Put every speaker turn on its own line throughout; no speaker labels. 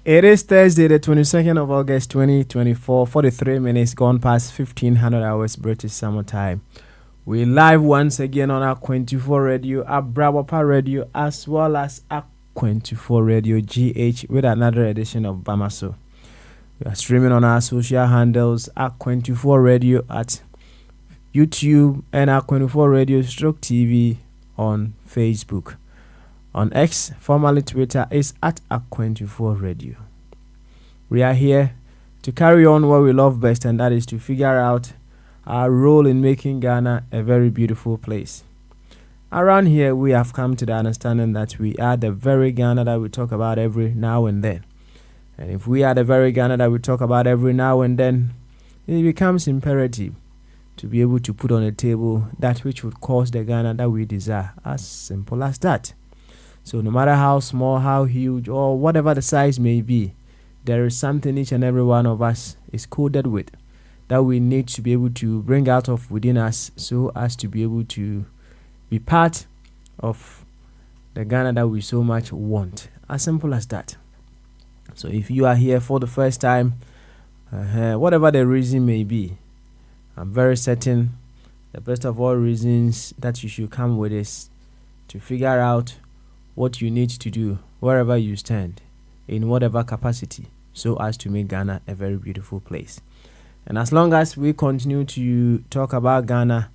It is Thursday, the 22nd of August, 2024, 43 minutes gone past 1500 hours British summer time. We live once again on our 24 radio, our Brabapa radio, as well as our 24 radio GH with another edition of Bamaso. We are streaming on our social handles at 24 radio at YouTube and our 24 radio stroke TV on Facebook. On X, formerly Twitter, is at Ak24 Radio. We are here to carry on what we love best, and that is to figure out our role in making Ghana a very beautiful place. Around here, we have come to the understanding that we are the very Ghana that we talk about every now and then. And if we are the very Ghana that we talk about every now and then, it becomes imperative to be able to put on the table that which would cause the Ghana that we desire. As simple as that. So no matter how small, how huge, or whatever the size may be, there is something each and every one of us is coded with that we need to be able to bring out of within us so as to be able to be part of the Ghana that we so much want. As simple as that. So if you are here for the first time, whatever the reason may be, I'm very certain the best of all reasons that you should come with is to figure out what you need to do wherever you stand, in whatever capacity, so as to make Ghana a very beautiful place. And as long as we continue to talk about Ghana,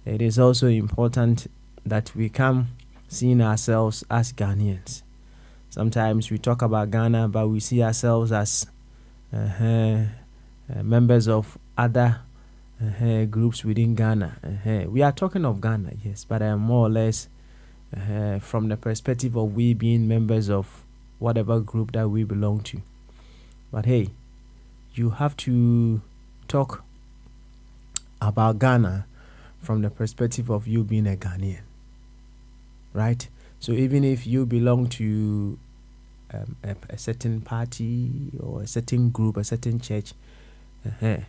it is also important that we come seeing ourselves as Ghanaians. Sometimes we talk about Ghana, but we see ourselves as members of other groups within Ghana. We are talking of Ghana, yes, but more or less from the perspective of we being members of whatever group that we belong to. But hey, you have to talk about Ghana from the perspective of you being a Ghanaian, right? So even if you belong to a certain party or a certain group, a certain church, and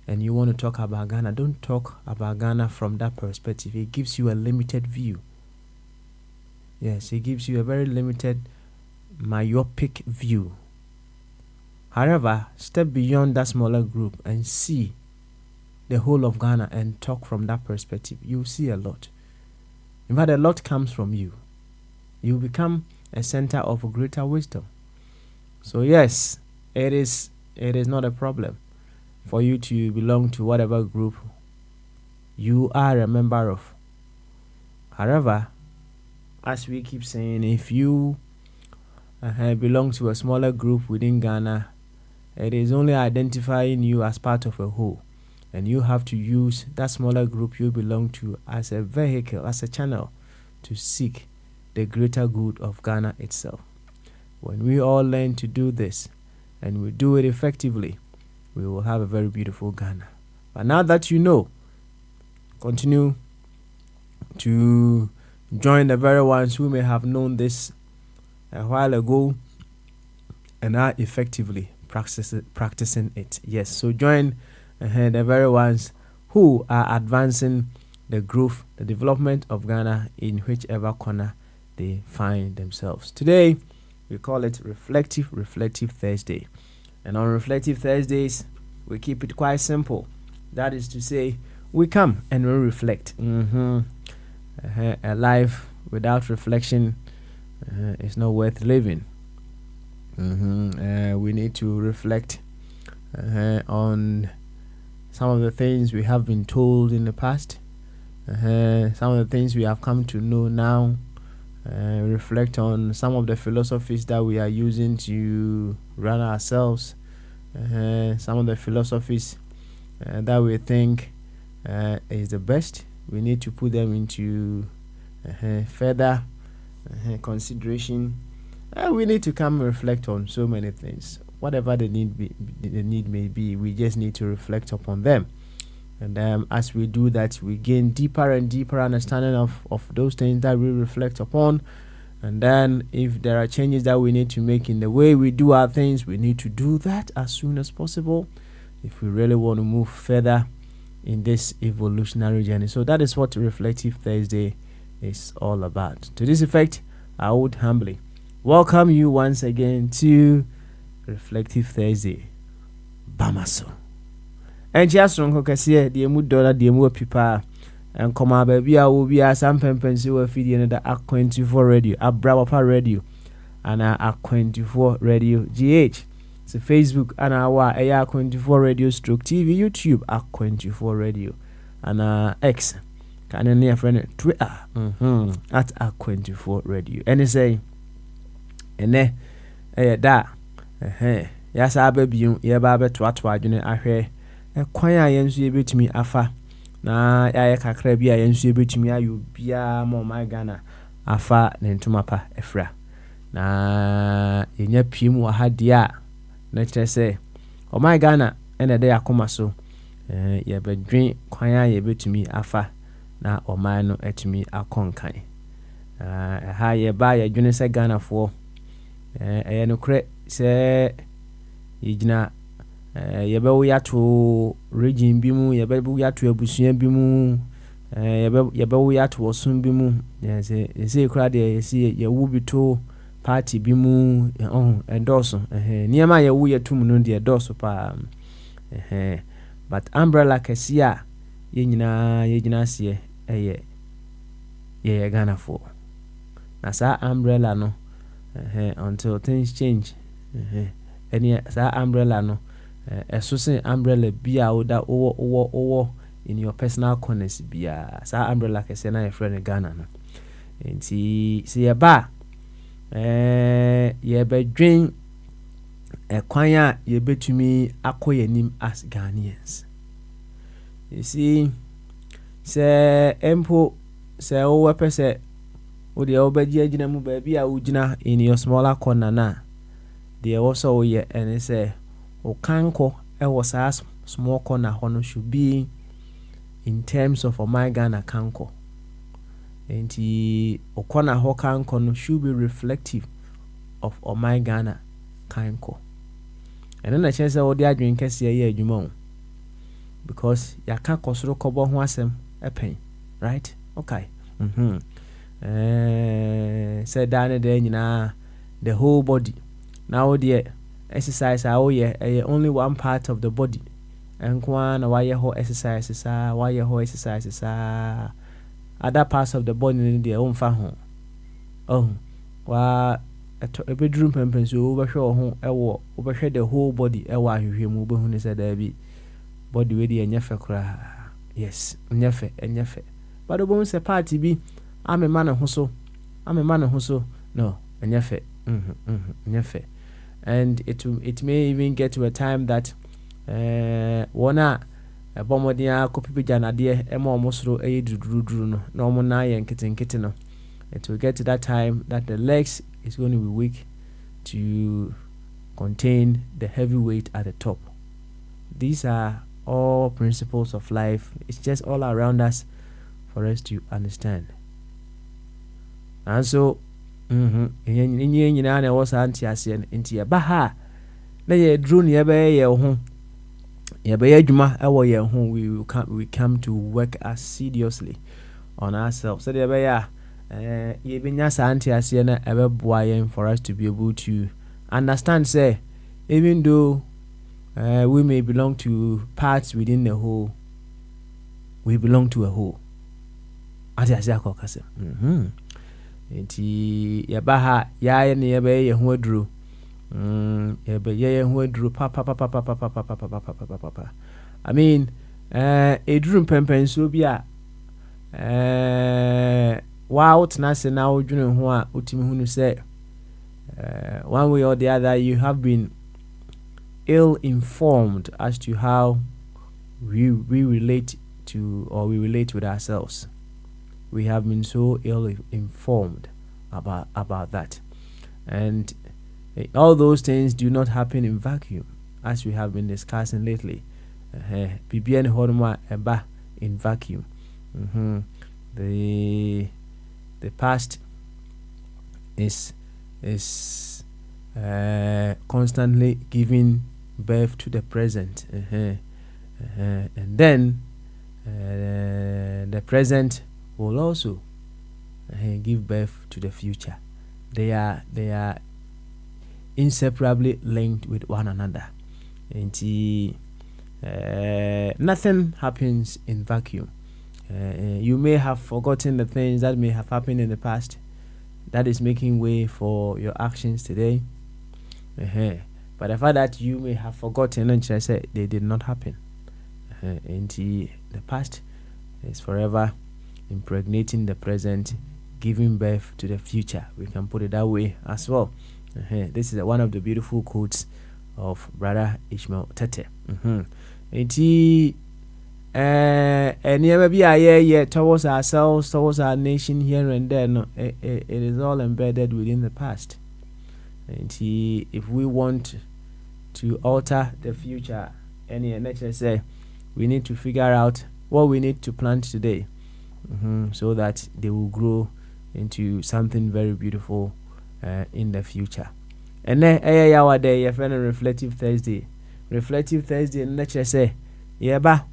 you want to talk about Ghana, don't talk about Ghana from that perspective. It gives you a limited view. Yes, it gives you a very limited, myopic view. However, step beyond that smaller group and see the whole of Ghana and talk from that perspective. You'll see a lot. In fact, a lot comes from you. You become a center of greater wisdom. So yes, it is not a problem for you to belong to whatever group you are a member of. However, as we keep saying, if you belong to a smaller group within Ghana, it is only identifying you as part of a whole. And you have to use that smaller group you belong to as a vehicle, as a channel to seek the greater good of Ghana itself. When we all learn to do this and we do it effectively, we will have a very beautiful Ghana. But now that you know, continue to join the very ones who may have known this a while ago and are effectively practicing it. Yes, so join the very ones who are advancing the growth, the development of Ghana in whichever corner they find themselves. Today, we call it Reflective Thursday. And on Reflective Thursdays, we keep it quite simple. That is to say, we come and we reflect. A life without reflection is not worth living. We need to reflect on some of the things we have been told in the past, some of the things we have come to know now, reflect on some of the philosophies that we are using to run ourselves, some of the philosophies that we think is the best. We need to put them into further consideration. We need to come and reflect on so many things. Whatever the need may be, we just need to reflect upon them. And as we do that, we gain deeper and deeper understanding of those things that we reflect upon. And then if there are changes that we need to make in the way we do our things, we need to do that as soon as possible if we really want to move further in this evolutionary journey. So that is what Reflective Thursday is all about. To this effect, I would humbly welcome you once again to Reflective Thursday. Bamaso. And just on Cocasia, the $1, the more people. And come out, baby, I will be as some pensi were feeding the A24 radio, a Brabapa radio, and a 24 radio GH. So Facebook and our A24 radio stroke TV, YouTube A24 radio, and X. Can a near friend Twitter at A24 radio. And they say, and that, yes, I baby, you baby to what I hear a choir and you bit me afa. Na ya kakra bi a yensu ebetumi ayo bia mo my Ghana afa ne ntoma pa efra na yenya piem wa ha dia na kire se o my Ghana ene de yakoma so ye bedwen kwan a ye betumi afa na o my no etumi akonkan ha ye ba ye dwene se Ghana fo eye no kre se yigina yebe ya to region bi mu yebe ya to abusuan bi mu yebe ya to osun bi mu say kra de say ye wu bi to party bi mu endorse niema ye wu ye tum no de endorse pa but umbrella kesia ye nyina se ye Ghana for na sa umbrella no until things change any sa umbrella no so umbrella bia oda owo in your personal corners bia sa umbrella kese na your friend Ghana no enti se ye ba ye bedwen kwan a ye betumi akoyanim as Ghanaians. You see se empo se owo pese o de obaji agina mu ba bia ugina in your smaller corner na de also ye and say Okanko was as small corner hono should be in terms of my Ghana kanko. And Okona Hokanko no should be reflective of my Ghana kanko. And then I chance all the drink here you because ya can't kosro kobo wasem a pain, right? Okay. Said down there, the whole body. Now dear exercise only one part of the body and why your whole exercises why your whole exercises other parts of the body in their own fa wa a bedroom pempen so overshow home overshow the whole body hwehwe be hu say there be body we dey enyefe kra yes enyefe but obo say party bi amema ne ho so no enyefe enyefe. And it may even get to a time that wona bomodia kopipi janade ema omosro edududuru no na omo na ye nkete no. It will get to that time that the legs is going to be weak to contain the heavy weight at the top. These are all principles of life. It's just all around us for us to understand. And so nyina na was anti ase nti ye ba ha na ye drone ye be ho ye be adwuma ewo ye ho we come to work as seriously on ourselves so ye be ya ye be nya sa anti ase na ebe boa ye for us to be able to understand say even though we may belong to parts within the whole, we belong to a whole. Ati ase akokase enti yabaha yaye ne yebe ye ho aduro yebe ye ho aduro pa I mean eduru pempen so bi a wa utna se na odwene ho a utimi hunu se one way or the other you have been ill-informed as to how we relate to, or we relate with ourselves. We have been so ill-informed about that. And all those things do not happen in vacuum, as we have been discussing lately. Bibian Horma Eba in vacuum. The past is constantly giving birth to the present, and then the present will also give birth to the future. They are inseparably linked with one another. And nothing happens in vacuum. You may have forgotten the things that may have happened in the past that is making way for your actions today. But the fact that you may have forgotten, and I said they did not happen. And the past is forever impregnating the present, giving birth to the future. We can put it that way as well. This is one of the beautiful quotes of Brother Ishmael Tete. And never towards ourselves, towards our nation here and there. No, it is all embedded within the past. And if we want to alter the future, let's say we need to figure out what we need to plant today, so that they will grow into something very beautiful in the future. And then our day, your friend, Reflective Thursday. Reflective Thursday, let's say, ba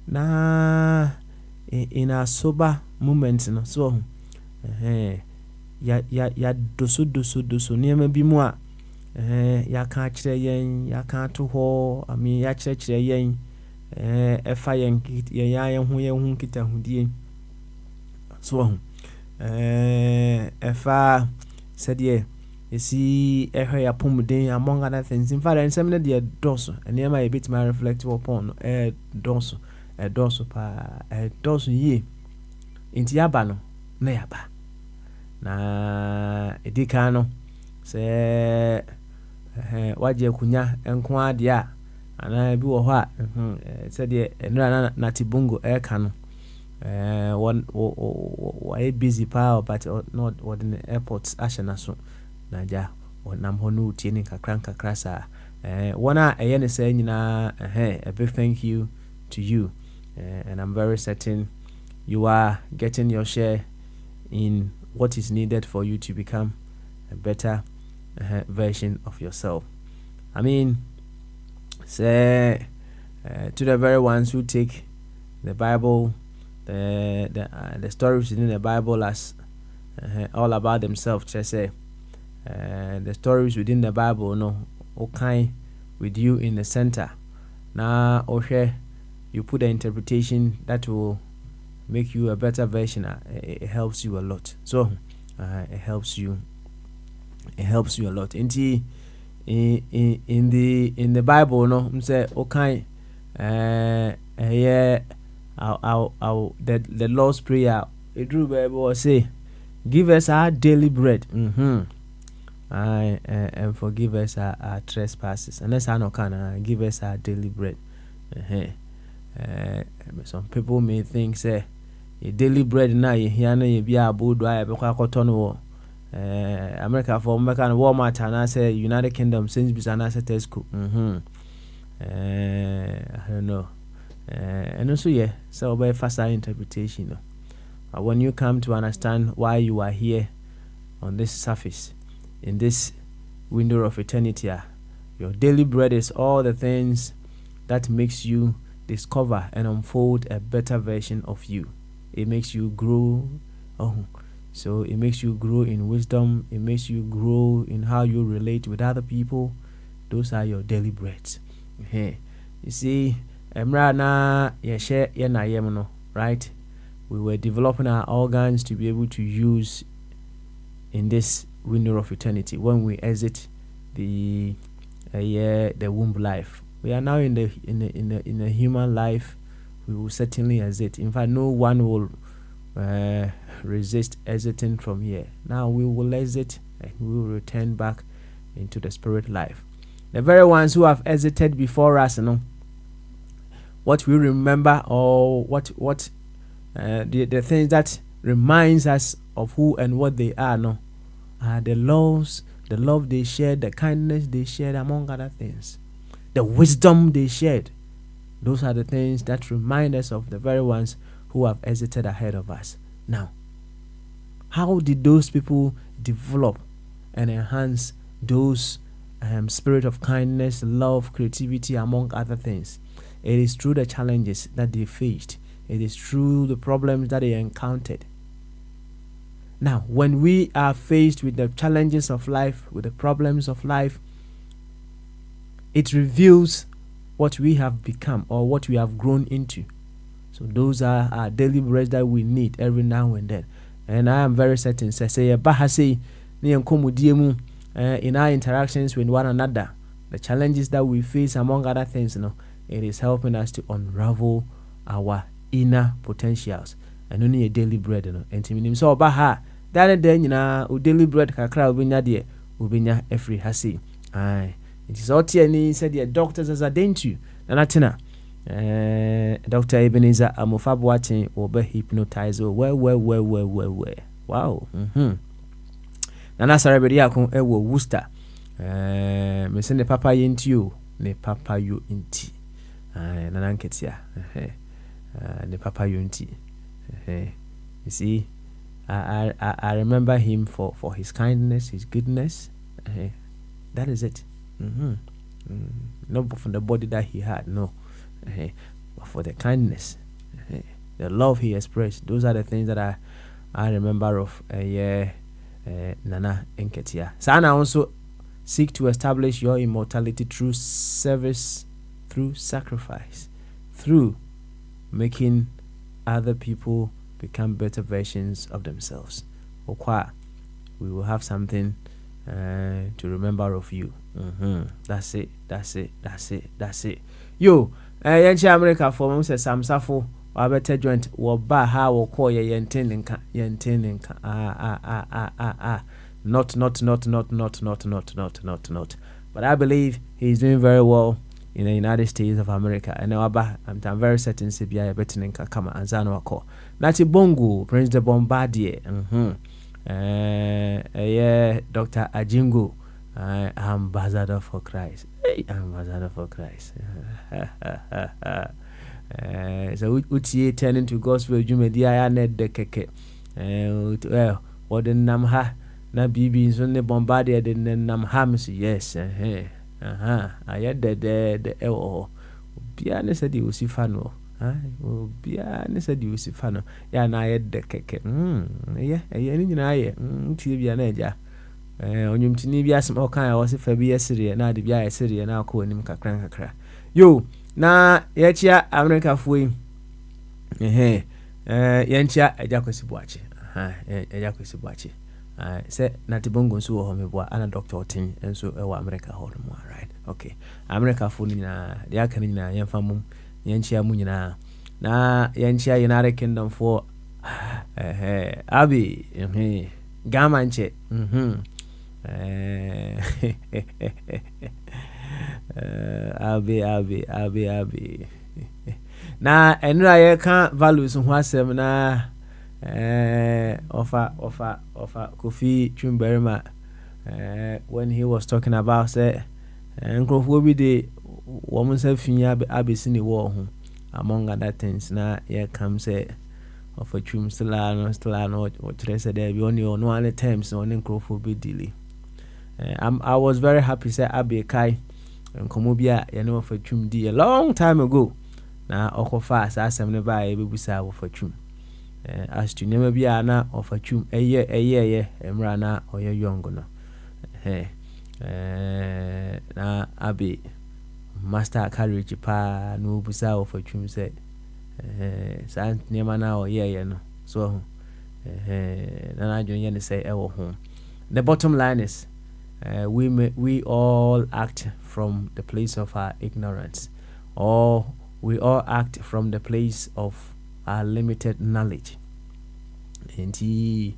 na in a sober moment, no, so ya doso niema bi mu a ya ka kire yen, ya ka to ho, ami ya kire yen efa yen ya hu kita hudie so efa said esi ehwe ya pomuden among other things. In fact, and some of the doso and near my bit my reflective upon doso doso ye inti yaba no na yaba na edika no se waje kunya enko ade a ana bi wo ho a said enra na tibungo eka no one why busy power but not what in the airports ashana so naja wonam ho no tie ni kakra sa wona ne say nyina a big thank you to you, and I'm very certain you are getting your share in what is needed for you to become a better version of yourself. I mean, say to the very ones who take the Bible, the stories in the Bible as all about themselves, just say the stories within the Bible, no, okay, with you in the center. Now, okay, you put the interpretation that will make you a better version. It helps you a lot. So it helps you a lot. In the Bible, no, say okay, yeah, the Lord's prayer. It drew Bible say, give us our daily bread. And forgive us our trespasses. Unless I no can give us our daily bread. Some people may think say a daily bread now you hear no you be abo do I be kwakoto no America for America and Walmart and I say United Kingdom Sainsbury's and I say Tesco. I don't know. And also yeah, so by faster interpretation. But when you come to understand why you are here on this surface, in this window of eternity, your daily bread is all the things that makes you discover and unfold a better version of you. It makes you grow. So it makes you grow in wisdom. It makes you grow in how you relate with other people. Those are your daily breads. You see, right? We were developing our organs to be able to use in this window of eternity when we exit the womb life. We are now in the human life. We will certainly exit. In fact, no one will resist exiting from here. Now we will exit and we will return back into the spirit life. The very ones who have hesitated before us, what we remember, or what the things that reminds us of who and what they are, the love they shared, the kindness they shared, among other things, the wisdom they shared. Those are the things that remind us of the very ones who have hesitated ahead of us. Now, how did those people develop and enhance those spirit of kindness, love, creativity, among other things? It is through the challenges that they faced. It is through the problems that they encountered. Now, when we are faced with the challenges of life, with the problems of life, it reveals what we have become or what we have grown into. So those are our daily bread that we need every now and then. And I am very certain, in our interactions with one another, the challenges that we face, among other things, it is helping us to unravel our inner potentials. And only a daily bread, and to so baha, then daily bread kakra ubinya every hasi. Aye. It is all Tiani said the doctors as a dainty, Nanatina. Dr. Ebenezer Amofab watching or be hypnotized. Well. Wow. Nana Sarabediakon Ewo Worcester. Missing the papa yintu, ne papa you inti. Nananketia. Ne papa yunti. You see, I remember him for his kindness, his goodness. That is it. Not from the body that he had, no. But for the kindness, the love he expressed. Those are the things that I remember of Nana Nketia. Sana also seek to establish your immortality through service, through sacrifice, through making other people become better versions of themselves. Okwa, we will have something to remember of you. That's it. Yo, Yanchi America for Moses Samsafo, or better joint, or Baha, or call yentinka. Not. But I believe he's doing very well in the United States of America. And now I'm very certain Sibia Betinka Kama and Zano call. Nati Bongo, Prince de Bombardier. Dr. Ajingo, Ambassador for Christ. Hey, Ambassador for Christ. So utie turning to gospel jumedia net de keke. What the namha na bibi is only Bombardier the namhams. Yes, I had the Biane said you see fano. Biane said you see fano. Ya na had the keke. Tibianeja. Onyum tini bia some kind was if be a serie na de bia a serie na ko anim kakra. Yo, na yechia America foi. Yenchia ejakwesi buachi. Ejakwesi buachi. Say natibongo nso wo meboa ana Dr. Otin enso ewa America hall mu, right? Okay. America foi na de aka ni na yemfa mum yenchia mu nyina. Na yenchia United Kingdom for Abi Gamanche. Abi. Na enra ye kan values ho asem na offer Kofi Twumberima when he was talking about say nkrofo bi de woman say finya abesi ni wo ho among other things. Na ye come say of a chum still or trace there be only on one terms on nkrofo bi delay. I was very happy say Abi Kai and Komobia of a chum di a long time ago. Na okofa asasem ne ba e bebusa of a chum. As to never be ana of a chum a year emrana or your young no. Na Abi master courage pa no busa of a chum said. Sant near now or year no. So Nana Junior say ever home. The bottom line is we all act from the place of our ignorance, or we all act from the place of our limited knowledge. And you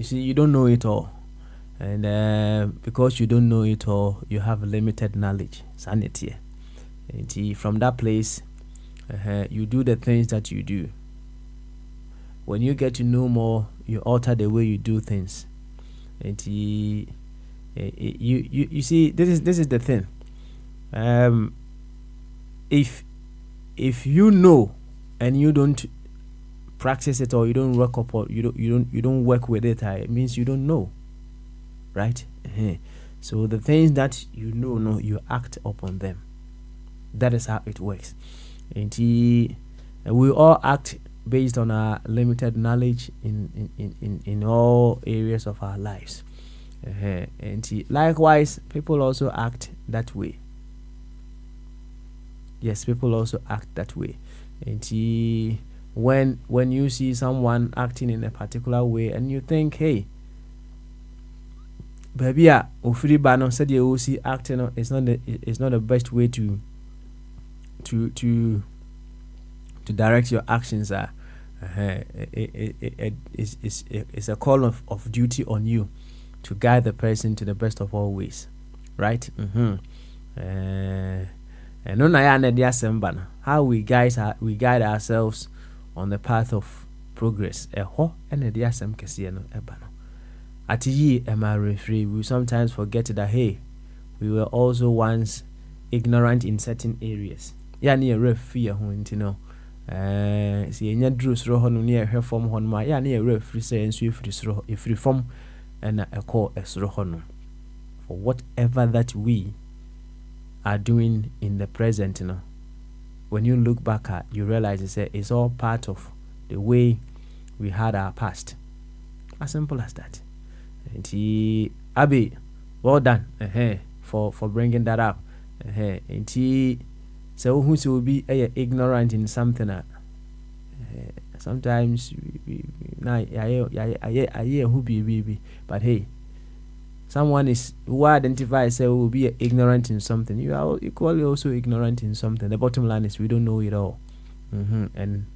see, you don't know it all. and because you don't know it all, you have limited knowledge. Sanity. And from that place, you do the things that you do. When you get to know more, you alter the way you do things. And you see, this is the thing. If you know and you don't practice it, or you don't work up, or you don't work with it, it means you don't know, right? So the things that you know, you act upon them. That is how it works. And we all act based on our limited knowledge in all areas of our lives. And likewise, people also act that way. Yes, people also act that way. And when you see someone acting in a particular way, and you think, hey, baby, ofiri bano said you see acting, it's not the best way to direct your actions. It's a call of duty on you to guide the person to the best of all ways, right? And how we guide ourselves on the path of progress. At we sometimes forget that, hey, we were also once ignorant in certain areas. Ya ni refi ho ntino si enya dru soro ho no ne ehwe fom ho no ma ya ni refi say ensu efiri soro efiri fom na ekọ esoro ho no. For whatever that we are doing in the present, when you look back at, you realize it's all part of the way we had our past. As simple as that. And Abi, well done for bringing that up. And so who will be ignorant in something? Sometimes who be, but hey, someone who identifies will be ignorant in something. You are equally also ignorant in something. The bottom line is we don't know it all, and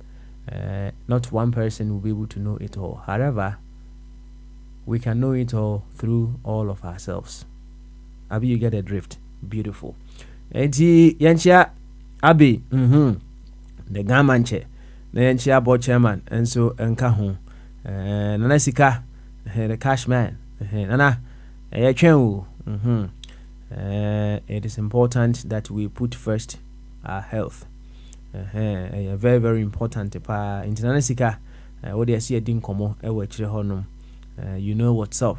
not one person will be able to know it all. However, we can know it all through all of ourselves. Abi, you get a drift. Beautiful. Enti yanchia Abi, the gamanche, the yanchia board chairman, and so enka ho, nanasika, the cash man, nana, it is important that we put first our health. Very, very important. Pa internasika, what they see a din komo, honum. You know what's up.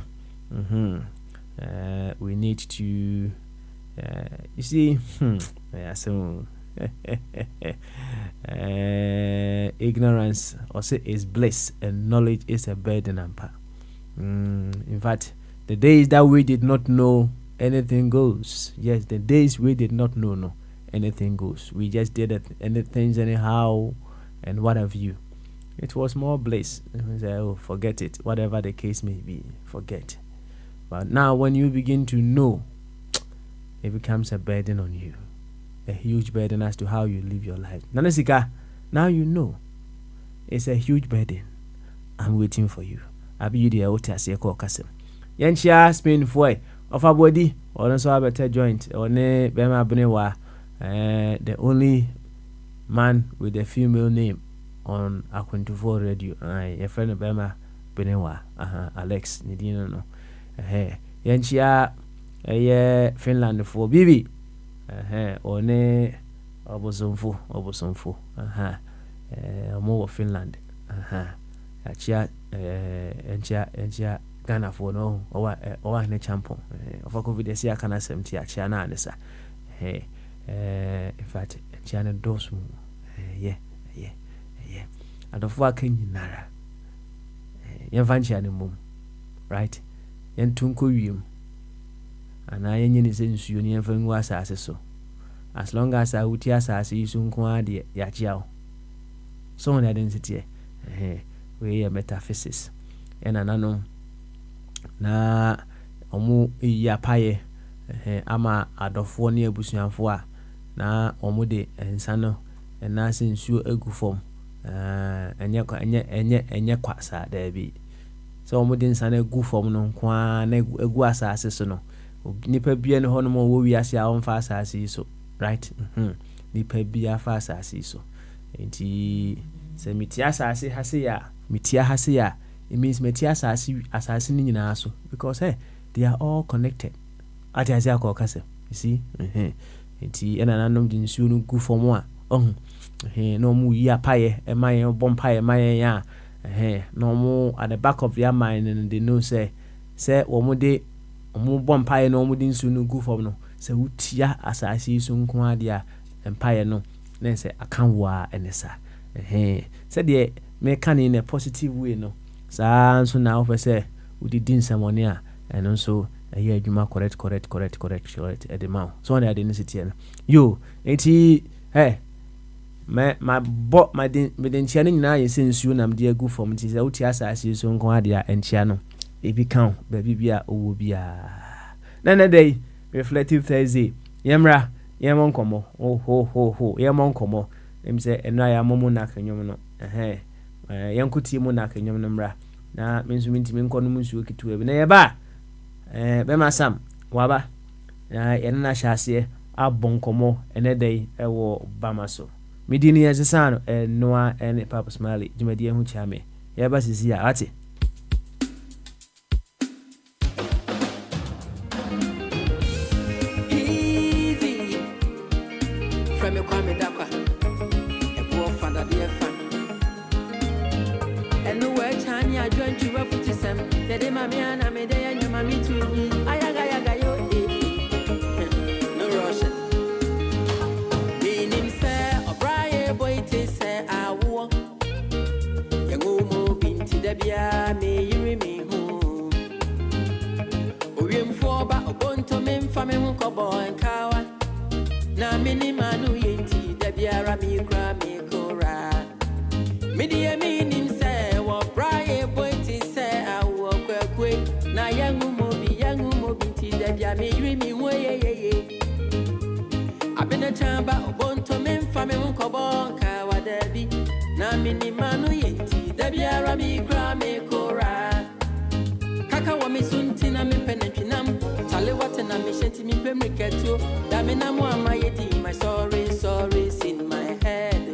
We need to, you see, so ignorance also is bliss, and knowledge is a burden. In fact, the days that we did not know, anything goes. Yes, the days we did not know, anything goes. We just did anything anyhow, and what have you. It was more bliss. Oh, forget it. Whatever the case may be, forget. But now when you begin to know, it becomes a burden on you. A huge burden as to how you live your life. Nanasika, now you know. It's a huge burden. I'm waiting for you. I'll be the outer circle castle. Yanchia Spain for of a body, or also a better joint, or ne Bema Benewa, the only man with a female name on A24 radio. A friend of Bema Benewa, Alex Nidino no. Yanchia Finland for Bibi. Or ne Obosomfo. More Finland. Achia Enchia Ghana for no or ne champon. Of a COVID sia can assembly achia na nessa. In fact, Chiana Dosmu. Yeah. And of what can you nara? Yanvanchian mum, right? Yan tunko yum. And I ain't in sense union for was as so. As long as I would yes, I see soon quadi yachiao. So on identity, we are metaphysics. And anano na omu yapaye, ama adofoni ebusianfoa na omude ensano and nasin sure egu form. Enye kwasa there be so omo din sa na gu form no kwa na egu asase so no nipa bia ne ho no mo wo wiase a on fa asase so right nipa bia fa asase so enti se meti asase hase ya metia hase ya it means meti asase ni nyina so because they are all connected ati asia ko kase you see enti ena nanom din su no gu form a no mu yi apaye e maye bompaye maye ya no mu at the back of their mind and they know say wo mu de omu bompaye no mu din su no gu form no say utia asase su nko ade a empaye no na say akanwa enesa say de me kan in a positive way no sa so na wo say udi din samone a eno so ayi adwuma correct at the mouth so on the identity yo enti my den nyina ye sensuo nam de agu form ti say uti asase so nko ade a enchia no e bi kan ba bibia owo bia na day reflective Thursday yemra yemon komo ho yemon komo em say eno ya momu na kanyom no yankuti mu na kanyom no mra na mensu mintimi nko no munsuo kitu bi na ye ba be masam waba na hyase abon komo ene day ewo bamaso midini ya sesano noa ene papa smiley jumadi hu chame ye ba sisi ya ati
easy from your kwame dakwa e bo fanda de fan enu we chani adwan twa futisem de mami ana me de ya mami tu ayaga yo no rush minim se obraye boy te se awo yango mo binti da bia me yiri me hu oyemfo ba obonto me mfa me hu kobo enkawa na minimanu yenti da bia mi kra me kora media minim se obraye boy te se awo kwekwe na yango mo binti da bia me yiri me hu ye abena chamba obonto me mfa me hu kobo enkawa da bi na minimanu yenti da bia mi kra me kora kaka wa me sunti na me penetwinam tale wate na me shenti me pemriketo da me na mo amayedi my sorry in my head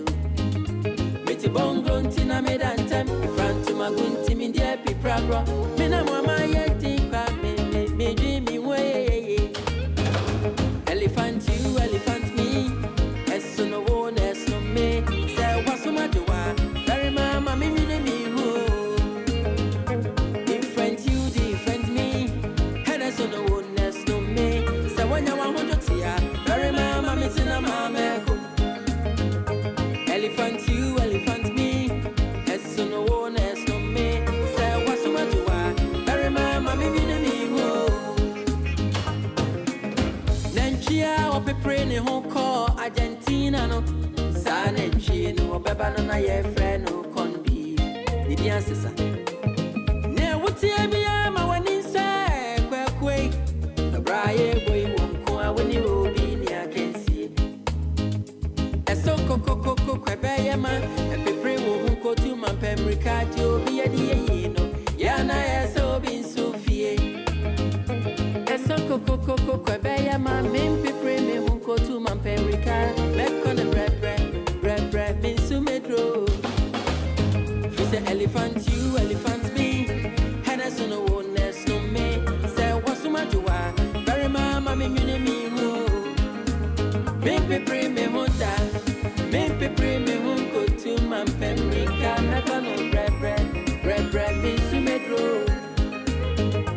meti bongo ntina me dantem front to magunti me dia pipra me na mo amayedi kwa me dream way elephant me eso no one eso me say was my joa very mama me different me head eso no one eso me say when you want to see very mama me tina mama ko elephant me eso no one eso me say was my joa very mama me Nanchia o pepre ne ho ko Argentina no sa nanchia no beba no na ye friend no kon bi ni dia sesa ne wuti bia ma wani se kwekwe abraye boy won ko awani obi ni akensi eso kokoko kwebe ye ma pepre wo hu ko tu man pemrika ti obi ye di ye no ya na eso bi sofie eso kokoko kwebe ye ma mem pepre me hu ko tu man pemrika me kon bre min sumedro say elephant me and I so no one no me say what's so much very mama me ho me pepre me monta me pepre me ho go to man pemrika na kono bre min sumedro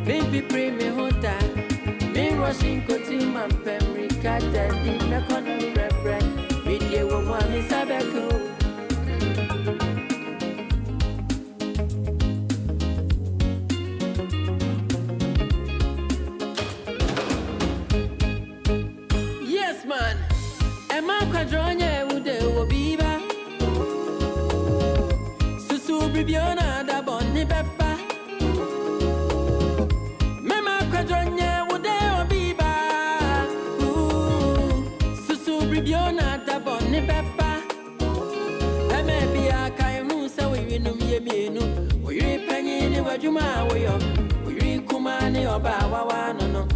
me pepre me honta me rushing go to man pemrika daddy na kono bre me die wo mo mi sabeko Quadronia would obiba Susu Bibiona da Bonnie Peppa Mema Quadronia would obiba Susu Bibiona da Bonnie Peppa I may be a Kaimu, so we know me, or you penny anywhere wajuma woyo uri kumani oba wawa no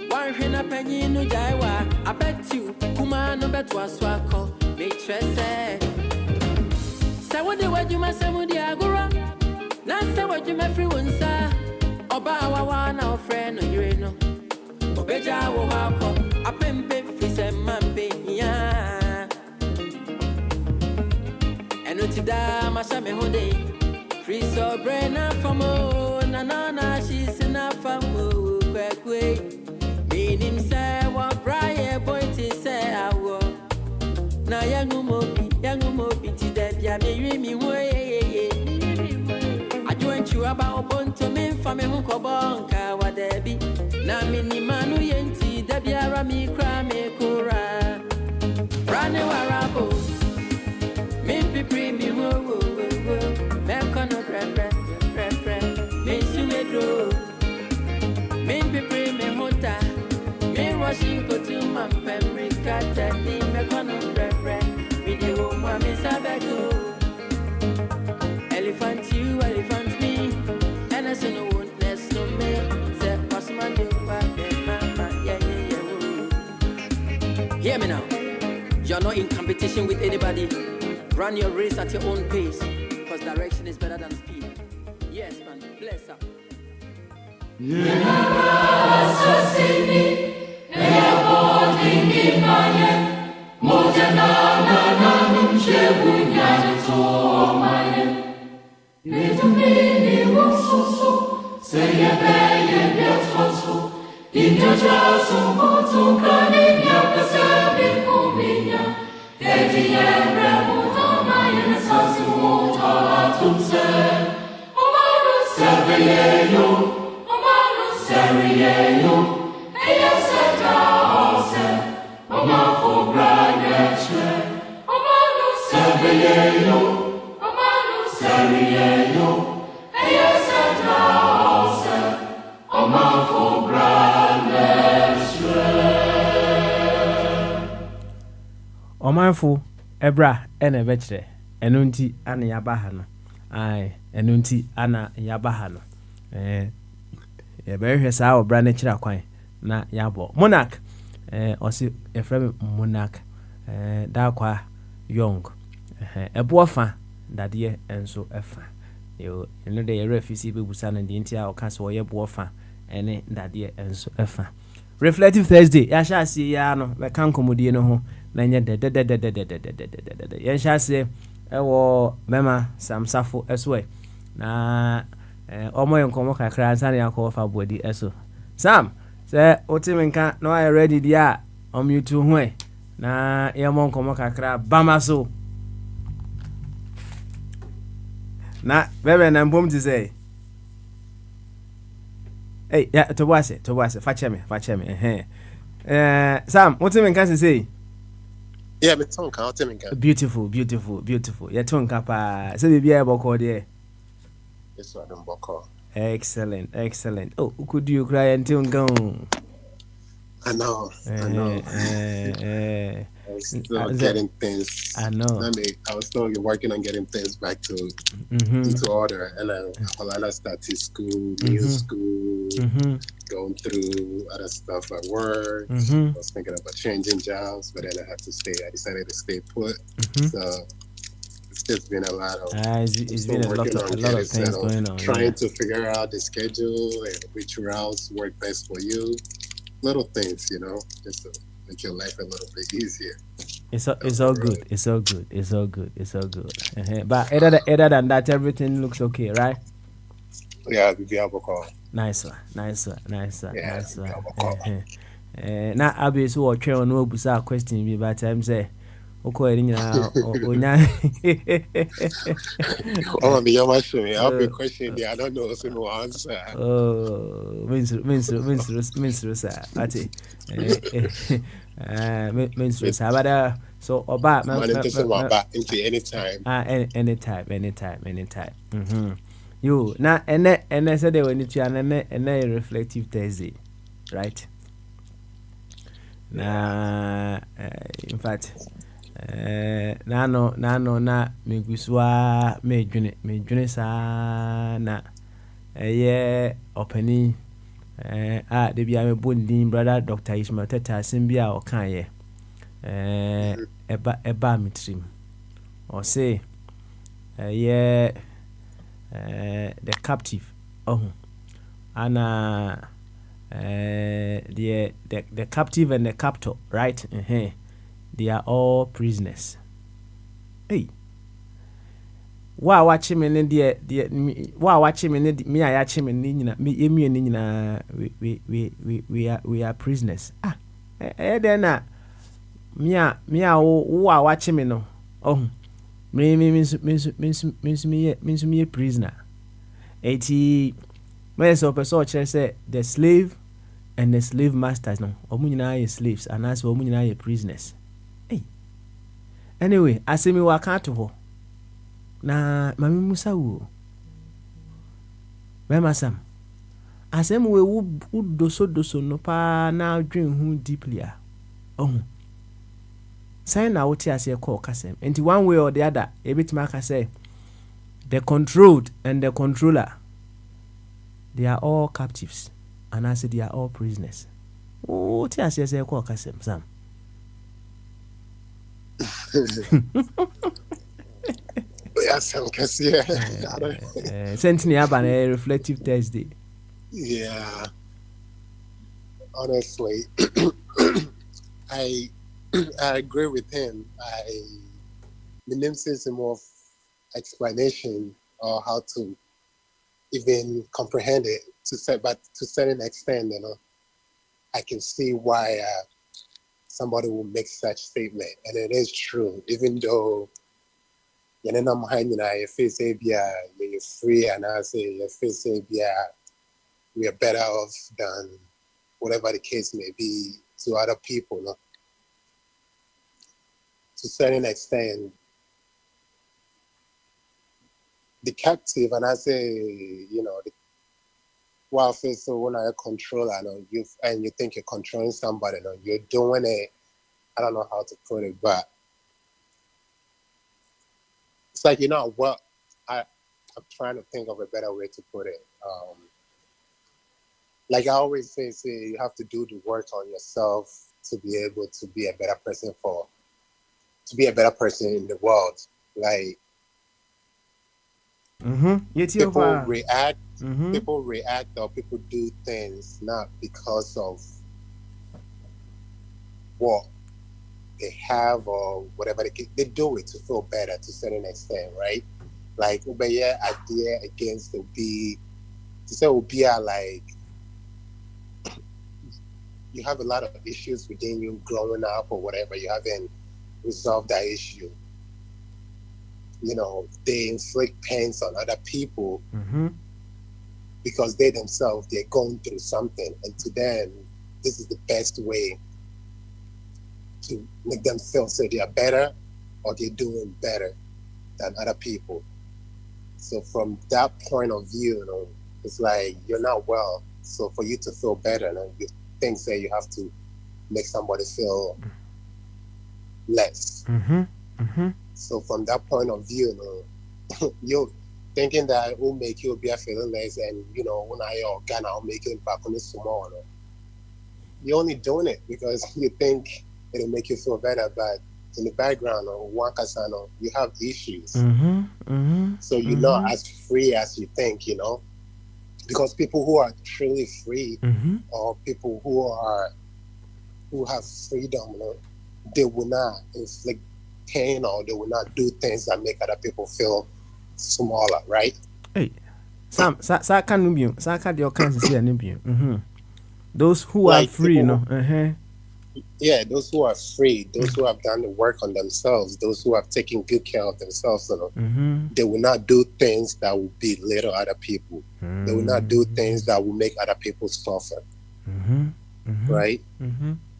one hina penyi no jaiwa I bet you kumano betwa swako me trese say what the wajuma samudi agura na say wajuma free wonsa oba wawa na friend no you know obeja wo hako apempe fi se mambe ya enutida masame hode free so brain afamo na she's enough famo kwekwe meaning say what braye boy ti say awo na yangu mobi ti de bia me mi wo ye ajoint you about bonto me fame hu ko bonka wa debi na mini manu yenti de bia mi kra me kura brane warabo me pipri mi wo me kono pre me sumedro me pipri me hota me rushing go to my memory kata ni me kono pre me de wo ma me sabego elephant you elephant me and I say no one less no me say pass my do mama yeah hear me now you're not in competition with anybody. Run your race at your own pace, because direction is better than speed. Yes, man, bless up.
Omanfo ebra ene bekyere eno nti ana yabaha no ai eno nti ana yabaha no ye behwe saa obra ne kyira kwan na yabo monarch osi efrem monarch da kwa young ebofa dade enso efa yo eno de yere afisi bebusa na de nti a okase wo ye bofa ene dade enso efa reflective Thursday ya sha asi ya no be kan komodie no ho na nya de ya sha asi ewo mema samsafo eswe na omo yenkomo kakra ansane yakọ fa body eso sam say otimenka no I ready dia on YouTube ho na yemo nkomo kakra bamaso na bebe na mbom ti say hey ya to wase facheme sam otimenka say
yeah me tonka otimenka
beautiful ya tonka pa say bibia e boko there.
Yes, I don't boko.
Excellent. Oh, could you cry until gone?
I know. I was still getting things.
I know.
I was still working on getting things back to into order. And I started school, new school, going through other stuff at work. I was thinking about changing jobs, but then I decided to stay put. So it's been a lot of
it's been a lot of things going on.
Trying to figure out the schedule and which routes work best for you. Little things, just to make your life a little bit easier.
It's all good. But other than that, everything looks okay, right?
Yeah, we have a call.
Nice one. Now I'll be so okay on no busa question me by time say. Okay,
Onya. Oh, me your show me. I'll be questioning. I don't know so no answer.
Oh, means sir. Ati. Means sir. But so oba
into anytime.
Anytime. You na ene said they when you ene reflective Thursday, right? Na in fact na megusua medwene sa na ɛyɛ ɔpani de bia mebɔ ndin brother Dr. Ishmael Teta asɛm bi a ɔkaeɛ ɛba me tirim ɔse ɛyɛ the captive ana the captive and the captor, right? They are all prisoners. Hey, why watch him in the why watch him in me? I watch him in we are prisoners. Then me watch him in means me a prisoner. 80 Many of us say the slave and the slave masters no omunyina slaves and as omunyina prisoners. Hey. Anyway, asemi waka to ho. Na mami Musa wo. Mama Sam. Asem we wo doso no pa na dwen hu deeply a. Say na woti ase call kasem. Enti one way or the other, ebitima ka say the controlled and the controller, they are all captives, and I said they are all prisoners. Oh, tia say call kasem Sam.
Yes,
Sentini about a reflective Thursday.
Yeah. Honestly, I agree with him. The name says more of explanation or how to even comprehend it but to certain extent, I can see why somebody will make such statement, and it is true. Even though you face you're free, and I say you face we are better off than whatever the case may be to other people, no? To a certain extent, the captive, and I say, while so when I control, you think you're controlling somebody, you're doing it. I don't know how to put it, but it's like I'm trying to think of a better way to put it. Like I always say, you have to do the work on yourself to be able to be a better person in the world. Like people react or people do things not because of what they have or whatever they do it to feel better to a certain extent, right? Like idea against Obi to say Obi are like you have a lot of issues within you growing up or whatever, you haven't resolved that issue. They inflict pains on other people because they themselves, they're going through something. And to them, this is the best way to make them feel so they are better or they're doing better than other people. So from that point of view, it's like you're not well. So for you to feel better, you think that you have to make somebody feel less. So from that point of view, you're thinking that it will make you be feeling less, and when I Ghana, I'll make it back on the small. You're only doing it because you think it'll make you feel better, but in the background, you have issues. So you're not as free as you think, because people who are truly free or people who have freedom, they will not inflict pain or they will not do things that make other people feel smaller, right?
Hey, Sam, those who are free,
Yeah, those who are free, those who have done the work on themselves, those who have taken good care of themselves, they will not do things that will belittle other people. They will not do things that will make other people suffer, right?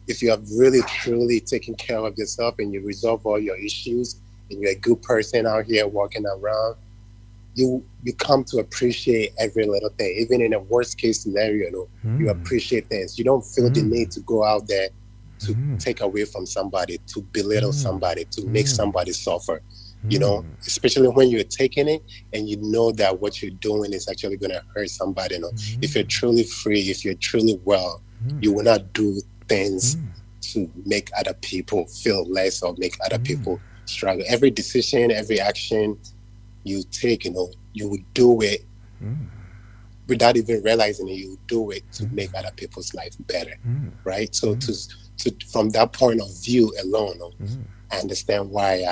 If you have really, truly taken care of yourself and you resolve all your issues and you're a good person out here walking around, you come to appreciate every little thing. Even in a worst case scenario, you appreciate things. You don't feel the need to go out there to take away from somebody, to belittle somebody, to make somebody suffer. You know, especially when you're taking it and you know that what you're doing is actually going to hurt somebody. You know, if you're truly free, if you're truly well, you will not do things to make other people feel less or make other people struggle. Every decision, every action you take, you know, you would do it without even realizing it. You would do it to make other people's life better, right? So to from that point of view alone, you know, I understand why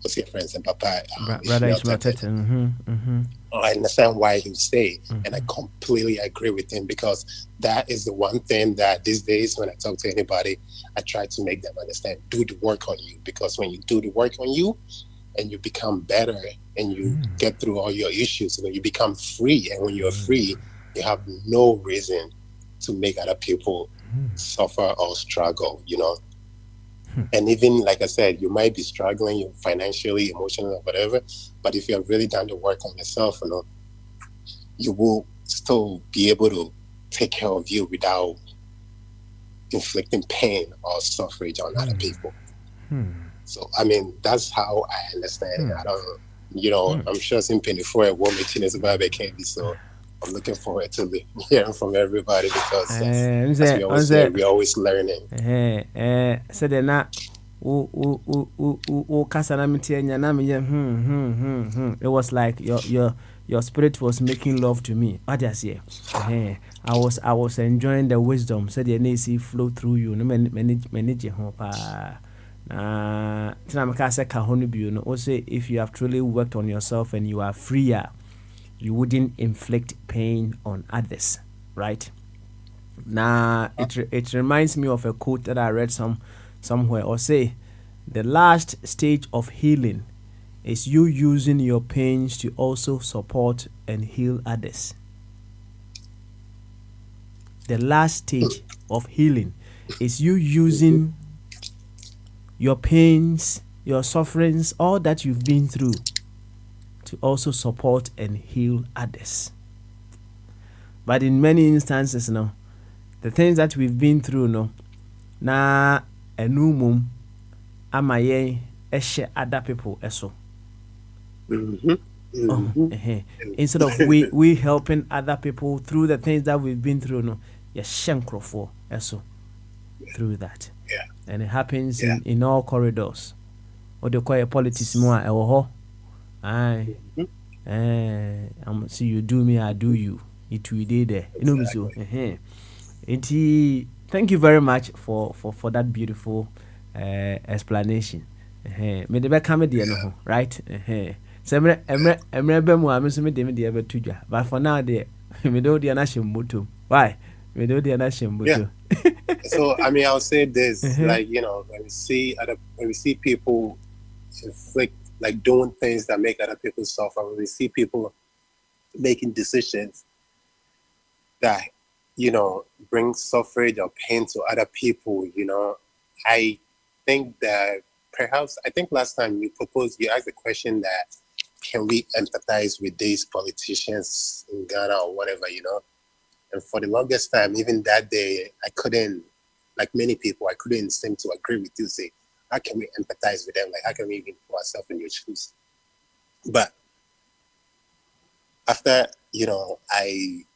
what's your friends and Papa
Brother Ishmael Tete.
I understand why he would say, and I completely agree with him, because that is the one thing that these days when I talk to anybody, I try to make them understand: do the work on you, because when you do the work on you and you become better and you get through all your issues, when you become free, and when you're free, you have no reason to make other people suffer or struggle, you know. And even like I said, you might be struggling financially, emotionally, or whatever, but if you're really done the work on yourself, you know, you will still be able to take care of you without inflicting pain or suffrage on other people. So I mean, that's how I understand it. I don't, you know, I'm sure some penny for a woman is about candy, so I'm looking forward to hearing from everybody, because as we always say, we're always learning.
Said they're not. It was like your spirit was making love to me. I just I was enjoying the wisdom. Said the NAC flow through you. No manage home. Also, if you have truly worked on yourself and you are freer, you wouldn't inflict pain on others, right? Now, it reminds me of a quote that I read somewhere, or say, the last stage of healing is you using your pains to also support and heal others. The last stage of healing is you using your pains, your sufferings, all that you've been through, to also support and heal others. But in many instances, no, the things that we've been through, no, na enumum amaye eshe other people eso. Instead of we helping other people through the things that we've been through, no, ya shankro for eso through that.
Yeah.
And it happens in all corridors. Or they call it politics more ewo. Aye. See, you do me, I do you. It we did there. You know me so. Thank you very much for that beautiful explanation. Me de be come there no, right? But for now there, me do the na shembuto. Why? Me do the na shembuto.
So I mean, I'll say this, like, you know, when we see people inflict, like, doing things that make other people suffer, when we see people making decisions that, you know, bring suffrage or pain to other people, you know, I think that perhaps, I think last time you asked the question that, can we empathize with these politicians in Ghana or whatever, you know? And for the longest time, even that day, I couldn't, like many people, I couldn't seem to agree with you, say, how can we empathize with them? Like, how can we even put ourselves in your shoes? But after, you know, I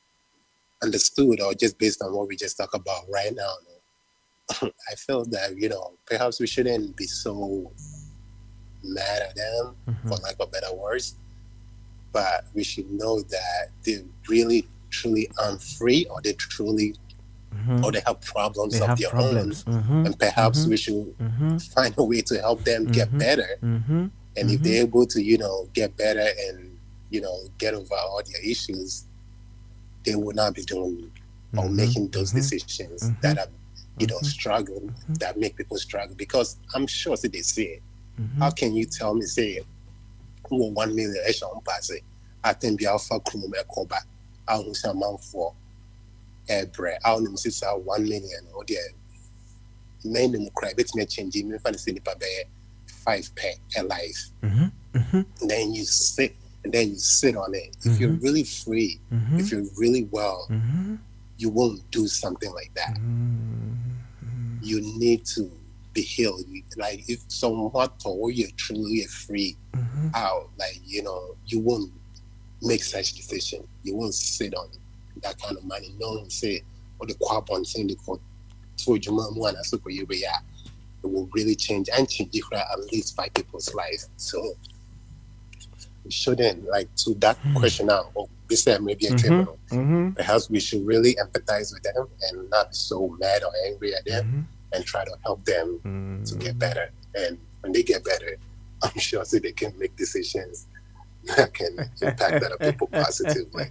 understood, or just based on what we just talked about right now, I feel that, you know, perhaps we shouldn't be so mad at them, for lack of better words, but we should know that they really, truly aren't free, or they truly, or they have problems of their own, and perhaps we should find a way to help them get better. And if they're able to, you know, get better and, you know, get over all their issues, they will not be doing or making those decisions that are, you know, struggling, that make people struggle. Because I'm sure, they say, how can you tell me, say, 1 million I think be alpha crew ekoba, I will say amount for bread, I will say 1 million, or the main in the cry, bet me changing me for the 5 pay a life. And then you sit on it. If you're really free, if you're really well, you won't do something like that. You need to be healed. Like if someone told you truly free out, like you won't make such decision. You won't sit on that kind of money. No one say or the quabon saying the court told you one as you be it will really change and change at least 5 people's life. So we shouldn't like to that question now. Oh, this maybe a criminal. Perhaps we should really empathize with them and not be so mad or angry at them and try to help them to get better. And when they get better, I'm sure so they can make decisions that can impact other people positively.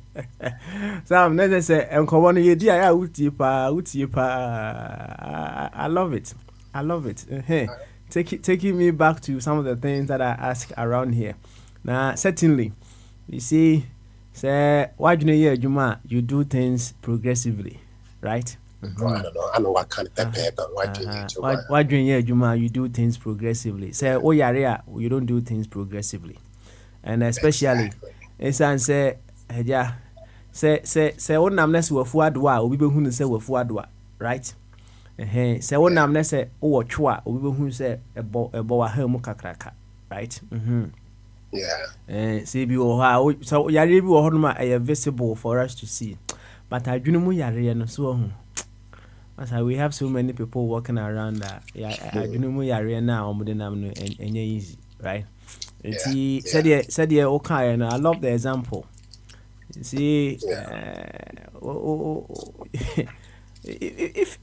Sam, let's say, I love it. I love it. Hey, taking me back to some of the things that I ask around here. Now, certainly, you see, say, why do you do things progressively, right?
I don't know. I know what kind of pepper, but
why do you do things progressively? Say, oh, you don't do things progressively. And especially, it's and say, yeah, say, what namness were fuadwa, or we who say were fuadwa, right? Say, what namness say, oh, chua, or we who say a boa helmukakraka, right?
Yeah.
See, so Yari visible for us to see. But I do know Yari so. As we have so many people walking around that, I do know Yari now, and easy, right? Said okay, and I love the example. You see, if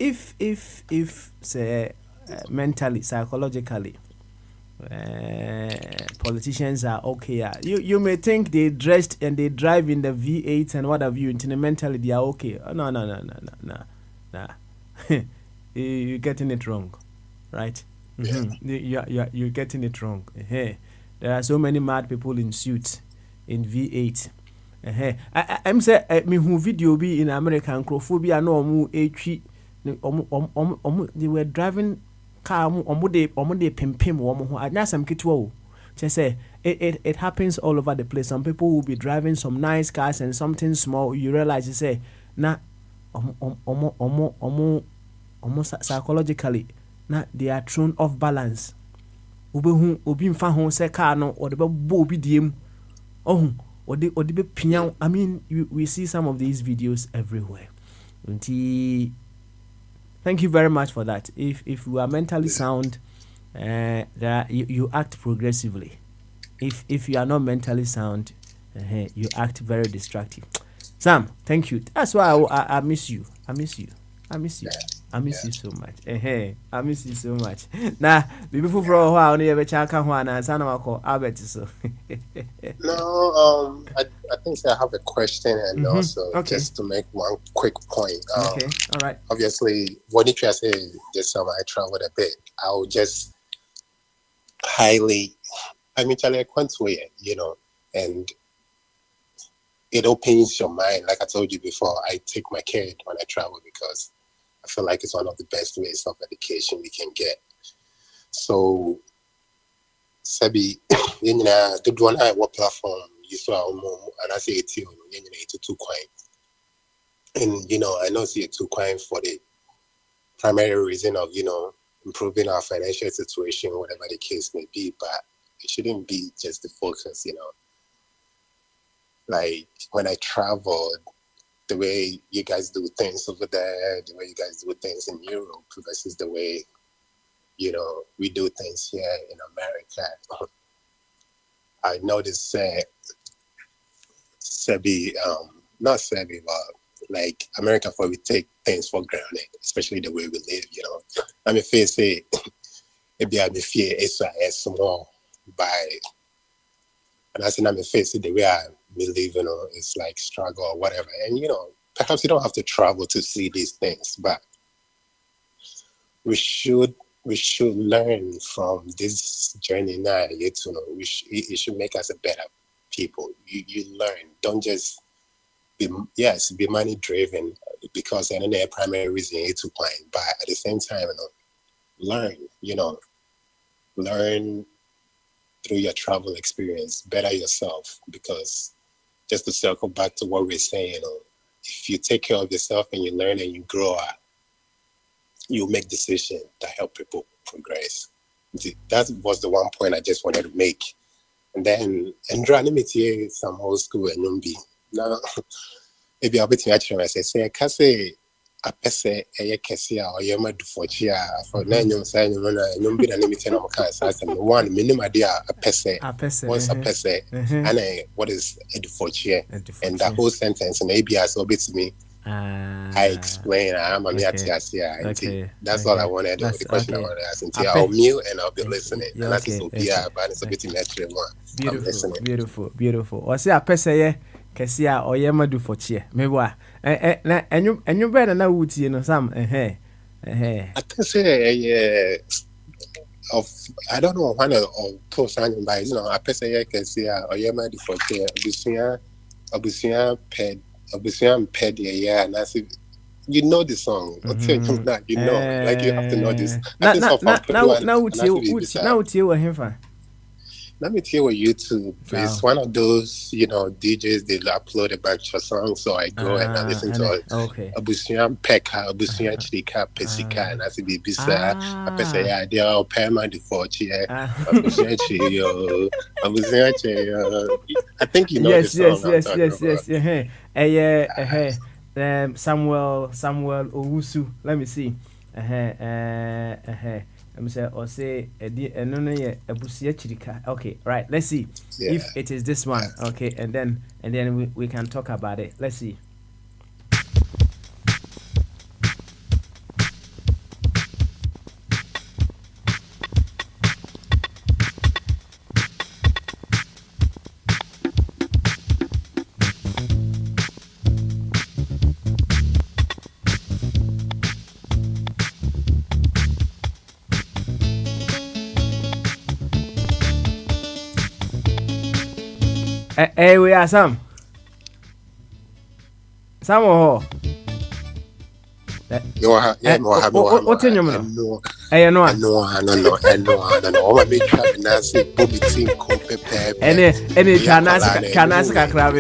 say mentally, psychologically, politicians are okay. You may think they dressed and they drive in the V8 and what have you. Mentally, they are okay. Oh, no. You're getting it wrong, right? You're getting it wrong. There are so many mad people in suits in V8. I'm say me who video be in American Crophobia no they were driving car de pim na some kitwo. Just say it happens all over the place. Some people will be driving some nice cars and something small. You realize you say na psychologically na they are thrown off balance. Obi mfa ho se car no or the bo obi diem or the be pinyao. I mean, we see some of these videos everywhere. Thank you very much for that. If you are mentally sound, you act progressively. If you are not mentally sound, you act very destructive. Sam, thank you. That's why I miss you. I miss you so much. I miss you so much. Now, before for a while, you ever check on one and son of Albert. So,
no, I think I have a question and also just to make one quick point.
All right.
Obviously, what did you say this summer? I traveled a bit. I would just Charlie, I went to it, and it opens your mind. Like I told you before, I take my kid when I travel because I feel like it's one of the best ways of education we can get. So, Sabi, the one I what platform you saw and I say it to two coin. And I know see it two coin for the primary reason of improving our financial situation, whatever the case may be, but it shouldn't be just the focus, Like when I traveled, the way you guys do things over there, the way you guys do things in Europe versus the way, we do things here in America. I noticed not Sebi, but like America, we take things for granted, especially the way we live, I mean, say, maybe I be fear it's small by, and I say, I'm facing the way I live, it's like struggle or whatever. And, perhaps you don't have to travel to see these things, but we should learn from this journey now. It should make us a better people. You learn. Don't just be money driven because I know their primary reason is to plan, but at the same time, learn through your travel experience, better yourself. Because just to circle back to what we're saying, if you take care of yourself and you learn and you grow up, you make decisions that help people progress. That was the one point I just wanted to make. And then, and dranimity some old school and numbi. Now, maybe I'll be to actually say, I can say, a pese a cassia or yama do for chia for 9 years, I know be an limited on cars as one minimum idea a pese, what's a pese, and what is a for chia, and the whole sentence and maybe as obey to me. I explain. I'm a okay. That's all I wanted. The question I wanted to ask until I'll mute and I'll be listening. And that's just but it's a bit natural one.
Beautiful. Or say a pese Kessia or Yama do for cheer. Maybe and you better know what you know some. I
can say I don't know one or two signing by I pese Kessia or Yama do for cheer. Abusia ped and I said, you know the song. You know, like you have to know this. Now
you him for.
Let me tell you YouTube. It's one of those, DJs, they upload a bunch of songs, so I go and I listen to it.
Okay.
Abusian Pekka, Abusian Chika, Pesika, and I say, Bisa, I say, they are Perma de Forti, Abusian Chio, Abusian Chio. I think you know the song.
Yes. Samuel Owusu. Let me see. Okay, right. Let's see if it is this one. Okay, and then we can talk about it. Let's see. Hey, we are some more. What's in your mouth? I know. Any Canasa crab.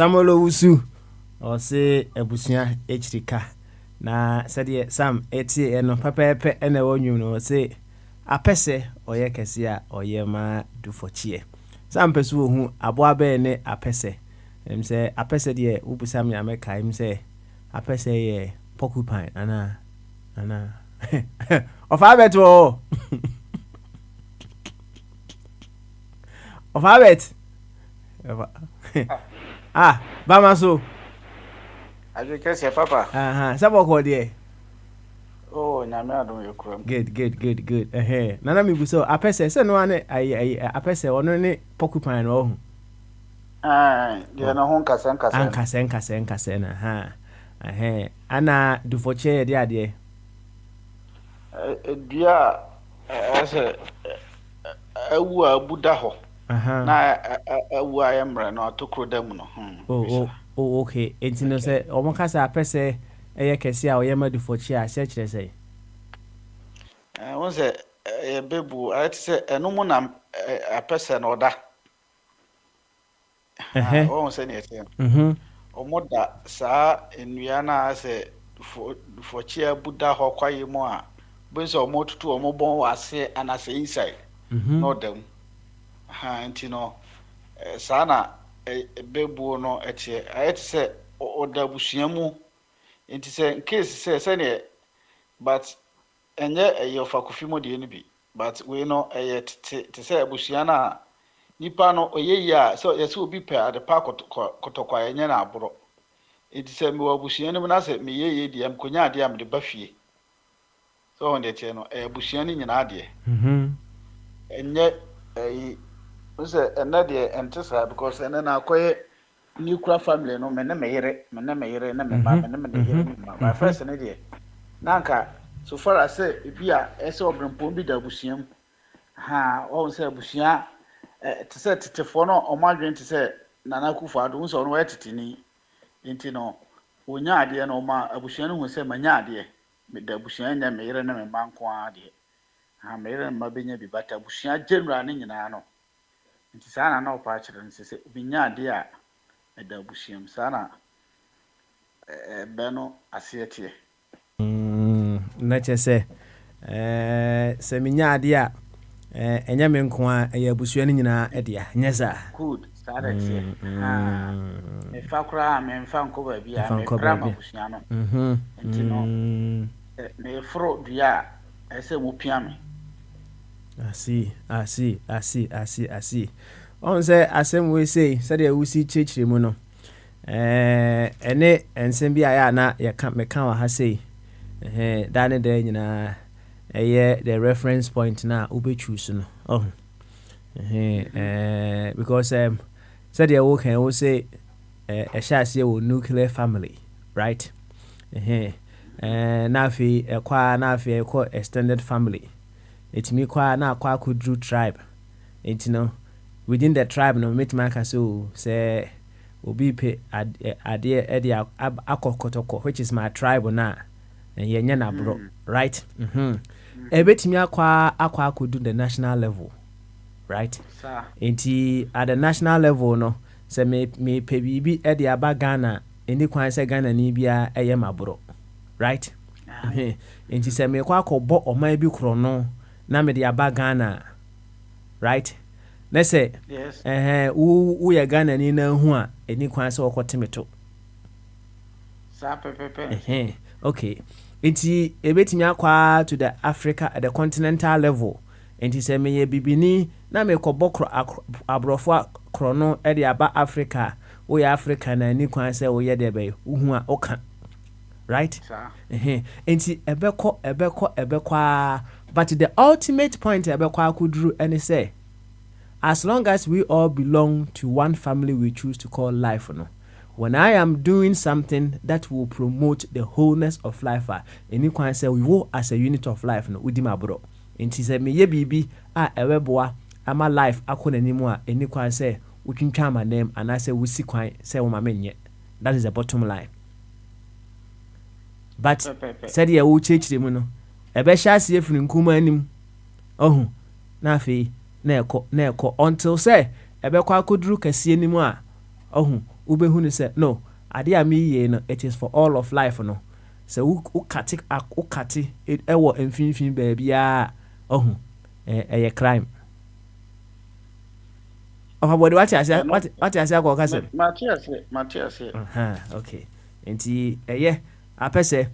Samuel Owusu or say Ebusia Hrika na said Sam eti eno pepepe ene wonyu no say apese oye kesia oye ma du for chie Sam pesu hu aboa be ne apese say apese de ubusa me ameka him say apese ye porcupine ana of habit of habit Bamaso
I just say papa
sabo ko de
oh na me adon you krom
good nana mi buso apese se no ane apese ono ne porcupine no hu
de na ho
nkasa na ana du for chair de ade
dua ase awu abuda ho na awu ayemre no atokro dam no
okay enti no se omo kasa apese eye kese a oyema du for chair se kire se
won se bebu ati se eno mu na apese no da won se ne ete omo da sa enua na ase for chair buda ho kwaye mu a benso omo tutu omo bon wase anase inside no dem enti no sana bebu no etie ayeti se oda busuamu enti se in case se ne but enye eyofa kofimo de ni bi but we no te se abusua na nipa no oyeyi a so yesi obi pe ade pa kotokwa enye na aboro enti se me abusua ni na se me yeye de am konya ade am de bafie so on de tie no abusua ni nyina ade enye se enade entesa because na akoye nuclear family no me na meyere na me ma me na me yere ma my first ne de nanka so far as bia ese obrempo bi da abusuam o se abusia te se tetefo no o madwen te se nana kufu ado so no wetetini enti no onya ade no ma abusia no hu se manya ade me da abusia nya me yere na me ma nko ade me yere ma benya bi bata abusia general ne nyina no enti sana na opa akire no se binya ade a da abusiam sana beno asietie
na chese se minya ade a enya me nko a ya abusua ni nyina edia nyesa
good sada tie me fa kura me fa nko ba bia me prama abusua no enti no me fro dua ese mu piame asi on say asem we say said ya wusi chechire mu no ene ensem bia ya na ya ka me kan wa ha say dane de nyina the reference point na ube choose no because said ya wo kan wo say a sha say wo nuclear family right na fi kwa na fi ko extended family it me kwa na kwa kudru tribe it no within the tribe no meet marker so say obi pe ade ede akokotoko which is my tribe na yenya na bro right ebetimi akwa akudu the national level right enti at the national level no say me pe bibi ede aba Ghana eni kwan say Ghana ni bia eye mabro right enti say me kwa akobọ oman bi kro no na me de aba Ghana right let's say yes
wo ya Ghana ni na hu a eni kwan say okotemeto
sa pepepe
okay enti ebetimi akwa to the Africa at the continental level enti say me ye bibini na me kobokro abrofo krono e de aba Africa wo ya Africa na eni kwan say wo ye de be hu a oka right enti ebekọ but the ultimate point ebekọ akuduru any say as long as we all belong to one family we choose to call life no when I am doing something that will promote the wholeness of life any kwan say we will as a unit of life no wudi mabro enti say me ye bibi a eweboa ama life akonanimu a any kwan say wutwintwa ma name and I say we see kwan say wo ma menye that is the bottom line but said ya wo chechire mu no ebe sha se efiri nkuma anim ohun na afi na ekọ until say ebe kwa akoduru kase anim a ohun wobɛhu ne say no ade a meyɛ no it is for all of life no sɛ wokate ɛwɔ mfimfini baabiaa ɔhu ɛyɛ crime ɔfabɔde wate ase akɔ kasɛm
Matias.
okay nti ɛyɛ apɛ sɛ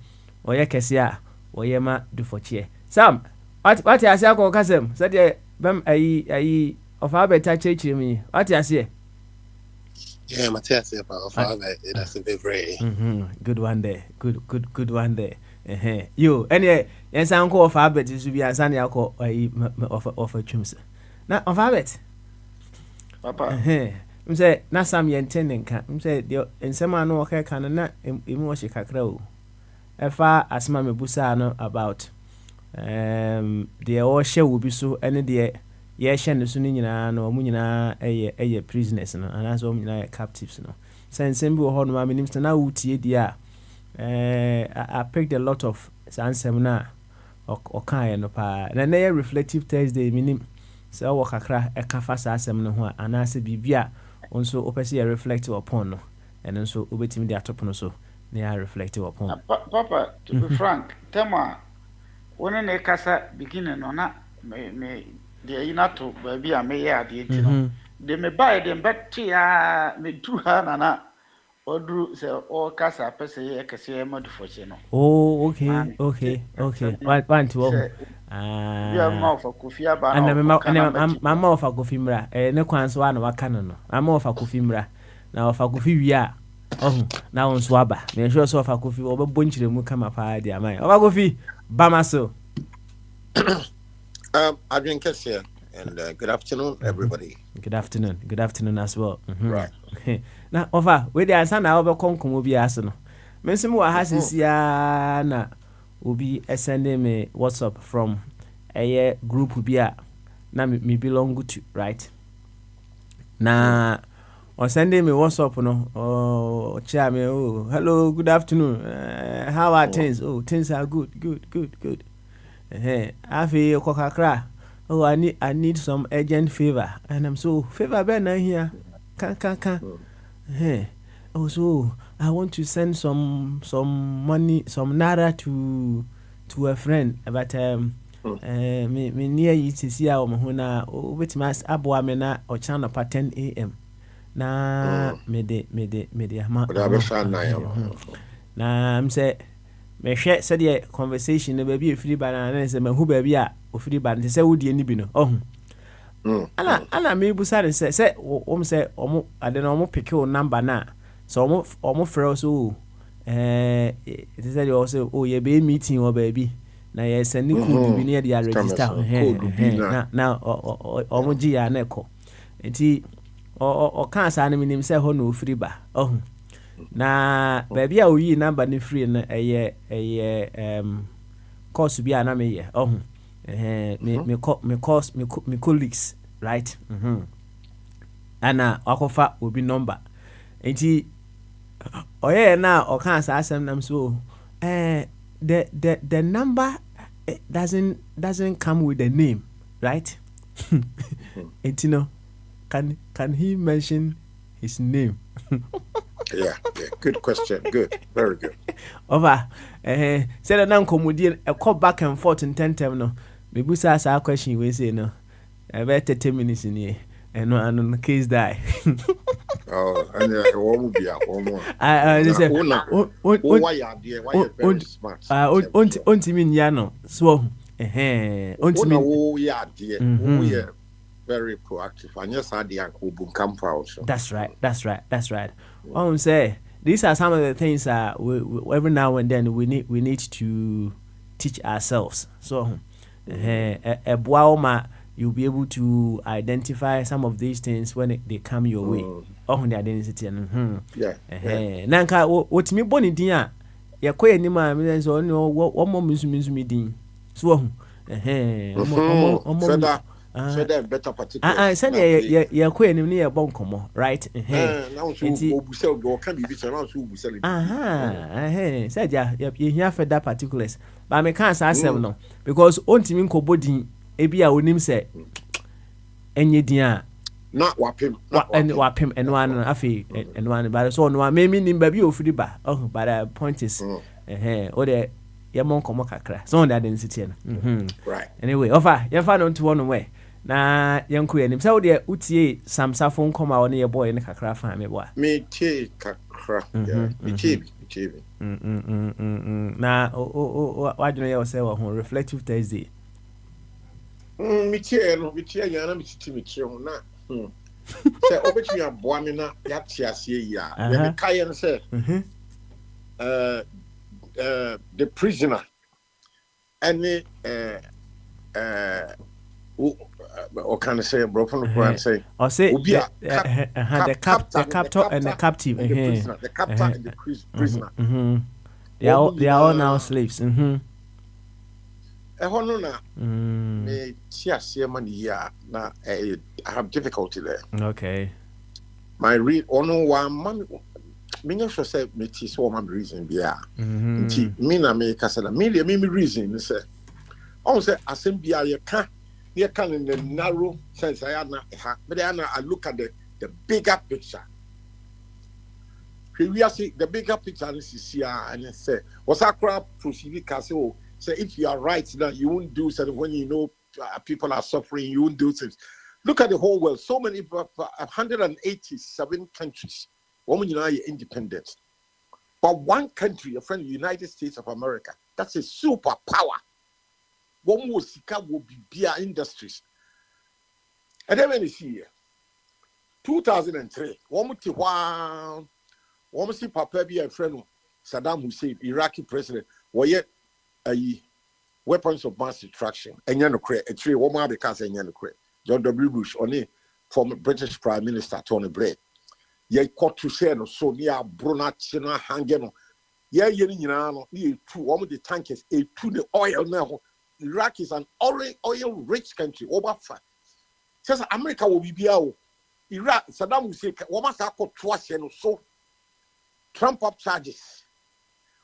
ɔyɛ kɛse a ɔyɛ ma dufɔkyeɛ Sam wate ase akɔ kasɛm sɛdeɛ bɛm ayi ɔfa bɛta kyerɛkyerɛ mu yi wate aseɛ.
Yeah, Matthias, that's a bit very
good one there. Good one there. Yo, anyway, yes, I'm called for Albert to be a sunny alcohol of a chums. Now, of Albert,
Papa,
say, not some intending can say, and some man no okay can not emotion cacro. As far as Mamma Busano about the all share will be so any day. Yes, and the Sunina no Munina a prisoners and as all captives. No, since Sembu Horn, my minister now uti dia. I picked a lot of seminar or kind of and then reflective Thursday meaning so wakakra a kafasa seminar and I said Bibia also opposite reflective upon no and also ubetim the atopono so they are reflective upon.
Papa, to be frank, Tema, when a casa beginning or not, may. The inato baby a may add it. They may buy them back to me to her or drew the all casa per se a cassia mode for channel.
Oh, okay. One to
you have mouth for Kufia
and I'm more for Kufimra, no quans one of a cannon. I'm more for Kufimra. Now for Kufi we are. Oh, now on Swaba. May sure so for Kufi over bunch the Mukama pa dear mine. Over Kufi, Bamaso.
Adrian Kessia, and good afternoon, everybody.
Good afternoon as well.
Right.
Now, over where there are some over Concom will be asking. Mensimu has ya na will be sending me WhatsApp from a group be a na me belong to right. Na or sending me WhatsApp no oh chair me oh hello good afternoon how are things things are good. I feel Coca-Cola. Oh, I need some urgent favor, and I'm so favor ben here. Can. Oh, so I want to send some money, some naira to a friend, but me near you to see our mahuna. Oh, which must abwa mena or channel pa 10 a.m. Na me de ama. Na I'm say. Me hwe said the conversation na baby free ban na say mahu baby a ofiri ban say wodi ani bi no ana me busa de say say omo ade na omo pick your number na so omo frɛ so it said you also ye be meeting or baby na ye send code bi na ye register na omo gi ya na ekɔ enti o kan sa na minim say ho na ofiri ba na baby a oyi number ni free na course bi ana me ye me colleagues right ana akofa obi number enti oye na o kan sa asem nam so the number doesn't come with the name right enti no can he mention his name?
Yeah, good question. Good, very good.
Over, said an comedian a call back and forth in 10 term. No, me busa ask our question. We say no, about 10 minutes in here, and no, and on the case die.
Oh, and won't be a home.
I say,
why you very smart?
Onti mean yano, so, onti mean,
oh, yeah, dear, oh, yeah. Very proactive, and yes, I did come also.
That's right. Say these are some of the things we, every now and then we need to teach ourselves. So, a boaoma, you'll be able to identify some of these things when they come your way. Oh, the identity. Nanka, what me boni dia? Ya kwe ni ma mi so no one more me din. So,
so that better particular.
Send ya kwe ni ni ya bon komo, right?
Now so obusel do kan bibi so now so obusel.
Said ya here for that particulars. But me can say asem no because ontimi nkobodin ebi a onim say enye din a
Not wapim.
And wapim and one afi and one but so no maybe nim baby ofudi ba. Oh, but the point is or the yamon komo kakra. So on that density.
Right.
Anyway, offer you find on to one way. Na yanku enim say de utie samsa phone come a one boy ne kakra fa me boa.
Me tie kakra. Yeah. Me tie.
Na what do you say on reflective Thursday?
Me tie yana me tie ho na. Say obetumi aboa me na ya tie ase ya. Me kai no say the prisoner any or can I say broken and say
or say
the
captor and the captive
the captor and the prisoner
they are all now slaves
no na me tia man ya na I have difficulty there.
Okay,
my read one man me so say me tia so man reason bia nti me na me kasala me reason say on say asem bia ye ka you can in the narrow sense but I look at the bigger picture. We see the bigger picture and see and say what's our crowd proceed say if you are right now you won't do something when you know people are suffering, you won't do things. Look at the whole world, so many 187 countries women are independent, but one country, a friend, the United States of America, that's a superpower. One more sika will be beer industries. And then when you see here, 2003, one see Papa be a friend Saddam Hussein, Iraqi president, were yet weapons of mass destruction. And you know, a tree, one more because you know, George W. Bush, only former British Prime Minister Tony Blair. Ye caught to say no so near Bruna China hanging. Yeah, you know, one of the tankers, a to the oil now. Iraq is an oil-rich country. Over five. Says America will be here. Iraq, Saddam Hussein, woman say twice and so Trump up charges.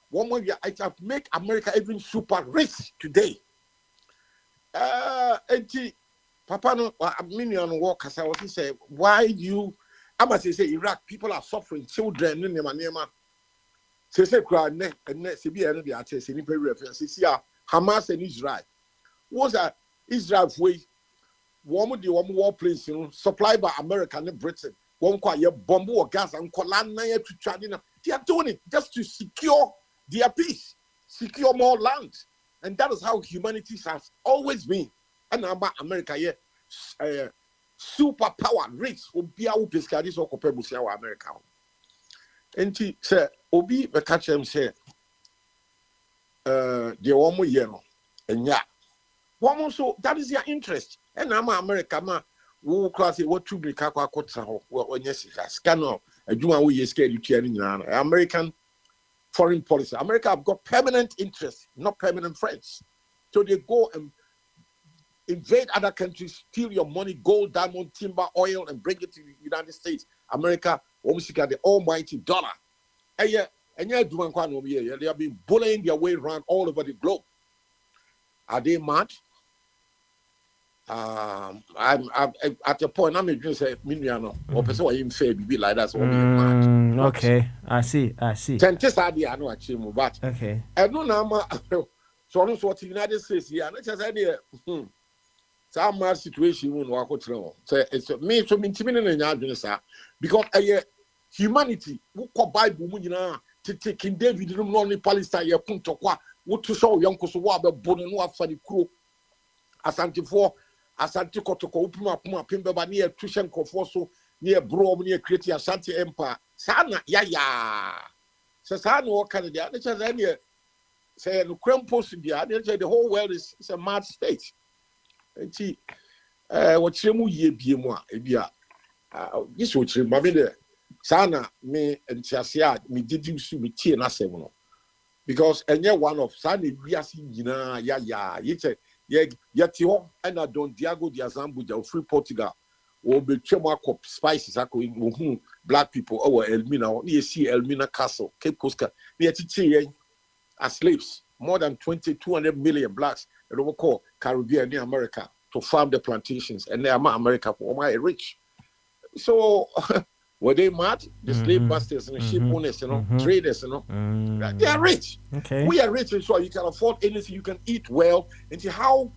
One more year, I have make America even super rich today. Papa no, a million workers. I was say, why do you? I must say, Iraq people are suffering, children, nema. Say, cry, and see, be another artist, any reference. See, Hamas and Israel. Was that Israel way? One war place, supplied by America and Britain. One quite bomb or gas and Kolan to China. They are doing it just to secure their peace, secure more land. And that is how humanity has always been. And about America, superpower, rich, will be our pescadis or Copebusia or America. And he said, Obi, the catcher him say, the one more year, and one more so that is your interest. And I'm America, who class it what to be Kakwa when yes, scanner, a Juma we scared you American foreign policy. America have got permanent interest, not permanent friends. So they go and invade other countries, steal your money, gold, diamond, timber, oil, and bring it to the United States. America, almost got the almighty dollar. And yeah, doing quite over here. They have been bullying their way around all over the globe. Are they mad? I'm at the point. I'm just say, Miliano, or person who say be like that. Mad.
Okay, I see.
Tentest idea, I know actually, but
okay.
I don't know. So I'm what the United States here. And I just idea. Some mad situation won't walk out. So it's me so intimidating in your sir because humanity who could Bible to taking David not only Palestine you come to what to show young so what about born no for the crew Asante for Asante Kotoko Puma Pimba near Tushan Kofoso near Bro near create Asante Empire Sana ya so Sana what kind of the other say no crime post the whole world is a mad state. And see, what you ye be more, this would remember Sana me and Tiasia, me did you see me tea and assembly because and yet one of Sunday we are seeing yet you and I don't Diago de Azambuja free Portugal or be Chemako spices are going black people over Elmina, near see Elmina Castle, Cape Coast, near Tichi as slaves, more than 200 million blacks. And we call Caribbean near America to farm the plantations, and they are America for my rich. So were they mad? The slave masters and ship owners, traders, they are rich.
Okay.
We are rich, and so you can afford anything. You can eat well. And see how,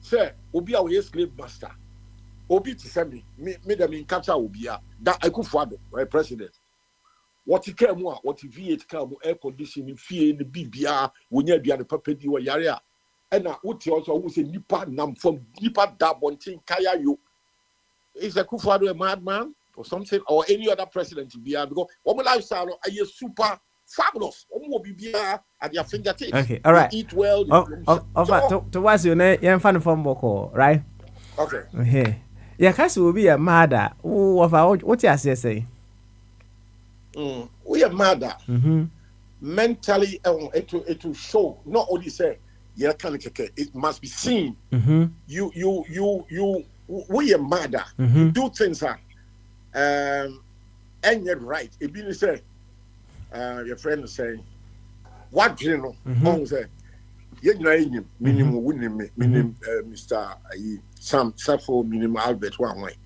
sir, Obi our slave master. Obi to send me them in capture Obia. That I could father, my president. What he came more, what he V8 come air conditioning, fear in the BBR, when you're the paper di or yarea. And now what you also say Nipa Nam from Nipa Dabontin Kaya you. Is a Kufado a madman or something, or any other president to be because our lifestyle are you super fabulous. Will be at your fingertips.
Okay, all right.
You eat well.
To what's your name? You're fan from Boko, right?
Okay.
Okay. Yeah, Cassie will be a mother. What you say?
We are mother. Mentally, it will show. Not only say, yeah, it must be seen. You. We are mother. Do things and you're right. If you say, your friend is saying, what you know, say, you know, minimum winning me, minimum Mr. Sam Safo, minimum Albert one way.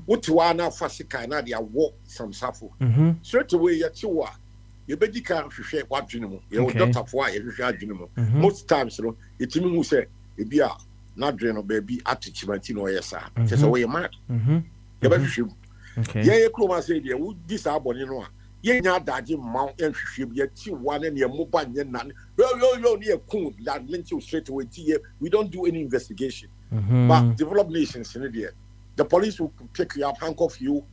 What you are now, Fasika, now they are walk some Safo. Straight away, you are. You bet you can't share what you know. You know, Dr. Foy, you share you know. Most times, you know, it's me who say, if you are. Not dream of baby attachment, you know, yes, sir. Just away a mad. Okay. Yeah, Chroma said, yeah, would this album, you know. Yeah, not that mount and ship yet, one and your mobile, none. Well, near coon that link you straight away. We don't do any investigation. But developed nations in India, the police will pick you up, handcuff you,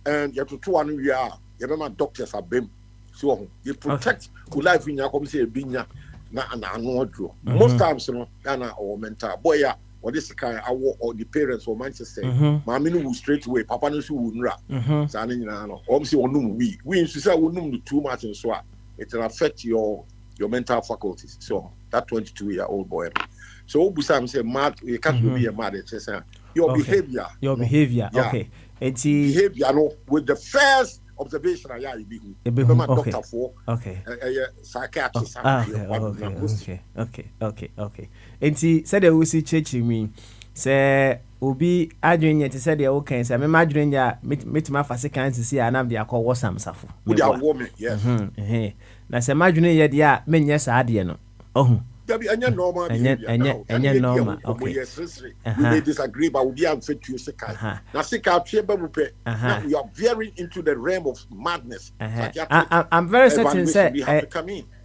and you have to 2 1 we are. You remember doctors are BIM. So you protect who life in your community, Binya. Most times, you know, Ghana or mental boy, or this kind of or the parents or Manchester, Mammy will straight away, Papa knows who wouldn't rap. Sanning, obviously, we insist I would know too much and so it will affect your mental faculties. So that 22-year-old boy. So Busam said, mad, you can't be a mad. Your behavior.
Yeah. Okay. It's
behavior, no, with the first observation I you be who doctor for psychiatrist
okay and see said they will see church me say obi adwin yet said they okay say me madwin ya metima fasika see anam dey akọ wasam safo
with their woman yes
na say madwin ye dey a menye sa ade no ohun
anya normal
anya normal okay
we may disagree but we be unfit to sika na sika tshebe mu pe now we are veering into the realm of madness
I'm very certain say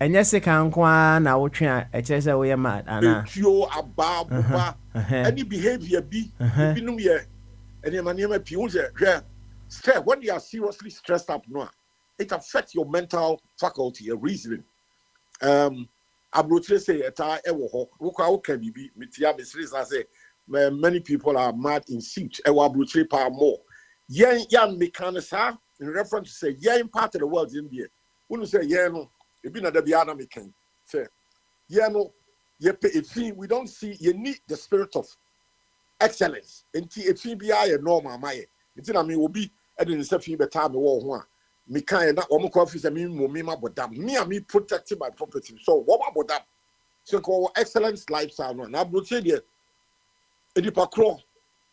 anya sika nko na wotwe a che say we mad ana
tio ababa any behavior be binum ye any maniema pi wo say stress when you are seriously stressed up no it affects your mental faculty your reasoning Abrotre say eta ewo ho wo ka bibi mitia mesri say many people are mad in suit ewo abrotre pa more yen mekanisa in reference to say yen part of the world in there who say yen no e bi na da bia na mekan say yen no ye pe efi we don't see you need the spirit of excellence enti efi bia ye normal maye enti na me obi e de se fi beta me wo ho a me kind na omo confuse me ma bodam me protecting my property so what about that so called excellence lifestyle no na broche de edipa kro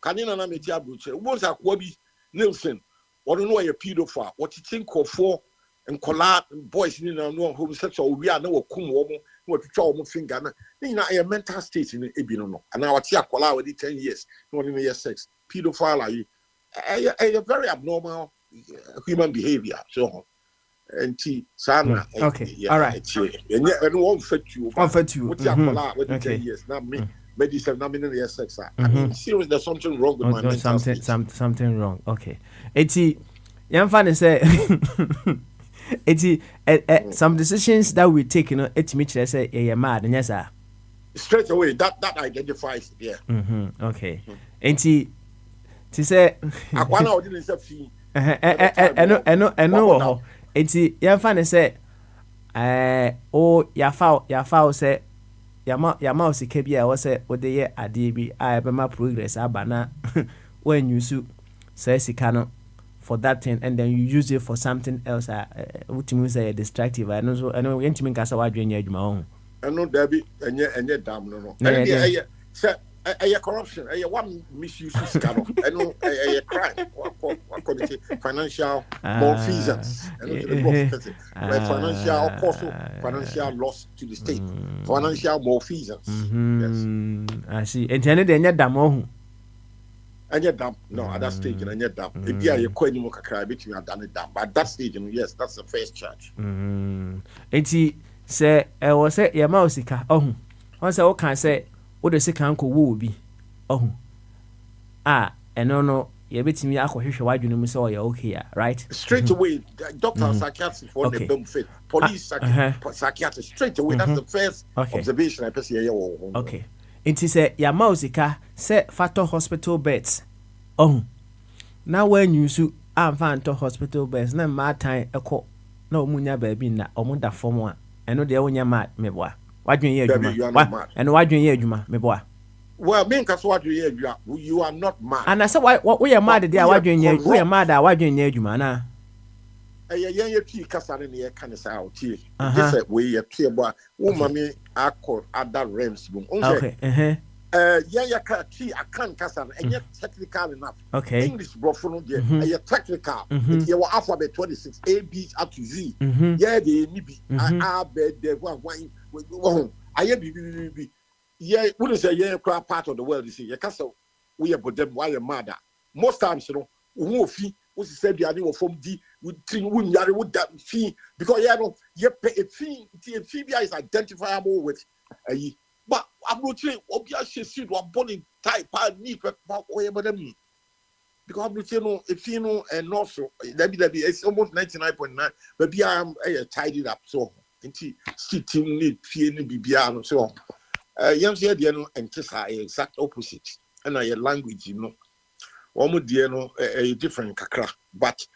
kanina na meti abroche wo sa kwa bi Nelson what no a pedophile what you think of for and collab boys ni na no homosexual we are na wakum wo mo na watwa wo finger na a mental state in ebi no and na wati akola we 10 years no in year 6 pedophile are you a very abnormal human behavior so and sana
okay all right
and won't fit you what you 10 years now me medicine na me year 6 I mean seriously there's something wrong with my mental
something wrong okay eti yamfa say eti some decisions that we take you know etimi kire say e mad nya sa
straight away that identifies yeah
okay enti ti say
akwana odin say fi
eno wo enti yamfa ne say o yafa say yama osika bia wo say wo de ye ade bi a be ma progress abana when you su say sika no for that thing and then you use it for something else what you say distractive I know so I know ntimi nkasa wa adwenya adwuma ho
eno da bi enye dam no say a corruption, one misuse scandal, a crime, what financial malfeasance, financial loss to the state, financial malfeasance.
Yes. I see. And then they damo.
And yet, no, at that stage, and yet, if you are quite more cry between you done it down. But that stage, yes, that's the first charge.
And he say, I was say, your mousika. Oh, once I can say. What the second uncle will be. Oh, and no, you bet me. I could hear why you know me so you're okay, right?
Straight away, doctor psychiatrist for the benefit, police psychiatrist straight away. That's the first observation I perceive.
Okay, it is a Yamausika say Fato hospital beds. Oh, now when you sue, I'm found to hospital beds. No, my time a call. No, Munya baby, na Omunda form one. I know the only mad me boy. Why do you hear and why do you hear Juma, my boy?
Well, me and what you are not mad.
And I said, what we are mad there, why do you hear? We are mad, why do you hear Juma now?
A young tea castle in the air can say out here. This way, a clear boy, woman, I call at that realms boom. Okay, tea, I can't castle, and yet technical enough.
Okay,
English broken, yeah, technical. Your alphabet 26 A, B up to Z. Yeah, they need I bet they were I be yeah, wouldn't say yeah, part of the world. You see, your castle, we are but them why your mother. Most times, you know, who fee was said the idea from D with 3 women, with that fee because you pay a fee. The fee is identifiable with a but I'm not saying obviously see what body type I need about whatever them because I'm not saying if you know and also that be it's almost 99.9, but be I'm tidied up so. Inti team need PN BBR so young here and just exact opposite and I language you know one a different kakra but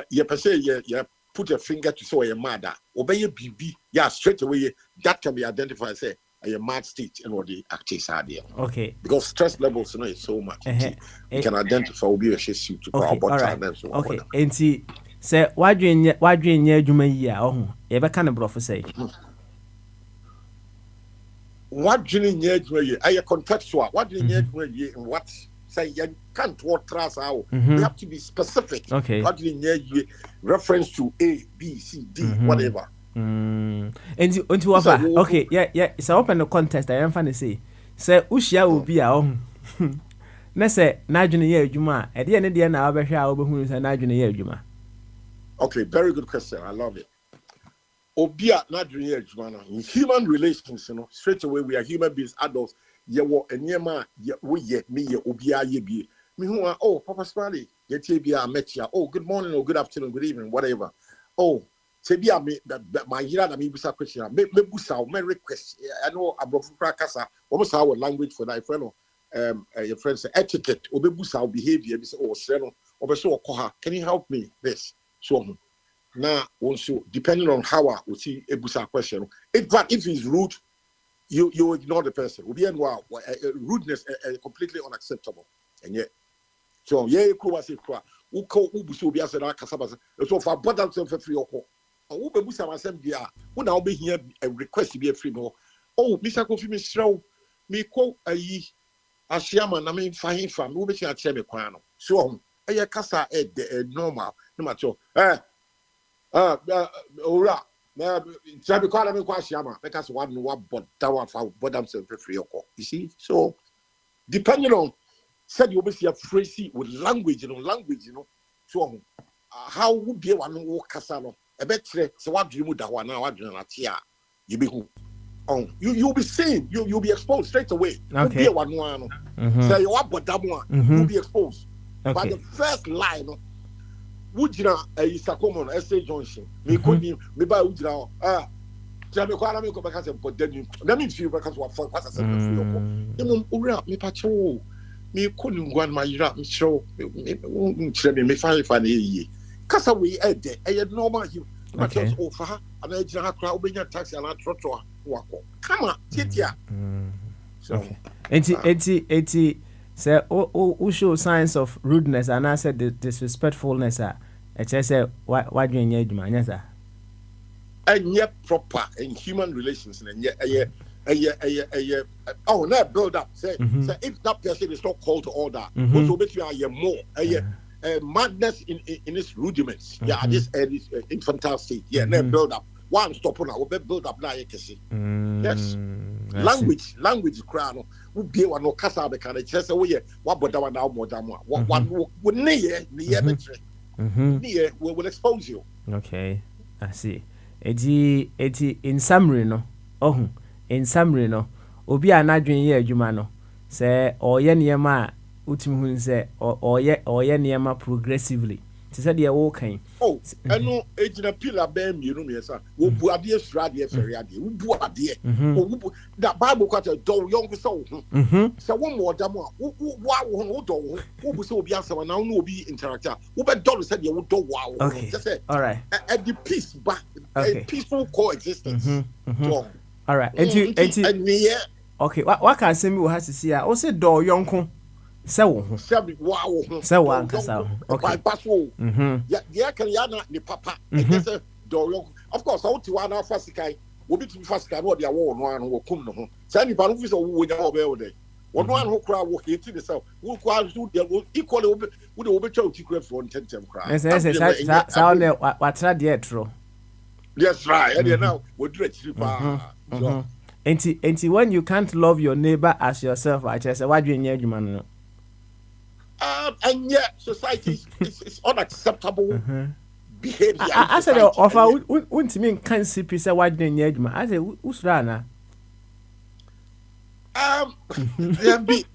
you per se you put a finger to show a mother obey a BB straight away that can be identified say a mad state and what the actors are there. Okay, because stress levels is so much you can identify will be a shit to about time so
okay and see say why do you Juma year? Oh, you ever kind of bluff say
what do you need? Are you contextual? What do you need? What say you can't walk trust out? You have to be specific.
Okay,
what do you need? Reference to A, B, C, D, whatever.
And to offer okay, yeah, it's open the contest. I am funny say Ushia will be our own. Let's say Nigel year Juma at the end of the end, I'll be here over who is a Nigel year Juma.
Okay, very good question. I love it. Obia Nigerian in human relations, you know, straight away we are human beings, adults. Ye wo enyema we ye me ye obia ye bi. Me who are Papa Smiley, ye tebia met ya. Oh, good morning or good afternoon, good evening, whatever. Oh, tebia me my yira na me busa question. Me busa me request. I know abrofu kasa. Almost our language for that friend. Your friend say etiquette. Obe busa behavior. Be say seno. Obe so okoha. Can you help me? This. So now, also depending on how I will see a busa question, if it's rude, you ignore the person. Rudeness is completely unacceptable. And yet, so yeah, uko ubusu bi ase na kasaba so for bother self free oko. Who be busa myself dia. Who now be here a request be free no. Oh, Mr. Kofi me shrew me ko ayi ashiama na me fahin fam. Who be say a me kwan no. So eye kasa normal no matter ora na sabi kwala me kwa shiama because one what but that one for bottom self free oko. You see, so depending on said you obviously have phrasey with language you know so how would be one walk kasa no e betre so what dream that one now what dream na tia you be who you'll be seen you'll be exposed straight away.
Okay,
be one say you what but that one you'll be exposed. Okay. But the first line wujina isakomon SA Junction me kodi me ba wujina tell me kwala me ko because but then let me feel because what for kwasa self free oko dem ura me pa chewo me koni ngwan ma yira me show me fa na ye kasa we ede normal you but over and I jina kra obenya taxi and trotro wako come on titia so
enti say who show signs of rudeness and I said disrespectfulness say why do you adwuma nya sa
and yet proper in human relations and yet Now build up. Say if that person is not called to order, also make you more. Madness in its rudiments. Yeah, this infantile state. Yeah, now build up. One stop on our build up now. You can see. Yes. Language crown would be one no casa because it's just a way. What but one now more than one would near we will expose you.
Okay, I see. Eti in summary no. Oh, in summary no. Obi anadwen ye adwuma no. Se oye niema utim hu se oye niema progressively. Ti se de wo kan.
Oh, eno ejina pillar be mienu me sa. Wo bu ade sura de fere ade. Wo bu ade. Wo that Bible kwata do young so. Se wo mo dam a wo do wo bu se obi asema na wo obi interactor. Wo be do se de wo do wow.
Okay. All right.
At the peace back. A peaceful coexistence. So,
all right. Okay. What can say me we has to see? O se do yonko. Se wo ankasa. Okay.
Yeah, can yana ni papa. Of course, I want to one fasikai. Wo bi to fasikai no dia wo no an wo kum no ho. Say ni pa no fi so wo nya wo be wo dey. Wo no an ho kra wo hate ni so. Wo kwa so dia wo equally wo de wo be twa uti kra for tentem kra.
Sa on what tra de etro.
Yes, right. And now we do it.
And when you can't love your neighbor as yourself, I just say, why do you need you, man?
And yet, society is unacceptable behavior.
I said, offer wouldn't mean can't see piece of why do you need you, man? I said, who's rana?
There be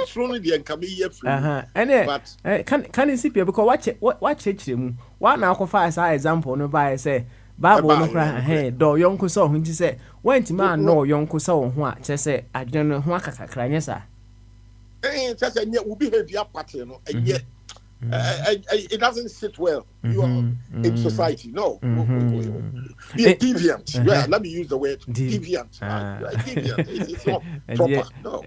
surely the Camille free.
And can you see people because watch it? One now confess our example, no by say. Bible no kra he do yonko so hu nti se wanti man no yonko so hu a che se adwene hu akakakra nya sa
che se nya wo behavior pattern no it doesn't sit well you are in society no be a deviant. Yeah, let me use the word deviant. Deviant it's not proper. No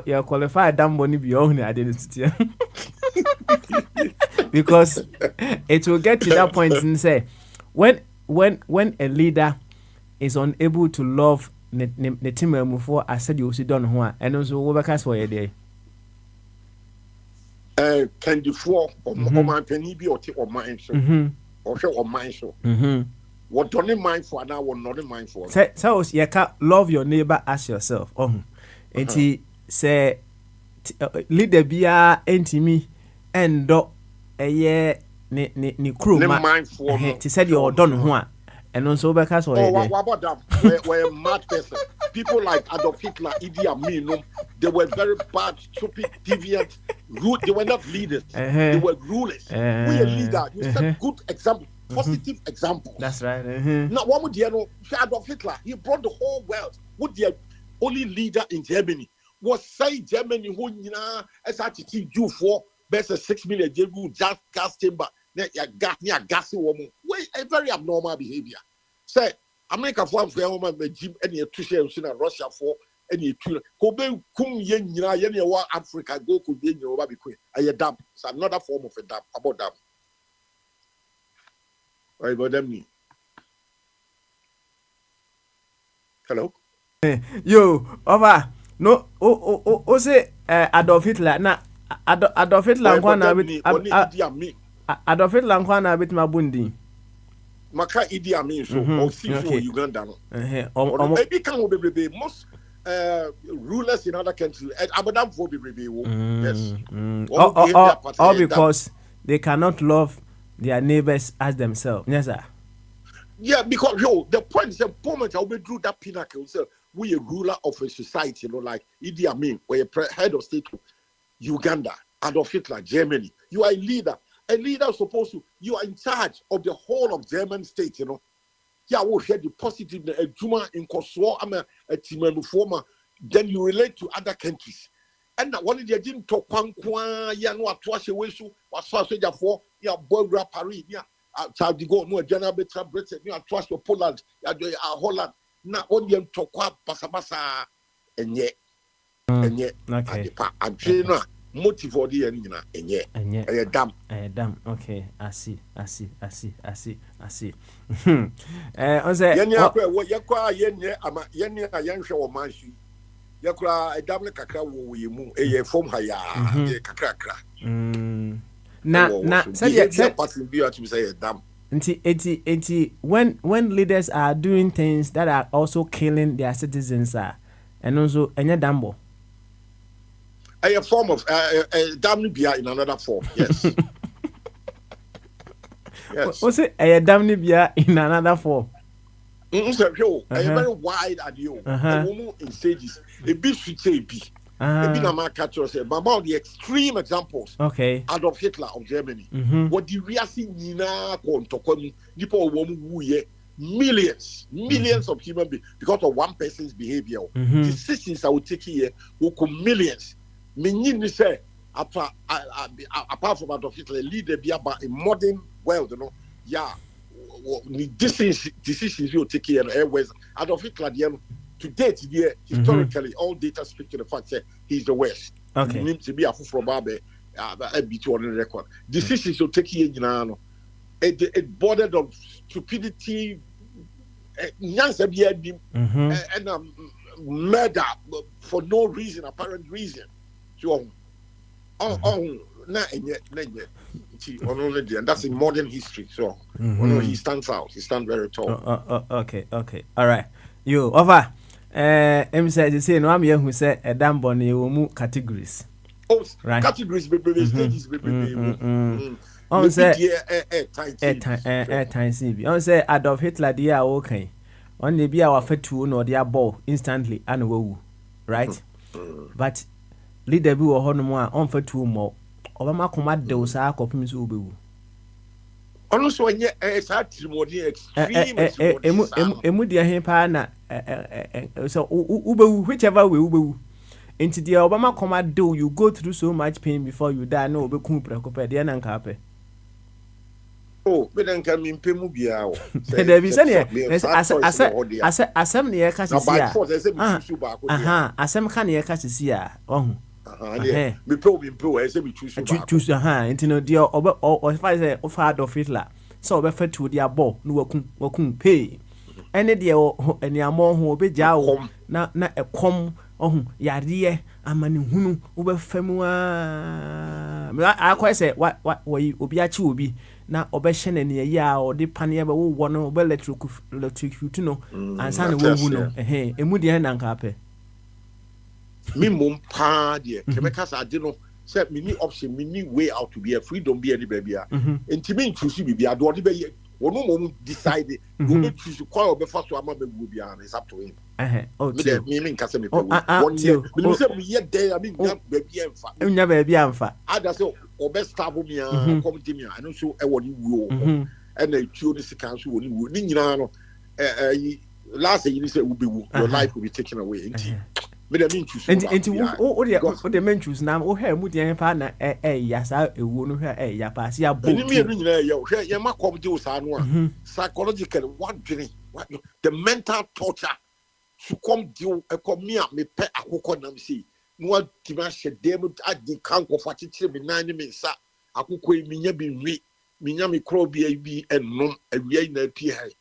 you qualify dambo ni bi ohun identity because it will get to that point and say when a leader is unable to love the team for I said you see done ho and also we back for you there
can the four or man penny be or mind so or show or mind so what don't mind for now what not mind for
so you can love your neighbor as yourself and he say leader bia entimi endo eye ni crew he said you're done ho a and also because
what about that were mad person people like Adolf Hitler, Idi Amin, they were very bad, stupid, deviant, rude. They were not leaders, they were rulers. We a leader, you set good example, positive examples.
That's right.
Now what would you know? Adolf Hitler, he brought the whole world. Would the only leader in Germany was say Germany who as attitude you for best 6 million just gas chamber. Gas woman. Wait, a very abnormal behavior. Say America for woman gym any tuition in Russia for any tool. Kobe kum yen Africa go could be in your baby queen. A dam. It's another form of a dam about dam. Right about them. Hello?
Yo, over. No, say Adolf Hitler. Na Adolf Hitler Adolf Hitler nkwana bit mabundi
maka Idi Amin so or see for Uganda no maybe can be most rulers in other countries abadam for be yes
all because they cannot love their neighbors as themselves. Yes sir.
Yeah, because the point is the moment I will do that pinnacle so we a ruler of a society, like Idi Amin or a head of state Uganda, Adolf Hitler, Germany. You are a leader. A leader is supposed to, you are in charge of the whole of German state, Yeah, we'll hear the positive, Juma in Kosovo, I'm a Timanu former, then you relate to other countries. And one of the didn't talk Yano, Twash away, was sausage for, Bulgaria, Paris, child to go, no, General Betra Britain, Twash your Poland, Holland, now only talk Pasabasa, and yet, okay. I'm motive for the enina enye dam
okay, I see on say
yenye akwa wo yekwa yenye ama yenye ayenhwe wo manhwi yekura dam ne kakra wo yemu eye form ha ya kakra
na said
pattern be to say dam
Enti when leaders are doing things that are also killing their citizens and also enye dambo
a form of damn bia in another form. Yes. Yes.
What's it? A damn bia in another form.
A very wide adieu. A woman in stages. A bit should say be. A bit of my catcher say, but about the extreme examples.
Okay.
Adolf Hitler of Germany. What the reason Nina Kontokom, people woman who millions of human beings because of one person's behavior. Decisions I would take here will come millions. Meaning say apart from Adolf Hitler, leader be about a modern world, you know. Yeah, decisions you take here airways. Adolf Hitler, to date, historically, all data speak to the fact that he's the worst.
Okay.
He needs to be a fool from Babe, B2 on the record. Decisions you take here, you know, it bordered on stupidity, and murder for no reason, apparent reason. So, and that's in modern history. So, he stands out. He stands very tall.
Okay. All right. You over. Said you say no. I'm here who said a damn bonny will categories.
Oh,
right.
Categories, baby, stages, baby.
On say
time
CB. On say Adolf Hitler, dear, okay. On the be our fetu no dear ball instantly and woo. Right? But leader be or honor on for 2 more. Obama command those are copies will be.
Also, when you extreme,
Emudia Hempana, so Ubu, whichever we will. Into the Obama command do you go through so much pain before you die? No, be compared the Anancape.
Oh, but then come in Pemubia.
There is any as some near Cassia. As some can near Cassia. Oh.
Me probing pro as we choose
into no dear or if I say of hard of Hitler. So refer to their ball, no working pay. Any dear any more who be jaw na a com ya dear a man who over femua. I quite say what we will be now obession and ya or the panier one over electric to know and son will know a moody and uncape.
Me mum pa dear. Quebecers I didn't know. Said me new option, me new way out to be a freedom be any baby. And to me, choose be a daughter be one moment decided you choose to call before to a mother will be on. It's up to him.
Oh,
me mean Casamity 1 year. But you yet day, I mean, baby and fat.
Never be unfat.
I just say, or best stab me, come to me. I don't show a one you and they choose the council when you would. Last year you said your life will be taken away. Me the mean choose. And
the men choose now. Oh, hey, Moody and partner, yes, I won't hear ya pass ya book.
You might come to us. Psychological, what dream, what the mental torture to come to a come me pet a hook on see. No dimash demo at the count of what it be 90 minutes. I could quit me, be Minyami crow be and non a real PI.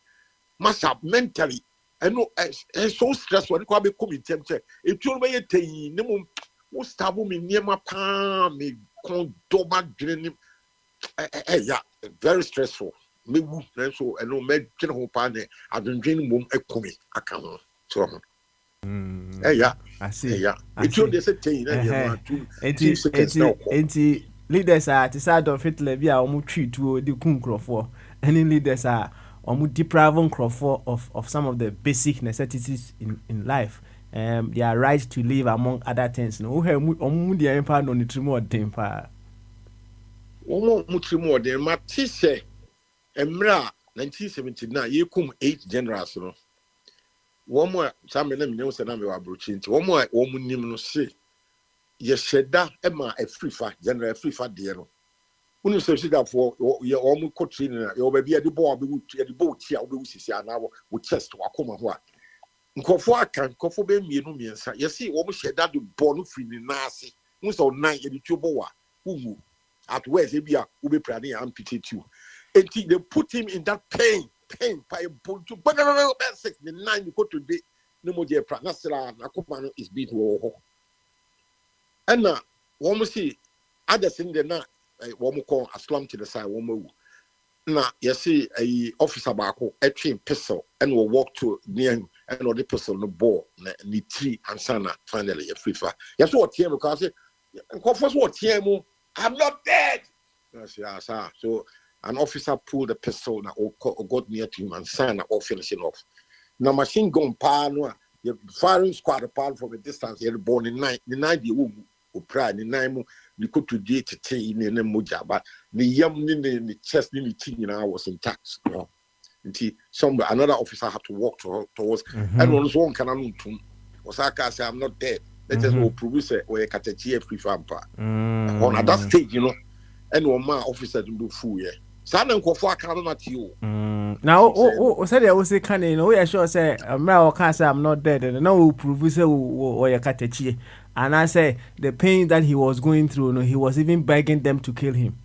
Must have mentally. I know it's so stressful. When you come in tempted, it will be a thing. No more stab me near my palm, me condoma dream. Yeah, very stressful. Me woo, so I know me general partner. I've been dreaming mum a coming. I can't. So, yeah,
I see.
Yeah, it will be a thing. 2 seconds now.
Leaders are the side of Hitler. We are almost treat to the Kunkro for any leaders are. Depriving Crawford of some of the basic necessities in life. They are right to live among other things. No, the empire no more temper.
Much more than Matisse. Emra 1979. You come 8 generals. No, one more. Some of them know the number of bruching. One more. Woman name say. Yes, Sheda Emma a free fat general free fat dear. When you say that for your own coaching, your baby at the board, the boat here, we see now with chest to Akoma. Nkofo aka nkofo be mienu miensa. You see, almost share that the born free Nasi. so 9 the tubo who at where they be a ube prani amputate you. And they put him in that pain by to but the 9 you go to the no more dear pranasra nakopano is beat war. And now one see other thing they na one call a slum to the side one. Now you see a officer bako a train pistol and will walk to near him and or the pistol no ball ni tree and sana finally a free fire. Yes, what team because and first what team I'm not dead. Yes, so an officer pulled the pistol now or got near to him and sana or finishing off. Now machine gun power the firing squad apart from a distance you're born in the night you pride in nine we could to date to tea in the moja, but the young in the chest in the teen was intact. Some another officer had to walk towards and one can was I say I'm not dead. Let us all produce or a catechia free farm part. On at that stage, and one man officer to do fool, yeah. Son and Kofa can't at you.
Now, said I was a cannon, we are sure say, I'm not dead, and no producer or a catechia. And I say the pain that he was going through, he was even begging them to kill him.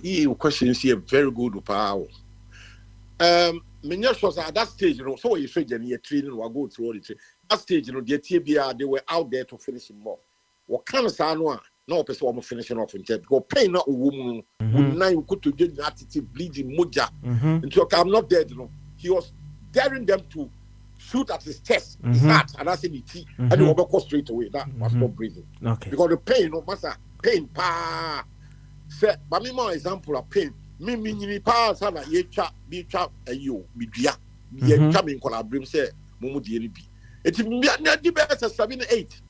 You questions here very good power. Many was at that stage, so you said you're training or go through it. That stage, the TBR, they were out there to finish him off. What kind of someone? No person finishing off in jet. Go pain not a woman. Now you could to get the attitude bleeding moja. Until I'm not dead, He was daring them to shoot at his chest, his heart, and that's in the teeth, and he will go straight away. That was not breathing.
Okay.
Because the pain, no matter pain, say, but me more example of pain. Me sana ye cha you me dia ye cha me kola brim say mumu die ni bi. Eti na di be 7-8.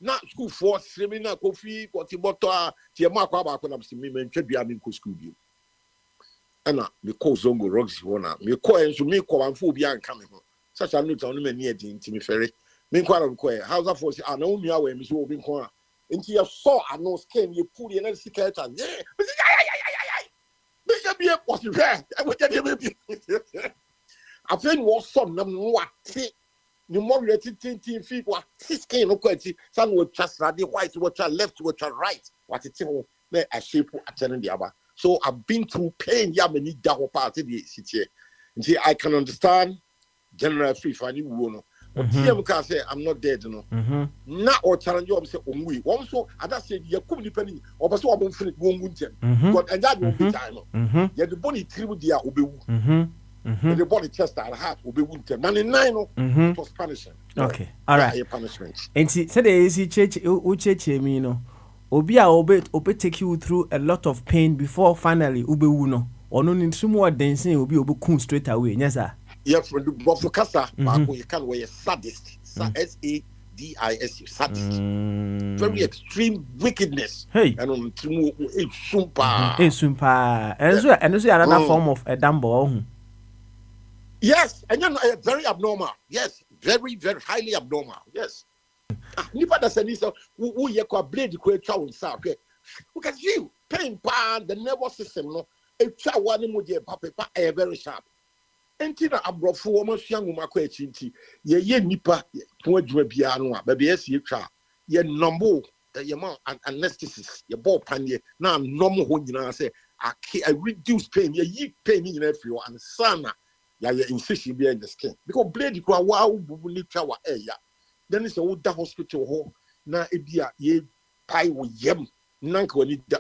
Na school for swimming na coffee ko ti boto ti ma kwa ba ko na me ntwa dua me ko school bi. Ana me ko zongo rocks wona me ko enso me ko wanfo bi anka me ho. Such a note on me di nti me ferry me kwa ko house of force ana unu awe me so obi ko a nti you saw a no skin you pull the next secret and yeah me be was there I would get me I think was some na what ni more related 10 feet what skin no quality some will just right white what left what right what it me a shape attending the other so I've been through pain ya me need that party the city nti I can understand general free for any woman. TM can say I'm not dead, Not or challenge you say we. Also, at that stage, you couldn't depend or so I'm finish one winter. But and that won't be time. Yeah, the body tribu dia obe. The body chest and heart obe winter. 99 it was punishment.
Okay, all right.
Punishment.
And see, said the AC church, uche me no. Obi a obe take you through a lot of pain before finally ube uno. Or no need some more dancing obi kun straight away. Yes, sir.
Yes, but for Casa, you can wear sadist, sadist, sadist. Very extreme wickedness.
Hey,
and on sumpa,
and so another form of a dumbo.
Yes, and you're very abnormal. Yes, very, very highly abnormal. Yes. Nipa da senisa, who ye kwa blade create chow in South. Look at you, pain, pan, the nervous system, no, a chow one emoji, papa, very sharp. Entina abrofo wo masua ngoma kwa achinti ye nipa ko adwuma bia no a ba be asie twa ye nombo ye ma anesthesis ye ball panye na nom ho nyina say I reduce pain ye yi pain nyina free and sana ya ye incision bia in the skin because blade kwa wa bubu ni twa wa eya then is wo da hospital ho na ebia ye pai wo yem nanka woni da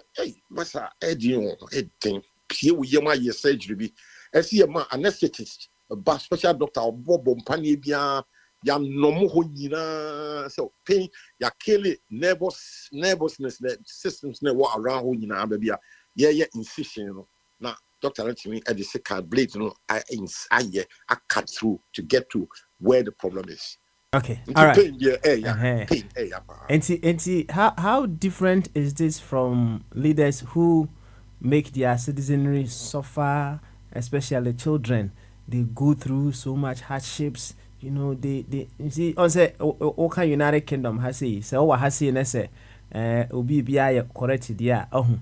masa edin edin pie wo yem aye surgery bi esi ma anesthetist ba special doctor obobo mpane bia ya nomo ho nyina so pain ya kill nervousness the systems na what around ho nyina ba bia ye incision no na doctor antimi at the second blade no I cut through to get to where the problem is.
Okay, all right.
Pain,
and how different is this from leaders who make their citizenry suffer? Especially children, they go through so much hardships. You know, they you see, on say, Oka United Kingdom has say, so what has say, say, obi biya corrected ya, ba,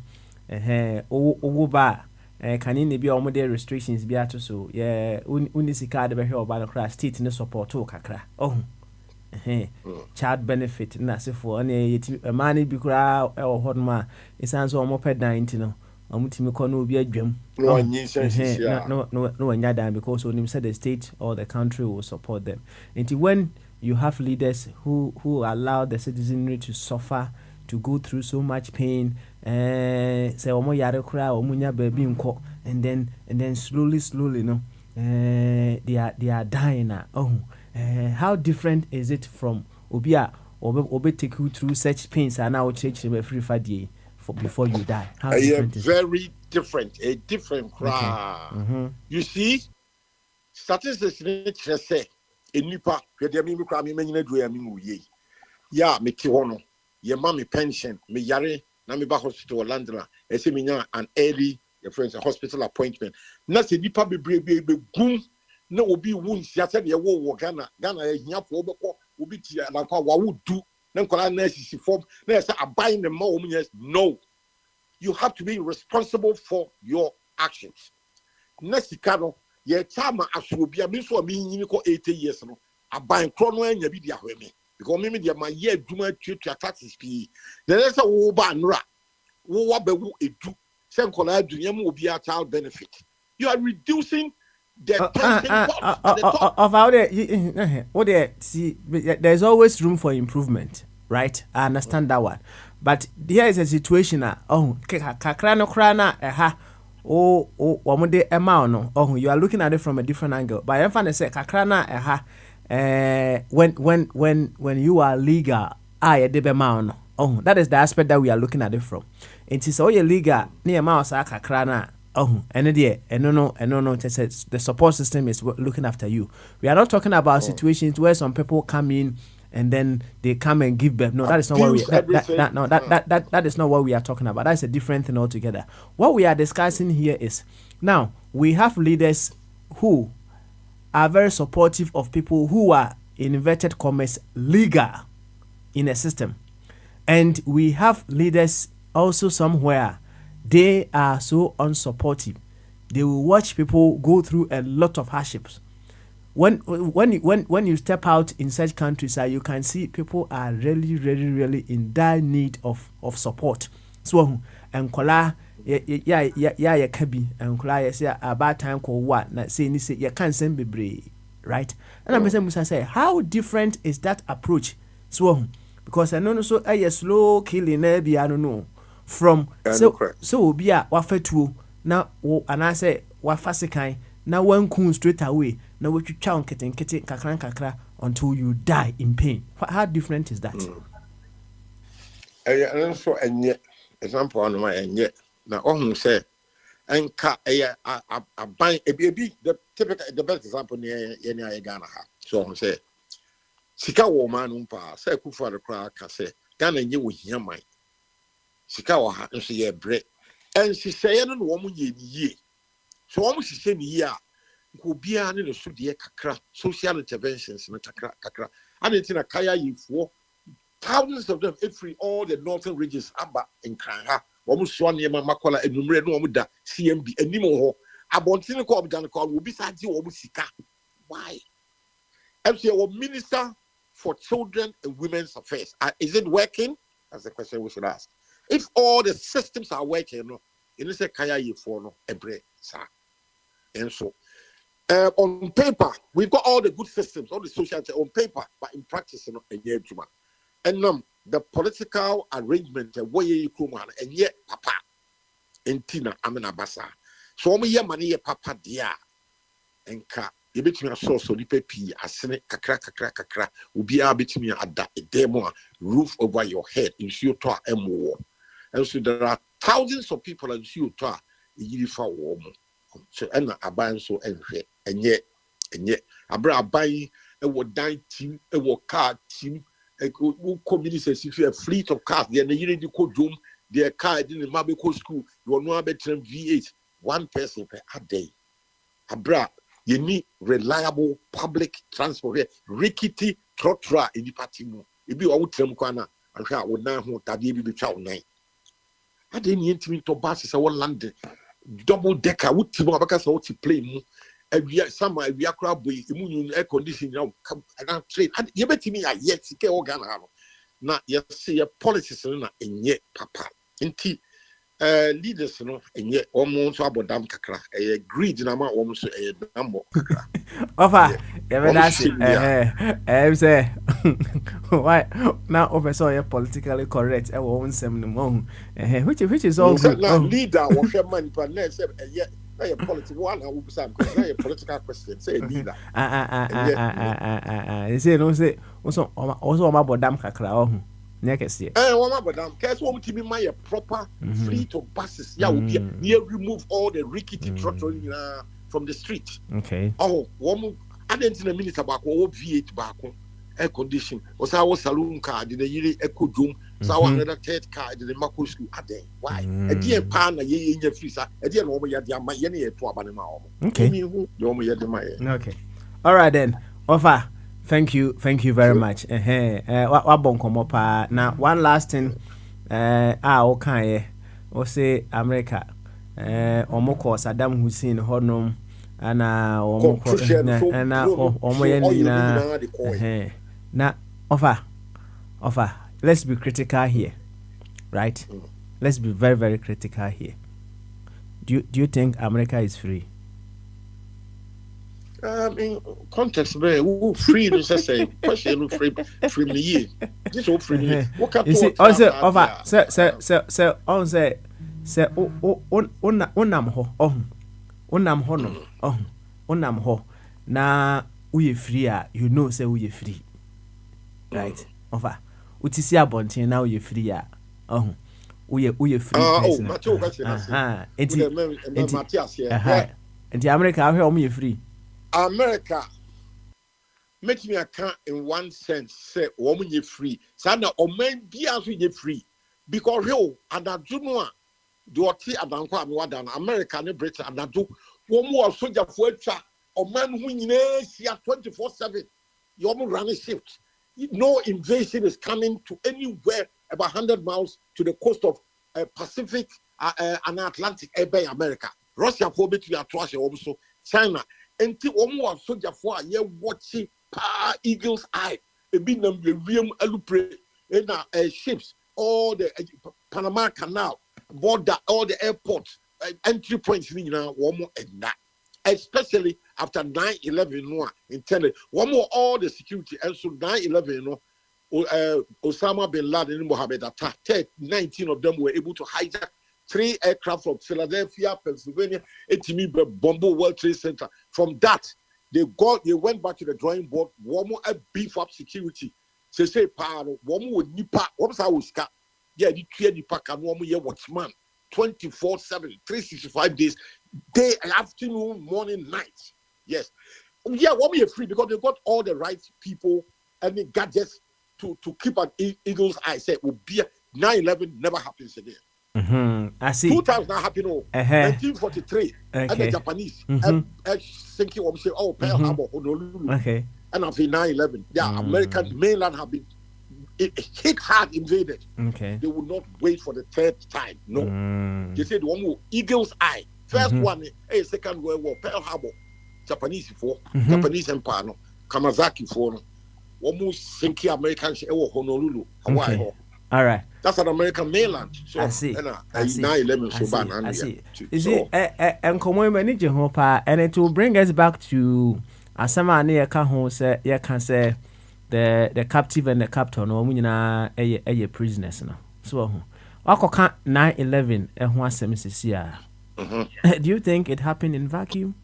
can be almost there restrictions be to so, yeah, unisika de be here about the crash state in the support to kakra. child benefit na se for na yeti man bi kura e wo hodom a isan so omo pɛ dan nti no omutimi kɔ no obi adwam
no
wanya dan because onim said the state or the country will support them. And when you have leaders who allow the citizenry to suffer, to go through so much pain, say omo yare kura omo nya baby nko, and then slowly no they are dying now. How different is it from obia obe take you through such pains and now change them every 5 years before you die? How different is
very different, a different cry.
Okay.
You see, statistics say a nipa me cry me many do ye. Yeah, me kiwono, ye mommy pension, me yare, na me ba hospital landra, ese me an early your friends a hospital appointment. Na se nipa be gum na obi wounds ya said ye wo Ghana e hia for obeko obi ti na kwa wa would na nkola na sisi form na say abuying the more yes. No, you have to be responsible for your actions. Nesikano ye chama asobia mi so mi nyini ko 80 years no aban kro no anya bi dia hweme because me dia ma ye aduma tuatua taxes pi there say wo ba nra wo wa bewu edu say nkola adunya mu obi a child benefit. You are reducing the
of how they see there's always room for improvement, right? I understand that one, but here is a situation kakra no kra na wamode ema no you are looking at it from a different angle, but I find say kakra na when you are legal that is the aspect that we are looking at it from. It is all your legal near mouse kakra na no, the support system is looking after you. We are not talking about situations where some people come in and then they come and give birth. No, that is not what we that is not what we are talking about. That's a different thing altogether. What we are discussing here is now we have leaders who are very supportive of people who are, in inverted commas, legal in a system, and we have leaders also somewhere they are so unsupportive. They will watch people go through a lot of hardships. When you step out in such countries, you can see people are really in dire need of support. So and kola ya kabi and kola ya say about time ko what na say ni say you can't send bebre, right? And I'm saying Musa say how different is that approach? So because I know so a slow killing I don't know. From so be a wafetuo na wo anase wafasikan na wankun straight away na wetwitwa onketen kakra until you die in pain. How different is that?
And so enye example on my enye na ohun say enka a ban ebi the typical the best example near Ghana ha. So ohun say sika wo man umpa say kufu the kra ka say Ghana nye wo hia man sika wa ha nso ye bre en siseye no wo mu ye niye so wo mu siseye niye a ko bia ne so de kakra social interventions no kakra and na kaya yifo thousands of them every all the northern regions aba in Kranha wo mu so ne ma makola enumre no wo mu da CMB animo ho abontin ko obdan ko wo bi sa ji wo mu sika. Why? MC wo minister for children and women's affairs, is it working? That's the question we should ask. If all the systems are working, in this kaya ye for no ebre sa. And so on paper, we've got all the good systems, all the social on paper, but in practice, and the political arrangement, way you come on, and yet papa, and Tina Amina Basa. So me money papa dia, and ka. You bet me a source of the pepi, a senate, kakra, ubi a bit me at that a demo roof over your head in Shuta and war. And so there are thousands of people in Shuta in uniform warm. So and I buy so and yet I buy a what dine team, a what car team, a community if you have a fleet of cars, then the unit you could room, their car in the Mabico school, you are no better than V8, one person per day. Abra. You need reliable public transport here. Rickety trotra in the party. If you are with them, Kwana, and I would now hold that you be child nine. I didn't need to buses our London double decker with Timor because I want to play Somewhere we are crab boy, immune air conditioning now and trade. And you bet me, yet, see, organ. Now, you see a politics in yet, papa. In tea, leaders, and yet almost about damn kakra. A greed in amount almost a number.
Offer, that's it. Say, why now? Offer so you're politically correct. I won't say no. Which is all good.
Leader was your money, but next, yet. A political one, I will be some political question. Say leader.
You say no say also about damn kakra. Next year.
One about damn. Case won't be my proper fleet of buses. Yeah, will be remove all the rickety trotting from the street.
Okay.
Oh, one. I didn't in a minute about V8 back. Air condition. Was our saloon car? Did the year echo doom? So another third car did the Mako school. Why? A dear pan a year in your freezer. A dear woman, you have my yenny to Abanama.
Okay. Okay. All right then. Offer. Thank you very much. What bon come up now? One last thing. Okay. O say America. Omoko Saddam Hussein Honum. And now offer. Let's be critical here, right? Let's be very, very critical here. Do you think America is free?
In context, very free. This is a question free me. This all free.
You see, also offer. So on say unam ho no. Unam ho na we free. You know, say we free, right? Offer. Utisi abontin na we free we free. Enti America ahwe omo free.
America make me account in one sense say omo free. Sana oman bia so ye free because yo adadu no a do oti adanko amwada America ne Britain adadu womo soldier for atwa oman hu nyina sia 24/7 you omo run a shift. No invasion is coming to anywhere about 100 miles to the coast of Pacific and Atlantic by America. Russia for between Atrasha also China. And the one soldier for a year watching Eagle's Eye. A big number of Alupre in ships, all the Panama Canal, border, all the airports, entry points, one more and that. Especially after 9/11 in Tele, one more all the security, and so 9/11 Osama bin Laden and Mohammed attacked. 19 of them were able to hijack 3 aircraft from Philadelphia, Pennsylvania, Bombo World Trade Center. From that, they went back to the drawing board. One more beef up security. Say, one more nipa. What was our scar? Yeah, the clear nipa can one more watchman 24/7, 365 days. Day, afternoon, morning, night. Yes. Yeah, one way free because they got all the right people and the gadgets to keep an eagle's eye. Say, will be 9/11 never happens again.
I see.
2 times now happened. 1943. And the Japanese thinking of say, oh, Pearl Harbor, Honolulu.
Okay.
And after 9/11, American mainland have been hit hard, invaded.
Okay.
They will not wait for the 3rd time. No. They said one more eagle's eye. First one, Second World War, Pearl Harbor, Japanese for Japanese Empire, no, Kamazaki for no, almost sinking Americans over Honolulu, Hawaii.
Okay. All right.
That's an American mainland. So,
I see.
9/11 so bad.
I see. You see, and come manage hopa, and it will bring us back to Asama near Kaho say, you can say the captive and the captain, or a prisoners. So, Wako 9/11 and one semester. Do you think it happened in vacuum?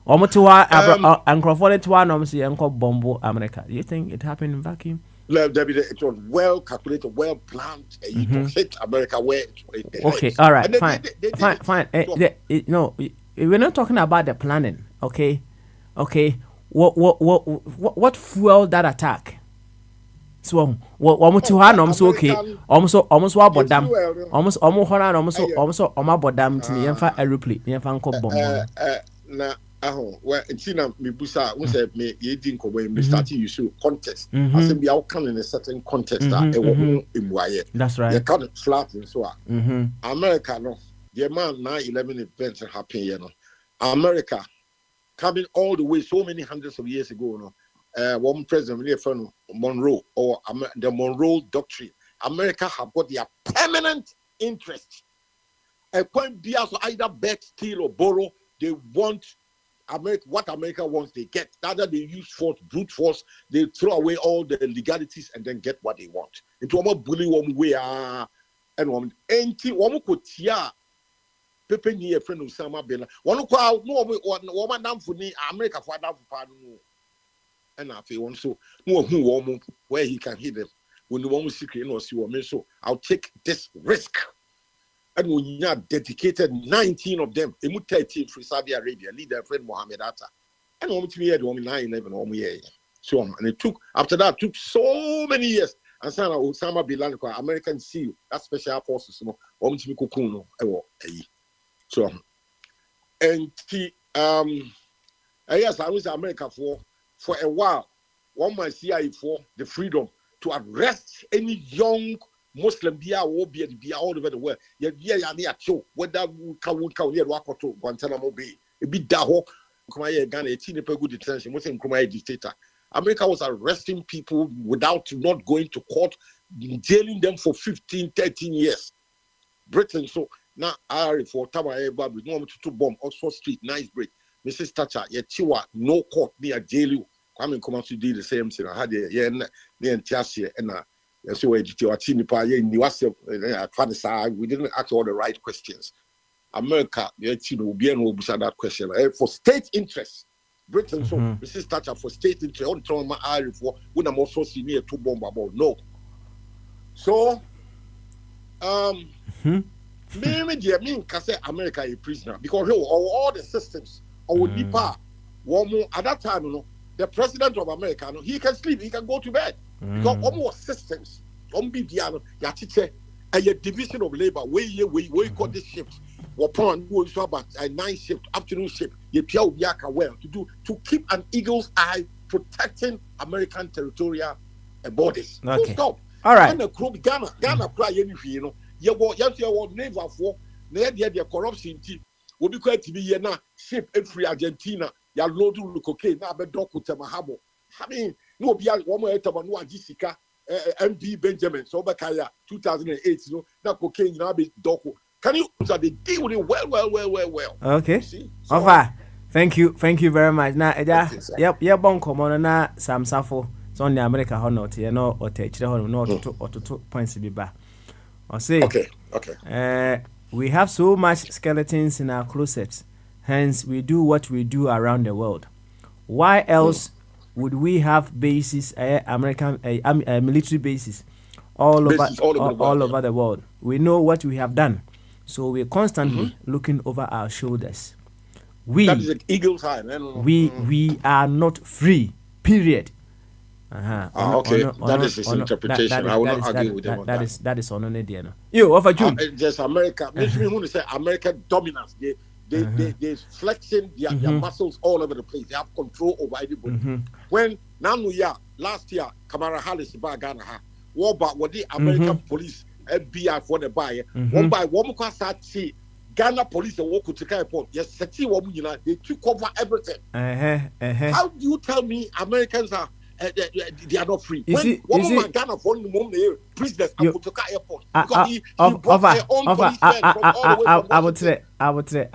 And Crawford to one say Uncle Bombo America. Do you think it happened in vacuum?
It was well calculated, well planned. You hit America where
okay, all right, fine. No, we're not talking about the planning. Okay. What fueled that attack? So almost to hand almost okay. Almost what about them? Almost about them to me and for a replay.
Well, it's in me busa. We said me you didn't go when we started you show context. I said be outcome in a certain context that
that's right.
You can't flat and so on. America no. The man 9/11 events happen. America coming all the way so many hundreds of years ago, one president from Monroe or the Monroe Doctrine, America have got their permanent interest. A point be also either beg, steal, or borrow. They want America. What America wants, they get. Either they use force, brute force. They throw away all the legalities and then get what they want. Into a bully one way and one anti one could tia. Pepe ni a friend of Osama bin Laden. One crowd no woman down for me America for down for pardon. And I feel one so no who where he can hit them. When the one secret no see woman, so I'll take this risk. And when you are dedicated 19 of them, a 13 from Saudi Arabia, leader friend Mohammed Atta. And one to me had 9/11 1 year. So and it took after that took so many years. And so Osama bin Laden, American SEAL, that special forces, no, one to me kukuno, so and yes, I was America for a while. One might see for the freedom to arrest any young Muslim or be all over the world. Yeah, whether we can near Wakoto, Guantanamo Bay, a bit Daho, Kumaya Ghana, a teen good detention, wasn't Kumaya dictator. America was arresting people without not going to court, jailing them for 15, 13 years. Britain, so now I for Tama Babu, no to bomb Oxford Street, nice break. Mrs. Thatcher, Yetiwa, no court near jail. Coming come to do the same thing. I had a year near Tiasia and so we didn't ask all the right questions. America, will be an answer that question. For state interest, Britain, so Mrs. Thatcher for state interest, on trauma area for when I'm also senior to bomb about no. So me can say America a prisoner because all the systems our Nipa at that time, the president of America, he can sleep, he can go to bed. Because almost systems, a division of labor, where you got this shift, upon who is about a 9 shift, afternoon shift, to keep an eagle's eye protecting American territorial borders.
Okay.
Stop.
All right.
Ghana cry anything, your naval for the corruption team will be quite to be here now. Ship every Argentina, ya load cocaine, now be dock with Mahabo. I mean, no be one more no Jessica, MV Benjamin, so Bakaya 2008, now cocaine now be dock. Can you they deal with it well?
Okay.
See?
So, Ofa, thank you very much. Now, yep, bon common na Sam Safo. It's on the America Honor, you know, or take no to points be back. Or say,
okay.
We have so much skeletons in our closets, hence we do what we do around the world. Why else would we have bases, American military bases, all over the world? We know what we have done, so we're constantly looking over our shoulders.
That is an eagle's eye.
We are not free. Period.
Okay, that is his interpretation. I will not argue with him on that.
That is on the you offer June.
Just America. Makes me want to say American dominance. They flexing their muscles all over the place. They have control over everybody. When last year, Kamala Harris by Ghana, what the American police, FBI for the buyer, one by one more start see Ghana police and walk to the airport. Yes, they took over everything. How do you tell me Americans are? They are not free. When Ghana for the prisoners at Kotoka Airport because he brought her own policemen from all the way from
I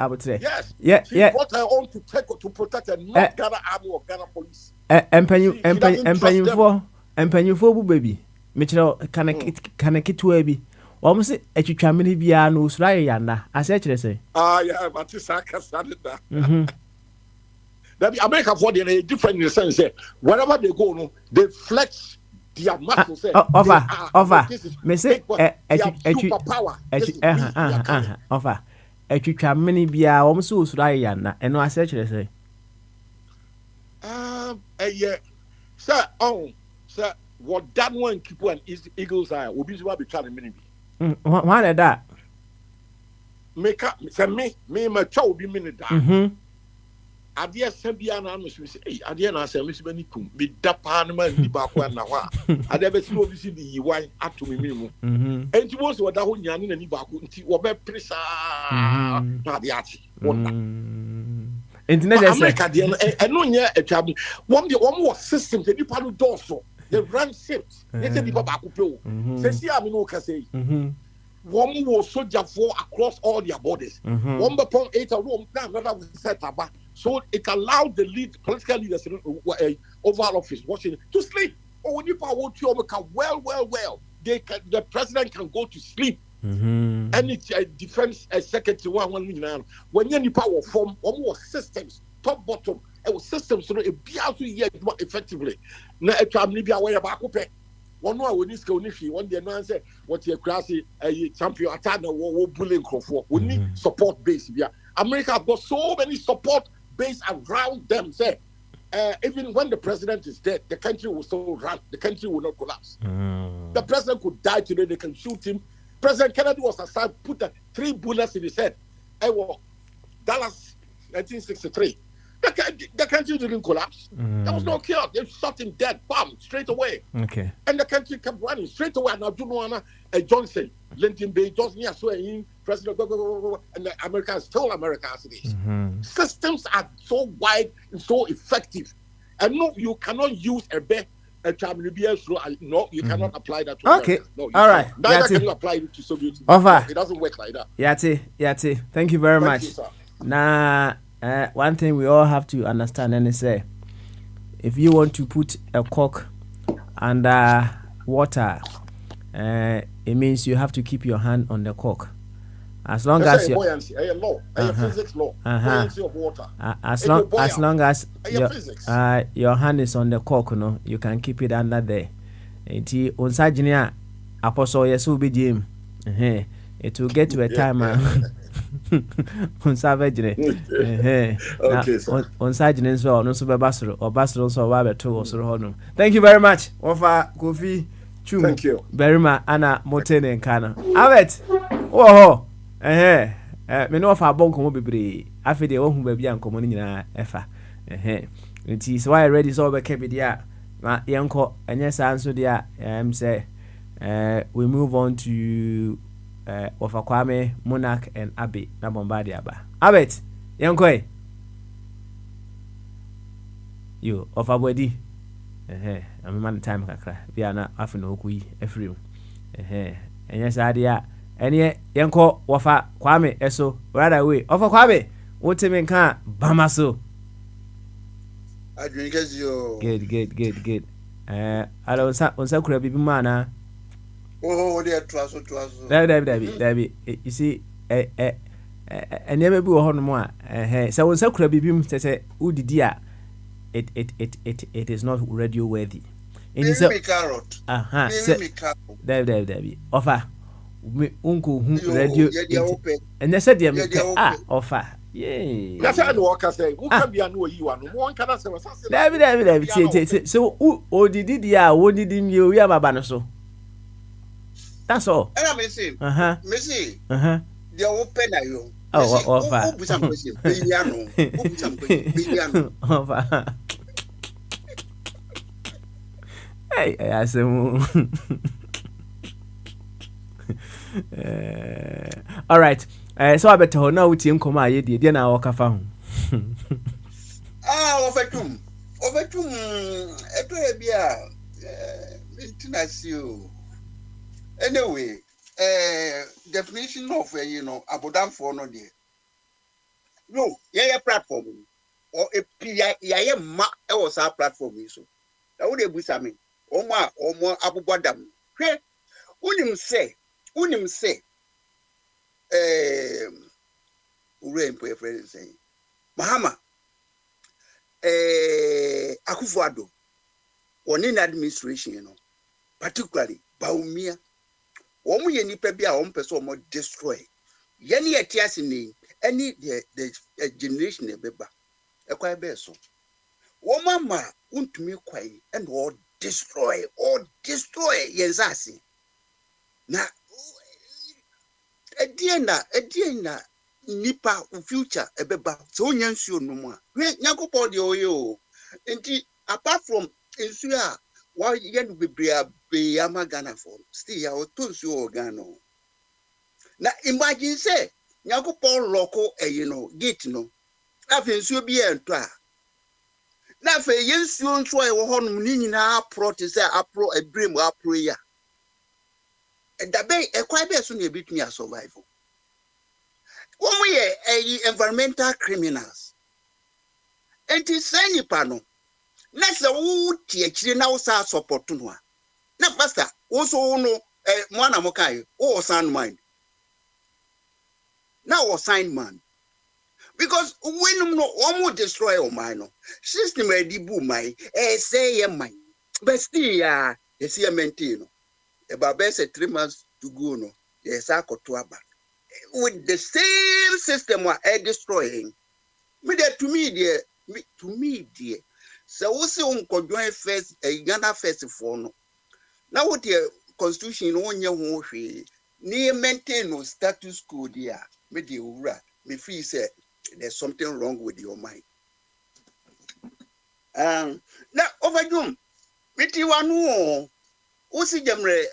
would say.
Yes.
Yeah.
He brought her own to protect the North Ghana Army or Ghana Police.
Empanyu for baby. Mitchell can I get baby? Almost a chichamini bia no sly yanda. I said to say.
Yeah, but it's that. That America for the different in the sense that wherever they go, they flex their muscles.
Over. Me say
superpower.
Over. A chichamini bia almost sly yanda. And no, I said to say.
Yeah, sir. Sir, what that one keep one is eagle's eye. Will be trying to mini.
Why did that?
Make up, me, my child be minute that. Adia Sambiana, Adia, I say, Miss Benicum, be Dapanama, Nibaqua, Nawa. I never saw this in the wine up to me. And you also what that one yan and Nibaku, or be presa, Nadiati. America and no yeah a trouble. One more system the people do so. They run ships. They say people back say see I no can say. One more soldier for across all their borders. 1.8 room now another set up. So it allowed the political leaders in Oval Office, Washington, to sleep. Oh, when you power well, the president can go to sleep. And it's defense secretary when you power form almost systems, top bottom, it was systems so it be out more effectively. Now, a family be aware about one more when this go one day no answer what your classy champion attack war bullying for. We need support base. America have got so many support base around them. Say even when the president is dead, the country will still run. The country will not collapse. The president could die today. They can shoot him. President Kennedy was assigned, put 3 bullets in his head. Dallas, 1963. The country didn't collapse. There was no cure. They shot him dead, bam, straight away.
Okay.
And the country kept running straight away. Now, Johnson, Lyndon B. Johnson, President, and America is still America as it is. Systems are so wide and so effective. And no, you cannot use a no, you cannot apply that to
okay.
No,
all right.
Neither can you apply it to Soviet Union. It doesn't work like that.
Yati. Thank you very much.
You,
now, one thing we all have to understand and say, if you want to put a cork under water, it means you have to keep your hand on the cork. As long as you
physics law, buoyancy of water.
As long as your hand is on the cork, you can keep it under there. Iti unsajnia apostle Yesu be Jim. It will get to a time unsavagine. Unsajinin so no super basro or basro so wabe to or Thank you very much. Ofa Kofi Chum.
Thank you.
Very much Anna Motene and Kana. Avet. Oh. Me no fa bon komo bebre afi de ohun ba bia nkomo nyina efa nti so I ready so be kebi dia ma yenko enye sa nso dia say we move on to Ofa Kwame Monarch and Abbey na bombard aba abet yenko yo Ofa body am man time kakra bia na afi na okuyi efrim enye sa dia ene yenko Ofa Kwame eso right away Ofa Kwame woteme nka bamaso
adwinkezio
good ala onsa kura bibi mana
they twaso
Dabi you see ene be bi wo hono mo a se onsa kura bibi m se udidi a it is not radio worthy
in se carrot
Dabi Ofa unko hu radio and they said them offer
that's how the worker say who can be an you one one can say
David so o did ya wo did you we am aba no so that's all
and I say Messi they open ayo
offer offer hey asem all right so I better now with him come aye dey na waka fa ho
overtum eto e bia international anyway definition of abodam for no dey no yeah platform or a yeah ma e was our platform so that would be something omo abobadam hwe unim say ure empo friend say Mahama Akufo-Addo on in administration particularly Bawumia omo ye nipa bia o mpese o mo destroy ye ne etiase ni any the generation ebeba ekwa be so wo mama untumi kwai and all destroy yenzasi na ediena nipa future ebeba so onyansuo no mu a nyakopo de oyo enti apart from ensuo a wa ye no bebre be amagana for still ya otonsuo organo na imagine say nyakopo loko gate no afei nsuo bi yɛ ntɔ a na afei yɛn nsuo nso a ɛwɔ hɔnom ne nyinaa aporɔ te sɛ aporɔ ebire mu aporɔ yi a ɛdabe ɛkwan bɛɛ so na ebitumi a survive wɔn yɛ environmental criminals enti sɛ nipa no na sɛ wo tie akyire na wo sa support no a na pastor wo so no mo ana mo kai wo sign mind na wo sign man because when no one destroy o man no system e di bu man say ye man but still ya see maintain no about best 3 months to go no yes akoto aba with the same system we are destroying me there to me there so we see on join first Ghana first for no now what the constitution no nya ho hwe ni maintain no status quo there me dey ura me feel say there's something wrong with your mind. Now overdoom. Miti wanu. Usi jamre.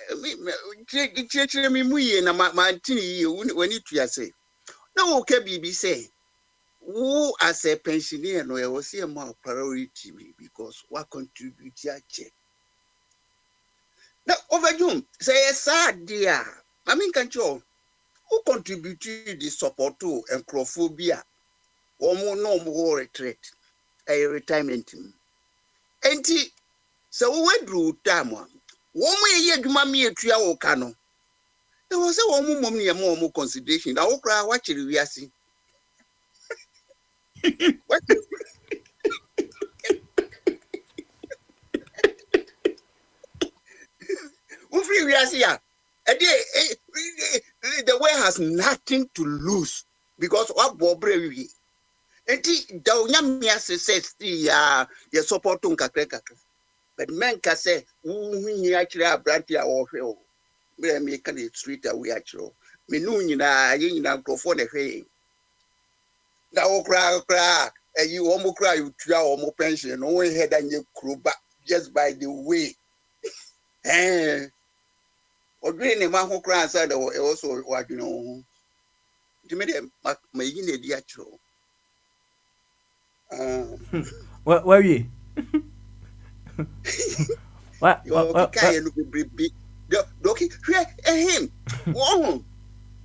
Chire mi muye na mantini when it ya say. Now okay bibi say. Who as a pensioner no I was a more priority because what contribute ya check. Now overdoom say sad dear. I mean can't you who contributed the support to encrophobia? Omo no more retreat a retirement enti so we do time one ye adwuma me atua wo ka no e wo se wo mom ne mo mo consideration na wo kra wa kire wiase wo free wiase ya the way has nothing to lose because what bobre we enti da onyame asese ya support nkakra but men ka say hunyi akire abranti a wo hwe o me ka the street away akire me nu nyina ye nyina krofo na hwe da wo kra eyi wo mo kra yutua wo mo pension no we head anye kroba just by the way odwe ne ma ho kra answer da wo also wadwene ho ntime de ma yi na di akire
where you? What?
Doki, him. Whoa,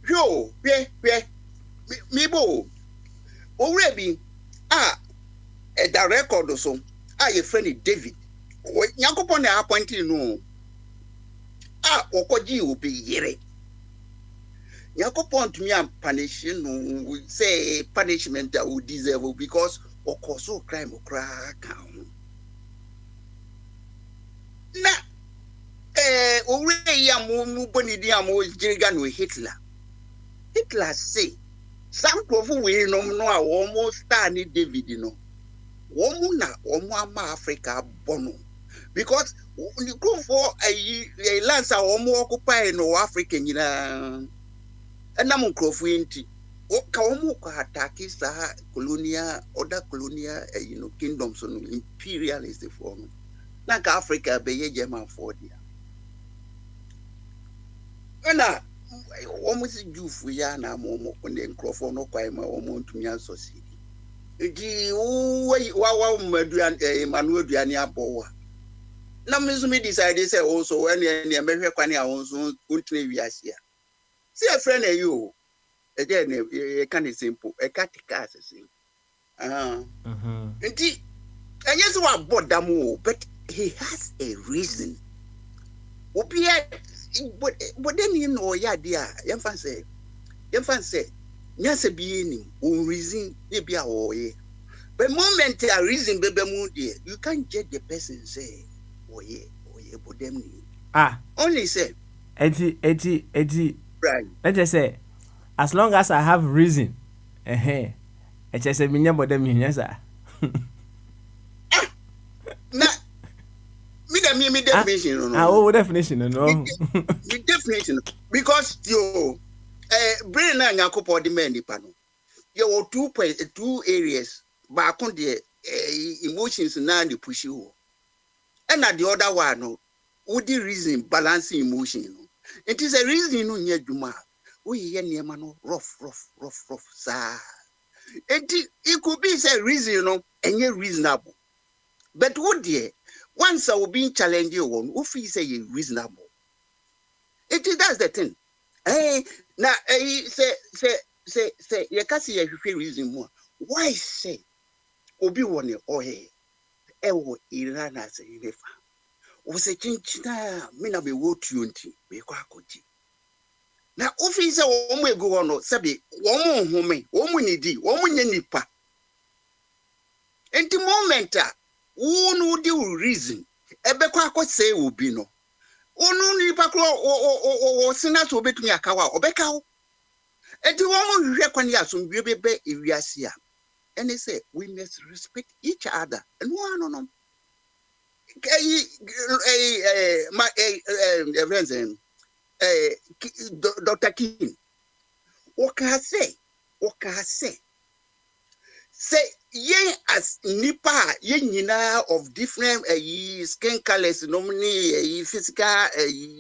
yo, me bo. Already, a direct record or so. Your friend David. Yakupon appointing no. Okoji will be yere. Yakupon to me and punishing would say punishment that would deserve because. Okoso crime okra count. Na ore ya mo boni dia mo jiriga no Hitler. Hitler say some profu we no a almost star ni David no. Womu na omo ama Africa bono. Because you go for a lancer omo occupy no Africa nyina. Enam krofu enti Kaomu attack colonial other colonial kingdoms on imperialist form. Like Africa be German for dia. Ena almost Jew ya na momo on the microphone no kwa ma omo ntumi asosiedi. Edi wa maduan Emmanuel duani abowa. Na me decide say also when e mehwe kwane a wonso ntumi wiase a. See a friend you again, you can simple. A catica assassin. Indeed, and yes, what bought Damu, but he has a reason. But then you know, yeah, dear, young fancy, yes, a being, reason, maybe a way. But moment a reason, baby moon, dear, you can't get the person say, oh, yeah, but them. Only say,
Eddie,
right.
Let's just say. As long as I have reason, I just say, "Minya bodem hinyasa."
Na, me definition, no.
What definition, no?
The definition because you, brain na nyakopo di men nipa no. You have two areas. Back on the emotions na the push you. And at the other one, no, would the reason balancing emotion. No? It is a reason no nye juma. We hear niema no rough, sa. It could be say reason, and you're reasonable. But what dear, once I will be challenged you one, who feel say you reasonable. That's the thing. Hey, now say you can't see if you feel reason more. Why say Obi one or hey, ewo irana say nefa. O say chinchina me na be wo tuonti be kwa koji. Na ofi say wo mo ego no sabi wo mo home, wo mo nidi, wo mo nya nipa. Enti moment a wo no di reason ebe kwa say obi no. Onu nipa kro o senate obetumi akawa obeka wo. Enti wo mo hwehwe kwani asomdwe bebe ewiase a. And they say we must respect each other. And no. Dr. King. What can I say? Say ye as nipa ye of different skin colors, normally physical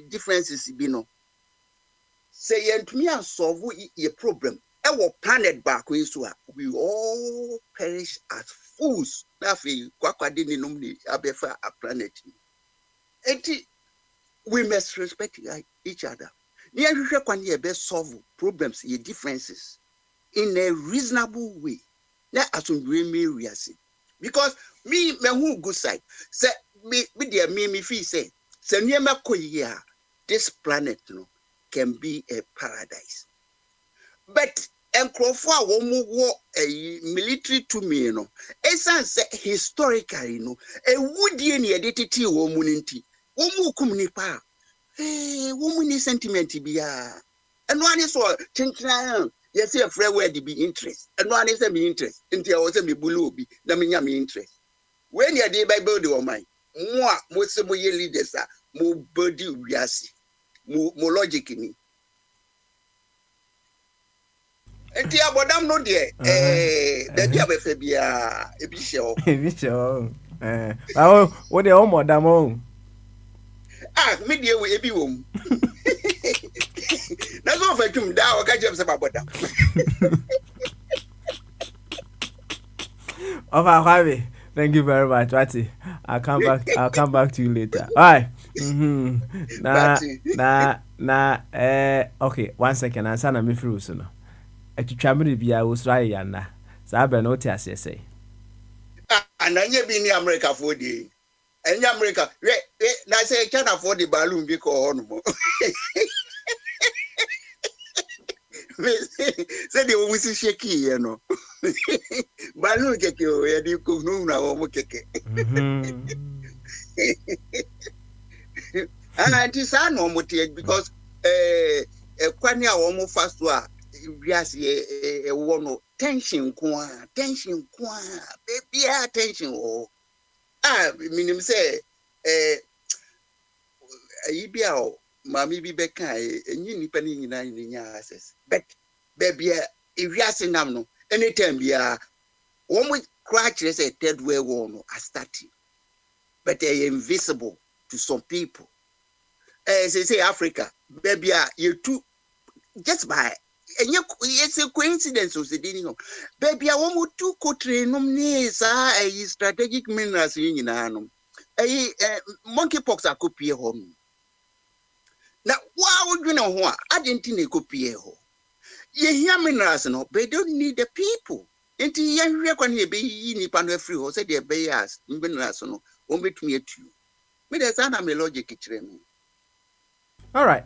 differences bino. Say ye to me and solve your problem. Our planet back we all perish as fools. Nafi kwakwa dini numni abefa a planet. Enti we must respect each other. Ni ahwehwe kwani e be solve problems ye differences in a reasonable way. Na asundwe me wiase. Because me who good side. Say me dear me feel say niema koyi this planet can be a paradise. But Encrofo a womu wo military to me esan say historically wudie ne edetiti womu nti womu kum nipa womu ni sentiment bia eno ani so chinchina yes e free word be interest eno ani say me interest nti I say me bulu obi na me nya me interest when you dey bible dey o man mo a mo se mo ye leaders a mo body wiase mo logic ni. Enti abodam no de baby abefa bia ebi hye
what the omodam o
me de we ebi wom na so fa twum da o ka jem se babodam
Over Harvey, thank you very much, Wati. I'll come back to you later. All right. Okay, 1 second. I'm saying I'm through soon. Atwitwamre bia wo sra ya na sa be no te asese
ananye bi ni America for di enya America na say China for the balloon bi ko hono mo say the wo si sheki ye no balloon keke o ye di ko no na wo mo keke and it is no mo tie because kwani a wo mo faso a yes, one tension, baby, attention. Minim say, Ibia, Mammy be back, and you penny in access. But, baby, if you ask no, anytime we are one with crutches a third way one are starting, but they are invisible to some people. As they say, Africa, baby, you too, just by. And it's a coincidence of the dinner. Baby, I want to go train a strategic minerals in Anum. A monkeypox are copy home. Now, why would you know what? I didn't think they copy home. You hear minerals, no, they don't need the people. And the young reckon you be in Pano free or said their bayas, minerals, no, won't be to me at you. But there's an logic.
All right.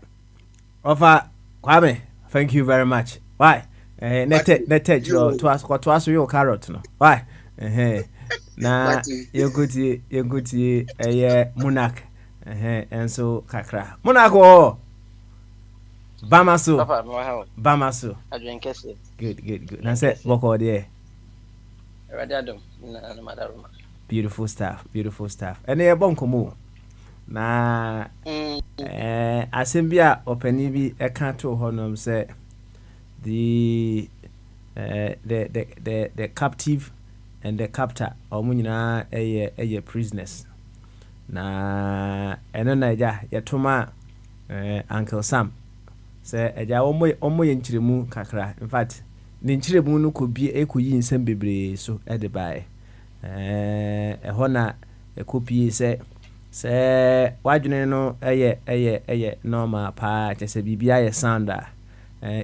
Over Kwame. Thank you very much. Why? Net to ask your carrot no. Why? Na you good Munak. And so kakra. Munak Bamaso.
I drink it.
Good. Na say walk over there. Beautiful stuff. And they bon komo. Na asembia opani bi eka to honom say the captive and the captor omo nyina eye prisoners na eno na ja yetoma Uncle Sam say eja omo ye nchiremu kakra in fact ne nkyerɛmu no kɔ bi ekoyi nsɛm bebree so ɛde bae ɛhɔ na ɛkɔpie sɛ wadwene no ɛyɛ normal paa kyɛ sɛ biribi ayɛ sound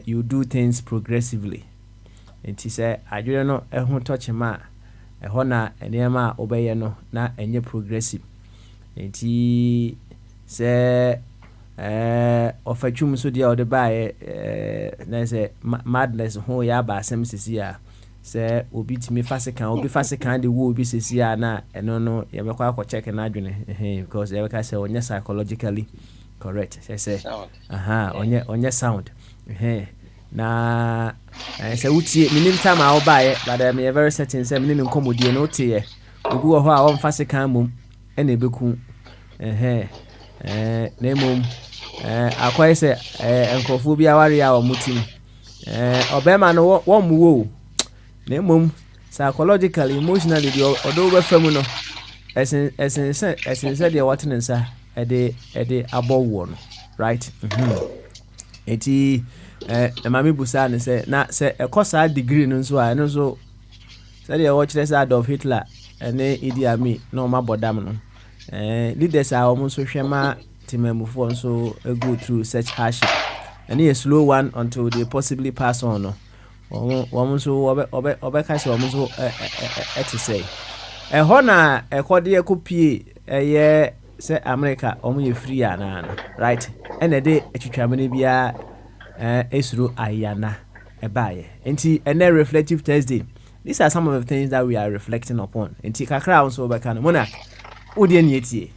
you do things progressively nti sɛ adwene no ɛho tɔkyema a ɛhɔ na nneɛma a wobɛyɛ no na ɛnyɛ progressive nti sɛ ɔfatwum so deɛ ɔde baeɛ na sɛ madness ho yɛ aba asɛm sisi a sɛ obi tumi fa sekan de wo obi sisi a na ɛno no yɛbɛkɔ akɔ check na adwene because yɛbɛka sɛ ɔnyɛ psychologically correct sɛ ɔnyɛ sound na sɛ wotie menim time a wobaeɛ but meyɛ very certain sɛ mene ne nkɔmmɔdie no woteɛ obi wɔ hɔ a wɔmfa sekan mmom ɛna ɛbɛku na mmom akɔyɛ sɛ nkurɔfoɔ bi aware a wɔn tim ɔbɛrima no wɔn mu wo na mmom psychologically emotionally deɛ ɔde wobɛfa mu no ɛsen sɛ deɛ wɔte ne nsa ɛde abɔ woɔ no right eti na maame busa ne sɛ na sɛ ɛkɔ saa degree no nso a ɛno nso sɛdeɛ wɔkyerɛ sɛ Adolf Hitler ɛne Idi Amin na wɔn abɔ dam no leaders a wɔn nso hwɛ ma timamufoɔ nso go through such hardship and a slow one until they possibly pass on no wɔn nso ɔbɛka sɛ wɔn nso ɛte sɛ ɛhɔ na ɛkɔde ɛkɔpie ɛyɛ sɛ America wɔn yɛ free anaa no right ɛna ɛde atwitwamene biara esuro ayana ɛbaayɛ nti ɛnɛ reflective Thursday these are some of the things that we are reflecting upon nti kakra a nso ɔbɛka no Monarch wodi ani etie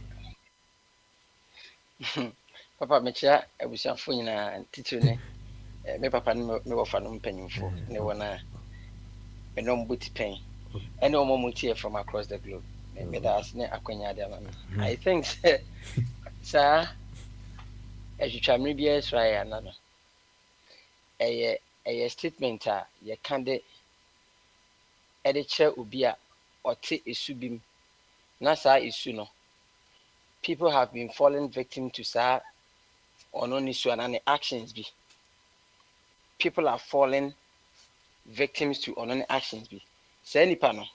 papa mekyia abusuafo nyinaa titiri ne me papa no me wɔfa no mpanyimfo ne wɔna me no mbuti pen ɛne ɔmo mutie from across the globe me das ne akwanya de ama me I think sa ehwitwamre bi Israel ana no ɛyɛ statement a ye kan de ɛde kyerɛ obi a ɔte esu bim na saa esu no people have been falling victim to saa on issue and the actions be. People are falling victims to on actions be. Say any panel.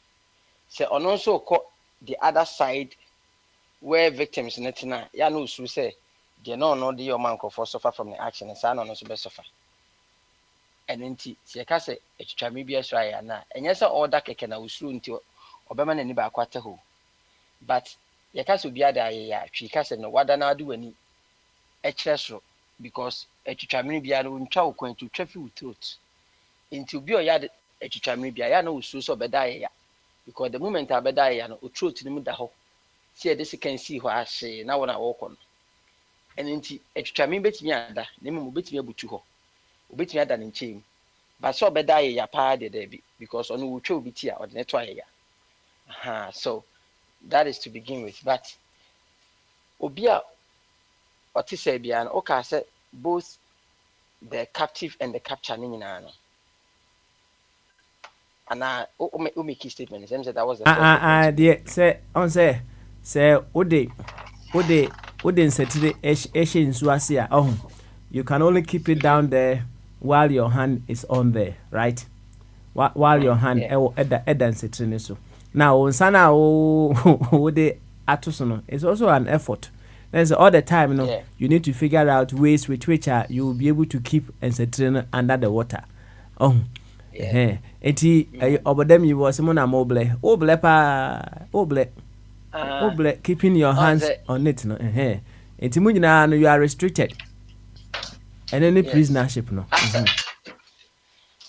Say on also the other side where victims netina ya no so say they no the your man for suffer from the action and say no so be suffer. And enti se ka say etwitwame bi asra na enye say order keke na usuru nti obema na ni ba akwate ho. But ye ka so bi ada ya twi ka say no wada na adu wani so because etwitwamene bia no ntwa okwan to twafi withot into bi o ya etwitwamene bia ya na osuo so beda ya because the moment abeda ya no otrot ni mu da ho see this can see ho ahye na wona wo kɔ no enti etwitwamene betimi ada na mmom betimi abutu ho obetimi ada ne nkyem but so beda ya pa de bi because ono wo twa obi ti a ɔde ne to ya so that is to begin with but obi a ɔte sɛ bia no ɔka sɛ both the captive and the capture ne nyinaa no ana o make statement same say that was the
deɛ sɛ on sɛ wode nsɛtire ɛhyɛ nsu ase a you can only keep it down there while your hand is on there right while your hand ɛda nsɛtire ne so now nsa na wode ato so no it's also an effort. There's all the time, you need to figure out ways with which you will be able to keep and settle under the water. Over them you was mona mobile, keeping your hands on it. Eti you are restricted, and any prisonership no.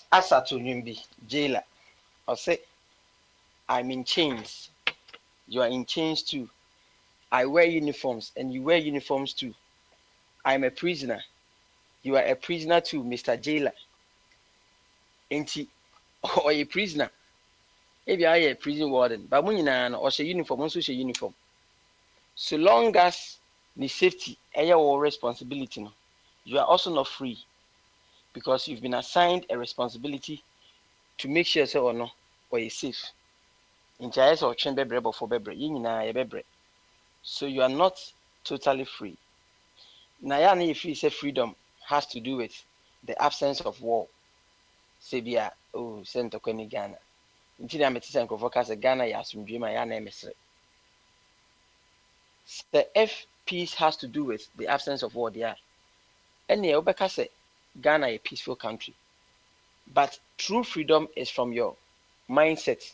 Asa to nyumbi jailer, or say, I'm in chains. You are in chains too. I wear uniforms and you wear uniforms too. I'm a prisoner. You are a prisoner too, Mr. Jailer. Ain't he? Or a prisoner? Maybe I a prison warden. But when you or say uniform, also say uniform. So long as the safety and your responsibility, no, you are also not free because you've been assigned a responsibility to make sure so or no or you're safe. In Jais or chamber for bebre, you bebre. So you are not totally free. Nayani, if you say freedom has to do with the absence of war. Sebia, oh send to kweni Ghana nti na meti sɛ nkurɔfoɔ ka sɛ Ghana yɛ asomdwe ma yɛ na ɛmɛsere. The if peace has to do with the absence of war there. And yeah, Obeka say Ghana a peaceful country. But true freedom is from your mindset.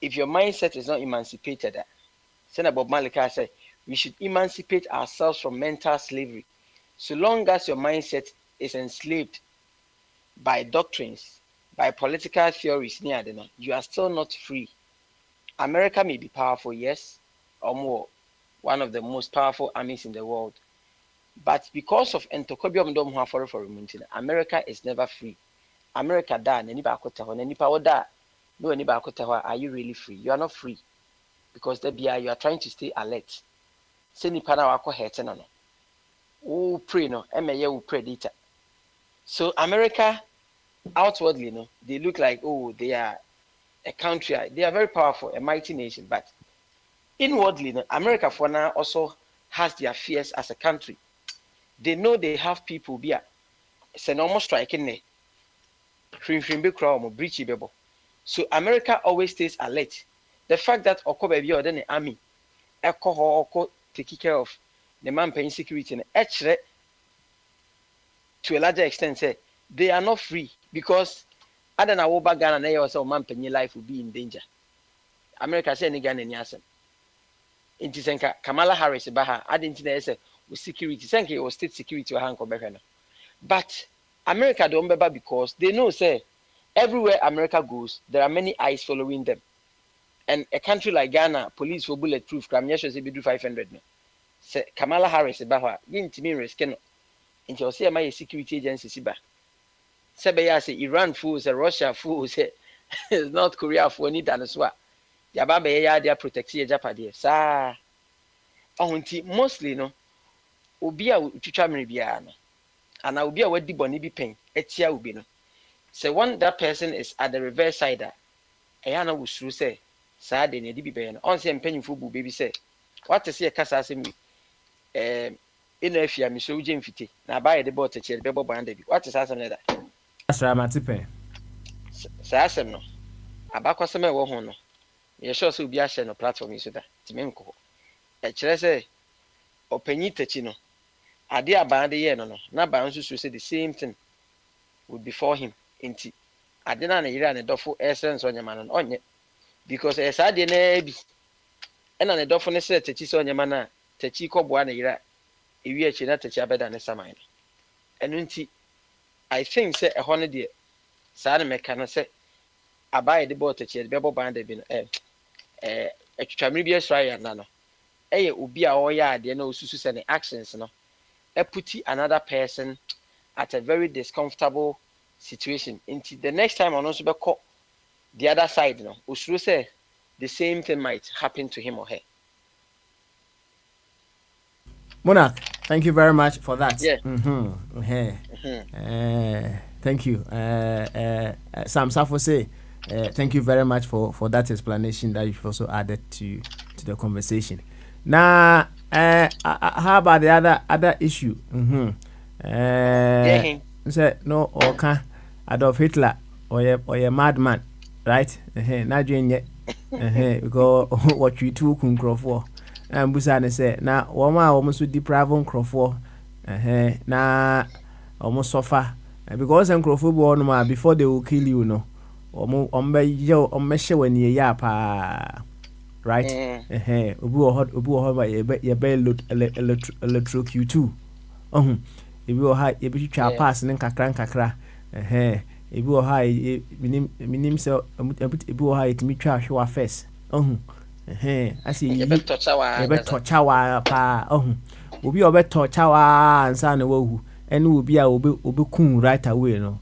If your mindset is not emancipated, Senator Bob Malika said we should emancipate ourselves from mental slavery. So long as your mindset is enslaved by doctrines, by political theories, you are still not free. America may be powerful, yes, or more. One of the most powerful armies in the world. But because of entokobium dom for America is never free. America da neniba akota nenipa da no neniba akota are you really free? You are not free because you are trying to stay alert. Say nipa na wako hete no. Oh pray no, emeye will pray data. So America outwardly no, they look like they are a country. They are very powerful, a mighty nation, but inwardly, America for now also has their fears as a country. They know they have people be send almost striking there. So America always stays alert. The fact that Oko baby or then the army take care of the man paying security actually to a larger extent say they are not free because other than Ghana and they also man paying life will be in danger. America say any Ghana any asem. Inti senka Kamala Harris baha adinti na ese with security senka or state security or hanko beka no. But America don't beba because they know say everywhere America goes there are many eyes following them. And a country like Ghana, police for bulletproof, Kramyesho say do 500 no. Say Kamala Harris baha yinti mi risk no. Inti o say my security agency siba. Say say Iran fools, Russia fools, North Korea for ni danoswa. Yaba be ya dia protect ye japade sa ohunti mostly no obi a twitwa mere bia no ana obi a wadi boni bi pen etia obi no say one that person is at the reverse side eya na wusuru say sa de ne di bi be no on say mpanyimfo bu baby say what say e kasa asem ina afia mi so uje mfite na ba ye de bot che be bobo anda bi what say asem ne da
asra matipe
sa asem no abakwasem e wo ho no ye sure so obi a share no platform yi so da timenko e kire say opanyi tachi no ade abande ye no na ba nso so say the same thing would be for him inti ade na na yira ne dofo essence onyema no onye because e sa de na bi e na ne dofo ne say tachi so onyema na tachi koboa na yira ewi achi na tachi abeda ne saman eno nti I think say e ho ne de sa na meka no say abaye de bot tachi de bebo bande bi no etwamri bi esra na no eye obi a oya ade na osusu se ne actions no putti another person at a very discomfortable situation into the next time on also be call the other side no osuru say the same thing might happen to him or her.
Monarch, thank you very much for that.
Yeah.
Thank you. Sam Safo say thank you very much for that explanation that you've also added to the conversation. Now, how about the other issue? Say no, okay, Adolf Hitler or a madman, right? Not doing yet. Because what you two can grow for. And Busane say, now, Woma almost with deprive on Crawford. Now, almost suffer because I'm Crawford born before they will kill you, no. Measure when ye yapa, right? Obu electrocute too. If you are a bit pass and kakra, if you are high, minim so a bit high to me trash your face. I see you bet touch our pa. Will be a bet touch our and son of and will be a coon right away, no.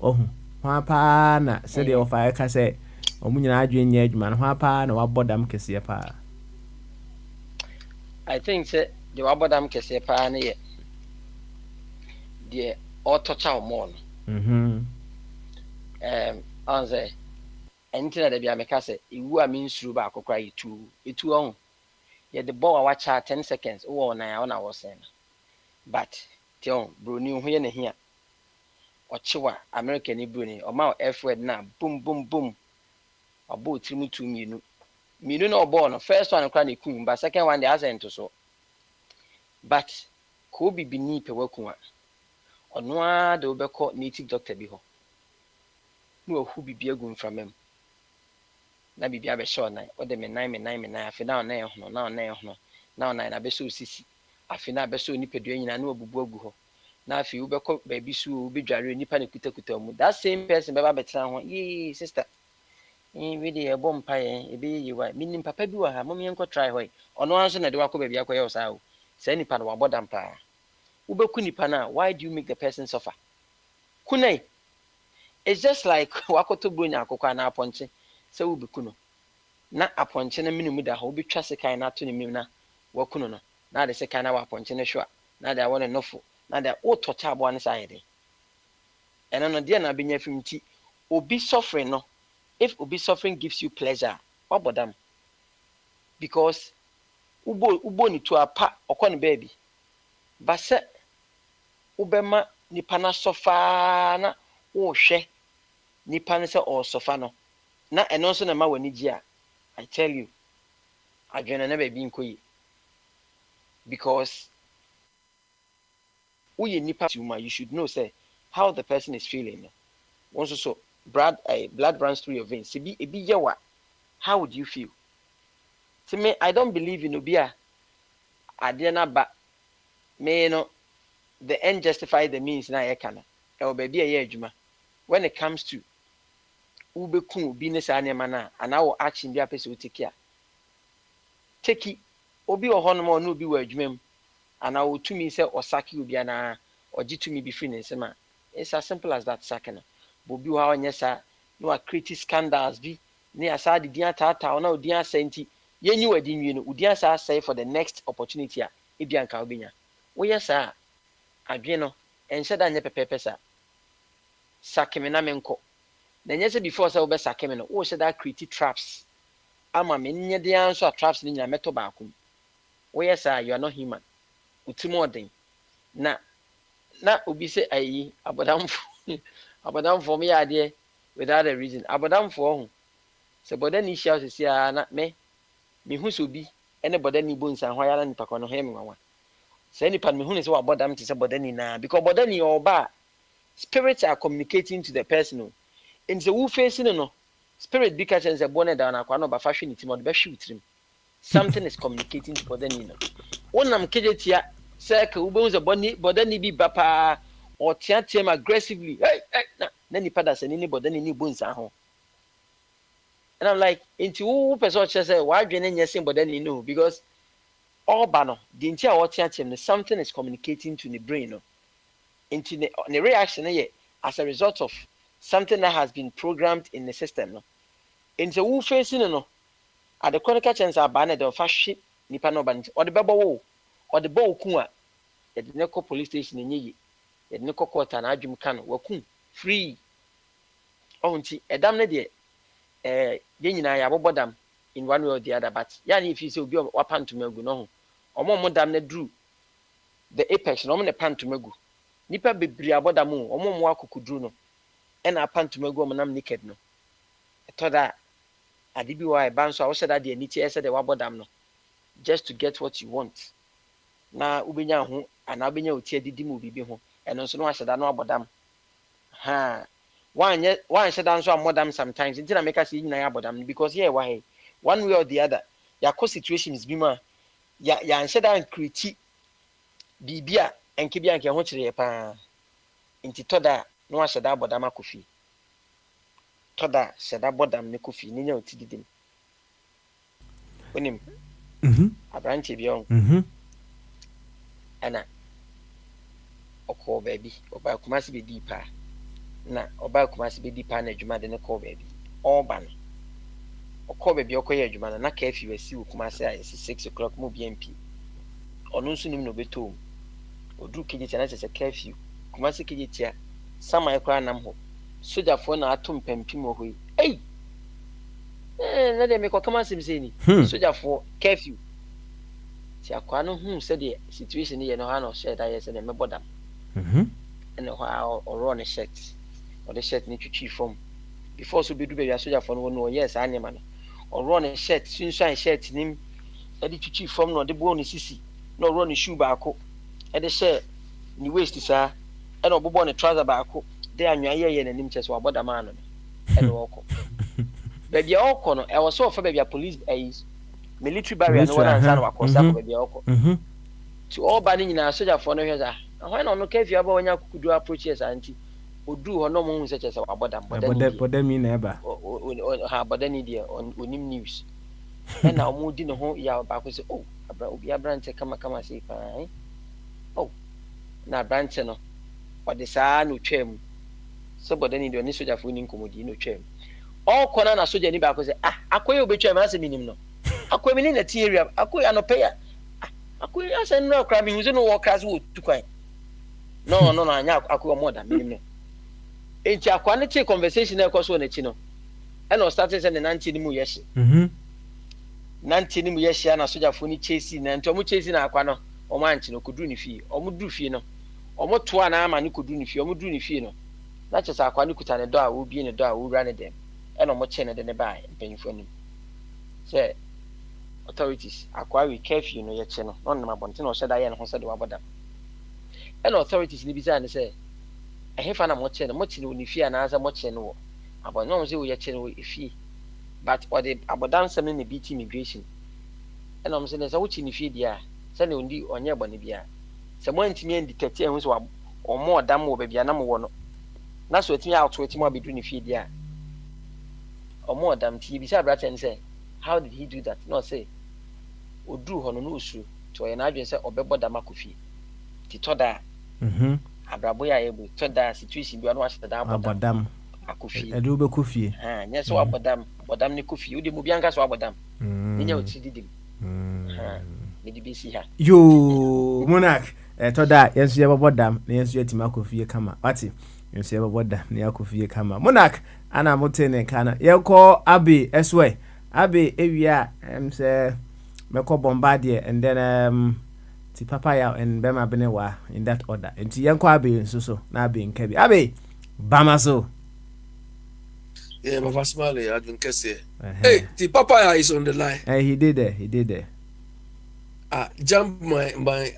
Pa na said the offer can say, Omunya Adrian Yedman, Papa, no abodam Kessia pa.
I think the abodam Kessia pa near the auto chow mon. On the anything that be a mecase, you are means through back or cry it too on. Yet the ball watch her 10 seconds or 9 hours saying. But, Tion, Bruni here and here. ɔkyewa America ni Bruni ɔma F word na boom boom boom ɔbɔ tirimu 2 mienu na ɔbɔ no first one kra na ekum but second one dey ascent so but Kobe bini pe waku a ɔno a de obɛkɔ native doctor bi hɔ no ohu bibia gu mframam na bibia bɛhyɛ ɔnan ɔde me nan afi na ɔnan ɛhono na ɔnan na bɛhyɛ osisi afi na bɛhyɛ onipadua nyina na obubu agu hɔ na afi wobɛkɔ baabi so wobɛdware onipa ne kutakuta mu that same person bɛba bɛtena ho yee sister we dey ɛbɔ mpa yɛn ɛbɛyɛ yewa minim papa bi wɔ ha mom yɛnkɔ try hɔ ɔno anso na de wakɔ baabi akɔyɛ wo saa o saa nipa no wabɔ dam paa wobɛku nipa no a why do you make the person suffer kunai it's just like wakoto bronya akokɔ na apɔnkye sɛ wobɛku no na apɔnkye no minimu da hɔ wobɛtwa sekan na ato ne mim na waku no na de sekan na wapɔnkye no hwɛ a na de awɔ ne nofo na de wotɔkye aboa no saa yɛ den ɛno no deɛ na abɛnya fim ti obi suffering no if obi suffering gives you pleasure wabɔ dam because ubo ni to apa ɔkɔ ne baabi ba sɛ wobɛma nipa na sɔfaa na wohwɛ nipa no sɛ ɔsɔfa no na ɛno nso na ma w'ani gye a I tell you adwene na baabi nkɔ yi because woyɛ nipa tuma you should know say how the person is feeling no once so blood runs through your veins ebi yawa how would you feel to me I don't believe in obia adeɛ na ba me no the end justify the means na yɛ kana ɛwɔ baabi a yɛ adwuma when it comes to ubeku obi ne saa nneɛma na ana wɔ action bi apɛ sɛ woteki a teki obi wɔ hɔ nom a ɔno obi wɔ adwuma mu ana wotumi sɛ ɔsake obi ana ɔgye tumi bi firi ne nsɛm a it's as simple as that sake no bobi wɔ a ɔnyɛ saa na wa create scandals bi ne asa de din ataataa na odin asa nti yenyi wadi nwie no odin asa asɛe for the next opportunity a ebi anka obenya woyɛ saa adwe no ɛnhyɛ da nyɛ pɛpɛpɛ saa sake me na menkɔ na nyɛ sɛ before sɛ wobɛ sake me no wo hyɛ da create traps ama me nyɛ de anso a traps ne nyina mɛtɔ baako mu woyɛ saa you are not human utim ɔden na obi sɛ ayi abɔdamfo me yɛ adeɛ without a reason abɔdamfo ho sɛ bɔda ni hyia sisi a na mehu sɛ obi ɛne bɔda ni bo nsan hɔ ya na nipa kɔ no hɛ me wawa sɛ nipa no mehu ne sɛ wabɔdam te sɛ bɔda ni na because bɔda ni ɔba spirits are communicating to the person in the who facing no spirit bi ka kyɛn sɛ bɔ ne da na akwa no ba fa hwe ne tim ɔde bɛhwe witrim something is communicating to bɔda ni no wonam kegye tia sɛ ka wobɛhu sɛ bɔda ni bi ba paa ɔteateam aggressively na nipa da sɛ ne bɔda ni bo nsan ho and I'm like into who person kyerɛ sɛ wadwene nyɛ sɛ bɔda ni no because all ba no the nti a ɔteateam no something is communicating to the brain no into the reaction yɛ as a result of something that has been programmed in the system no into who facing no at the chronic chance aba na de fa hwe nipa no ba nti ɔde bɛbɔ wo ɔde bɔ oku a yɛde ne kɔ police station nyɛ yi yɛde ne kɔ court na adwum ka no waku free ɔnti ɛdam ne deɛ yɛn nyinaa yɛabɔbɔ dam in one way or the other but ya ne fi sɛ obi wapantoma agu no ho ɔmo dam ne dru the apex no ɔmo ne pantoma agu nipa bebree abɔdam o ɔmo akokudru no ɛna apantoma agu ɔmo nam naked no ɛtɔ da ade bi wɔ a ɛba nso a wɔhyɛ da deɛ niti ɛsɛ de wabɔdam no just to get what you want na wobɛnya ho ana wobɛnya otie didi mu bibi ho ɛno nso no ahyɛ da no abɔdam wanhyɛ da nso amɔdam sometimes nti na meka sɛ nyinaa abɔdam no because yɛ wɔ ha one way or the other yɛakɔ situations bi mu a yɛanhyɛ da nkriti biribi a ɛnke bi anka ho kyerɛ yɛ paa nti tɔ da na wahyɛ da abɔdam akɔ fie tɔ da hyɛ da bɔdam ne kɔ fie ne nya oti didim wonim aberante bi ɔho ɛna ɔkɔɔ baabi ɔbaa Kumasi bɛdii paa na ɔbaa Kumasi bɛdii paa na adwuma de ne kɔɔ baabi ɔɔba no ɔkɔɔ baabi ɔkɔyɛ adwuma no na curfew asi wɔ Kumasi a ɛsi 6 o'clock mu obiara mpi ɔno nso nim na ɔbɛtɔ mu ɔduru kegye tia na kyerɛ sɛ curfew Kumasi kegye tia saman koraa nam hɔ sogyafoɔ na ato mpampim wɔ hɔ yi na deɛ mekɔ kama asɛm sɛ ni sogyafoɔ curfew ti akwa no hu sɛ deɛ situation yɛ no ha na ɔhyɛ da yɛ sɛ deɛ mɛbɔ dam ɛna hɔ a ɔrɔ ne shirt ɔde shirt ne twitwi fam before so bedu baabi asogyafoɔ no wɔ no ɔyɛɛ saa nneɛma no ɔrɔ ne shirt sunsuan shirt nim ɛde twitwi fam na ɔde bɔ ne sisi na ɔrɔ ne shoe baako ɛde hyɛ ne waist saa ɛna ɔbobɔ ne trouser baako de anwea yɛyɛ n'anim kyɛ sɛ wabɔ dam ano no ɛna ɔkɔ baabi a ɔkɔ no ɛwɔ sɛ ɔfa baabi a police military barrier no wɔn ansa na wakɔ sa kɔ baabi a ɔkɔ ti ɔba ne nyinaa sogyafoɔ no hwɛ saa ahɔn na ɔno kafi aba wɔnya kukudu approach yɛ saa nti oduu hɔ na ɔmo hu sɛ kyɛ sɛ wabɔ dam
bɔdɛ mi na ɛba
ha bɔdɛ ni deɛ onim news ɛna ɔmo di ne ho yɛ baako sɛ obi aberante kamakama sei paa na aberante no ɔde saa na otwa mu sɛ bɔdɛ ni deɛ ɔne sogyafoɔ ni nkɔmmɔdi na otwa mu ɔkɔ na sogya ni baako sɛ akɔyɛ obetwa mu asɛ minim no akɔyɛ mi ne na ti area akɔyɛ anɔpɛ ya akɔyɛ asɛ no akora mi hu sɛ no wɔ kra so wɔ tu kwan no anya akɔyɛ ɔmo da minim no enti akwa ne te conversation na ɛkɔ so n'akyi no ɛna ɔstarte sɛ ne nante ne mu yɛ hye nante ne mu yɛ hye na sogyafoɔ ni chase na nti ɔmo chase na akwa no ɔmo ankye no koduru ne fie ɔmo duru fie no ɔmo toa na ama ne koduru ne fie ɔmo duru ne fie no na kyɛ sɛ akwa ne kuta ne dɔ a wobie ne dɔ a wowura ne dɛm ɛna ɔmo kyɛ ne de ne baa mpanyinfoɔ anim sɛ authorities akwa we curfew no yɛkyɛ no na ɔnam abɔnten na ɔhyɛ da yɛ ne ho sɛ de wabɔ dam ɛna authorities ne bisa ne sɛ ɛhefa na mokyɛ no mokyɛ no ne fie anaasɛ mokyɛ no wɔ abɔnten na ɔmo sɛ woyɛkyɛ no wɔ efie but ɔde abɔdansɛm ne BT immigration ɛna ɔmo sɛ ne sɛ wokyɛ ne fie deɛ a sɛ ne ondi ɔnyɛ bɔne bia sɛ mo antimi andi tɛte ɛho sɛ ɔmo ɔdam wɔ baabi a nam wɔ no na so atimi ato atimi abedu ne fie deɛ a ɔmo ɔdam ti bi sɛ abrata ne sɛ how did he do that no say oduru hɔ no no osuru to ɔyɛ n'adwene sɛ ɔbɛbɔ dam akɔ fie ti tɔ da abrabɔ yɛ ayɛbu tɔ da situation bi ɔno ahyɛ da abɔ dam akɔ fie
ɛde wobɛkɔ fie
nyɛ sɛ wabɔ dam ne kɔ fie wode mu bianka sɛ wabɔ dam ne nyɛ wotiri didim mede bɛsi ha
yo monarch ɛtɔ da yɛnso yɛbɛbɔ dam na yɛnso yɛtumi akɔ fie kama wate yɛnso yɛbɛbɔ dam na yɛakɔ fie kama monarch ana mote ne ka no yɛkɔ abe ɛsoɛ abe ewia sɛ mɛkɔ bombardier and then ti papaya and bema benewa in that order nti yɛnkɔ abe nso so na abe nkabi abe bama so
yeah baba smile adun kese hey the papaya is on the line
he did there
jump my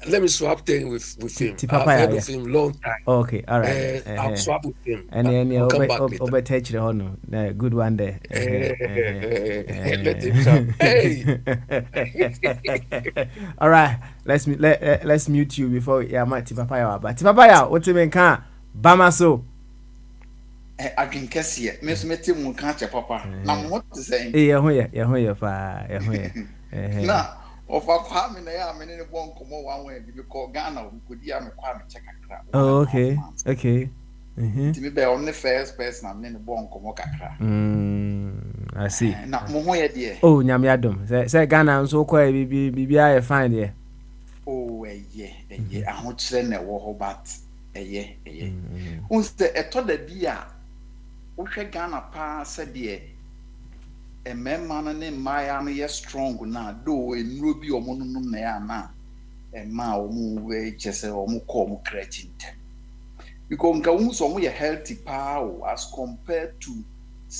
let me swap thing with him. I've heard of him long time.
Okay, all right.
I'll swap with him.
And over touch the honor. Good one there.
Let him come. Hey.
All right. Let's mute you before Tipapaya. But Tipapaya, what you mean can Bama so?
I can kiss you. Miss Mitty will catch a papa. Now what to say?
Yeah.
Of a kwame na ya mene ne bon komo one way because Ghana could ya me kwame check akra.
Oh okay.
Ti me be on the first person am ne bon komo kakra.
I see.
Na mo ho ye de.
Oh nyame adom. Say Ghana nso kwa bibia ye fine there.
Oh eye aho kire na wo ho bat eye. Unste eto da bia wo hwe Ghana pa se de a man ne Miami is strong na do in Ruby or Monum na a ma way chess or mucom cretin. Because Gauns are healthy power as compared to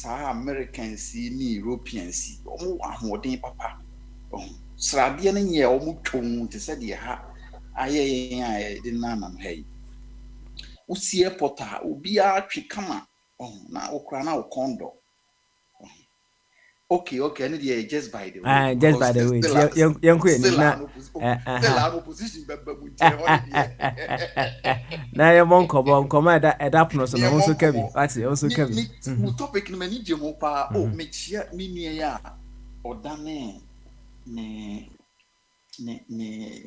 Americans see Europeans see or more day papa. Srabian in ye or mutum to say the ha I didn't know hey. Usia pota ubi a chicama now crana condo. Okay, and yeah, just by the way.
Just by the way. Young queen.
Still opposition, but
now you're monk command adapt no so also Kevin. That's it, also Kevin.
Topic no many Jemopa, make sure me or dane ne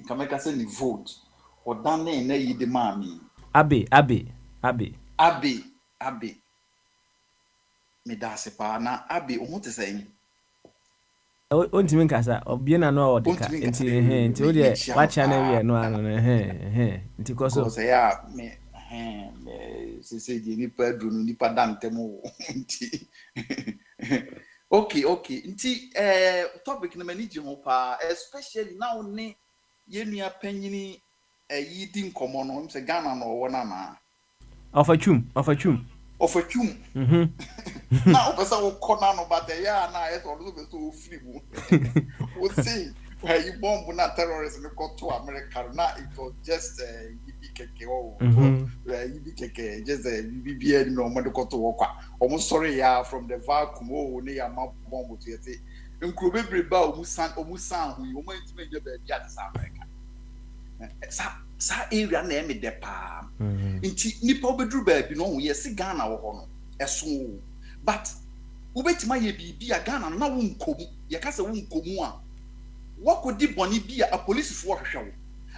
Kameka say vote or dane ne yi demand me. Abi. Me da se pa na abi o hote say
ontimi nkasa obie na no odika nti o de wacha na wie no ano nti koso
say ya me se di ni padru no ni padantemo nti okay nti topic na mani ho pa especially now ne yenua panyini yi di nkomo no se Ghana no wo na
Of a chum.
Now person will corner no but the ya na it or look so free. We'll see where you bomb na terrorism go to America. Now it was just UBKK or UBKK just BBN no man go to work. Almost sorry ya from the vacuum oh near my bomb to say. Include ba omusan hu you want to make your bed just America. Sa area na me de pa. Nti nipa obedru ba bi no ye se Ghana wo ho no. Eso but ubetima ye bibi a Ghana na wo nkomu ye ka se wo nkomu a wakodi boni bi a police fo hwehwe wo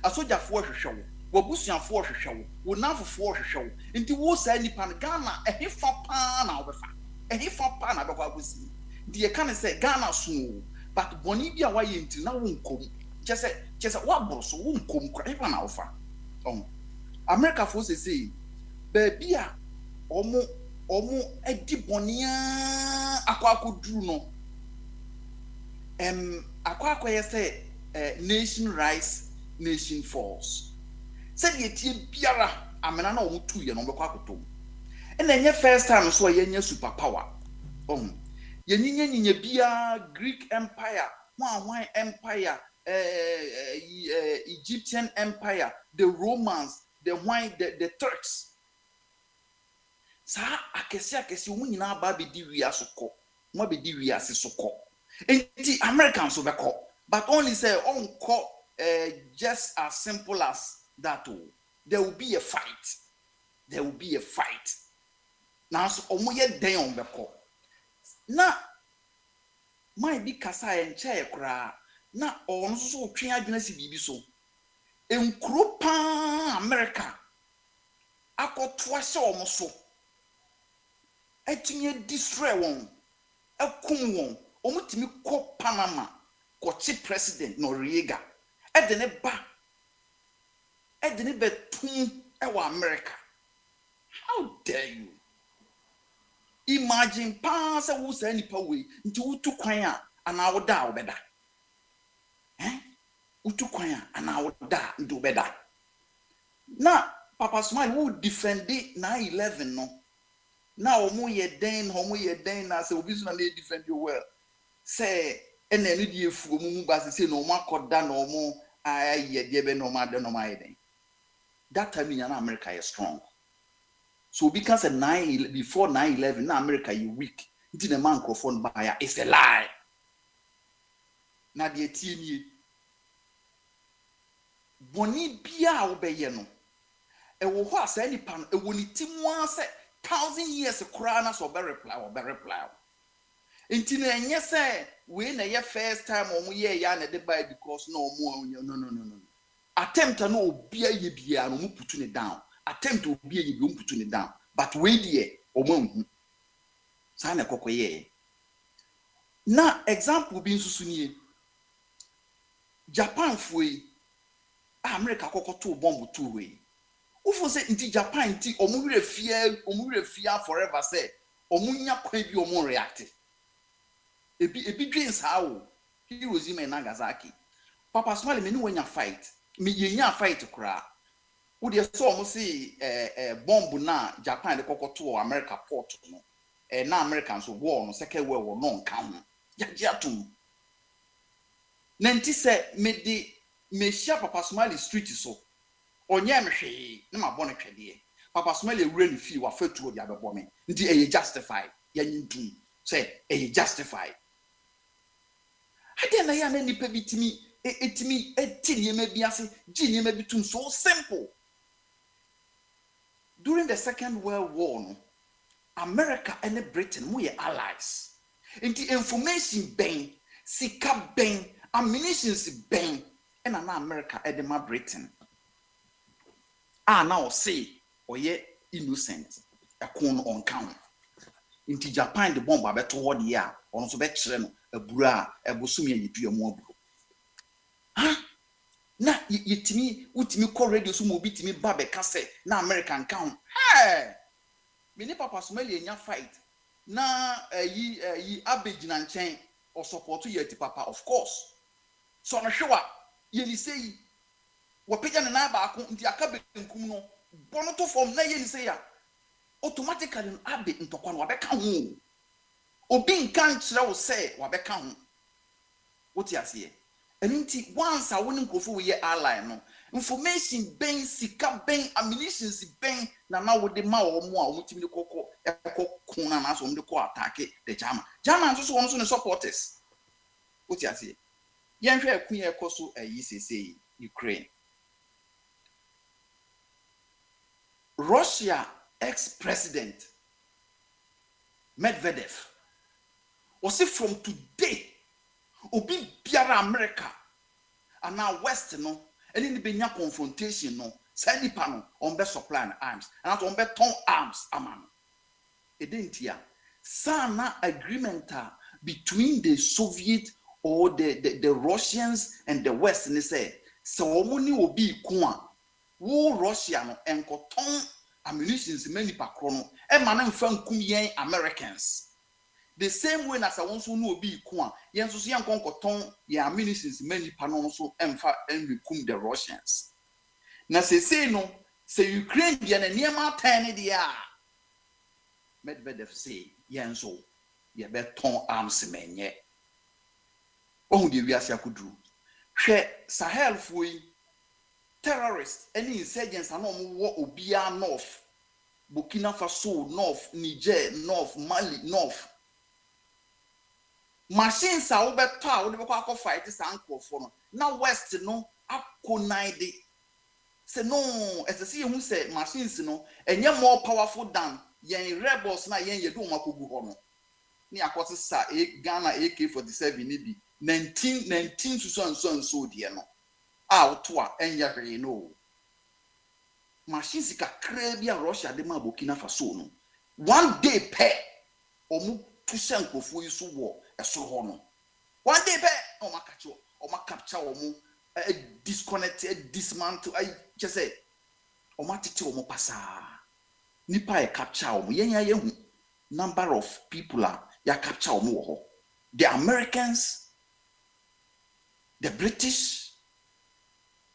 a soldier fo hwehwe wo wabusuan fo hwehwe wo wo nafo fo hwehwe wo nti wo sa nipa na Ghana ehefa pa na obefa ehefa pa na bekwa abusi nti ye ka ne se Ghana so but boni bi a wa ye nti na wo nkomu chese wa boroso wo nkomu kra efa na ofa America fo se baby a omo edibonia akwakoduru no akwakoye say nation rise nation falls said ye tie biara amena na omo tuye no bekwa akotom na enye first time so ye nya super power ye nyinya bia Greek empire one empire Egyptian empire the Romans the Turks sa akese wo nyina ba be di wiase ko mo be di wiase so ko enti Americans so be ko but only say on ko just as simple as that there will be a fight now so omo ye den on be ko na mai bi kasa en che kra na on so twen adwena si bibi so enkuro pa America akoto ase omo so etimi destroy won ekum won omutimi ko Panama ko chi president Noriega edene betum ewa America. How dare you imagine pass a wo say nipa we nti wutu kwan a ana woda obeda wutu kwan a ana woda nti obeda na Papa Smile who defend 9/11 no. Now omo ye den na say obi so na defend you well say ene no die fu omo ba say no omo akoda na omo aye de be no ma de no ma eden that time in America is strong so because before 9/11 na America you weak nti the microphone buyer is a lie na de tie ni boni bia obeye no e wo ho asa ni pan e woni timu ase 1,000 years krana so be reply enti na enye say we na ye first time omo ye ya na de buy because no attempt na obi aye bia no mu putu ne down attempt obi aye bi putu ne down but we die omo nhu sa na kokoye na example bi nsusu nie Japan foi America kokoto bomb to we ufo say nti Japan nti omo wire fia forever say omo nya kwa bi omo react ebi dreams how Hiroshima and Nagasaki Papa Smile me no nya fight me yenya fight kra wo de so omo say bomb na Japan de kokoto America port no na Americans war no second world war no nka ho yagiatum nanti say me share Papa Smile street so onye mhwe na mabone twede Papa Smile ewure ni fi wa fatuo dia bebo me nti eye justify ya nyintum say eye justify ade na ya na nipa bitimi etimi etini ma biase gini ma bitum so simple during the Second World War no America and Britain mo ye allies nti information ben sika ben ammunitions ben and na America edema Britain now say oye innocent ekon on count inti Japan the bomb abeto ho de ya ono so be kire no aburu a ebosum ye duamu aburu na yetimi utimi call radio so mo bitimi ba be kase na American count me ni Papa Smile enya fight na yi abegina nchen o support ye ti papa of course so no hwewa ye ni say wo peja na ba ako nti aka benkum no bono to form na ye ni say ya
automatically abe ntokwa no wabeka ho obi nkan kire wo say wabeka ho woti ase enti once a woni nkofo we ally no information ben sika ben ammunitions ben na wo de ma wo mo a wo timi kokko ekokko na so wo de ko attack the German so won so ne supporters woti ase yen hwe akun ye koso ayi sese Ukraine Russia ex-president Medvedev was it from today obi biara America and now West no any benya confrontation no say nipa no on be supply arms and on be ton arms amano e dentia sana agreement between the Soviet or the Russians and the West and they say so omuni obi ku a wo Russia no enkoton ammunitions many pa krono e ma na mfa nkum yen Americans the same way as I want to know be ku a yen so yen konkoton yen ammunitions many pa no so emfa enkum the Russians na say no say Ukraine dia na niema tan ne dia Medvedev say yen so ye beton arms menye ohun de wiase akudru hwe Sahel foi terrorists any insurgents and wo obia north Burkina Faso north Niger north Mali north machines a wo beto a wo de ko akọ fight sankofo no na west no akonide say no as I see who say machines no enye more powerful than yen rebels na yen yedu makogu ho no ni akwose sa Ghana AK-47 ni bi 19 so de no out to enye no machines ka krabia Russia de ma Burkina Faso no one day pe omu to sankofo yi so wo eso ho no one day pe o ma capture omu disconnected dismantle I just say o ma tete omu pasa nipa e capture omu yen hu number of people ya capture omu ho the Americans, the British,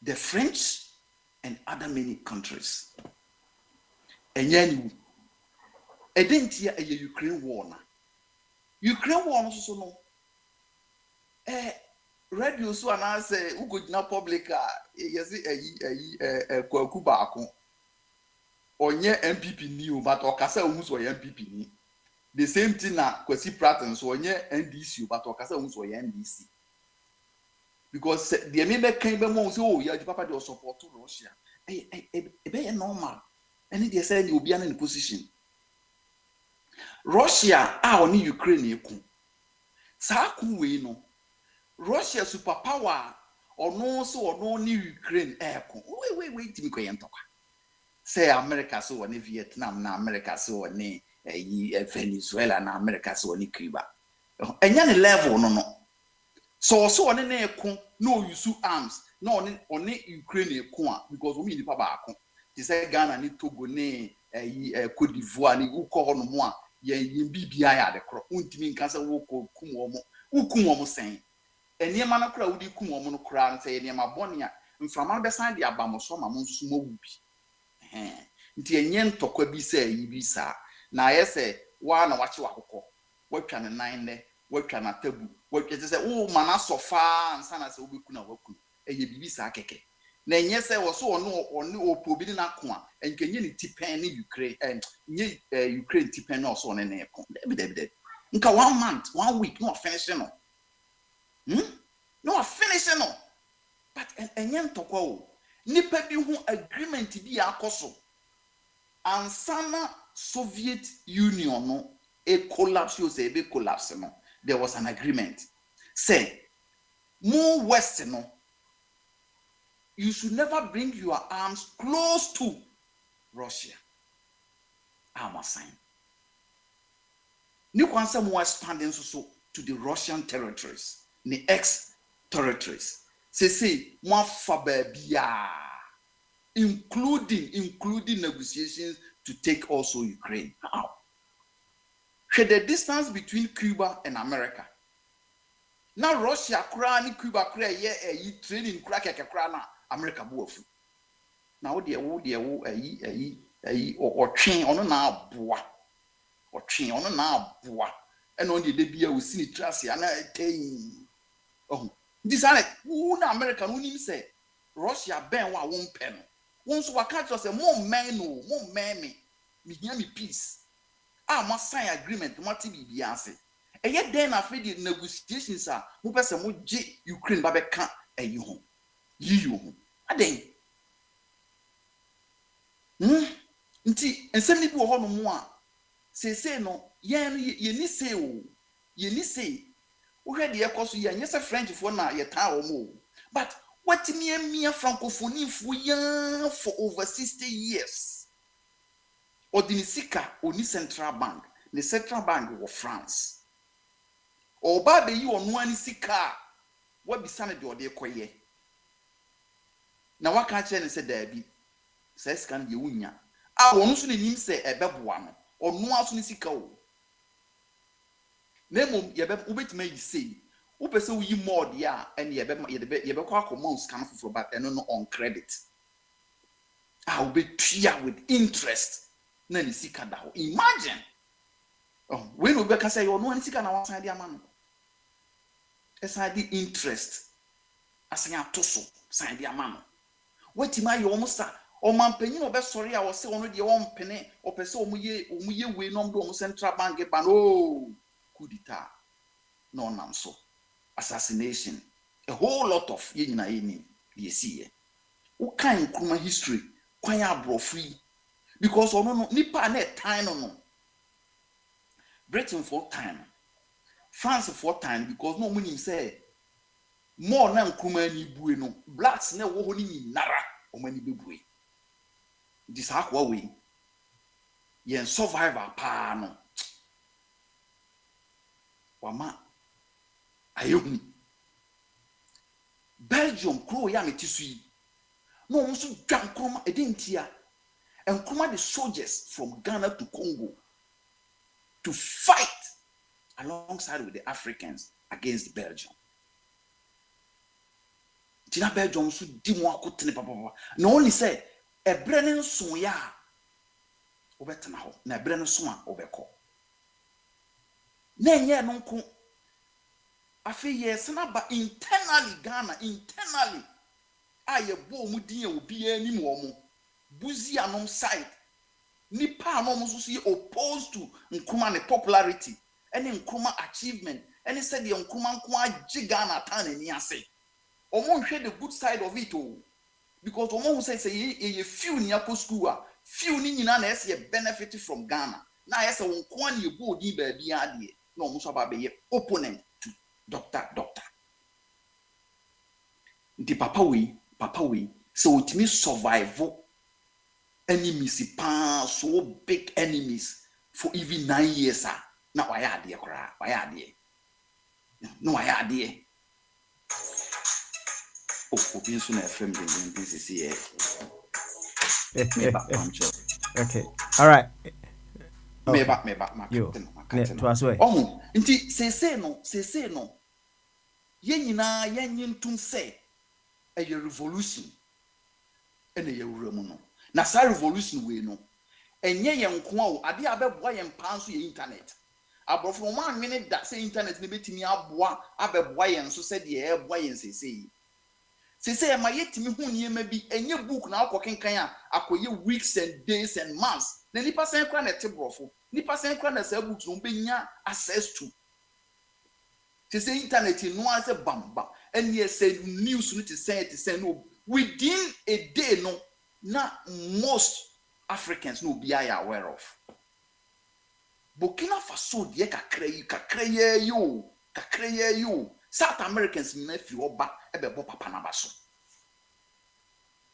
the French, and other many countries. And then you didn't hear a Ukraine war. Ukraine war also no. Radio so and say who could not public yes Kuba ako. Onye MPP new but okasa who so MPP ni. The same thing na Kwesi Pratt so onye NDC but okasa who so NDC. Because the member came back say oh yeah the papa dey support to Russia be normal and they say you be in position Russia oni Ukraine eku sa ku we no Russia superpower ono so ono ni Ukraine eku wait timi ko yentokwa say America so oni Vietnam na America so oni Venezuela na America so oni Cuba enya ne level no so on na eku no use arms no on Ukraine eku because we need pa ba ako they say Ghana ni Togo ni Cote d'Ivoire ni uko no mo a ye bibia ya de kro untimi nka say wo ko kum wo mo sen eniema na kra wudi kum wo mo no kra na say eniema boni a mframa be san de abamoso ma mo nsusu mo wubi nti enye ntokwa bi say yi bi sa na yese wa na wachi wakokọ watwa ne nan ne watwa na tabu watwa say wo mana sofa ansa na say obeku na waku eye bibi sa keke na enye say wo so ono opo bi na ko a enkenye ni tipen ni Ukraine nye Ukraine tipen na so ne na ko debi nka 1 month 1 week no finish no no finish no but enye ntokwa o nipa bi hu agreement bi akoso ansana Soviet Union no a collapse you say be collapse no there was an agreement say more west no you should never bring your arms close to Russia I'm a sign ni kwansa more expanding so to the Russian territories the ex territories say more fa babia including negotiations to take also Ukraine. How? The distance between Cuba and America. Now Russia kra Cuba kra ye training kra keke kra na America bofu. Now wo or train on na boa or train on na boa and on the debia we see trust and oh this are who na American who him say Russia ben wa won pen once we catch us more men no more men me hear me peace ma sign agreement what be ase e ye den after the negotiations are mo pese mo je Ukraine ba be ka ayi ho yi ho aden nti ensem ni bi wo ho no mo a sese no ye ni say o ye ni say wo hwe de ekoso ye anya se French fo na ye ta wo mo but what me francophonie fo ya for over 60 years Odinisika oni central bank the central bank of France oba be yi onu ani sika wa bisane de ode koye na waka che ne se daabi se sika de wunya a wonu so ne nim se ebeboa no onu aso ne sika o nemom ye be ubetima yi sei upese wo yi mod ya ene ye be kwa common scan for but eno no on credit a ubetua with interest na ni sika da ho imagine when we be say you no ni sika na wan san dia ma no esa di interest asanya toso san dia ma no wetima ye omo sa o man panyin obe sori a wo se ono de won pene o pese o mu ye we no do central bank ban oh kudita no nam so assassination a whole lot of ye nyina ye ni ye see ye wo kan kuma history kwan abrofri because ono no nipa na time no Britain for time France for time because no munim say more na nkuma ni bue no blacks na wo ho ni nyinara o mani bebue this akwa we yen survivor pa no wama ayehu Belgium kro ya metisui no mo so dwan kroma edentia enkroma the soldiers from Ghana to Congo to fight alongside with the Africans against Belgium. Tina Belgium so di mo akotene papa no only say ebre ne nso ya obetena ho na ebre ne nso a obekọ na enye no nko afi yes na ba internally Ghana internally aye bo mu din e obi anim wo mu buzi anom side nipa anom so ye opposed to Nkrumah ne popularity any Nkrumah achievement any said the Nkrumah nko agi Ghana tan ani ase omo hwe the good side of it all because omo who say ye few ni akọ school a few ni nyina na ese benefit from Ghana na ese won ko an ye bo din ba bia ade na omo so ba be ye opponent to doctor the papa we so ultimate survival enemies pa so big enemies for even 9 years na why ade kora why ade no why ade obi so na FM den this here
okay all right
me back
yo to as well
oh nti say no ye nyina ye nyintum say a revolution ene ye wura mu no na sa revolution we no enye ye nko a ade abeboa ye mpa so ye internet abrofo mo anwene da say internet ne betimi aboa abeboa ye nso say de ye boa ye sesei ma yetimi hu niema bi enye book na akokenkan a akoye weeks and days and months na nipa sen kra na tebrofo nipa sen kra na sa books no benya access to sesei internet no ase bamba and yes say news no to say no within a day no na most Africans no be aware of Burkina Faso de kakra yo South Americans na fi oba ebebo papa na baso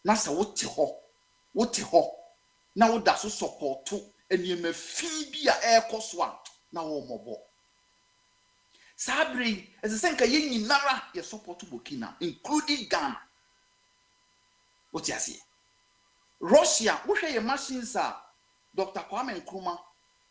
na sa wote ho na wo da so support eniema fi bia ekoso a na wo mobo sabri esenka ye nyinara ye support Burkina including Ghana what you see Russia wo hwe ye machines a Dr. Kwame Nkrumah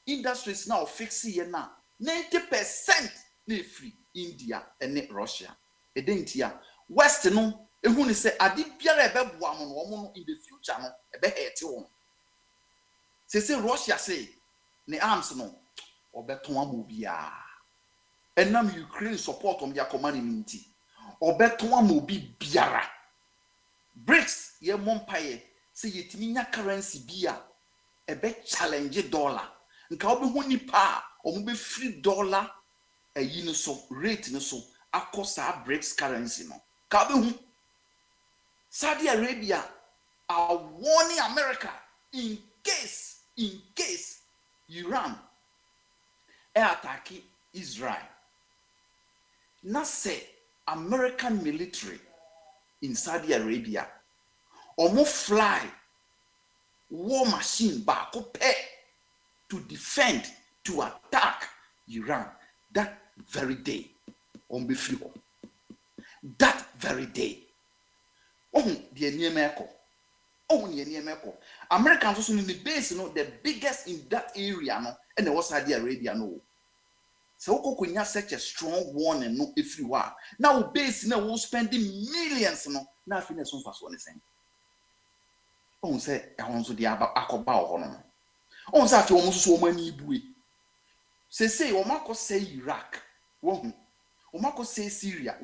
industries now fix ye na 90% na free India and Russia edentia west no ehunu se ade biara ebeboa mo no in the future no ebe hete won say Russia say ne arms no obeton am bia enam Ukraine support on their command nti obeton am obi biara BRICS ye mompaye say yetimi nya currency bia ebe challenge dollar nka obi hu nipa omo be free dollar ayi no so rate no so akosa BRICS currency no ka obi hu Saudi Arabia are warning America in case Iran attack Israel. Now say American military in Saudi Arabia almost fly war machine back to defend, to attack Iran that very day on be free. That very day. The Americans also in the base, the biggest in that area, and there was Saudi Arabia, So Kokunya such a strong warning, no, if you are now base, we're spending millions, now finish on fast one thing. Say, I want to the Akoba on that almost so many bui. Say, Omako say Iraq, Omako say Syria,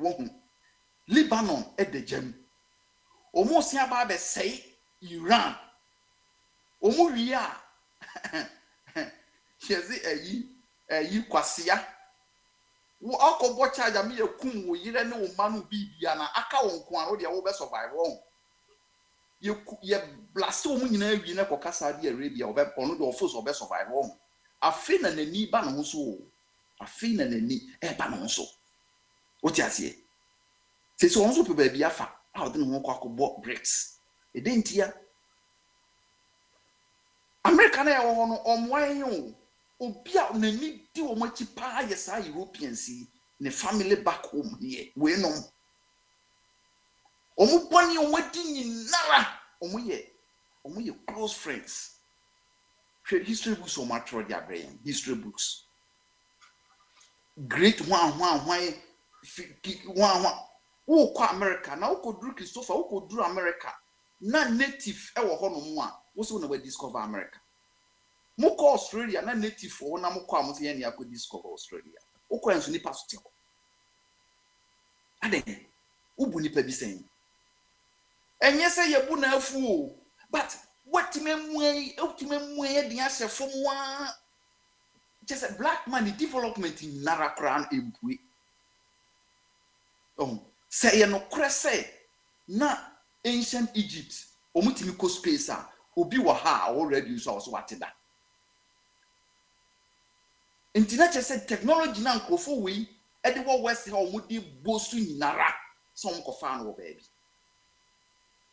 Lebanon at the gem. Almost Yababe say Iran. Omuria. Shezi you kwasia. Wo akobo charge me ekum wo yire ne wo manu bibia na aka won ko aro de wo be survive won. Ye blast wo nyina wi na koka Saudi Arabia wo be ono de ofo so be survive won. Afi na nani ba no so. Afi na nani e ba no so. Wo ti asie. Se so won so pe ba bia fa. How do you want BRICS? It didn't hear American on wine. Obia nani di o machi pa yesa European see ne family back home here. We no. Omu boni o wadi ni nara. Omu ye close friends. History books o matro their brain. History books. Great one. Who kwa America na who could do Christopher who could do America na native e wo ho no mo a wo so na we discover America mo ko Australia na native wo na mo kwa mo se ya ko discover Australia wo ko enso ni pass ti ko ade ubu ni pa bi sen enye se ye bu na afu o but what timemwe de asefo mo a just a black man development in Narakran empui say no krese na ancient Egypt omutimi ko space a obi wa ha already so wateda internet say technology na nkofo we e de wo west ha omudi bosu nyinara so mkofa no baby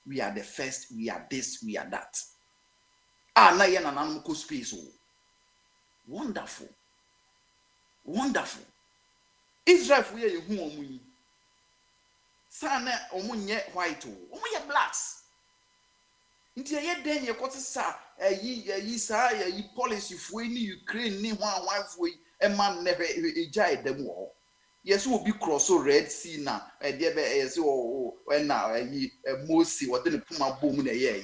we are the first, we are this, we are that na ye na nan ko space o wonderful Israel for ye hu omunyi sana omunye white o omunye blacks nti ye den ye kwoti sa yi sa yi policy fo ni Ukraine ni hwan fo e man ne eja edam wo yeso obi cross Red Sea na de be yeso o na yi Moses wo de ne puma bom na ye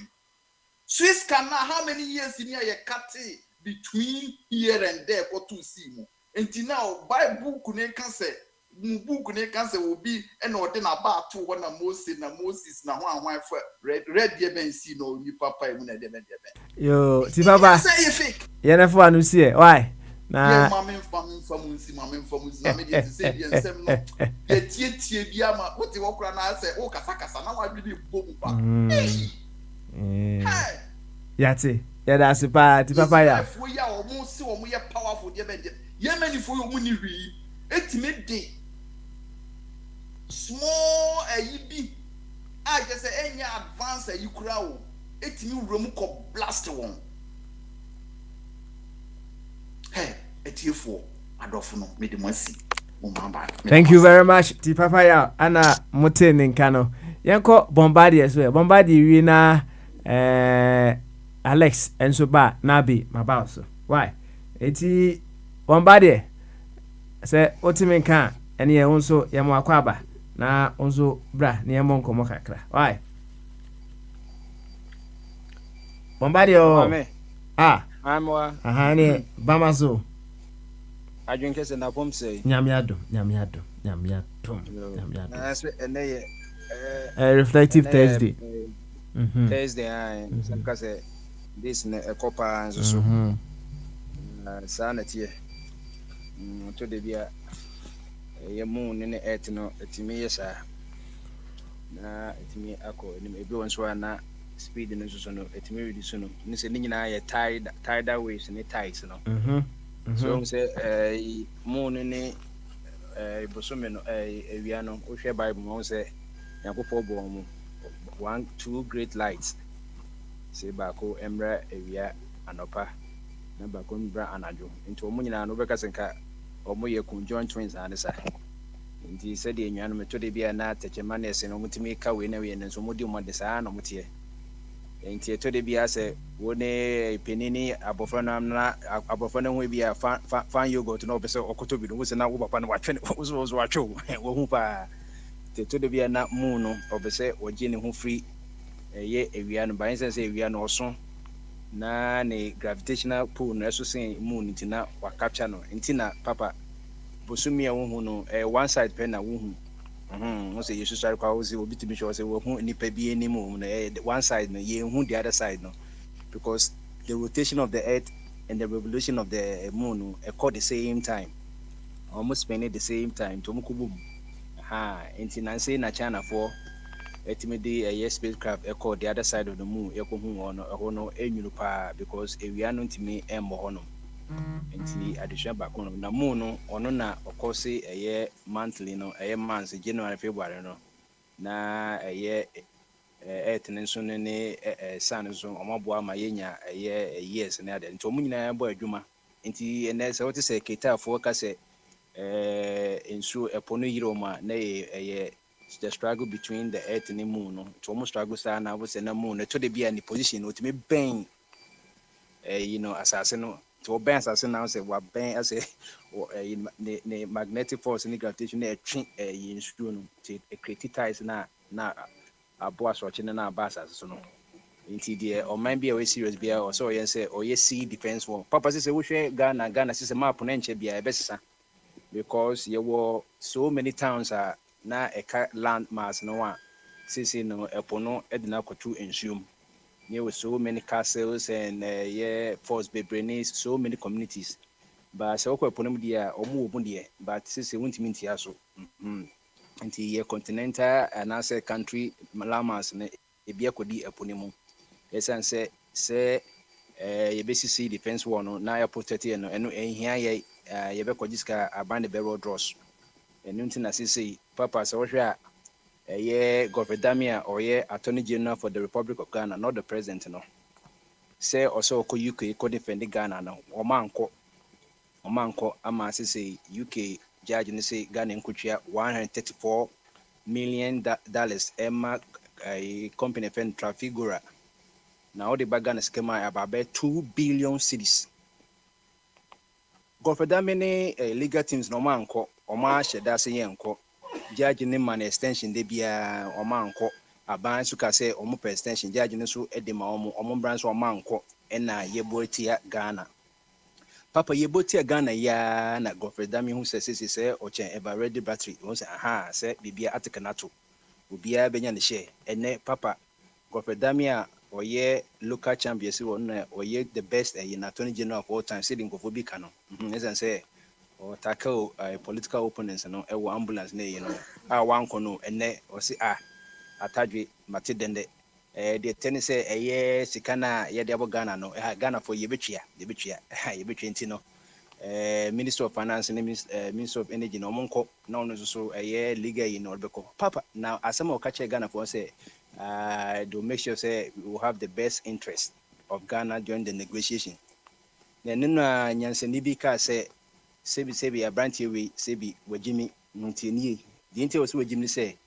Swiss canal how many years in ye cut between here and there for to see mo nti now Bible ku ne kan say book ne kan say obi e na ode na ba to wo na Moses na hwan for red dey ben see no ni papa e mu na de ben
yo ti baba ye na fo anu see why na
mama famunsi na me dey say dey nsem no ye tie bia ma wo ti wo kura na say wo kasa na wa bi bomu pa
yati ya da se pa ti papa ya
fo ya o mu si o mu ye powerful dey ben ye many fo yo mu ni wi etime dey small ayibi I just say any advance ayi kura o etimi wura mu ko blast won etiefo adofo no me de mo asi mo mamba.
Thank you very much ti papa ya ana mote ninka no yenko Bombardier so Bombardier wi na Alex enso ba na bi maba so why eti Bombardier say otimi nka ene ye wonso ye mo akwaba na onzo bra ne ye mo nkomo kakra why Bombardier
Amwa.
Ahane Bamazo.
I drink as an apom say.
Nyamiado. Reflective Thursday.
Thursday, I because this a copper and so. Sanity. To the beer. A moon in the earth, no, it's me, sir. Na it's me, Ako, and everyone's one speed in the sono, it's me really soon. Miss and I tied waves and it ties, no. So say moon in a bosomen a viano, or share Bible, say, Yakopo 1-2 great lights. Say Bako, Embra, Avia, and Opa, Nabacon Bra and Adu, into Munina, Novakas and Cat, or Moya conjoined twins and the side. And he said, the animal to be a nat, a manes and Mutimika, we never and so Mudim on the San or Mutia. And here to be as a one penini, Abofana will be a fan you go to know Bessa or Kotobi, who was an hour upon what was watching, Whoopa. To be a nut moon or Bessa or Jenny who free a vian by instance a vian or son. Na ne gravitational pull no so say moon ntina wa capture no ntina papa bosumi a wo hu no one side pen na wo hu no say you should kwa wo say obi timi show say wo hu nipa bi animu no one side no ye hu the other side no because the rotation of the earth and the revolution of the moon occur the same time almost spend the same time to mukubu ntina say na China for ultimately a spacecraft echo the other side of the moon echo no enyuru pa because ewia no ntimi emmo ho no enti adehwa back no na moon no ono na okosi eye monthly no eye months January February no na eye earth nso ne sun so omoboa ma yenya eye years na ade nti omunyina bo adwuma enti ene se wote se keta fo ka se ensu epono yiroma na eye the struggle between the earth and the moon no to almost struggle sana was na moon to the be in the position to me ben assassin no to ben assassin now say what ben as the magnetic force and gravitation na twi yinsu no to create ties na abo so chi na aba assassin no inti the o man be a serious bia or so yen say o ye sea defense war papa say we share Ghana say map na nche bia e besesa because there were so many towns na eka land mass no one sisi no epono edina kotu ensume there were so many castles and force bebrene so many communities but so ko epono dia omo obu dia but sisi wuntimi ntia so nti ye continental and as a country landmass ne ebia kodi epono mu esan se ye besi defense war no na ya protect no eno ehia ye be kojiska abande bero dross enu nti na sisi papa so hwe a Goverdamia or Attorney General for the Republic of Ghana, not the president no say also ko UK ko defend Ghana no omanko ama say UK judge ni say Ghana nkutwa $134 million emma a company friend Trafigura na all the Ghana schema about 2 billion cedis Goverdamia legal teams no manko oma sheda say yenko judge ni man extension de bia omanko aban su ka say omo per extension judge ni so edema omo branch omanko na yebotia Ghana papa yebotia Ghana ya na Goverdamia hu say ochen eba ready battery won say say bibia atekanato obia benya ne share ene papa Goverdamia oye local champions won oye the best in Attorney General of all time sitting go bi kano say or tackle political opponents no e ambulance ne one kono ene o si atadwe matedende the tennis say sikana ye de Ghana no Ghana for yebetwa yebetwa no Minister of Finance and Minister of Energy no monko na ono so legal no beko papa now asema o kache Ghana for say do make sure say we will have the best interest of Ghana during the negotiation then na nyansani bi ka say sebi abrantie we sebi wajimi ntini the intel was wajimi say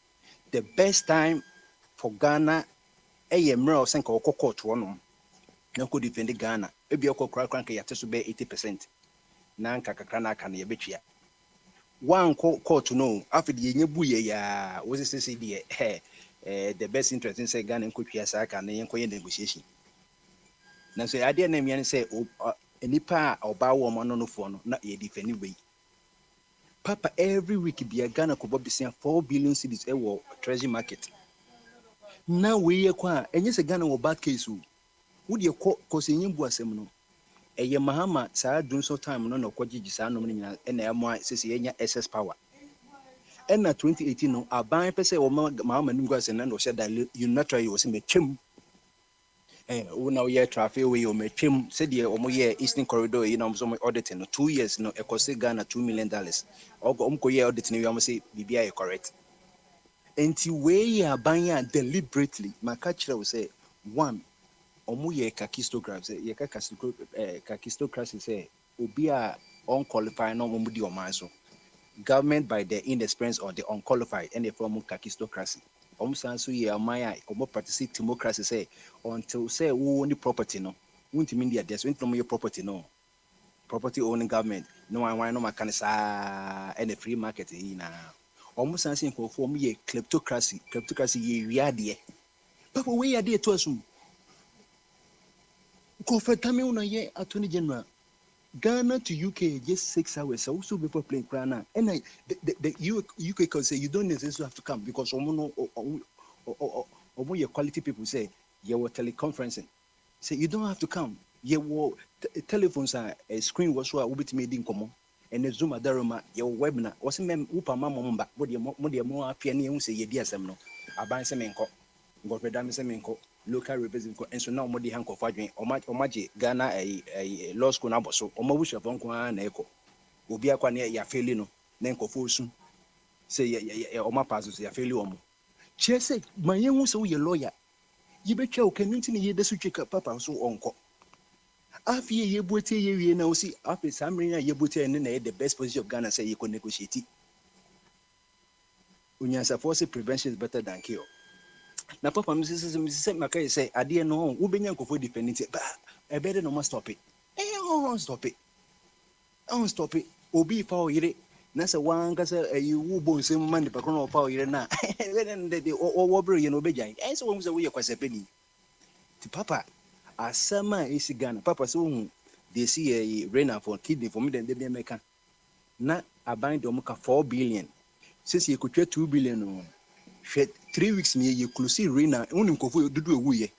the best time for Ghana mra o senka okokot wonom na ko defend Ghana ebi okokra kranka yate so be 80% na nka kakra na aka na yebetwa one court no afidi yenye buye ya wo say the best interest in say Ghana nkotwa sa aka na yenkoye negotiation na so ade na mian say enipa oba wo mo no fo no na ye defend way papa every week be Ghana ko bobisia 4 billion cedis e wo treasury market na we ye kwa enye se Ghana wo bad case o wo de ko se nyimbu asem no eye mahama saa dunso time no kogigi saa no nyina na emo sese yenya ss power na 2018 no aban pese wo mahama nim kwa se na no sheda unilateral wo se metwem wo na ye traffic we o metwem se de omo ye eastern corridor yi na omo auditing no 2 years no ekose Ghana $2 million omo ko ye auditing we am say bibia ye correct enti we aban ya deliberately maka kire wo say one omu ye kakistograph say ye kakistocracy say obi a unqualified no omu di oman so government by the inexperience or the unqualified and from kakistocracy omu san so ye amaya omu practice democracy say until say who own the property no won't mean the address won't know your property no property owning government no one no makanisa and a free market na omu san say ko omu ye kleptocracy ye wiade papa we ya dey to asum Confirm una ye Attorney General. Ghana to UK just 6 hours. So also before playing Krana. And the UK can say you don't necessarily have to come because your quality people say you were teleconferencing. Say you don't have to come. You were telephones are a screen was what will be made in common. And the Zoom adaroma your webinar was mem upa mama what the more piano say ye dear semno. Aban semenko. God redam semenko. Local representative and so now modi hanko fadwen omaje Ghana a law school na boso omawusha fonko na eko obi akwa na ya feli no na nkofo osu say ya oma pass ya feli omo che say manye hu so ye lawyer yibetwa o community ne ye desu tweka papa so onko afie ye botie ye wie na o si afi samre na ye botie ne na the best position of Ghana say ye ko negotiate unyansa force prevention is better than cure. Na papa say maka say ade no wo benya nkofo dependent ba e better no stop it stop it obi fa o yire na say wan ka say you wo bo nsem man de pakro no fa o yire na de wo bro ye no bejan e say wo say wo ye kwasepeni ti papa asama isi Ghana papa say wo they see a rain for kidney for me dem dey make na aban de mo ka 4 billion since you could 2 billion no 3 weeks me ye close Rena unim kofo dudu ewu ye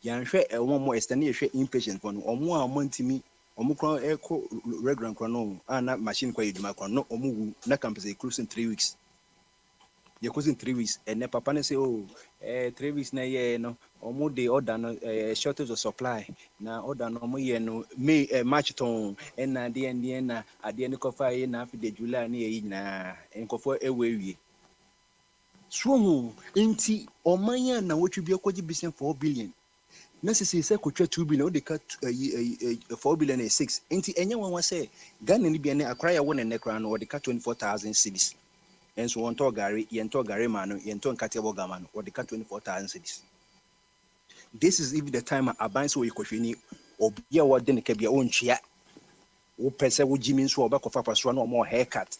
yan hwe mo extend ye hwe inpatient for no omo a montimi omo kron eko regular kron no ana machine kwa yeduma kron no omo wu na campus e close in 3 weeks ye close in 3 weeks and papa ne say 3 weeks na ye no omo dey order no shortage of supply na order no omo ye no May March ton and na de na ade ne kofa ye na afi de July na ye na enkofo ewe so inti omanya na wotwe bi akwaji business 4 billion na sisi se kotwa 2 billion o de ka 4 billion and 6 inti enya wan say Ghana ni bi ne akra ya won ne kra no o de ka 24,000 cedis enso won to gare ye nto gare ma no ye nto nkate bo gama no o de ka 24,000 cedis. This is even the time aban so we kohwani obi a wode ne ka bia o ntwea wo pese wo jimi nso obakofa paso na o mo haircut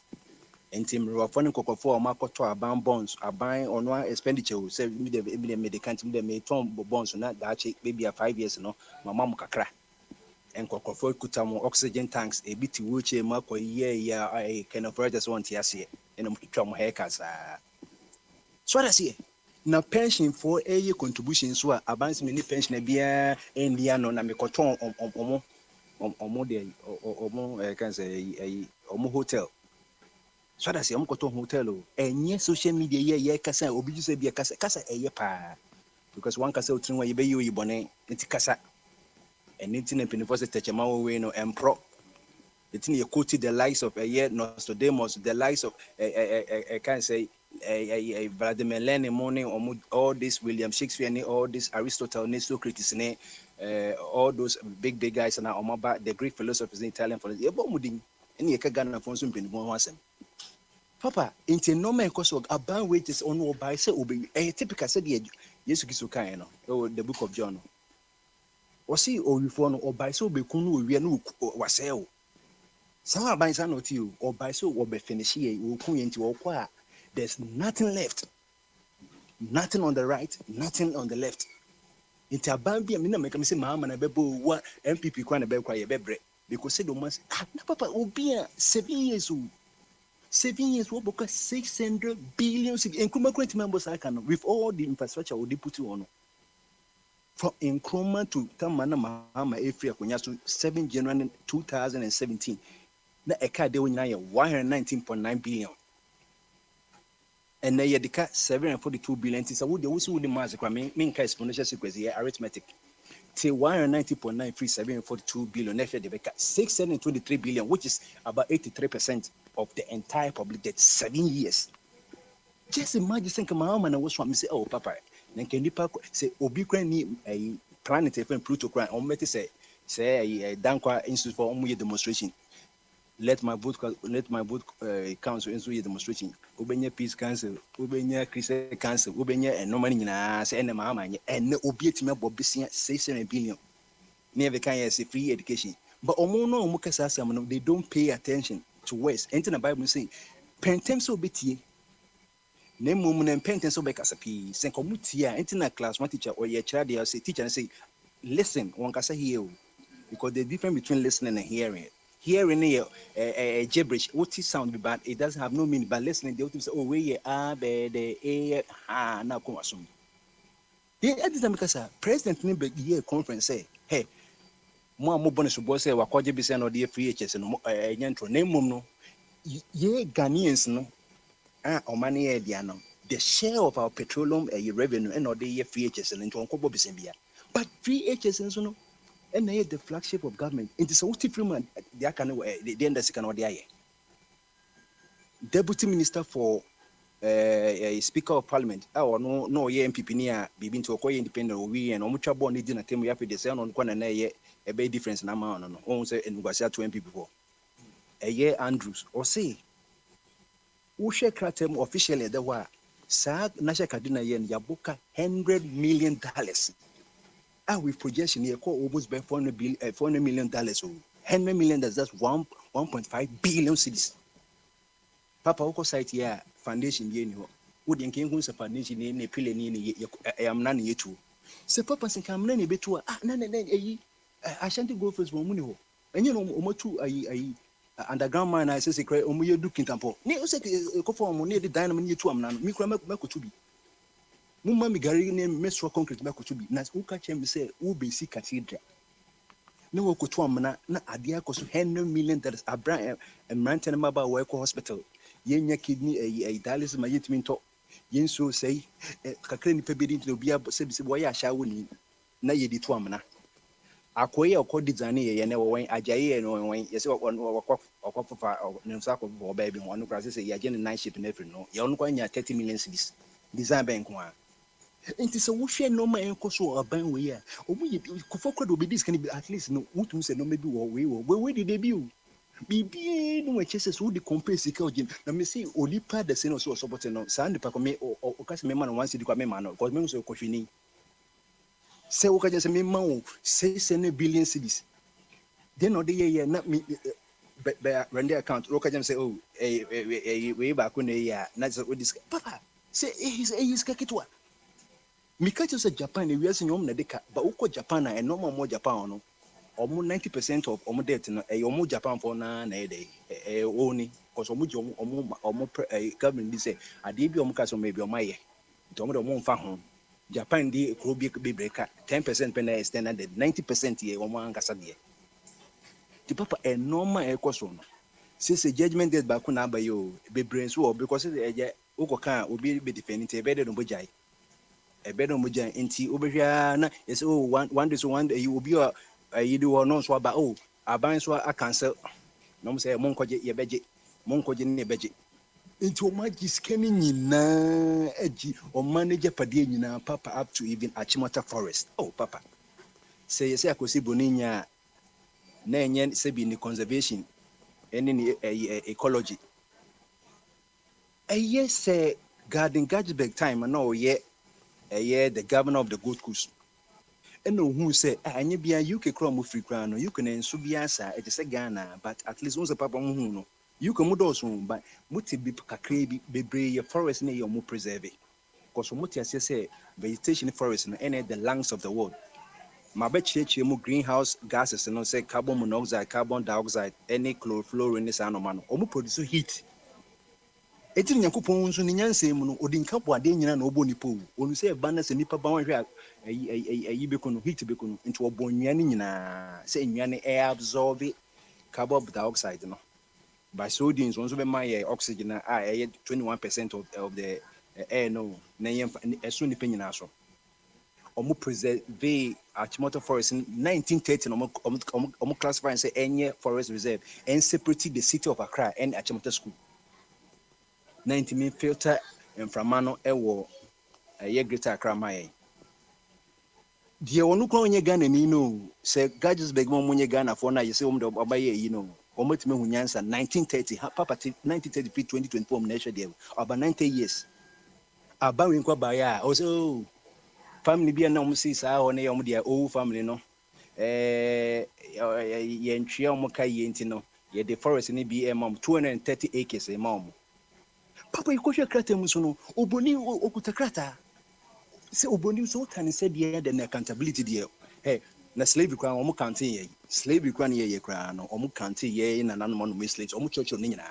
entim rewafone kokofo o makoto aban bonds aban ono expenditure say me the medicant me the me ton bonds na daache maybe 5 years no mama mu kakra en kokofo kuta mo oxygen tanks e biti woche mako ye ya kind of projects want yase en mo twa mo haircuts so that's here na pension for a contribution so aban me ni pension bia endia no na me koton omo de omo can say omo hotel. So that's I'm going hotel and social media ye kasa obi ju say be kasa eye pa because one kasa otrin wa ye be you bone enti kasa and enti na penifo techema we no empro enti ye quote the likes of Nostradamus, the likes of can say Vladimir Lenin morning all this William Shakespeare all this Aristotle Socrates all those big guys and omaba the Greek philosophers in Italian philosophy e bo mudin eni ye ka Ghana fon so penifo ho asem. Papa, into normal course of aban wages on or by say obi a typical said yes kiso kan no or the book of John. Or see or reform or by so be kunu we no wasel. Some aban san not you or by so or be finish here we kun into or kwa there's nothing left. Nothing on the right, nothing on the left. Into a bambi, I mean, I make me say, Mamma, and a bebo, what MPP quan a bebre, because said, Papa, will be 7 years old. 7 years, what book 600 billion, and Kuma members I can with all the infrastructure will put you on. From Nkrumah to Tamana Mahama Efria Kunyasu 7 January 2017. Na eka de wonyina ye 119.9 billion. And na ye deka 742 billion. So wo de wo so wo de mass kwa me nka exponential sequence here arithmetic. Till 190.9 free 742 billion. Next year they become 623 billion, which is about 83% of the entire public debt. 7 years. Just imagine think Mahama na was from say, oh papa. Then can you say obi kran ni a planet even Pluto kran or meti say Dankwa Institute for Omuye demonstration. Let my vote council into your demonstration. Ubenya Peace Council, Ubenya Christian Council, Ubenya and no money na say and Mahama and no obietime bobisia 600 billion. Never can say free education. But omono omukasa they don't pay attention to West. Enter the Bible say pentem so betie. Ne mum na pentem so bekasa pi. Sen komutia enter na class one teacher or your child they say teacher and say listen one kasa here because the difference between listening and hearing. Hearing a gibberish, what is sound bad, it doesn't have no meaning. But listening, they will say, oh, we are the now come assume. The other President Nimbe year conference say, hey, more bonus to boss say, Wakoji Bisan or the free HS and Yantro, name no, ye Ghanaians no, or money Diano. The share of our petroleum revenue and or the free HS and into Uncle Bobisembia. But free HS and so no. And they the flagship of government. It is a Freeman, they can the end of the Deputy Minister for Speaker of Parliament. Oh, no, MPP near Bibin to acquire independent we and Omucha born in a team we have to descend on one and a big difference in amount on almost and was at 20 before. A year Andrews or say Ushe Kratem officially there were Sag Nasha Kadina Yen Yabuka $100 million. With projection here, call almost by $400 million. $100 million, that's 1.5 billion cities. Papa Oko site here, foundation yen ho. Would you king a foundation in a pillar I am none yet too. So Papa say come none bit to I shan't go first for money. And you know, Omotu underground mine, I say, cry, Omuyo Dukin Tampo. Near a conform near the dynamo near to Amnan, Miko to be. Mumma Migari name Mesro concrete back to be Nas Uka Chem say Ubisi Cathedral. No Kutuamana, not Adia cost $100 million. Abraham and Mantan Maba Weko Hospital. Yenya kidney a dialysis my yet minto. Yen so say Kakren Pebidin to be able to say, why I shall win. Na ye dituamana. Akoya or code design, never went Ajaye and one, yes, or Nusako or baby, one who crosses a Yajan night ship in every no. Yon 30 million cities. Design bank one. It is a wushy no man coso or ban we are. Or we could be this can be at least no Utum said no maybe or we were. Where did they debut? Be no chases who the compass the Kelgin. Let me see Olipa the same also supporting on Sandy Pacome or Casaman once you come man or Cosmos or Coshini. Say, okay, just a memo, 600 billion cities. Then or the year not me. But run the account, Roka say, oh, a way back when they are not so this. Papa, say, he's Kakitwa. Mikacho said Japan, we are seeing the deca, but Uko Japan and no more Japan, almost 90% of Omo debt in a Omo Japan for 9 a day, only because Omo government say, I did be Omukaso maybe on my Tomo Mon Fahon. Japan, the Kubic breaker, 10% penny standard, 90% here, Oman Casadia. The papa a normal equation. Since a judgment dead back on by you, be brains war because the Ukoka will be defending a better than Bujai. A better Mujai into Uberana is one day so one day you will be a you do or no swab. Oh, I bind so I cancel. No say Monko ye budget, Monko ye budget. Into my scanning in edgy or manager Padina, Papa up to even Achimota Forest. Oh, Papa. Say, yes, I could see Boninia. Nanyan Sebi in conservation and in ecology. A yes, Garden Gadget time, and no, yet a year the governor of the Gold Coast. And no, who say, I need be a UK chrome free crown, or you can and Subiasa, it is a Ghana, but at least once a papa who you can move also, but Muti be Kakrebi, be brave your forest near your more preserve. because what you say vegetation forest no any the lungs of the world. My bet mu greenhouse gases no say carbon monoxide, carbon dioxide, any chlorofluorine sa no man. Omo produce heat. Eti Nyankopɔn nso ne nyansa mu no odi nka bo ade nyina na obo nipa wu. Onu say ba na se nipa ba wan hwe ayi beko no heat beko no nti obo nwia ne nyina say nwia ne air absorb carbon dioxide no. By so doing so be my oxygen 21% of the air no na yem eso nipa nyina so. Omo preserve Achimota forest in 1930 omo classify and say any forest reserve and separate the city of Accra and Achimota school. 90 filter and Framano ewo ye greater Accra my. Die onu kwa onye Ghana ni no say gadgets beg mo onye Ghana for na you say omo obaye you know omo timi hu nyansa 1930 papa 1930 2024 na ehwe there about 90 years aba we kwa ba ya o say family bi na omo see saa ho na omo dia owu family no ye ntwe omo ka ye nti no ye the forest ni bi emam 230 acres emam papa ikohwe krata mu so no oboni okuta krata se oboni so tan said ye the accountability there hey na slavery kwa omo counting ye slavery kwa ye kra no omo counting ye na nanom no slaves omo church no nyina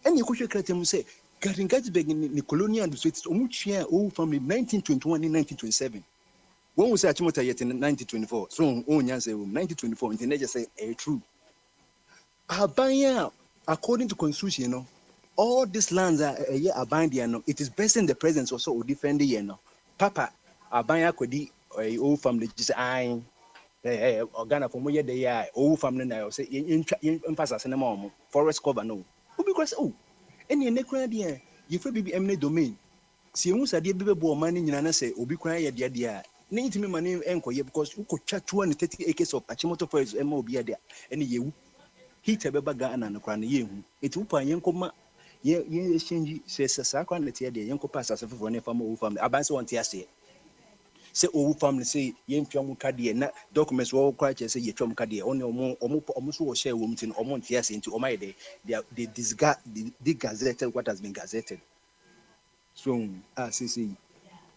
eni ikohwe krata mu se Garingajbeg ni colonial administrators omu chia owu family 1921 and 1927 when we say Achimota yet in 1924 so onyanse 1924 and just say true abanya according to constitution you know all these lands are abandoned no it is best in the presence also defend you know papa abanya kodi owu family just Ghana for moye de ya owu family na say emphasis na ma forest cover no because any nekra dia you fit be eminent domain si ehun sade be bo man nyina na say obi kran ye dia dia na intimi mane enkoye because uko twa 230 acres of Achimota forest ema obi dia ene yewu heat beba Ghana na kran ye hu eti upa yenkoma ye exchange say sa kran let ye dia yenkopa asase fofo na fam owu family abanse won tie ase say owu family say yentwa mu kade na documents wo kwa che say yetwa mu kade on omo so wo share wo mtin omo ntia ase nti omo ye they disgust the gazetted what has been gazetted so say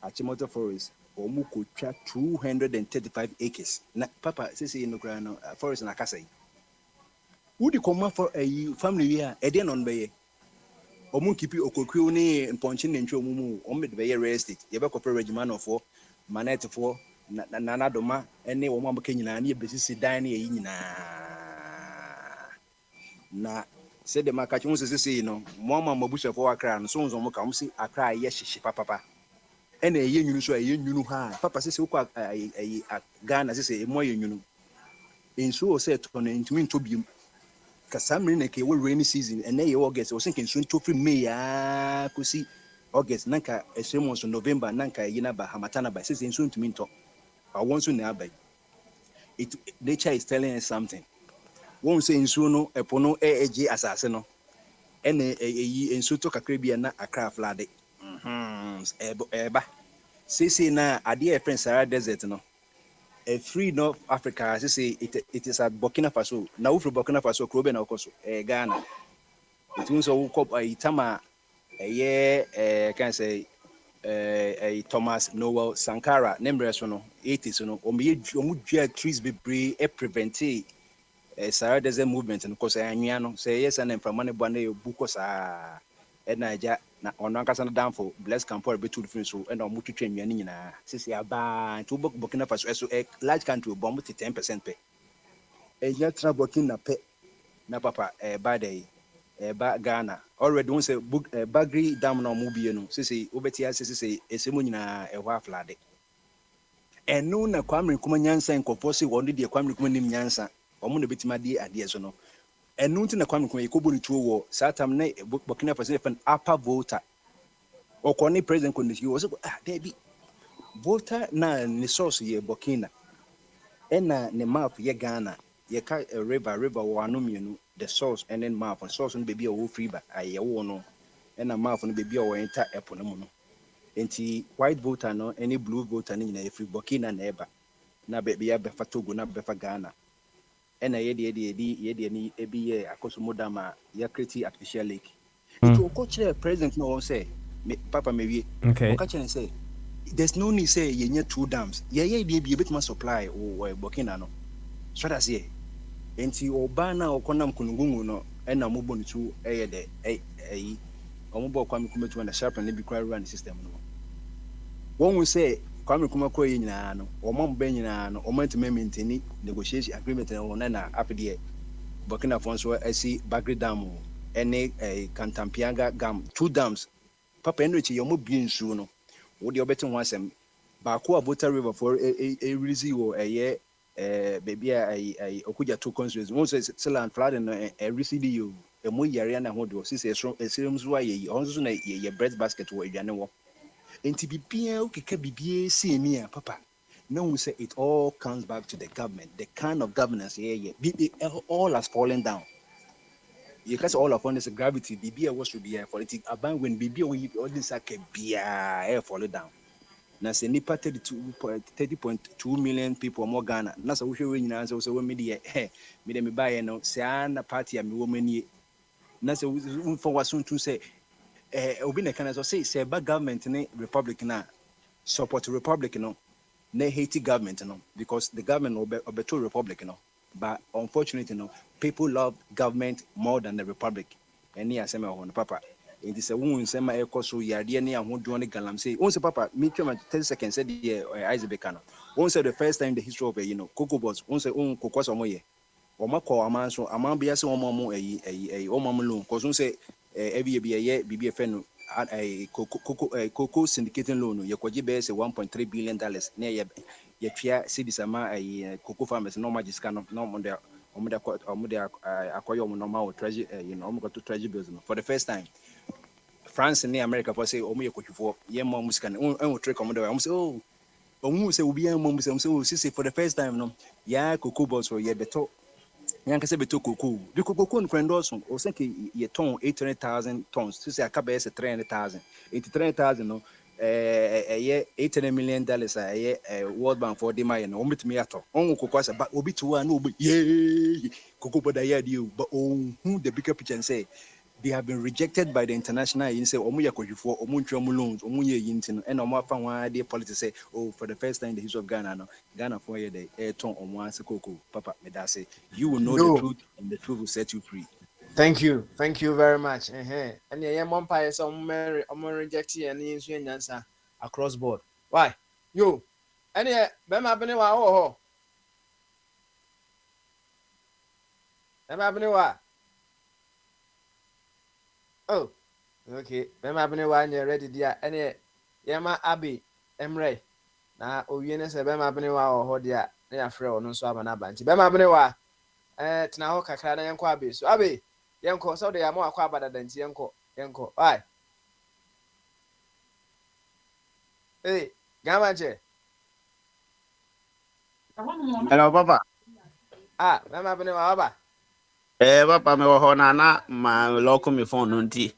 Achimota forest omo ko twa 235 acres na papa say no kra no forest na kasa yi wudi koma for a family here e dey non be ye omo kipi okokwe ni mponchi ne ntwe omo mu omo de be ye real estate ye be corporate regiment of Manet for Nana Doma, any woman can you besisi dine ye nyina. Na said the Macachun say, you know, Mama Mabusha for a crown, so on Mokamsi, a cry, yes, she papa. And a yen so a yen you know ha. Papa says, a gun as I say, more you know. In so said on into me to be Casamrin, a rainy season, and they August was thinking soon to free me, could see. August nanka esemo so November nanka yina ba hamatana ba says soon to minto I want to na ba it nature is telling us something won say nsu no epono eje asase no ene nsu to kakra bia na Accra flood eba say na ade e friend Sahara Desert no a free North Africa say it is at Burkina Faso na wo from Burkina Faso krobe na okoso Ghana it means so ko itama can say Thomas Noel Sankara number so no 80s no omu trees be prevent Sahara Desert movement and cause anwia no say yes and from money bone buko sa Naija na ono akasa na down for blessed camp be too different so and omu twetwa anwia nyina sisi aba to Burkina Faso so a large country bomb 10% pe ya tra Burkina pe na papa by the ba Ghana already won say Bagri dam na mo bie no say obetia say esemu nyina ehwa aflade enu na Kwame Nkrumah nyansa nkofo say won de Kwame Nkrumah nim nyansa omo na betima de ade so no enu nti na Kwame Nkrumah ekobori tuo wo satam na Burkina Faso fan upper voter okoni president kondisi wo say there be voter na ni source ye Burkina ena ne map ye Ghana ye ka river wo anomienu the source and then map and source no baby o free ba aye wo no and na map no baby o enter airport no mu no enti white voter no any blue voter no nyina free Burkina na eba na baby ya befa Togo na befa Ghana and na ye de ni ebi ye akoso modama ya create artificial lake it will coach the president no say Papa maybe.
Okay.
Say there's no need say you need 2 dams. Yeah, be a bit more supply or Burkina no. So that's it. Enti obana okonam kunungungu no na mo bonu tu de omo kwame kumetu na sharp na bi kwa run system no. One will say kwame kumako nyina no omo mba nyina no omo ntime maintain negotiation agreement na apede Burkina Faso asi Bagri Dam ene Kantampianga Dam 2 dams. Papa enrichi yomo bi nsu no. Wo de obetin ho asem ba ko Abota River for release wo baby I okuja 2 constituencies. One says land flood and recede you e mo yare na ho do si se esrem so aye onso na ye bread basket wo aduane wo enti bibia okeka bibia si ni a papa now we say it all comes back to the government, the kind of governance here all has fallen down. You can say all upon this gravity bibia was to be for it aban when bibia we all this bia fall down. Na se nipa 30.2 million people more Ghana. Na so we hwe nyina so we media me dem buy no se na party am wo mani. Na se we for wasun to say obi na kana so say ba government ni republic na support republic no na hate government no because the government obeto republic no but unfortunately no people love government more than the republic. Any asema ho no papa. It is a wound, semi echo so yard near who do any galam say, once papa, me 10 seconds said the Isaac Becano. Once the first time in the history of Cocoa Boss, once own Cocos or Moye, or Mako, a man so a man be as one more a woman alone, because once every year be a friend at a cocoa syndicating loan, your Koji bears $1.3 billion near your Pia cities a cocoa farmers, no magic scan of no model. Acquire normal treasure, to treasure bills for the first time. France and America for say, me for mom can only trick on the way. I'm so say will be a mom so for the first time no cocoa balls for better yanka say beto cocoa the cocoa friend also o say ye ton 800,000 tons to say a cabe 300,000 83,000 no $800 million World Bank for the Mayan no me ato on cocoa but obi to no cocoa but but who the bigger picture and say they have been rejected by the international. You say, Omuya Kojufo, Omuncho loans, Omuya Yintin, and Omafa, their politics say, oh, for the first time in the history of Ghana, no, Ghana for the air ton on one Sekoko, Papa Medase. You will know the truth, and the truth will set you free.
Thank you very much. And yeah, Mumpire, some Mary, rejected and the answer across board. Why? You, and yeah, Bema Benewa, oh, Bema Benewa. Oh, okay. Bema Benewa, you're ready, dear. And Yama Abbey, Emre. Now, oh, you know, Bema Benewa or Hodia, they are frail, no swab and abanti. Bema Benewa, Tanaho Kakana and Quabi. So, Abbey, Yanko, so they are more quabada than Yanko. Why? Hey, Gamache.
Hello, Papa.
Bema Benewa.
Papa, me na ma loco me phone nunti.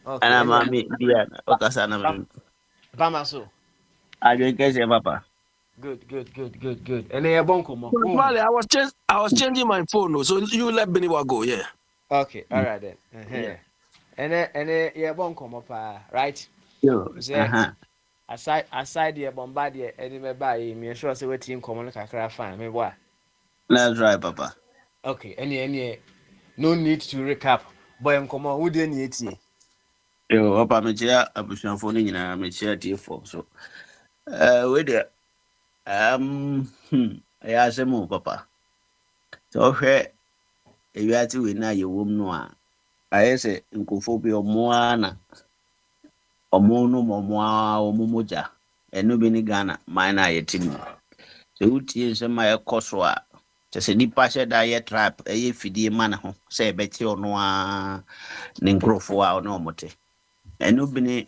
Okay.
And I'm a Okasana.
Bamaso.
I drink Papa.
Good. And they are bonko.
I was changing my phone, so you let Beniwa go, yeah.
Okay, all right then. Yeah. And then yeah, bonko, right? Aside the bombardier, and me buy me sure say what team common kakra fan. Me what?
That's right, Papa.
Okay, any no need to recap. Boy, I'm come on, who didn't eat ye?
Yo, Papa, me chair, I push your phone in a me chair T4. So, wait there. I say more, Papa. So, here, if you are to win now, you won't know. I say, Nkophobia Moana, or Mono, or Momoja, and no Beni Ghana, mine eye team. So, who is my coswa? Just a deep passion diet trap, a fiddy man, say Betty or Noa, Ningrofo or no mote. And no bene,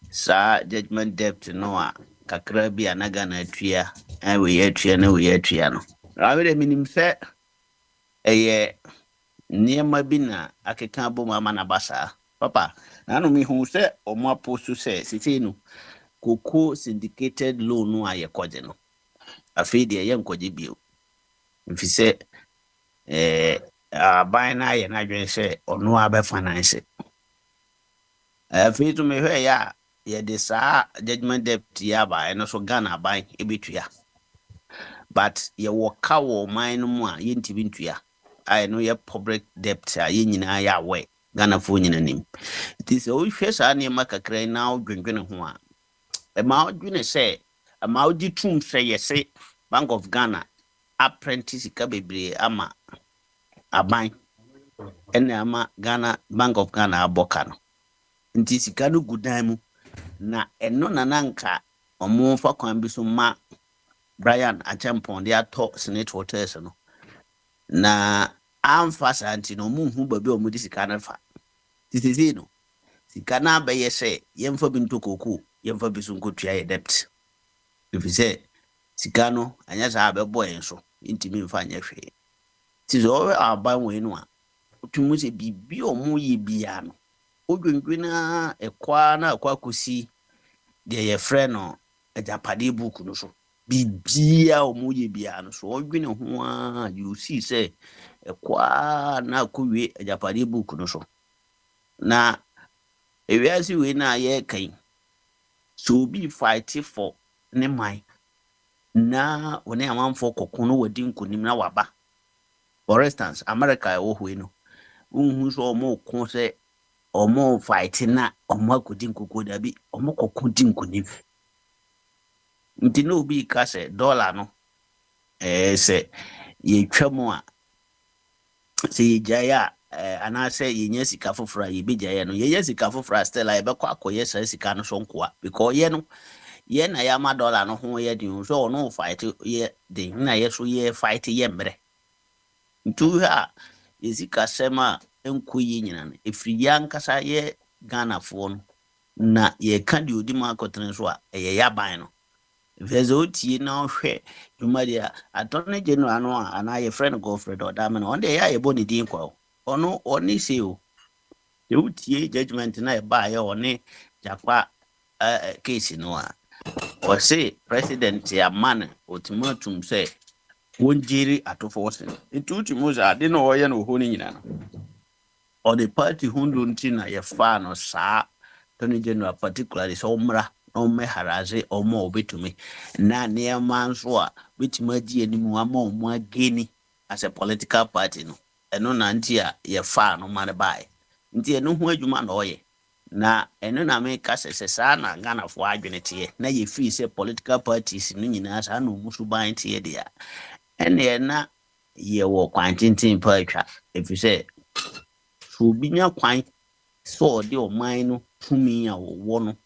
sir, judgment depth Noa, Kakrabi and Nagana tria, and we yet triano, we yet triano. I would have been him set a year near my bina, I can cambo mamma bassa. Papa, I know me who said, or more post to say, Sitino, Cocoa syndicated loan no I cogeno. A feed a young cogibio. If you say, buy now, and I say, or no other finance it. Free to me where ya the sa judgment debt yaba and also Ghana buying a bit ya. But ye walk cow mine more yinti ya. I know your public debt yin ya way. Ghana phone in him. It is always first I near Macacray now drinking one. A mouth say, a mouth tomb say ye say, Bank of Ghana, apprentice cababre ama a bank. And ama Ghana, Bank of Ghana abokano. Nti sika no gudan na eno nananka omo fa kwan bi so ma Brian Achampon de ato Senate Hotels no na amfa santi no mu hu ba bi omo di sika na fa titisi no sika na ba yese yemfa bi ntokoku yemfa bi so nkotua ye debt if say sika no anya sa be boy so intimi mfa anya hwe ti so aban we no a otumu se bibi omo ye bia no odwendwena ekwa na akwa kosi de ye frɛ no ajapade book no so bibia omuye bia no so odwene ho a you see say ekwa na akwe ajapade book no so na ewiase we na ye kan so be fight for ne mai na one amanfo kokono wadi nkonim na waba for instance America wo hwe no unhu so omo ko say omo fight na omo akodi nkoko dabi omo kokodi nkonim nti no bi ka se dollar no se ye twam a se ye jaya ana se ye nya sika fofora ye bi jaya no ye nya sika fofora still ai be kwa akoye sa sika no so nkoa because ye no ye na ya ma dollar no ho ye din so no fight ye din na ye so ye fight ye mbre ntu ha ye sika sema enkoyi nyina no efiri yankasa ye Ghana fo no na ye ka di odi ma akotene so a ye yaban no vezotie na hwe jumadia attorney general no ana ye friend Godfred Odame no onde ya ye boni din kwa ono oni se o ye utie judgment na e ba ye one jakwa case no a o say president ya man ultimatum say wonjiri atofo se ntutu muza ade no ye no ho ni nyina no or the party hundu ntina ye fa no sa attorney general particularly so mra me haraze omo obetumi na neema nso a betuma di animu ama omo ageni as a political party no eno na nti a ye fa no mane bai nti eno ho adwuma na oye na eno na me ka sesa na Ghana fo adwene tie na ye fi se political parties no nyina sa na omusu ban tie dia ene na ye wo kwantintin pa atwa efise so binya kwan so de oman no tumi a wo no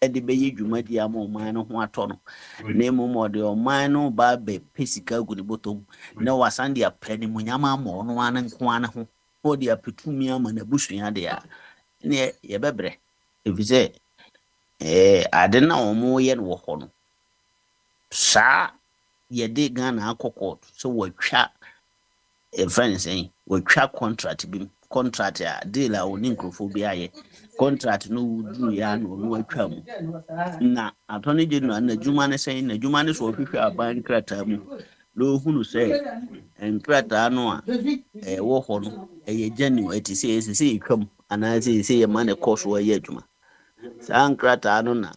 ede beye dwumadi ama oman no ho ato no na emu de oman no ba be pesika gu ne botom na wasande apani munyama ama ono ana nko ana ho o de apetumi ama na busua de a ne ye bebre efize ade na omo ye no ho no sa ye de Ghana akokot so watwa friends watwa contract a deal a oni nkrofo bi aye contract no wudu ya no no atwa mu na attorney general na juma ne sen na juma ne so hwehwe aban krata mu no hunu say krata no a wo ho no ye genuine eti say twam ana say ye man e course wo ye adwuma sa krata no na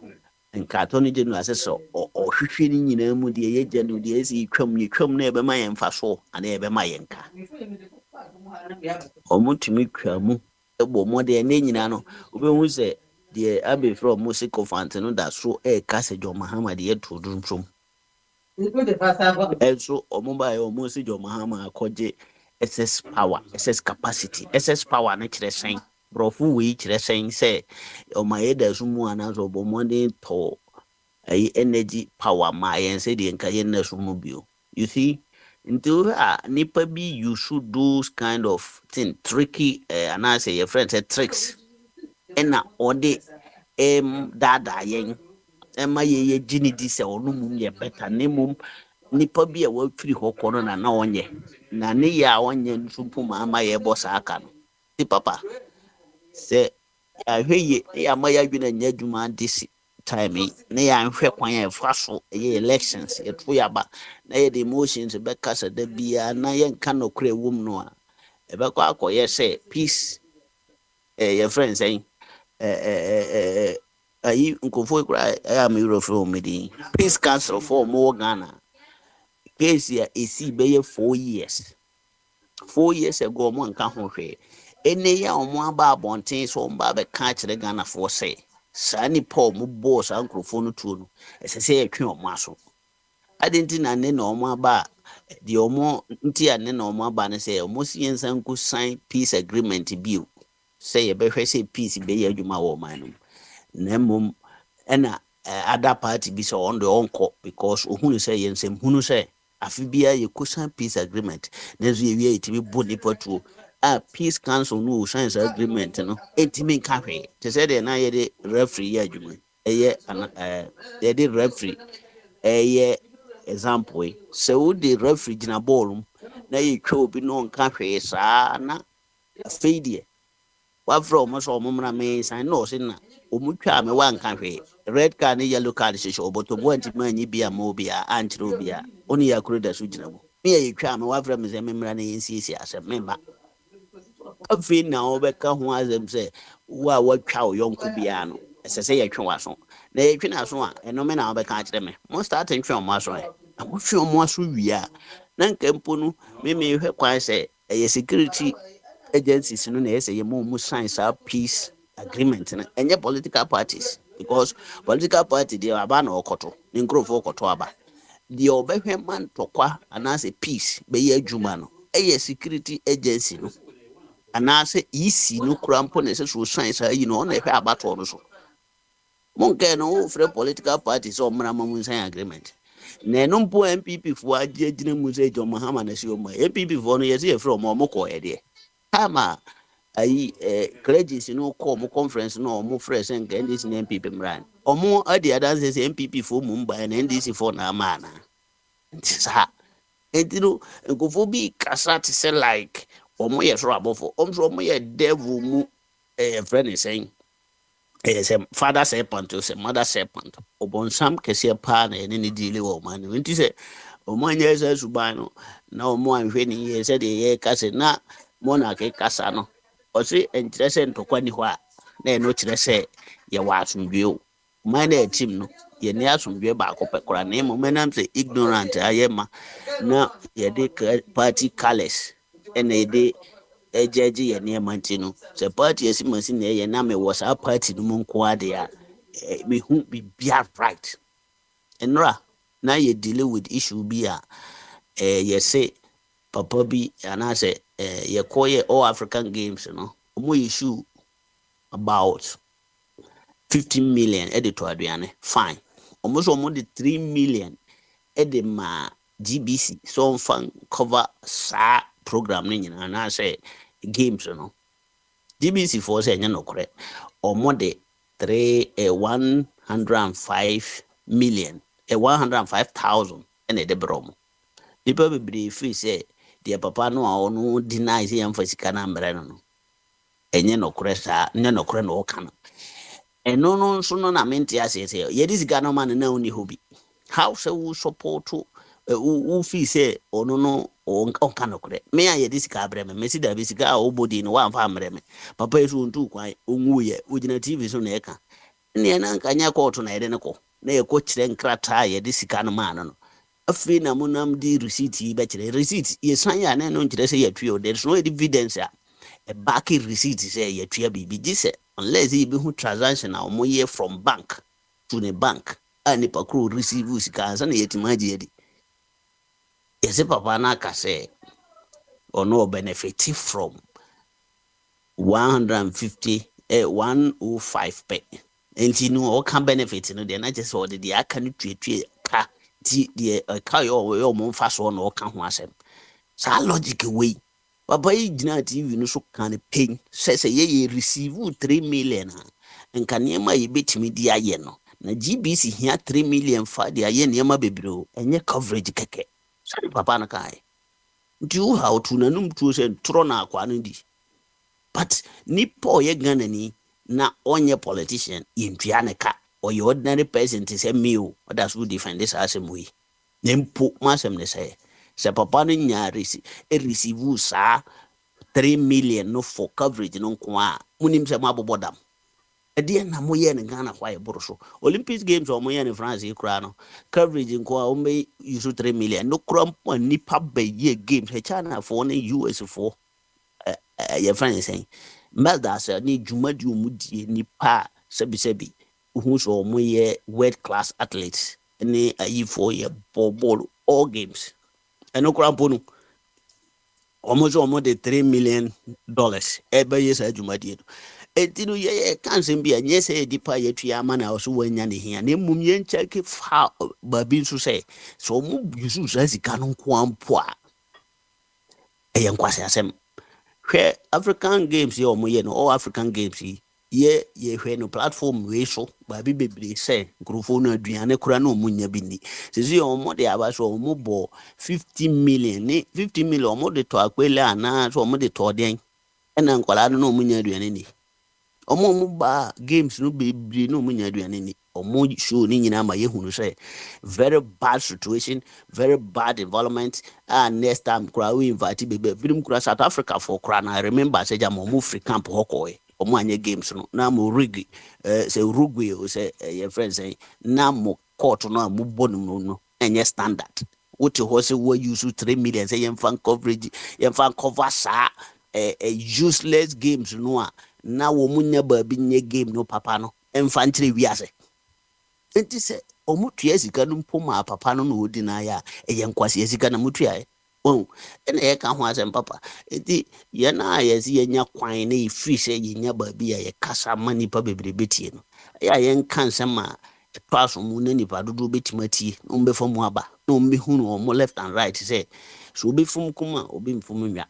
attorney general say so o hwehwe ni nyina mu de ye genuine de say twam na e be ma ye mfa so ana e be ma ye nka omutumi kwamu ebo mode na nyina no obehu se de abe from music of no da so kase John Mahama de to drum so omoba e omusi John Mahama akoje SS power SS capacity SS power na kire sen brofu we kire sen se omaye da sumu anazo obomode to energy power ma yen se de nka yen na sumu bio you see until nipa bi you should do kind of thing tricky and I say your friend said tricks and na ode dada yen ema ye gini di se onu mum ye better ne mum nipa bi e wa firi hokono na onye na ne ya onye nsupu ma ama ye boss aka no ti papa se ya hweye ya ma ya dwena nya dwuma disi time na ya nhwe kwan ya fa so elections ye to ya ba na ye the emotions be kasa da bia na ye nka no kra wom no a e be kwa akoye say peace your friend saying ayi nkofo kura am euro from me Peace Council for more Ghana case ya esi be 4 years 4 years ago mo nka ho hwe ene ya omo aba abonten so mba be ka kire Ghana for say sa ni Paul mo boss ankrofo no tuo no esese ye twe omo aso adenti na ne na omo aba the omo nti ane na omo aba ne say omo si yensan ku sign peace agreement bill say ye be hwe say peace be ye adwuma wo man no na mom ena other party bi so on the onko because ohunu say yensem hunu say afibia ye kusan peace agreement nezo ye wie itimi boni patu Peace Council no science agreement no etimi nka hwe te say de na ye de referee ye adwuma eye ye de referee eye example say wo de referee gina ball na ye twa obi no nka hwe saa na afeidie wa from so omumra me sign no say na omutwa me wa nka hwe red card and yellow card she oboto bo anti manyi bia mo bia antro bia oni yakuru da so gina bo me ye twa me wa from me say memra na yensiesi asem memba afi na obeka ho azem say wa watwa oyonko bia no ese say ye twa waso na ye twa na so a eno me na obeka akire me mo start twa mo aso e mo twa mo aso wia na nka mpo no me hwe kwan say ye security agencies no na say ye mo sign sa peace agreement na enye political parties because political party dey aba na okoto ni nkrofo okoto aba dey obehwe man tokwa anase peace be ye adwuma no eye security agency no anase isi no krampo na se so science ayi no na ehwe abato no so monke no free political parties o mra mamun sign agreement na no mpo MPP fo agina mu se jo mahama na se o ma MPP fo no ye se free o mo ko ede kama ayi clergies no call mo conference no mo fresh and NDC na MPP mran omo ade adanse se MPP fo mu mba na NDC fo na amana ntisa entino nkofo bi kasa te se like omo ye so abofo omo ye devil mu friend is saying say father serpent to say mother serpent obonsam kese pa na ene ni dile wo man nti se omo anya se suban no na omo anhwe ni ye se de ye kase na mo na ke kasa no osi entrese ntokwa ni hwa na eno kire se ye wa asumdwe o man na team no ye ne asumdwe ba akopekora na mo menam se ignorant ayema na ye de party colors ene de ejeji ye ne mantino se party esimasi na ye na me was a party no monko ade a me hu be right enra na ye deal with issue bi a ye say papa bi anase ye koye all African games no omo issue about 15 million editor aduane fine omo so omo de 3 million ede ma GBC so fan cover sa program ni nyina na say games no GBC for say nya nokore omo de 105 million 105,000 ene de bromo people be brave say the papa no a ono deny say emphasize na mbere no enye nokore sa nya nokore no kana eno no so no na menti ase say ye dis Ghana man na oni hobi how say we support to who feel say ono no on kana nokore me a ye dis ka breme me si da bi sika a obodi no wa mfa mreme papa yesu ntu kwan onwu ye ogina TV so na eka ne na nkanya court na ede ne ko na ye ko kire nkrata ye dis ka no man no afi na munam di receipt be kire receipt ye san ya na no kire say ye tue o there is no evidence a back receipt say ye tue bibi gise unless he be who transaction na omo ye from bank to the bank and pa kro receive sika ansa na yetimaji yedi yese papa na ka say or no benefit from 105 pay and you know all can benefit no they not just what the aka tue ka ti the ka yo mo fa so no ka ho asem sa logic way papa yi gina TV no so kan pain say ye receive 3 million and kan yema ye betimi di aye no na GBC hia 3 million fa di aye yema bebiro enye coverage keke so papa na kai do how to na num to say tro na akwa no di but nipo ye Ghana ni na onye politician yintua ne ka or your ordinary person to say me o others who defend this asem we nempo masem ne say papa no nya receive sa 3 million no for coverage no kwa munim se mabobodam ede na moye ne Ghana kwa e boro Olympics games o moye ne France ikura no coverage nko a o use 3 million no kura nipa ba ye games he China for ne US for ye France saying that's ni jumadi omudie nipa sebi who so moye world class athletes ni ayi for ye ball all games no kura ponu almost the $3 million every year jumadi etinu ye kan sem bia nye se dipa ye tua ama na so wanya ne hia na mum ye check fa babi nso se so mu yusu so sika no nko ampo a ye nkwase asem hwe African games ye omo ye no all African games ye hwe no platform we so babi bebre se grofo no aduane kura na omunya bi ni sezi omo de aba so omo bo 50 million omo de to akwele ana so omo de to den ena nkwala no omunya aduane ni omo ba games no be no munya aduane ni omo show ni nyina ma yehunu say very bad situation, very bad environment. And next time we invite baby film South Africa for na I remember say jam omo free camp hokoi omo anye games no na mo rigi say Uruguay o say your friend say na mo court no mo bonum no enye standard what you say we use 3 million say yem fan coverage yem fan cover sa useless games no na wo munya baby nye game no papa no emfantire wiase enti se omutua sika no mpoma papa no no odi na ya eye nkwase sika na mutua ena ye ka ho asem papa enti ye na yesi yenya kwan na ifi se yenya baby ya ye kasa mani pa bebre betie no ya ye nkan sema paso mu na nipa dodo betimati no mbe fam aba no mbe hunu o mo left and right say so obi fum kuma obi mfum nwa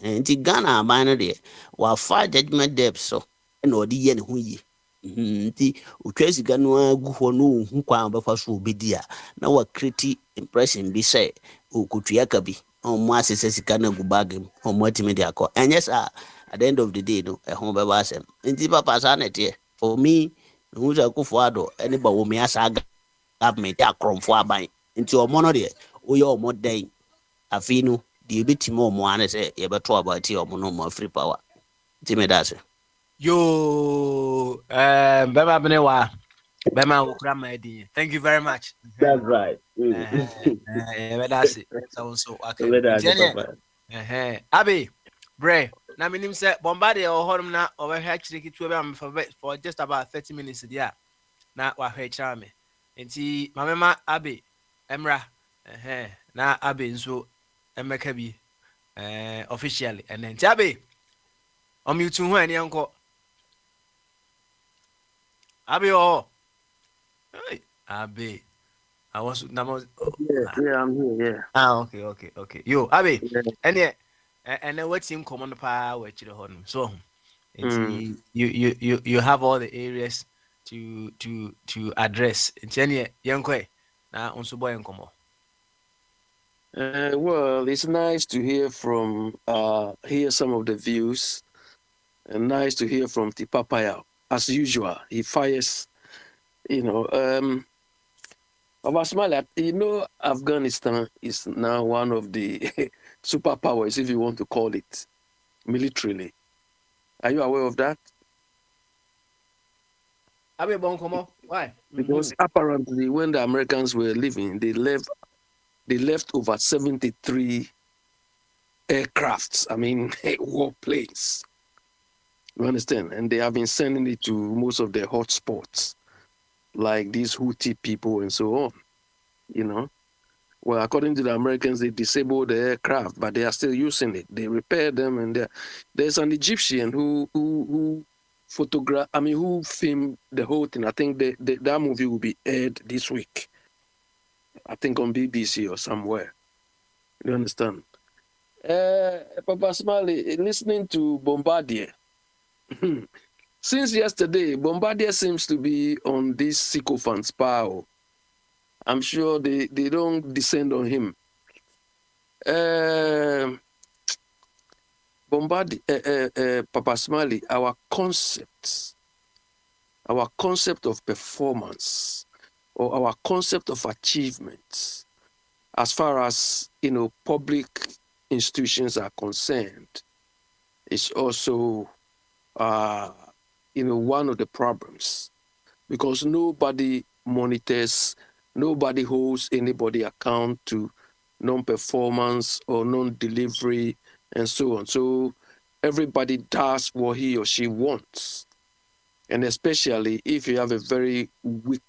nti Ghana abana de wa fa judgment depth so na odi ye ne ho yi nti utwesi ganu agu ho no hu kwa abafa so obedi a na wa create impression bi say okutua ka bi omo asese sika na gu bag omo atime de akọ yes at the end of the day no ho be ba asem nti papa sa na tie for me who's a Kufuado anybody wo me asa government akromfo aban nti omo no de wo ye omo dan afinu the bitimo omo ane say ye beto about omo no mo free power nti me da say
yo bema benewa bema okra madi thank you very much
that's right
that's it so okay Abi bre na minim say bombardie o horum na over here chirikitu be am for just about 30 minutes there na wa hwe chira me enti mamema Abi emra na Abi nso emeka bi officially and enti Abi mute hu ani anko Abi hey Abi I was
yeah I'm here
okay yo Abi and then what team command power which the honor so you have all the areas to address in young now on so boy and
well, it's nice to hear from hear some of the views, and nice to hear from Tipapaya. As usual, he fires, Afghanistan is now one of the superpowers, if you want to call it, militarily. Are you aware of that?
Why?
Because apparently, when the Americans were leaving, they left over 73 aircrafts. I mean, warplanes. You understand? And they have been sending it to most of their hotspots, like these Houthi people and so on. Well, according to the Americans, they disabled the aircraft, but they are still using it. They repaired them, and there's an Egyptian who filmed the whole thing. I think that movie will be aired this week. I think on BBC or somewhere. You understand? Papa Smiley, listening to Bombardier. Since yesterday, Bombardier seems to be on this sycophant's power. I'm sure they don't descend on him. Bombardier, Papa Smiley, our concept of performance, or our concept of achievement, as far as public institutions are concerned, is also, one of the problems, because nobody monitors, nobody holds anybody account to non-performance or non-delivery and so on. So everybody does what he or she wants. And especially if you have a very weak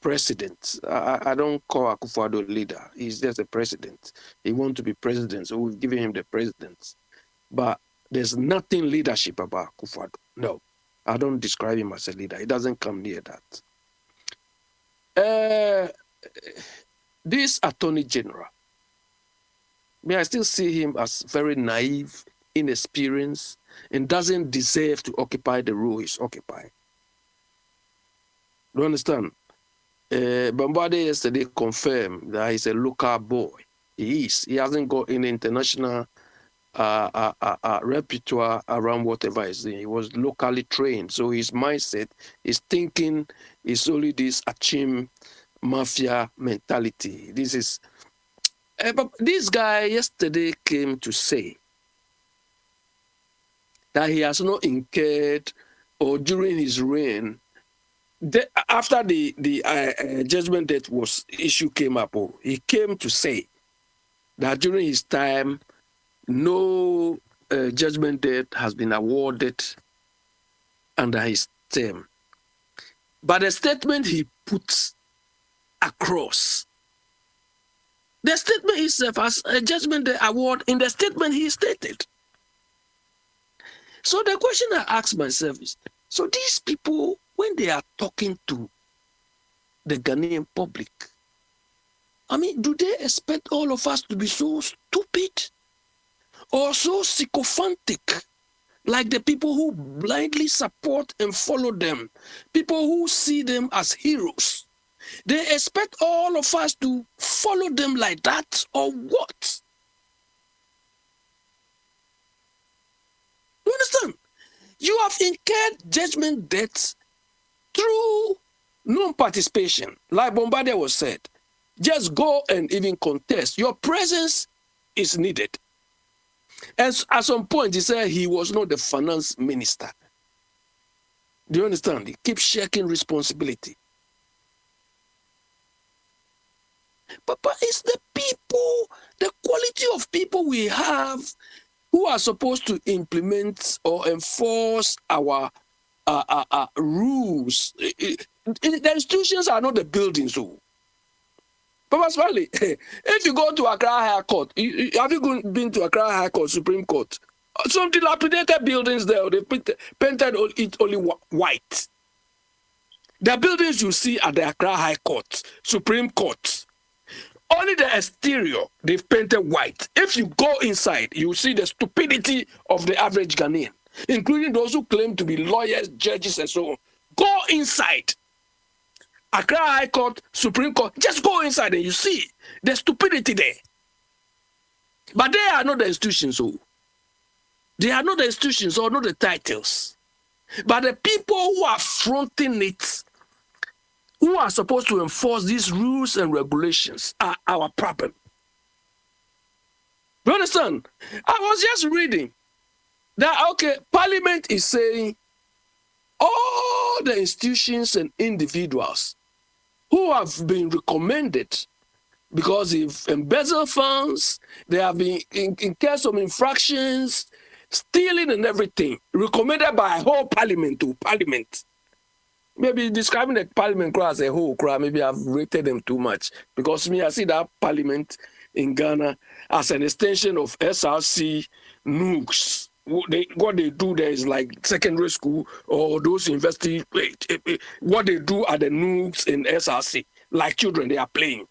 president. I don't call Akufo-Addo leader. He's just a president. He wants to be president, so we've given him the president. But there's nothing leadership about Akufo-Addo. No, I don't describe him as a leader. He doesn't come near that. This Attorney General, I still see him as very naive, inexperienced, and doesn't deserve to occupy the role he's occupying. You understand? Bambade yesterday confirmed that he's a local boy. He is. He hasn't got any international repertoire around whatever he's doing. He was locally trained. So his mindset, his thinking is only this Achim mafia mentality. This is. But this guy yesterday came to say that he has not incurred, or during his reign, after the judgment debt issue came up, he came to say that during his time, no judgment debt has been awarded under his term. But the statement he puts across, the statement itself as a judgment debt award, in the statement he stated. So the question I ask myself is, so these people, when they are talking to the Ghanaian public, do they expect all of us to be so stupid or so sycophantic, like the people who blindly support and follow them, people who see them as heroes? They expect all of us to follow them like that, or what? You understand? You have incurred judgment debts through non-participation. Like Bombardier was said, just go and even contest. Your presence is needed. And at some point, he said he was not the finance minister. Do you understand? He keeps shaking responsibility. But it's the people, the quality of people we have who are supposed to implement or enforce our rules. The institutions are not the buildings. Papa Smiley, if you go to Accra High Court, have you been to Accra High Court, Supreme Court? Some dilapidated buildings there, they painted it only white. The buildings you see at the Accra High Court, Supreme Court, only the exterior, they've painted white. If you go inside, you see the stupidity of the average Ghanaian, including those who claim to be lawyers, judges, and so on. Go inside. Accra High Court, Supreme Court, just go inside and you see the stupidity there. But they are not the institutions. They are not the institutions or not the titles. But the people who are fronting it, who are supposed to enforce these rules and regulations, are our problem. You understand? I was just reading that, Parliament is saying all the institutions and individuals who have been recommended because they've embezzled funds, they have been in case of infractions, stealing and everything, recommended by a whole parliament to parliament. Maybe describing the parliament as a whole, maybe I've rated them too much, because I see that parliament in Ghana as an extension of SRC NUCs. What they do there is like secondary school or those university. What they do at the NUCs in SRC, like children, they are playing.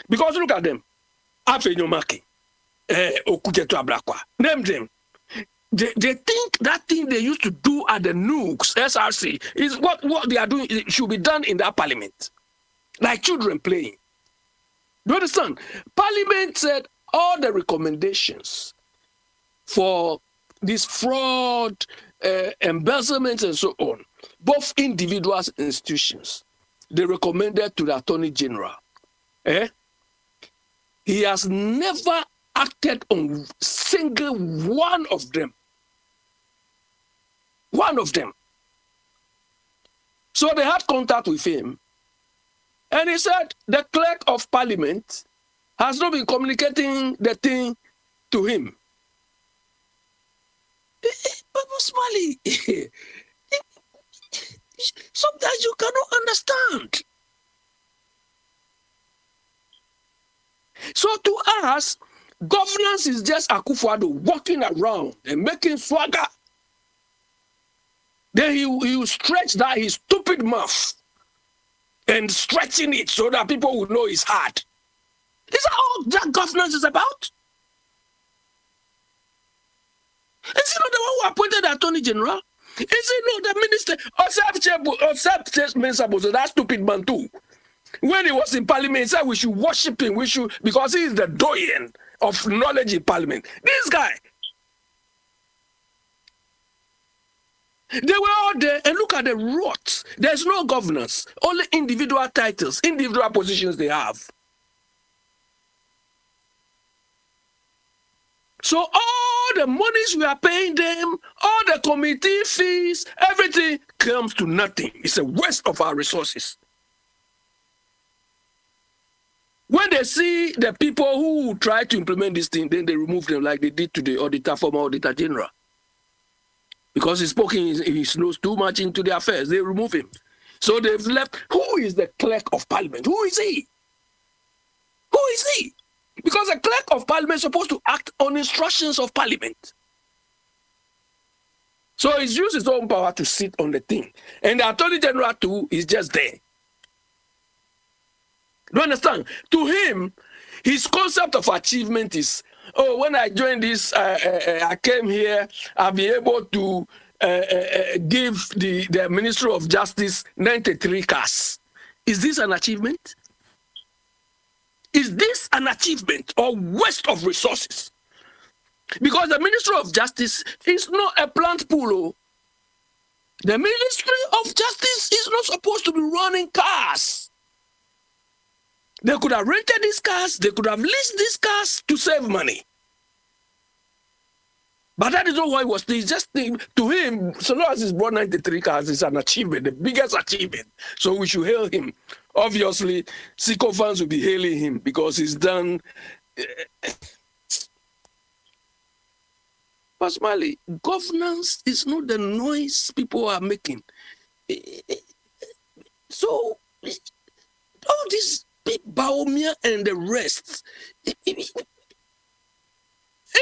Because look at them. Afenyomaki, Okujetu Ablakwa, name them. They think that thing they used to do at the NUCs, SRC, is what they are doing. It should be done in that parliament. Like children playing. Do you understand? Parliament said all the recommendations for this fraud, embezzlement, and so on, both individuals and institutions, they recommended to the Attorney General. He has never acted on single one of them. One of them. So they had contact with him. And he said the clerk of parliament has not been communicating the thing to him. But Smiley, sometimes you cannot understand. So to us, governance is just Akufo-Addo walking around and making swagger. Then he will stretch that his stupid mouth and stretching it so that people will know it's hard. Is that all that governance is about? Is he not the one who appointed the Attorney General? Is he not the minister? Except Minister Bozo, that stupid man too. When he was in Parliament, he said we should worship him, because he is the doyen of knowledge in Parliament. This guy. They were all there, and look at the rot. There's no governance, only individual titles, individual positions they have. So all the monies we are paying them, all the committee fees, everything comes to nothing. It's a waste of our resources. When they see the people who try to implement this thing, then they remove them like they did to the former Auditor General. Because he's poking his nose too much into the affairs, they remove him. So they've left. Who is the clerk of parliament? Who is he? Who is he? Because the clerk of parliament is supposed to act on instructions of parliament. So he's used his own power to sit on the thing. And the Attorney General too is just there. Do you understand? To him, his concept of achievement is, oh, when I joined this, I came here, I'll be able to give the Ministry of Justice 93 cars. Is this an achievement? Is this an achievement or waste of resources? Because the Ministry of Justice is not a plant pool. The Ministry of Justice is not supposed to be running cars. They could have rented these cars, they could have leased these cars to save money. But that is not what he was. He's just to him, so long as he's brought 93 cars, it's an achievement, the biggest achievement. So we should hail him. Obviously, Siko fans will be hailing him because he's done. But Smiley, governance is not the noise people are making. So, all this big Bawumia and the rest, if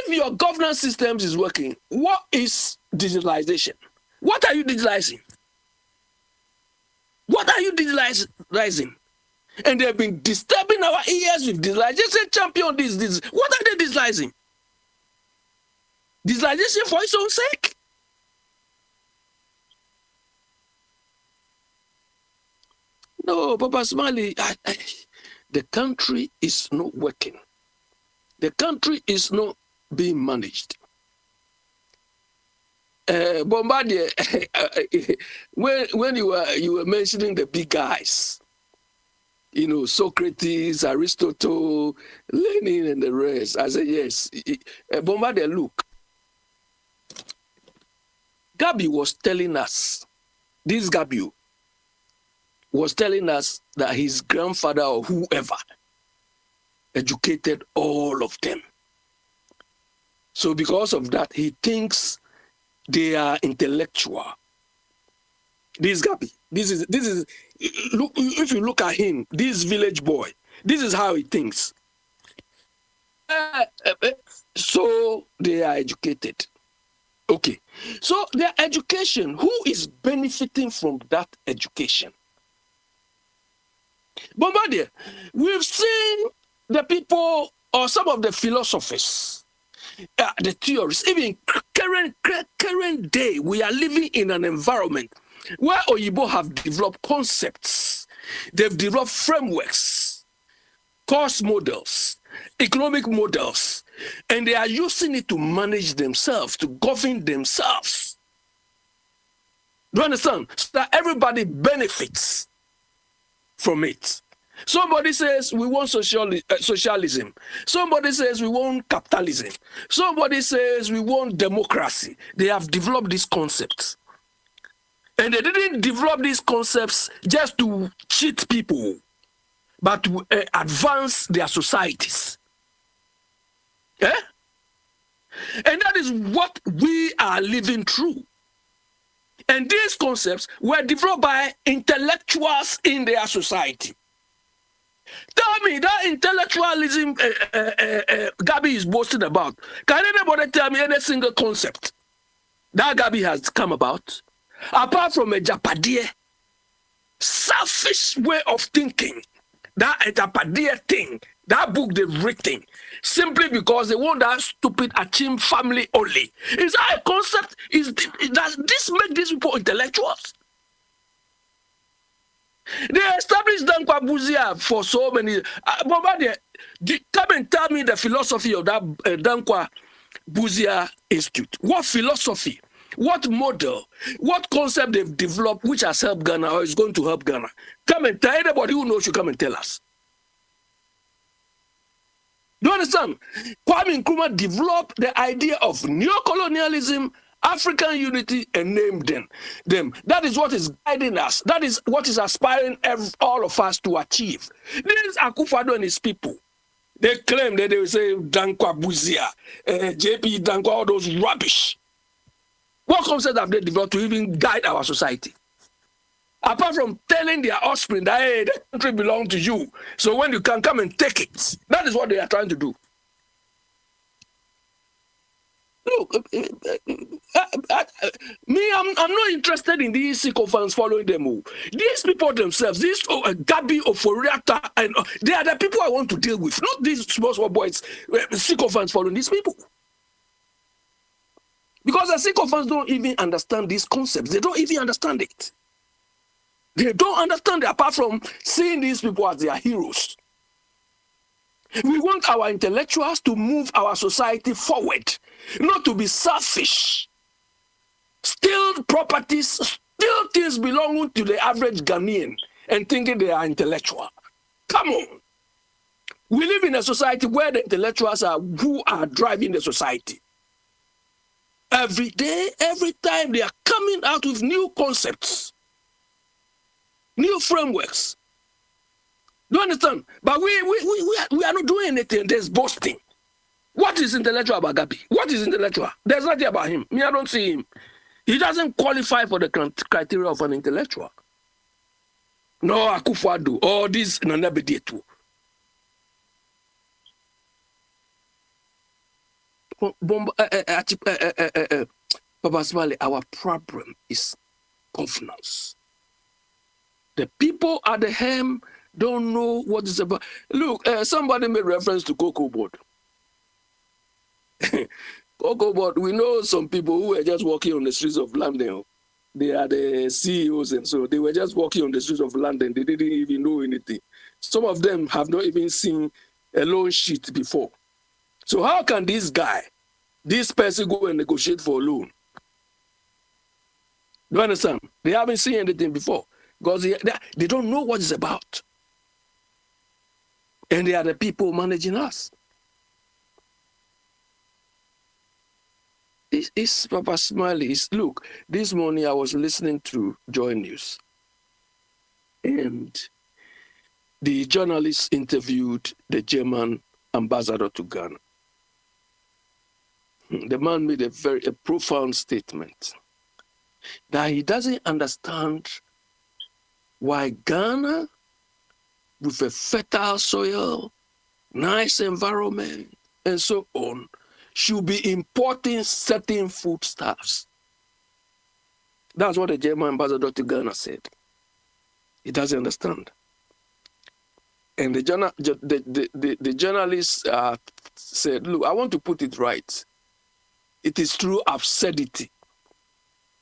your governance systems is working, what is digitalization? What are you digitalizing? What are you digitalizing? And they've been disturbing our ears with digitalization. Just say champion this. What are they digitalizing? Digitalization for its own sake? No, Papa Smiley, the country is not working. The country is not being managed. Bombardier, when you were mentioning the big guys, you know, Socrates, Aristotle, Lenin, and the rest, I said yes. Bombardier, look, Gabi was telling us, this Gabi was telling us that his grandfather or whoever educated all of them. So because of that, he thinks they are intellectual. This Gabi, this is look, if you look at him, this village boy, this is how he thinks. So they are educated. Okay. So their education, who is benefiting from that education? Bombardier, we've seen the people or some of the philosophers, the theorists, even current day, we are living in an environment where Oyibo have developed concepts, they've developed frameworks, course models, economic models, and they are using it to manage themselves, to govern themselves. Do you understand? So that everybody benefits from it. Somebody says we want socialism. Somebody says we want capitalism. Somebody says we want democracy. They have developed these concepts. And they didn't develop these concepts just to cheat people, but to advance their societies. Eh? And that is what we are living through. And these concepts were developed by intellectuals in their society. Tell me that intellectualism Gabi is boasting about. Can anybody tell me any single concept that Gabi has come about? Apart from a Japadie, selfish way of thinking, that a Japadie thing, that book they've written, simply because they want that stupid Achim family only. Is that a concept? Does this make these people intellectuals? They established Dankwa Buzia for so many. Come and tell me the philosophy of that Dankwa Buzia Institute. What philosophy, what model, what concept they've developed which has helped Ghana or is going to help Ghana? Come and tell anybody who knows, you come and tell us. Do you understand? Kwame Nkrumah developed the idea of neocolonialism, African unity, and named them. That is what is guiding us. That is what is aspiring all of us to achieve. This is Akufo-Addo and his people. They claim that they will say Dankwa Buzia, JP Dankwa, all those rubbish. What concept have they developed to even guide our society? Apart from telling their offspring that, hey, the country belongs to you, so when you can come and take it. That is what they are trying to do. Look, I'm not interested in these sycophants following them. These people themselves, these Gabi Oforiata, and they are the people I want to deal with, not these small boys, sycophants following these people. Because the sycophants don't even understand these concepts. They don't even understand it. They don't understand it apart from seeing these people as their heroes. We want our intellectuals to move our society forward, not to be selfish. Steal properties, steal things belonging to the average Ghanaian and thinking they are intellectual. Come on. We live in a society where the intellectuals are who are driving the society. Every day, every time, they are coming out with new concepts, new frameworks. Do you understand? But we are not doing anything. There's boasting. What is intellectual about Gabi? What is intellectual? There's nothing about him. Me, I don't see him. He doesn't qualify for the criteria of an intellectual. No, Akufo-Addo, or this Nana Bediatu. Papa Smiley, our problem is governance. The people at the helm don't know what it's about. Look, somebody made reference to Cocoa Board. Cocoa Board, we know some people who were just walking on the streets of London. They are the CEOs, and so they were just walking on the streets of London. They didn't even know anything. Some of them have not even seen a loan sheet before. So how can this person go and negotiate for a loan? Do you understand? They haven't seen anything before because they don't know what it's about. And they are the people managing us. It's Papa Smiley. Look, this morning I was listening to Joy News. And the journalist interviewed the German ambassador to Ghana. The man made a profound statement that he doesn't understand why Ghana, with a fertile soil, nice environment, and so on, should be importing certain foodstuffs. That's what the German ambassador to Ghana said. He doesn't understand. And the journalist said, look, I want to put it right. It is true absurdity.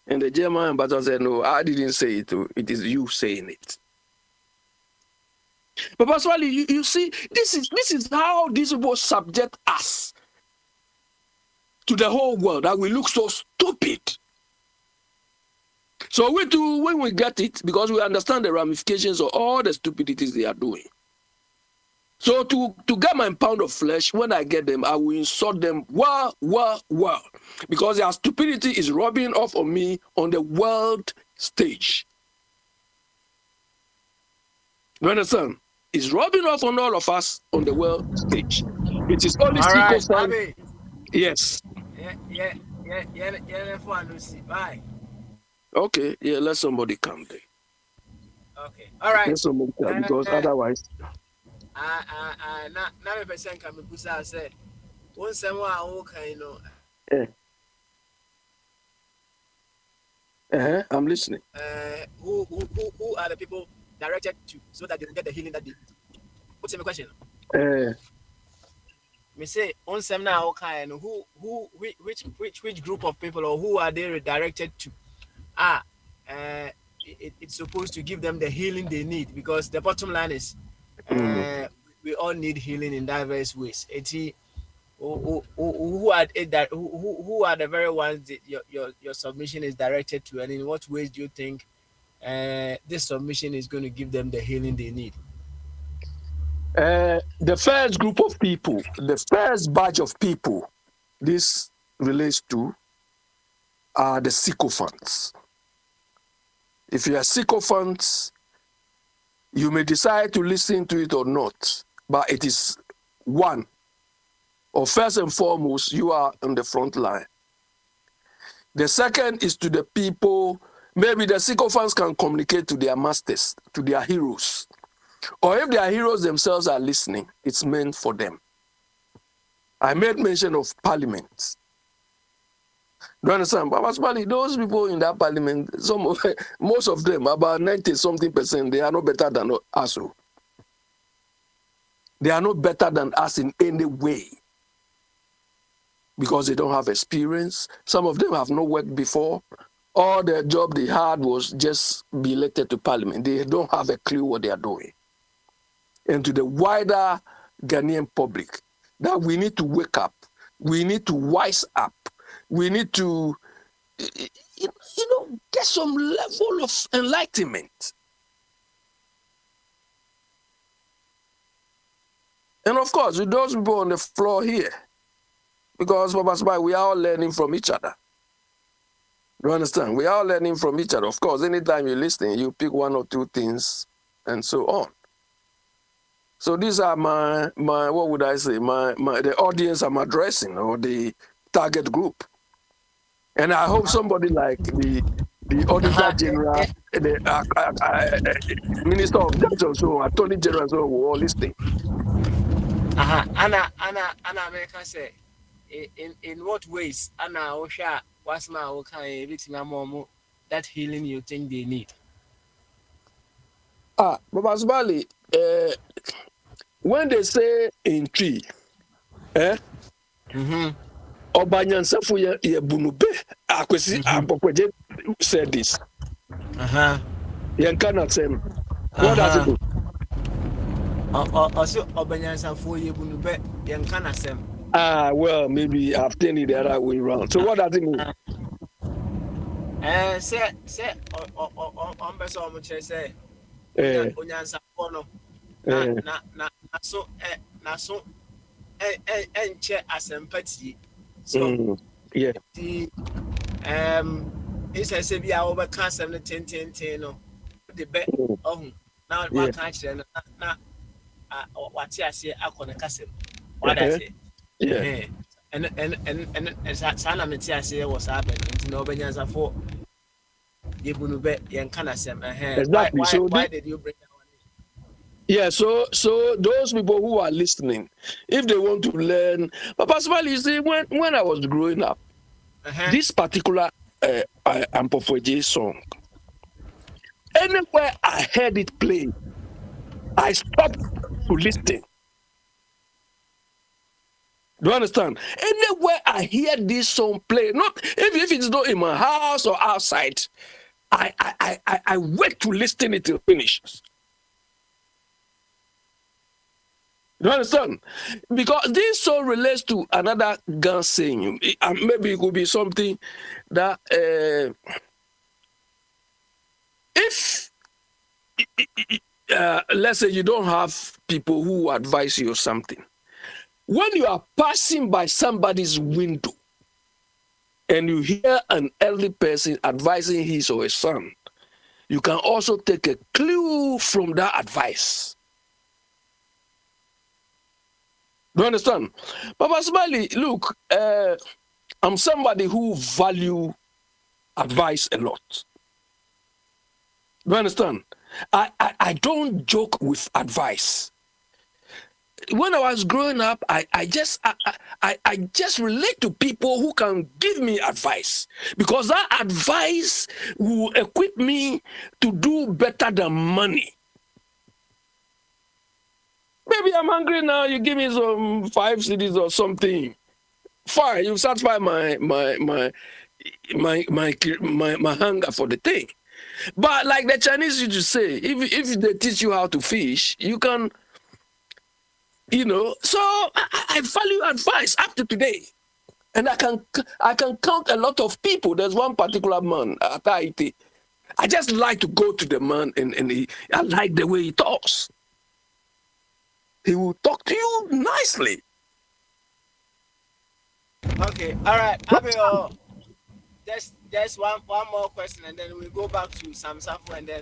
And the German ambassador said, no, I didn't say it. It is you saying it. But personally, you see, this is how these people subject us to the whole world, that we look so stupid. So we too, when we get it, because we understand the ramifications of all the stupidities they are doing, So to get my pound of flesh, when I get them, I will insult them well, because their stupidity is rubbing off on me on the world stage. You understand? It's rubbing off on all of us on the world stage. It is only
Bobby.
Yes.
Yeah, bye.
Okay, yeah, let somebody come there.
Okay, all right.
Let somebody come, because otherwise.
Now the person can be put out said, once someone okay, you know.
I'm listening.
Who are the people directed to so that they can get the healing that they need? What's the question? Me say on some now okay, and which group of people or who are they redirected to? It's supposed to give them the healing they need, because the bottom line is we all need healing in diverse ways. Who are the very ones that your submission is directed to, and in what ways do you think this submission is going to give them the healing they need?
The first group of people, the first batch of people this relates to are the sycophants. If you are sycophants, you may decide to listen to it or not, but it is one. Or first and foremost, you are on the front line. The second is to the people, maybe the sycophants can communicate to their masters, to their heroes. Or if their heroes themselves are listening, it's meant for them. I made mention of parliament. Do you understand? But actually, those people in that parliament, most of them, about 90-something%, they are no better than us. They are not better than us in any way, because they don't have experience. Some of them have not worked before. All their job they had was just be elected to parliament. They don't have a clue what they are doing. And to the wider Ghanaian public, that we need to wake up. We need to wise up. We need to, get some level of enlightenment. And of course, with those people on the floor here, because we are all learning from each other. You understand? We are all learning from each other. Of course, anytime you listen, you pick one or two things and so on. So these are my what would I say, the audience I'm addressing, or the target group. And I hope somebody like the Auditor General, the Minister of Justice, so Attorney General, so will all listen.
Anna America say, in what ways Anna Osha Wasma Oka Victim that healing you think they need?
Baba Zubali, when they say in tree, Obanyansafu ye bunube, akwesi Ampokweje said this. Yankana Sem. What does it do?
Also Obanyansafu ye bunube, Yankana Sem.
Well, maybe I've taken it the other way around. So what does it mean?
Say, on beso much say, Onyansafu no. So enche asempati. So
yeah.
It's a se bia over cancer no 10 no. The bet now what can't na what you say akona kasem. What I say.
Yeah.
And sana meti say was happen no benyansa for yebunu be yen kana sem.
Exactly.
Why did you bring that one in?
Yeah, so those people who are listening, if they want to learn, but possibly you see, when I was growing up, this particular Ampofweje song, anywhere I heard it play, I stopped to listen. Do you understand? Anywhere I hear this song play, not if it's not in my house or outside, I wait to listen it till finishes. Do you understand? Because this song relates to another Gan saying. Maybe it could be something that let's say you don't have people who advise you or something. When you are passing by somebody's window and you hear an elderly person advising his or his son, you can also take a clue from that advice. Do you understand? Papa Smiley, look, I'm somebody who value advice a lot. Do you understand? I don't joke with advice. When I was growing up, I just relate to people who can give me advice, because that advice will equip me to do better than money. Maybe I'm hungry now, you give me some 5 cedis or something. Fine, you satisfy my hunger for the thing. But like the Chinese used to say, if they teach you how to fish, you can, so I value advice up to today. And I can count a lot of people. There's one particular man at Haiti. I just like to go to the man and I like the way he talks. He will talk to you nicely.
Okay, all right. Abel, just one more question, and then we go back to Sam Safu, and then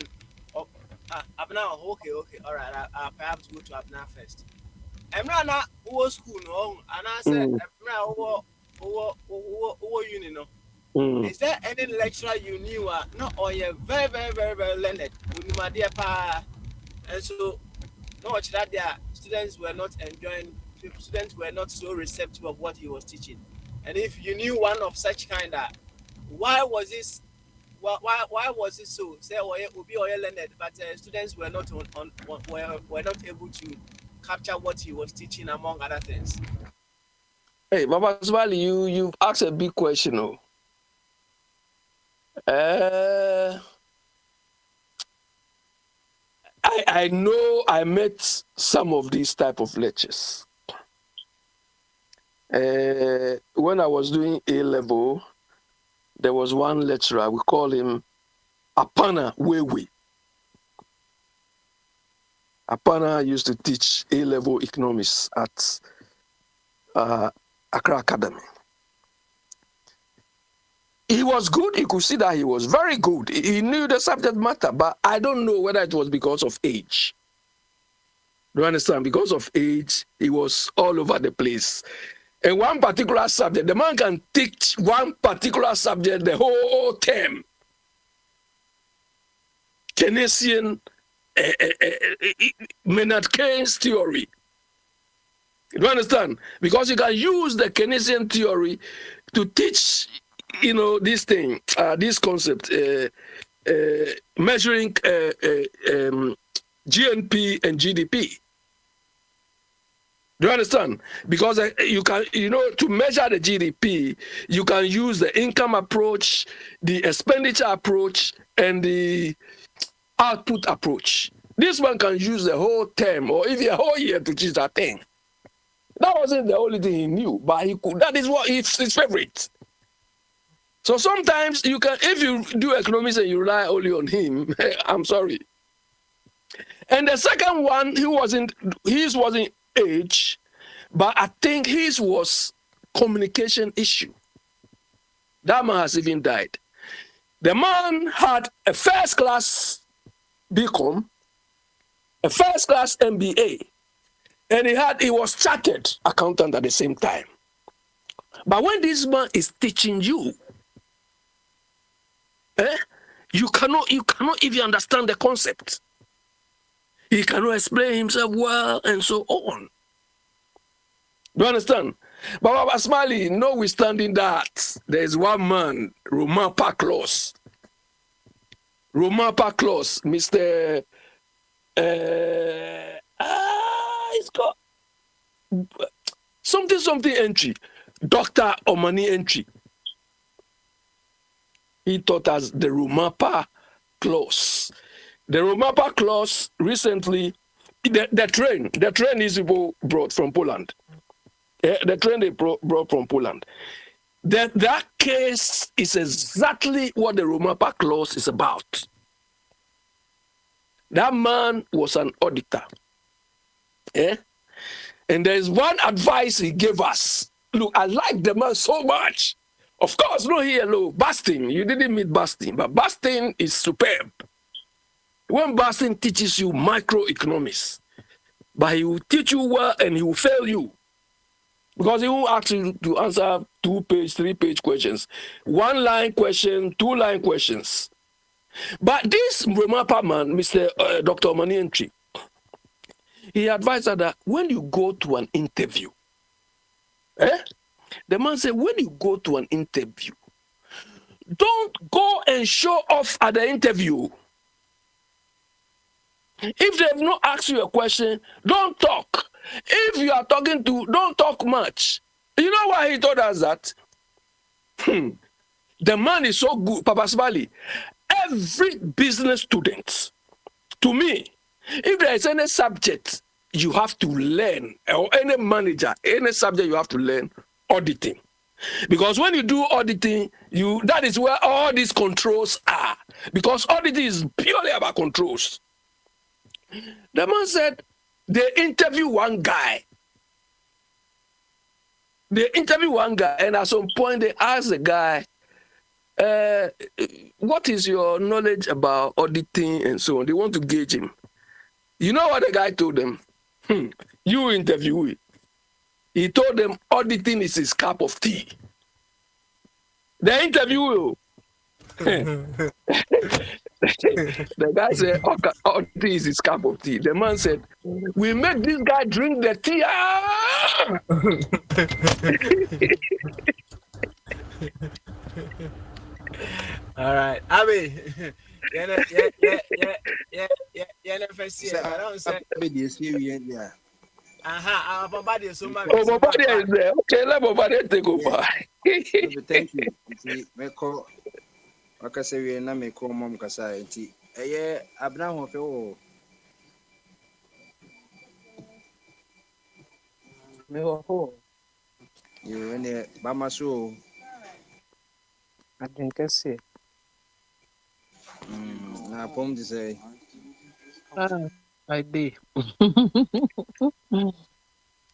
Abna. Okay, all right. I'll perhaps go to Abna first. Emra na uwo school no, and I said Emra uwo uni no. Is there any lecturer you knew not or you're very, very, very, very learned? And so no watch that their students were not so receptive of what he was teaching. And if you knew one of such kind, why was this? Why was it so? Say Obi or learned, but students were not were not able to capture what he was teaching, among other things.
Hey, Baba Zwali, you've asked a big question. I know I met some of these type of lectures. When I was doing A-level, there was one lecturer, we call him Apana Wewe. Apana used to teach A-level economics at Accra Academy. He was good. You could see that he was very good. He knew the subject matter, but I don't know whether it was because of age. Do you understand? Because of age, he was all over the place. And one particular subject, the man can teach one particular subject the whole term. Keynesian, Maynard Keynes theory. Do you understand? Because you can use the Keynesian theory to teach, this thing, this concept, measuring GNP and GDP. Do you understand? Because you can, to measure the GDP, you can use the income approach, the expenditure approach, and the output approach. This one can use the whole term or even a whole year to teach that thing. That wasn't the only thing he knew, but he could. That is what his favorite. So sometimes you can, if you do economics and you rely only on him, I'm sorry. And the second one, his wasn't age, but I think his was communication issue. That man has even died. The man had a first class BCom, a first class MBA, and he was chartered accountant at the same time. But when this man is teaching you, you cannot even understand the concept. He cannot explain himself well, and so on. Do you understand? But Baba Smiley, notwithstanding that, there is one man, Roman Paklos. Roman Paklos, Mr. It's got something entry. Dr. Omani entry. He taught us the Rumapa clause. The Rumapa clause recently, the train is brought from Poland. The train they brought from Poland. That case is exactly what the Rumapa clause is about. That man was an auditor. Eh? And there's one advice he gave us. Look, I like the man so much. Of course, no here, no. Bastin, you didn't meet Bastin, but Bastin is superb. When Bastin teaches you microeconomics, but he will teach you well and he will fail you. Because he won't ask you to answer 2-page, 3-page questions. 1-line question, 2-line questions. But this Remapa man, Mr. Dr. Mani Entry, he advised her that when you go to an interview, the man said, when you go to an interview, don't go and show off at the interview. If they have not asked you a question, don't talk. If you are talking to, don't talk much. You know why he told us that? The man is so good, Papa Smiley. Every business student, to me, if there is any subject you have to learn, or any manager, any subject you have to learn, auditing. Because when you do auditing, that is where all these controls are. Because auditing is purely about controls. The man said they interview one guy. And at some point they asked the guy, what is your knowledge about auditing and so on? They want to gauge him. You know what the guy told them? You interview. He told them auditing is his cup of tea. The interview. The guy said, auditing is his cup of tea. The man said, we make this guy drink the tea.
All right. I mean, yeah. Bobadi is so much.
Oh, Bobadi is there. Okay, let Bobadi take over.
Thank you. Meko, wakase we na meko mom kasa enti. Eye abna ho fe o. Me ho. You ne ba maso.
I think I see.
Na pom di say.
I did.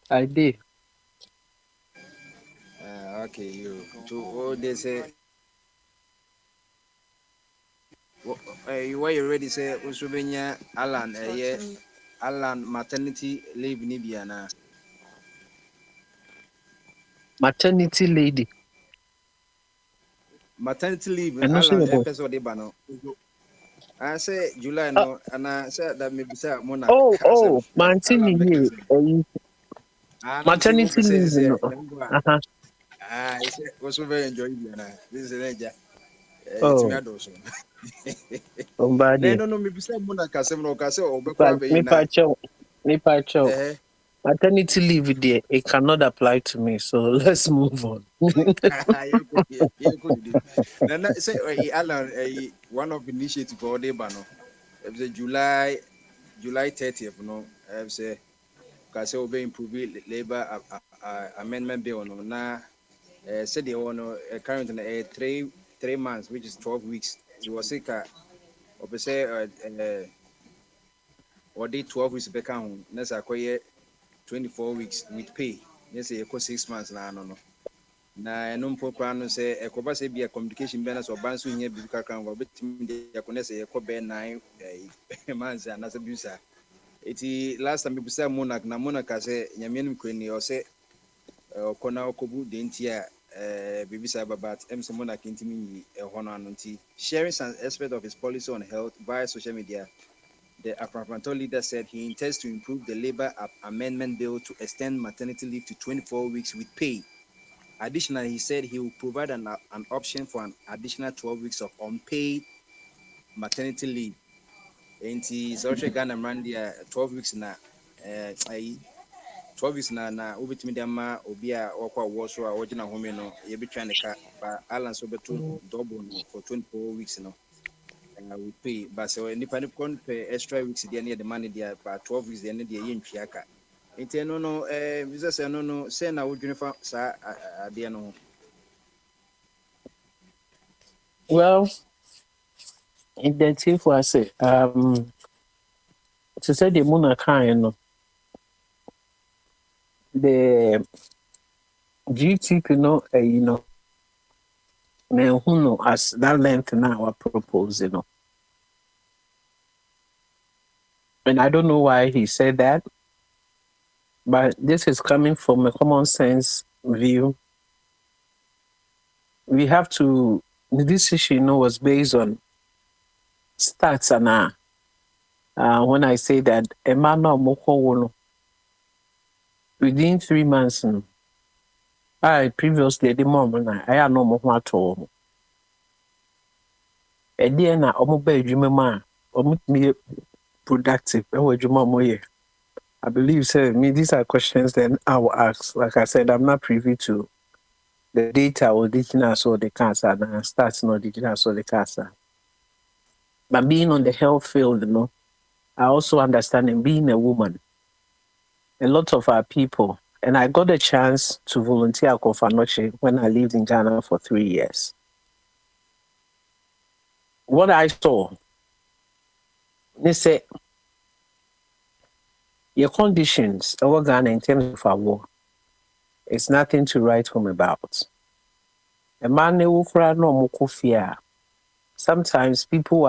I did.
Okay, you to all they say. Why you already say Usubenya Alan Alan maternity leave Nibiana.
Maternity lady.
Maternity leave Alan episode bano. I say July no, and I said that maybe say Mona.
Oh, maternity leave. Maternity leave.
I was very enjoyable. This is Ranger.
Oh,
no, maybe say Mona Casem no Casso or
Nipacho. Maternity leave there, it cannot apply to me. So let's move on.
Say Alan, one of the initiative for Debano. It was July 30th, no. I say because will be improving labor amendment bill no now. Said they want currently 3 months, which is 12 weeks. It was sick. Or say or did 12 weeks back on. Let's acquire 24 weeks with pay. Let's say 6 months now. No. Na no program say e ko ba say be a communication balance or ban so nya bi ka kan go betim de ko say e ko be 9 months and as a busa. Iti last time we say Monarch na Monarch say nyame kwani o say kona okobu de ntia bibisa babat MC Monarch ntimi hono anonti sharing some aspect of his policy on health via social media. The Afro leader said he intends to improve the labor amendment bill to extend maternity leave to 24 weeks with pay. Additionally, he said he will provide an option for an additional 12 weeks of unpaid maternity leave. And he's also Ghana Randia 12 weeks na 12 weeks na ubitimi dama obia wakwa woso a wojina home no ye be twa ne ka ba Alan so beto double no for 24 weeks no we pay but so nipa ne kon pay extra weeks there near the money there for 12 weeks there ne there ye ntwa aka enti no visa say no say na wodwene fa sa ade no.
Well, in the chief was to say the moon kind, the GTP, who know as that length now I propose, And I don't know why he said that, but this is coming from a common sense view. We have to, this issue, was based on stats and when I say that a man within 3 months, I previously the moment I had no more at all. And then I almost be productive. I believe so. These are questions that I will ask. Like I said, I'm not privy to the data or digital or the cancer and stats not digital or the cancer. But being on the health field, I also understand and being a woman. A lot of our people, and I got a chance to volunteer at Kofa Noche when I lived in Ghana for 3 years. What I saw, they say, your conditions over Ghana in terms of our war, it's nothing to write home about. A man no fear. Sometimes people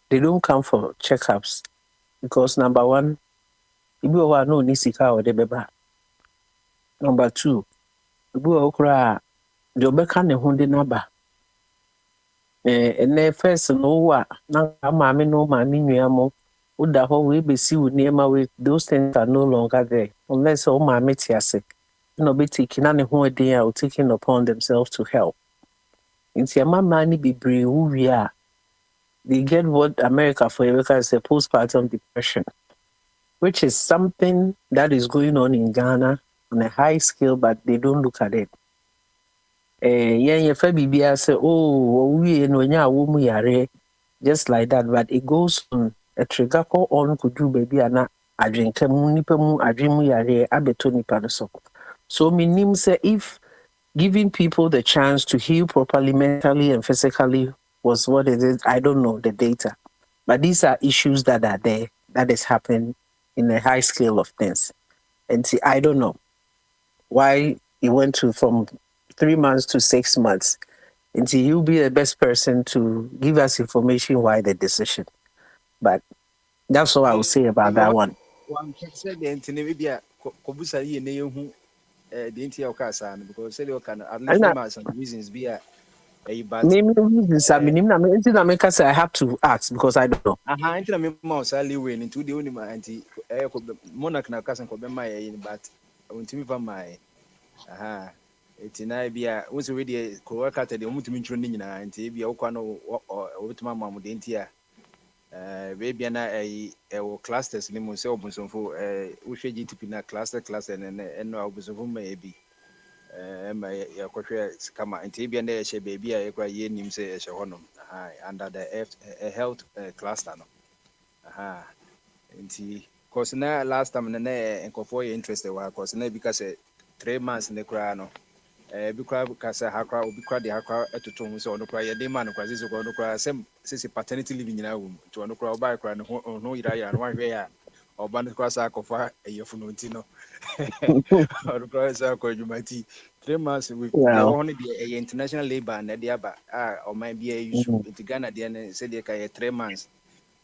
they don't come for checkups because number one, people are no nisika or debeba. Number two, people are the obeka ne hunde naba. And the first no na mama no mami nuamo. Uda ho we be see with near with those things are no longer there unless all my metiase be taking on a day or taking upon themselves to help. In Siama money be brave who we are. They get what America for America is a postpartum depression, which is something that is going on in Ghana on a high scale, but they don't look at it. Say, oh, we know just like that, but it goes on. A trigger call on could do baby and I drink a munipamu, I dream we are here, abetoni panaso. So, meaning say if giving people the chance to heal properly, mentally and physically was what it is, I don't know the data. But these are issues that are there, that is happening in a high scale of things. And see, I don't know why it went to from 3 months to 6 months. And see, you'll be the best person to give us information why the decision. But that's all I will say about that one.
One said the maybe Kobusa ye ne who the Intia Okasan because said you can at least some reasons be a bad
maybe reasons I have to ask because I don't know.
Into the mouse I live into the only my auntie monarch na cousin could be my but I want to me my it's in idea was already co-worker at the Mutumin and be a Okano or my mom with Intia. Baby na clusters ni mo se obusonfo wo hwe GTP na cluster and no obusonfo maybe ma ya kohwe kama nti bia na ye hye baby a yekwa ye nim se ye hye honom under the health cluster no nti cause na last time na enkofo ye interested wa cause na because 3 months ne kra no because kasa hakra obi kra de hakra etoto hu se ono kra ye de man kra sisi ko ono kra sem sisi paternity leave nyina wo to ono kra oba kra no ira ya no hwe ya oba no kra sa kofa eyefunu nti no ono kra sa ko jumati 3 months we on the international labor na de aba o man be use in Ghana de say de ka 3 months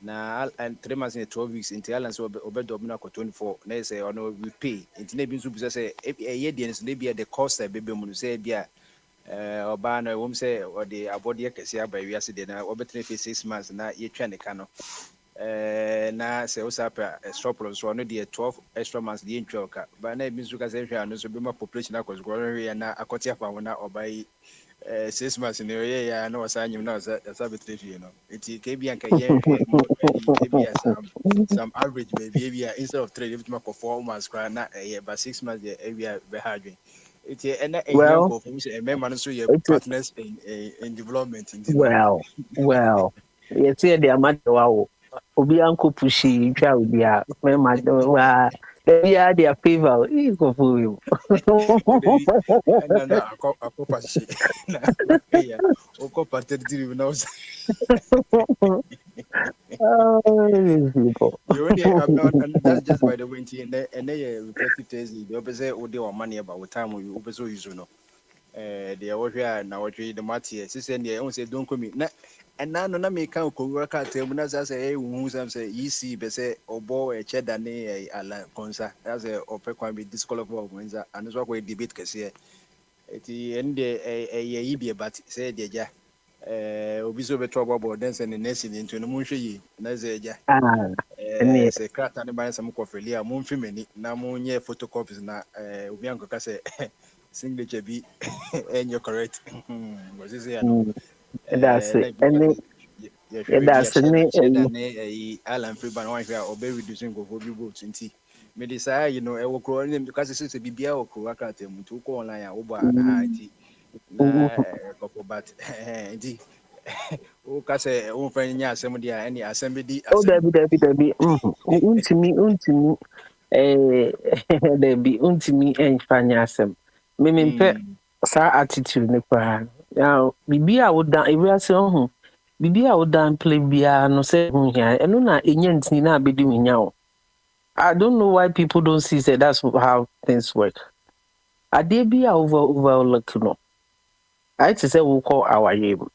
na and 3 months in 12 weeks in Thailand so obedo na ko 24 na say ono we pay in na bi so bi say e ye de no be the cost e bebe mu say bia oba na wo say o de abode kese aba wi ase de na obetre 6 months na ye twa ne ka no na say usapa extra plus so no de 12 extra months de ntwa ka ba na bi so ka say hwa no so be ma population akos go na akoti afa wona oba 6 months in the year, no, as I knew now, that's a bit tricky, It's Kabian some average baby instead of 3 for 4 months, but 6 months, we are behind. It's a member, so your partners in development.
Well, you see, they are much wow. Obi Uncle Pushy, child, they are their favor. You go for you. People.
That's just by the way. And they reflective Thursday. The opposite would do money about what time we also use no. The award here now the Matty. Sister, and they say don't come in. And now no me can work out. When I say hey, who say easy, but say obo a cheddar ne a la consa. That's a open can be disqualified wins and it's what we debate because here. At the end, a be but say the obi so be trouble about dance and the next into the moon she na say ja say craft and buy some coffee a moon many na moon ye photocopies na obi anko ka say signature be and you're correct was this here no
That's it. And that's
it. Alan Freeman one here or be reducing go for votes in tea. Me desire, you know, I will grow them because it's a BBA or Kurakate to call online over na but o kase o friend nya asem dia any assembly
oh, Debbie. Untimi. Debbie, untimi and fanyasem. Mimimpe sa attitude ne kwa. Now, bibi a wodan ewi ase ho. Bibi a wodan play bia no se hu hia. Eno na enye ntini na abedi winya o. I don't know why people don't see that that's how things work. Ade bi a overlook no. I to say we call our name.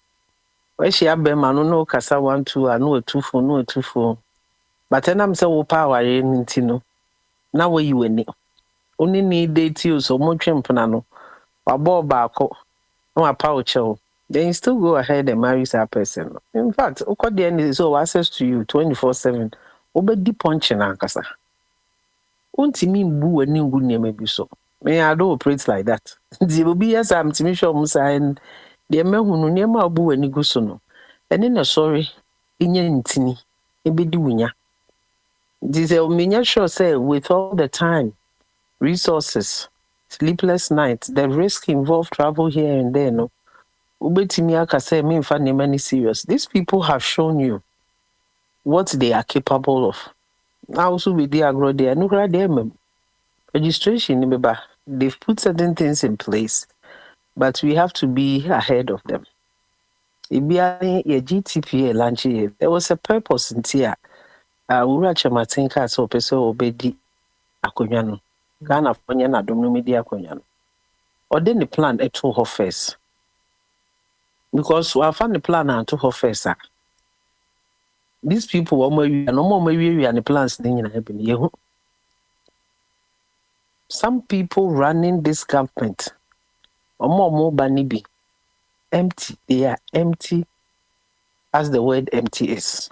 When she have been no kasa 1 2 no 2 4 no 2 4. But then I'm say we power yen ntino. Na we you any. Only need date you so much mpana no. Wabo baako. No power chow. Then you still go ahead and marry that person. In fact, okay the end is access to you 24/7. Obedi punching ankasa. Untimi mbu ani ngu neme bi so. Me I don't operate like that. The obi yes I'm timi sure musa and the mehunu nema obu ani gu so no. Ene na sorry inye ntini ebedi wunya. This omenya sure say with all the time, resources, sleepless nights, the risk involved travel here and there no. Ubetimi aka say me mfa name any serious. These people have shown you what they are capable of. Now also with the agro there no cry them. Registration remember they've put certain things in place, but we have to be ahead of them. Ibia your GTPA launch there was a purpose in here. Ura Chamatin ka so peso obedi akonwa no. Ghana fonya na dom no media akonwa no. Or then the plan to her first. Because we found the plan to her first. These people no more we and the plans thing in some people running this government more banibi empty. They are empty as the word empty is.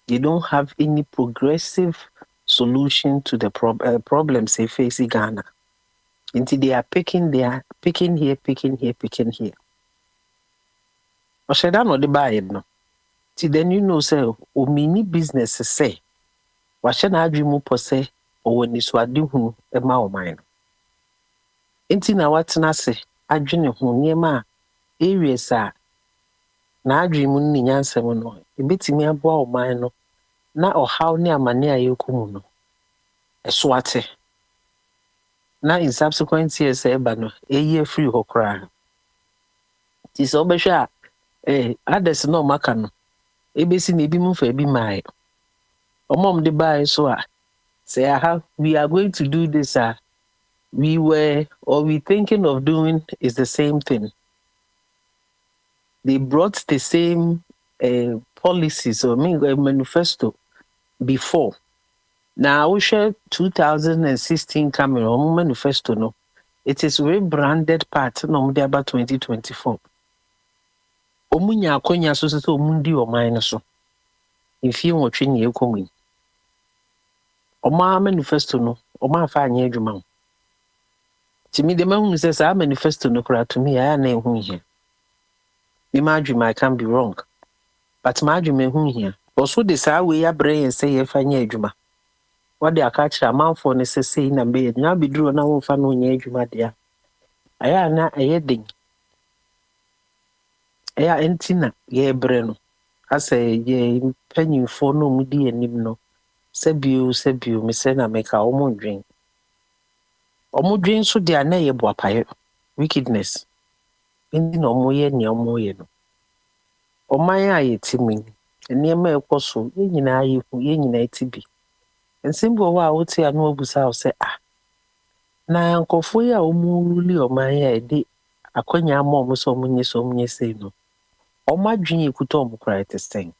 They don't have any progressive solution to the problems they face in Ghana. Until they are picking here. Or should I not buy it no? Till then you know say o mini business say what should I dream up say or when this wa do hu e ma o mine. Until na what na say adwene hu niema areas a na adwene ni nyansem no e betimi aboa o mine no na ohaw ne amane ayekomu no eso ate na in subsequent years eba no eye free hokra ti so be hwa others no maka no ebesi na ebi mu fa ebi mai omom de buy so a say we are going to do this we thinking of doing is the same thing. They brought the same policies or manifesto before. Now we share 2016 coming manifesto no. It is rebranded part no about 2024. Omunya akonya so omundi o mine so. If you watch ni ekomi. Oma manifesto no, oma fa anya adwuma. Timi de mahunu say sa manifesto no kura to me I na ehun here. Me madwuma I can be wrong. But madwuma ehun here. Also the say we ya brain say ye fa anya adwuma. What they are catch amanfo ne say na be na be duro na wo fa no nya adwuma dia. Aya na ayedin. Aya entina ye bre no. Asa ye panyimfo no mudi anim no. Sebio me say na make a omodwen. Omodwen so dia na ye boapaye. Wickedness. Indi no moye ni omoye no. Omaya ye timi. nneɛma a ɛkɔ so yɛn nyinaa yɛhu yɛn nyinaa ti bi nsɛm bi wɔ hɔ a wote a na wabusa wo sɛ na nkurɔfoɔ yi a wɔruli ɔman yi a ɛde akɔnya ama ɔmo sɛ ɔmo nyɛ sei no ɔmo adwene ekuta ɔmo koraa te sɛn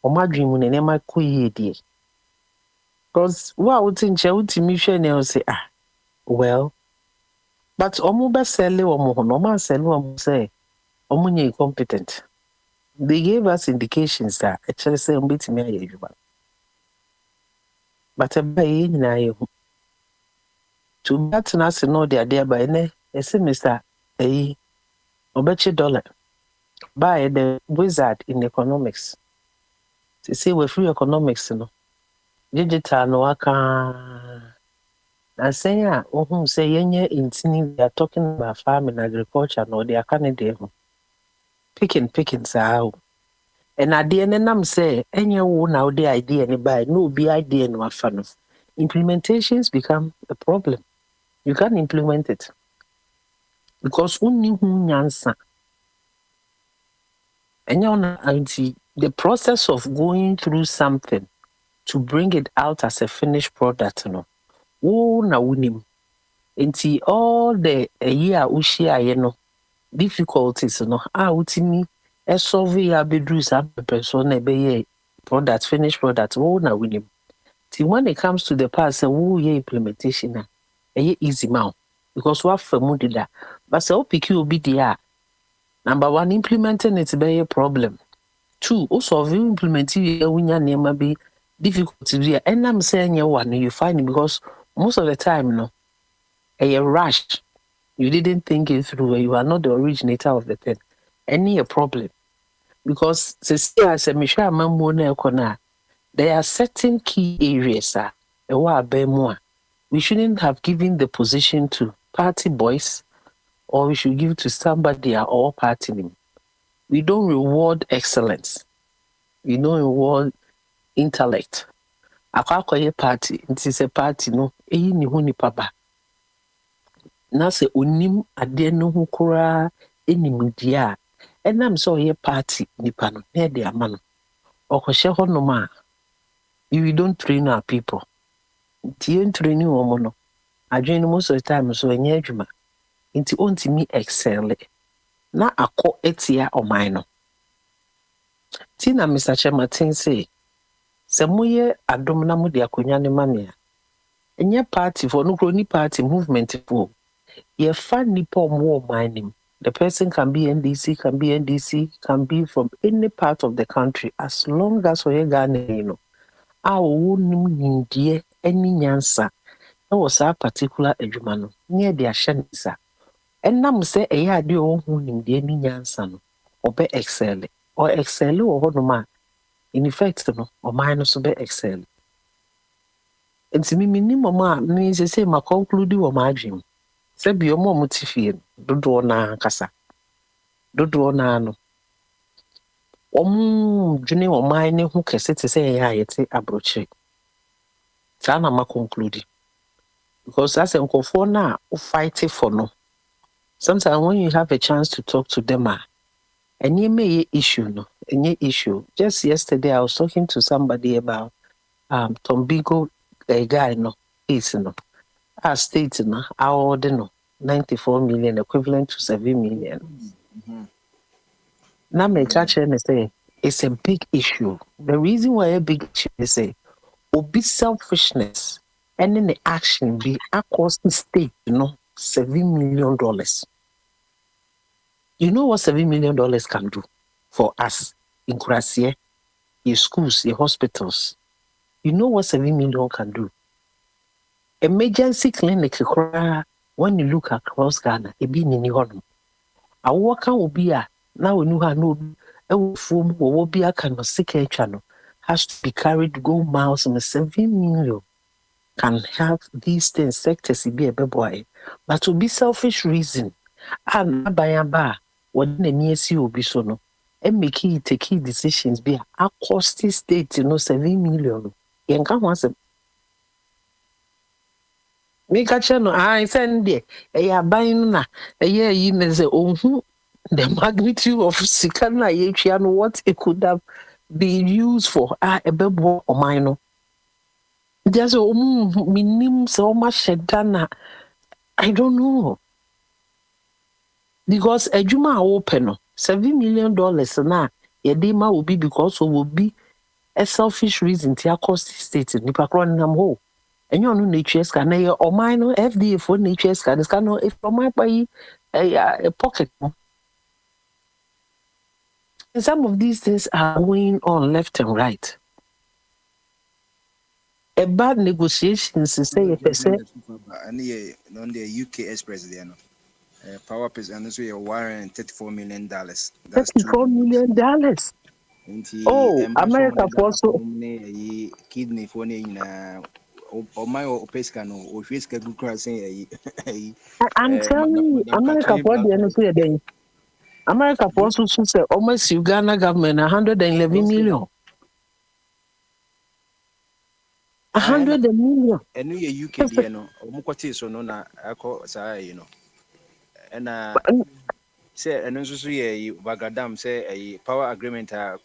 ɔmo adwene mu na nneɛma kɔ yie deɛ because wo a wote nkyɛn wotumi hwɛ ne ho sɛ well but ɔmo bɛsɛle ɔmo ho na ɔmo asɛle ɔmo sɛ ɔmo nyɛ incompetent. They gave us indications that ɛkyerɛ sɛ ɔmo betumi ayɛ adwuma but ɛbaa yɛn nyinaa yɛhu to obi atena ase na ɔde adeɛ aba ɛnɛ ɛsɛ Mr. ɔbɛkye dollar by the wizard in economics to say we're free economics no digital no waka na saying say yɛnyɛ ntini we are talking about farming agriculture no de aka ne deɛ ho picking saa and adeɛ ne nam sɛ ɛnyɛ wo na wode idea ne by no obi idea no afa no implementations become a problem. You can't implement it because only nyansa. And the process of going through something to bring it out as a finished product, no. Oh, na unim. Until all the year ushia, difficulties, no. Utimi a solve ya bedrus up a person be product, finished product. Oh, na unim. Till when it comes to the past, ye implementation. Easy man because what for moody that but so pick you be there. Number one, implementing it's be a problem. Two, also implementing when your name may be difficult to do. And I'm saying you one you find it because most of the time no a rush. You didn't think it through, you are not the originator of the thing. Any a problem. Because as a Michelle Mamona there are certain key areas more. We shouldn't have given the position to party boys or we should give to somebody or party name. We don't reward excellence. We don't reward intellect. Akwakoye party, it is a party no, ni huni papa. Na se onim ade no ho kura enim dia. Enam so ye party nipa no, na de amano. Okohye ho no ma. We don't train our people. Tien training woman. I join most of the time so enye adwuma. Nti ontimi excel. Na akọ etia oman no. Ti na Mr. Chematin say, se moye adom na mo de akonya ne mame a. Enye party for no kroni party movement for. Ye fan nipa omo oman nim. The person can be NDC, can be from any part of the country as long as we Ghana no. A wo nim ndie any nyansa. Na was a particular adwuma no. Near the ashanisa. Enam say eya ade o hu nim de ni nyansa no. Obe excel or excel o ho no ma. In effect no, o man no so be excel. Enti mi minimum a me say ma conclude wo ma adwem. Se bi o mo motifie dodo na kasa. Dodo na no. Dwene o man ne ho kese te say ya yete abroche. Sa na ma conclude. Because as nkofo na o fight for no. Sometimes when you have a chance to talk to them, and you may issue no, any issue. Just yesterday I was talking to somebody about Tombigo, a guy no, is no, our state no, our order no, 94 million equivalent to 7 million. Now my catch and say it's a big issue. The reason why a big issue is say, be selfishness and then the action be across the state, $7 million. You know what $7 million can do for us in Kurasie, your schools, your hospitals? You know what $7 million can do? Emergency clinic, when you look across Ghana, it be in the I work will be a now we know how no form will be a kind of sick channel has to be carried go miles and 7 million. Can have these things sectors be a boy, but to be selfish reason, and by a bar, what the near see will be so no, and make it take key decisions be a costly state, 7 million. Young can once make a channel. I send there, a buying na a year you may say, oh, the magnitude of Sikana Yachian, what it could have they use for a bebo or minor. There's a minimum so much dana. I don't know. Because a juma open $7 million na yedema will be because it will be a selfish reason to cost state in Nipacron nam ho. And you know nature scan or minor FDA for nature scan is cannot if from my buy a pocket. And some of these things are going on left and right. A bad negotiations to say a percent.
And the UK Express there, Power Pace, and also your warrant $34 million. That's
$34 million. Oh, America for so
kidney for or my opesca no or fiska good crossing
I'm telling you, America for the end day. America for so say almost Uganda government 111 million. 100 million.
And you UK there no omukwati so no na akọ saa you know. And say and also ye Bagadam say a power agreement a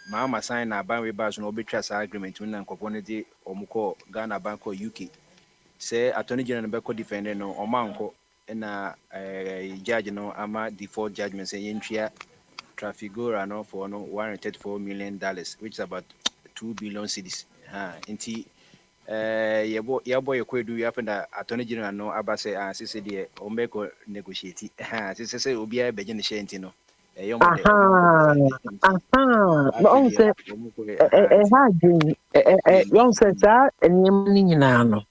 Mama sign na ban we bas no betwa saa agreement na nkopone omuko Ghana Bank or UK. Say attorney general be defender no omanko na judge no ama default judgment say yentria Trafigura no for no $134 million, which is about 2 billion cedis. Inti your boy Kwedu yapenda attorney general no abase sisi de omeko negotiate. Sisi say obi a begin shenti no.
No say you say that and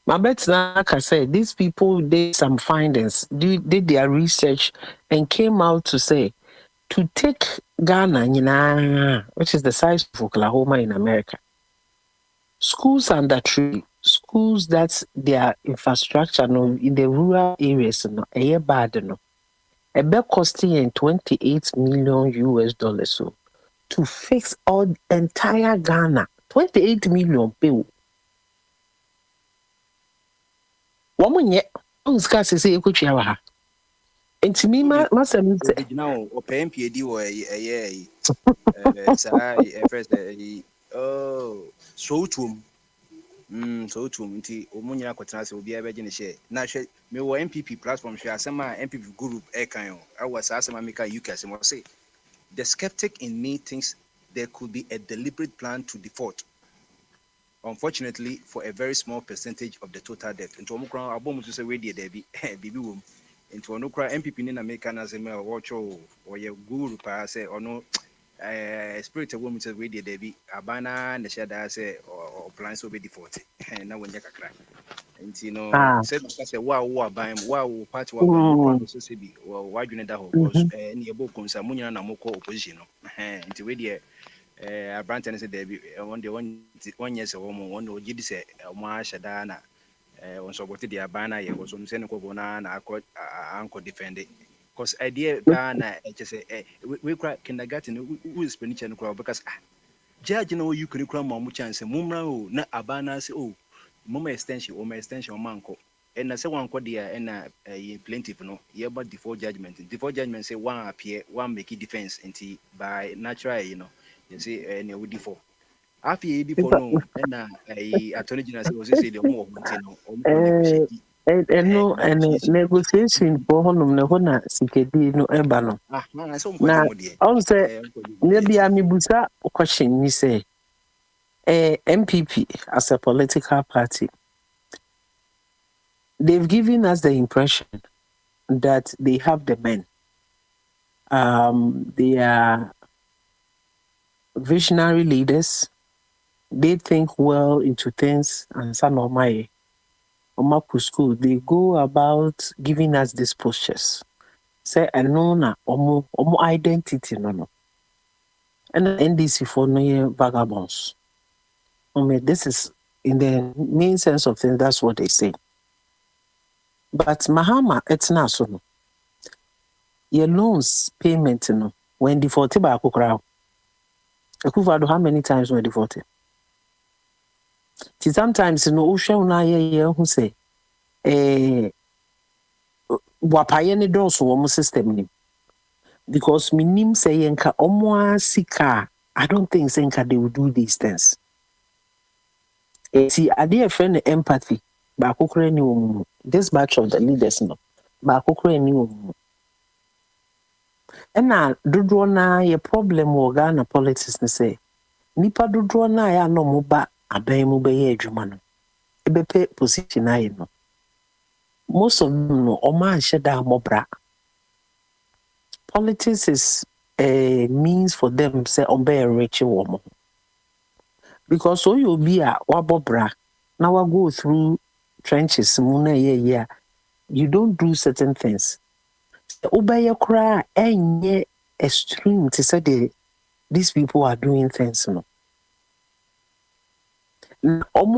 my bet like I said, these people did some findings, did their research, and came out to say to take Ghana, which is the size of Oklahoma in America, schools under tree, schools that their infrastructure no in the rural areas no bad no. A bet costing $28 million so to fix all the entire Ghana. 28 million people. Woman yet on scarce say you could share her. And to me, my
now or PMPD or first so to nti omunya kwatena se obi abeje ne share na hwe me wo MPP platform hwe asema MPP group kan o awasa asema meka UK asema say the skeptic in me thinks there could be a deliberate plan to default, unfortunately for a very small percentage of the total debt. Nti omukra abom to say we dey there bibi wom nti ono kra MPP ni na meka na asema watch o ye guru pa say ono spirit of women says we did Debbie Abana the shadow say or plans will be defaulted. And now when you cry. And you know, said wow, buying wow, part one, so be or why you need that was any book on Samunia and Moko opposition. Into radio a Branton said Debbie one day 1 year or more, one or Giddy say Shadana on so what the Abana was on Seneca Bonana, uncle defended. Because idea Ghana, just say we cry kindergarten who is spending and crowd because judge no you could cry more chance and mumra na abana say oh mama extension or my extension or manco and I say one code there and plaintiff no yeah but before judgment say one appear one make it defense until by natural you know you see and we default after you default no and attorney general say the more no
and no and negotiation for honum ne hona sikedi no eba no na on say maybe amibusa question ni say MPP as a political party, they've given us the impression that they have the men, they are visionary leaders, they think well into things, and some of my school, they go about giving us these postures. Say, I know na omo identity no. And NDC for no vagabonds. This is in the main sense of things, that's what they say. But Mahama, it's not so. Your loans payment, when defaulted by a crowd. How many times were defaulted? Sometimes who say wapaye ne dɔɔso wɔ mo system nim because minim say yenka omwa sika. I don't think senka they will do these things. See, I dear friend empathy. Bakukure ni umu. This batch of the leaders no. Bakukure ni umu. Ena dodoɔ na ye problem wɔ Ghana politics ne say. Nipa dodoɔ na ya no mo ba aban mu bɛyɛ adwuma no. Ebepe position ayi no. Most of them no ɔma anhyɛ da mobra. Politics is a means for them say ɔmbɛyɛ rich wɔn. Because so you be a wabobra now I go through trenches you don't do certain things. Obey cry and extreme to say these people are doing things no.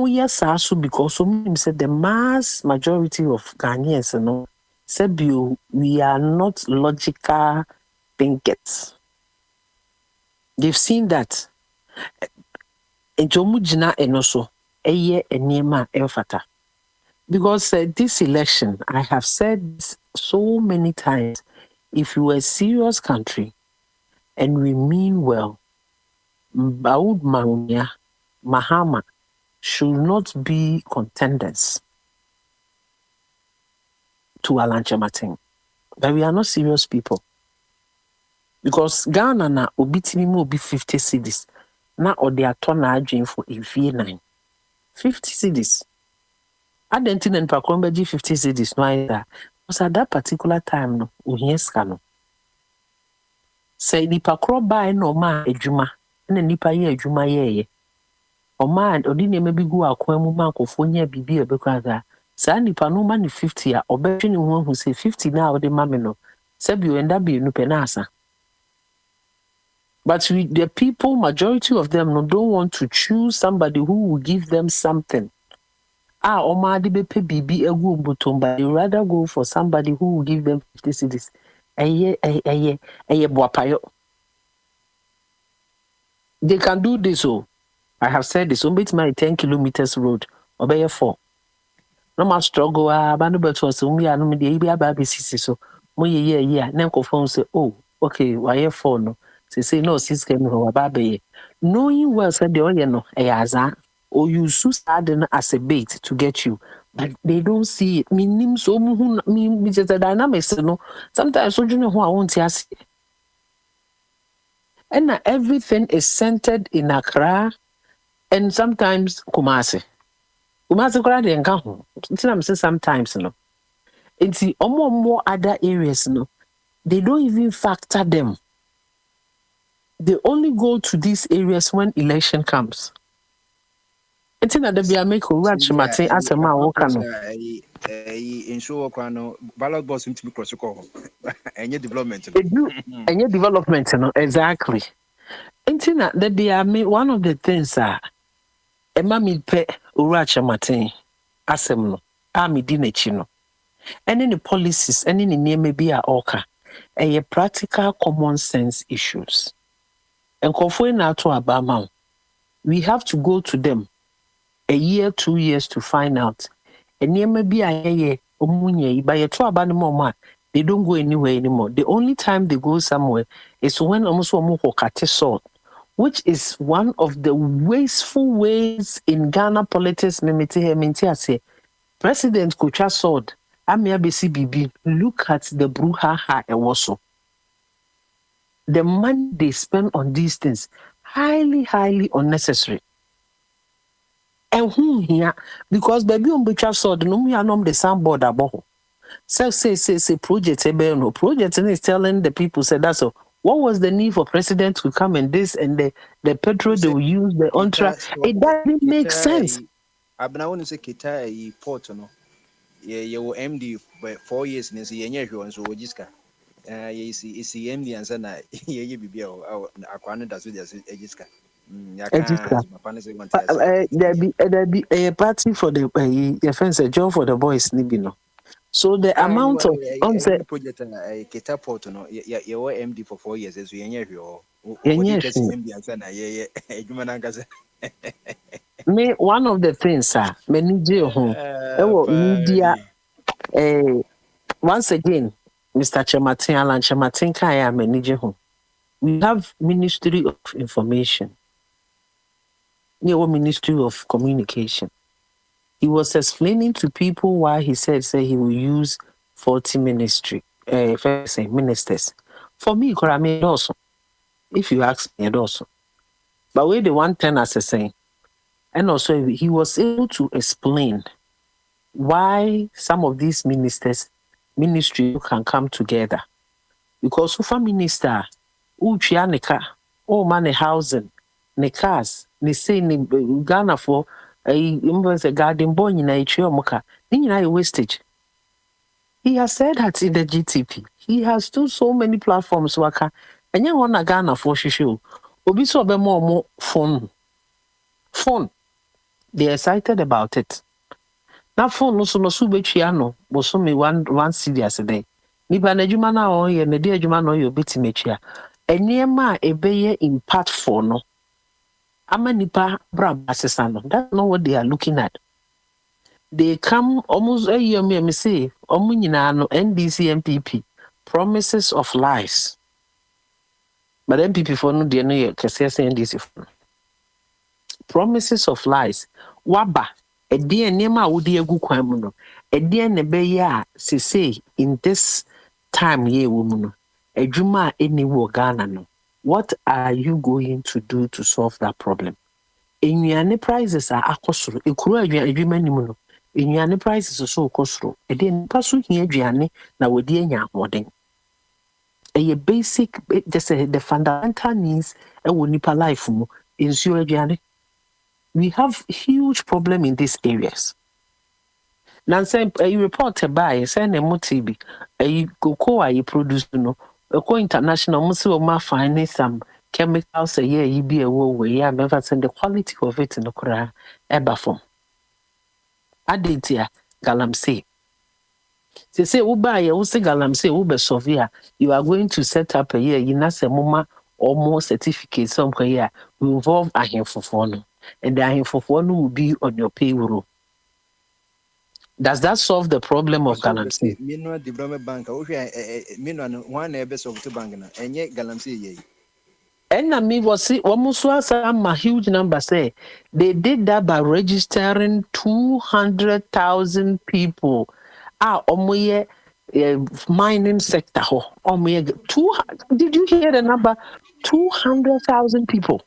Yes also because some said the mass majority of Ghanaians no said we are not logical thinkers. They've seen that. Ejomujina enoso eye enema emfata. Because this election, I have said so many times, if you are a serious country and we mean well, Baud Maunia, Mahama should not be contenders to Alan Chamating. But we are not serious people. Because Ghana na obitimi mo be 50 cedis. Na or they are turn aging for a V9. 50 cedis. I didn't think Pakomba G 50 cedis no either. Because at that particular time no uhieskano. Say nipa kro buy no ma ejuma. And nipa ye ejuma ye. O man odini maybe go akwan mu man kofonya bibi ebekwaza. Sa nipa no man 50 a obetwe ni who say 50 na ode mame no. Sabi you end up being no penasa. But the people, majority of them, no, don't want to choose somebody who will give them something. They rather go for somebody who will give them 50 cedis. They can do this. Oh, I have said this. It's my 10 kilometers road. Obey 4. No more struggle. But was so. Say, oh, okay, why 4 no? Say no, sis came from Babe. Knowing well said the no or you use that as a bait to get you, but they don't see it. Meaning so me just the dynamics, no. Sometimes so you know who I want to ask. And everything is centered in Accra and sometimes Kumasi. Kumasi Kura de Nkahu. I'm saying sometimes no. And see more other areas no. They don't even factor them. They only go to these areas when election comes. It's not that we are making Raj Martin as a man walking.
Ensure kwano ballot box into me cross call. Any development.
Any development, no, exactly. It's not that they are one of the things are a mammy pe Raj Martin as a no, army dinechino. And any policies, any name may be a oka, a practical common sense issues. And Obama, we have to go to them a year, 2 years to find out. And maybe they don't go anywhere anymore. The only time they go somewhere is when almost sword, which is one of the wasteful ways in Ghana politics. President Kucha sword, look at the brouhaha and also. The money they spend on these things, highly unnecessary. And who here? Because baby on Butcher saw the no the soundboard above. Say project no project is telling the people said that's all. What was the need for president to come and this and the petrol they will use the ultra? It doesn't make sense.
I've been want to say Kita port no. You were MD for 4 years and see any so Jiska. You see, it's the MD and Sana, ye be our Aquana does with us, Egiska.
There be a party for the friends, a job for the boys, Nibino. So the amount of
project a catapult, no, you were MD for 4 years as we MD and Sana,
me one of the things, sir, many media, once again. Mr. Chematin, Alan Chematin, Kaya Menijeho. We have Ministry of Information. We Ministry of Communication. He was explaining to people why he said he will use 40 ministers. For me, also, if you ask me, also. But where the 110 as a saying, and also he was able to explain why some of these ministry can come together. Because Ufa minister, Uchia Neka, oh man, housing, ne cars, ne say ne Ghana for a garden boy in a triomoka, in a wastage. He has said that in the GTP. He has done so many platforms waka, and you want a Ghana for show. Obi so be more phone. They're excited about it. Now phone no so bechiano, but so me one serious day. Nipa na adwuma na o ye na de adwuma na o ye obetimechi a eniema ebeye impactful no ama nipa bra asesa no. That's not what they are looking at. They come almost a year me say omu nyina no NDC MPP promises of lies. But MPP for no de no ye kese NDC for. Promises of lies. Waba edi eniema wodi egu kwan mu no. Edi enebeye a say in this time ye woman adwuma any wo Ghana no. What are you going to do to solve that problem? Enyane prices are akosoro ekuru adwuma nimu no. Enyane prices so akosoro e de npa so hia aduane na wodi anya ahoden. A basic the fundamental needs e wo nipa life mu ensuo aduane. We have huge problem in these areas. Now, say a report by send a motibi, a cocoa you produce no, a co international muscle ma finding some chemicals a year you be a woe where you never send the quality of it in the Korea ever form. Added galamsey. They say Uba you say galamsey Uber Sovia, you are going to set up a year in Nasemoma or more certificates somewhere will involve a handful for no, and the handful for no will be on your payroll. Does that solve the problem of galamsey?
Minua Development Bank, Minua, one ebbs of the bank, and yet galamsey.
And me was see almost a huge number say they did that by registering 200,000 people. Omoye mining sector. Omoye did you hear the number? 200,000 people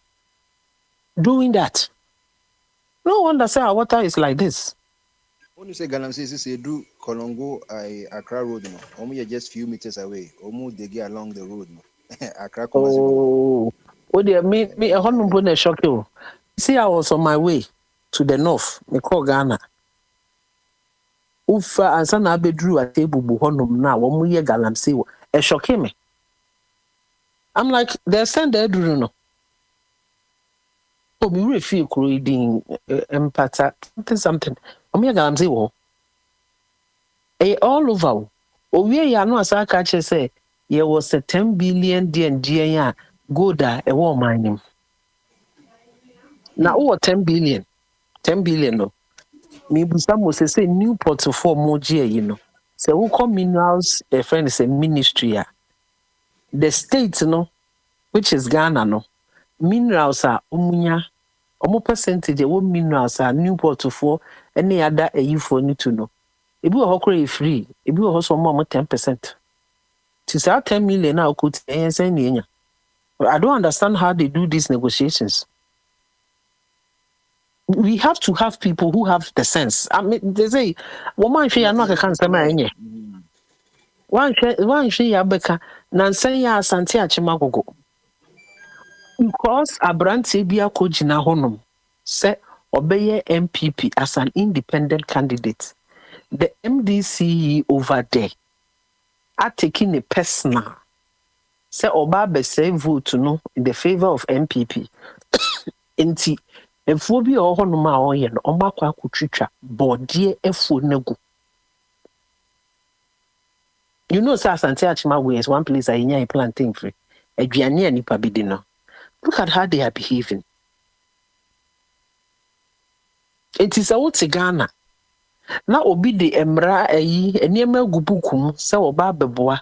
doing that. No wonder say our water is like this.
When you say galamsey, say do Kolongo Accra Road, no. Omoye just few meters away. Omo they get along the road, no.
Oh, dear, me a honor put shock you. See, I was on my way to the north, me call Ghana. Ufa and son Abe drew a table honum now, one year galamsey, a shock me. I'm like, they're sending there, no. Oh, we feel reading empathy, something. I'm here galamsey, all over. Oh, we are no as I catch say. There was a 10 billion DNG gold a war mining. Now, over 10 billion no. Maybe some will say new portfolio more you know. So, who come minerals, a friend is a ministry. The state, no, which is Ghana, no, minerals are umunya, percentage of minerals are new portfolio, any other you for need to know. If you are free, if you are also more 10%. To say 10 million now could I don't understand how they do these negotiations. We have to have people who have the sense. I mean, they say, "Woman, she are not a cancer man." One she abeka nansanya asante achimagogo. Because Abranti bia kojina honum say obeye MPP as an independent candidate. The MDC over there are taking a personal. Say Oba say vote no in the favor of MPP. Enti efo bi o hono ma o ye no Oba kwa kutwitwa body efo nego. You know say Asante Achimagwe is one place I nya plantain free. Aduane anipa bi di no. Look at how they are behaving. It is a what Ghana. Na obi de emra ayi eniema gubukum say Oba beboa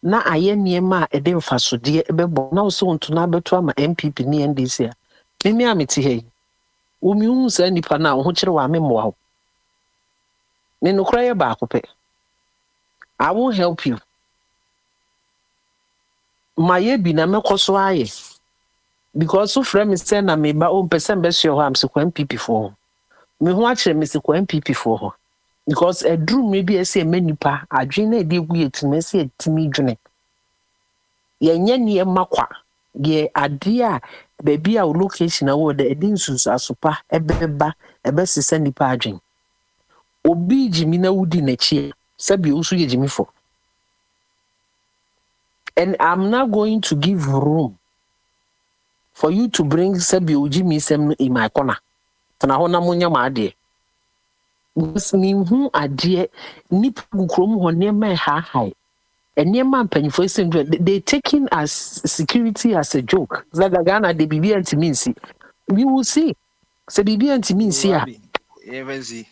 na ayɛ nneɛma a ɛde mfasodeɛ ɛbɛbɔ na wo sɛ wo ntona bɛto ama MPP ne NDC a meme a mete ha yi womihu saa nnipa no a wo ho kyerɛ wɔ amemmoa wo ne nokora yɛ baako pɛ I won't help you ma yɛ bi na mɛkɔ so ayɛ because so frɛ me sɛ na meba o mpɛ sɛ mbɛhyɛ hɔ a msekɔ MPP foɔ hɔ me ho akyerɛ me sekɔ MPP foɔ hɔ because ɛduru mmerɛ bi ɛsɛ ɛma nnipa adwene na ɛde egu yɛ tirim ɛsɛ yɛtumi dwene yɛnyɛ nneɛma kwa deɛ adeɛ a baabi a wo location a wɔ dɛ ɛde nsusuaso pa ɛbɛba ɛbɛsesa nnipa adwene obi gyimi na wodi n'akyi sɛbi wo so yɛ gyimifo and I'm not going to give room for you to bring sɛbi wo gyimi sɛm in my corner tena hɔ na monyɛ ma adeɛ because mehu adeɛ nnipa gu kurom hɔ nneɛma ɛhaahae nneɛma mpanyinfoɔ sɛ they taking as security as a joke sɛ Ghana de biribi antimi nsi we will see sɛ biribi antimi nsi a
even see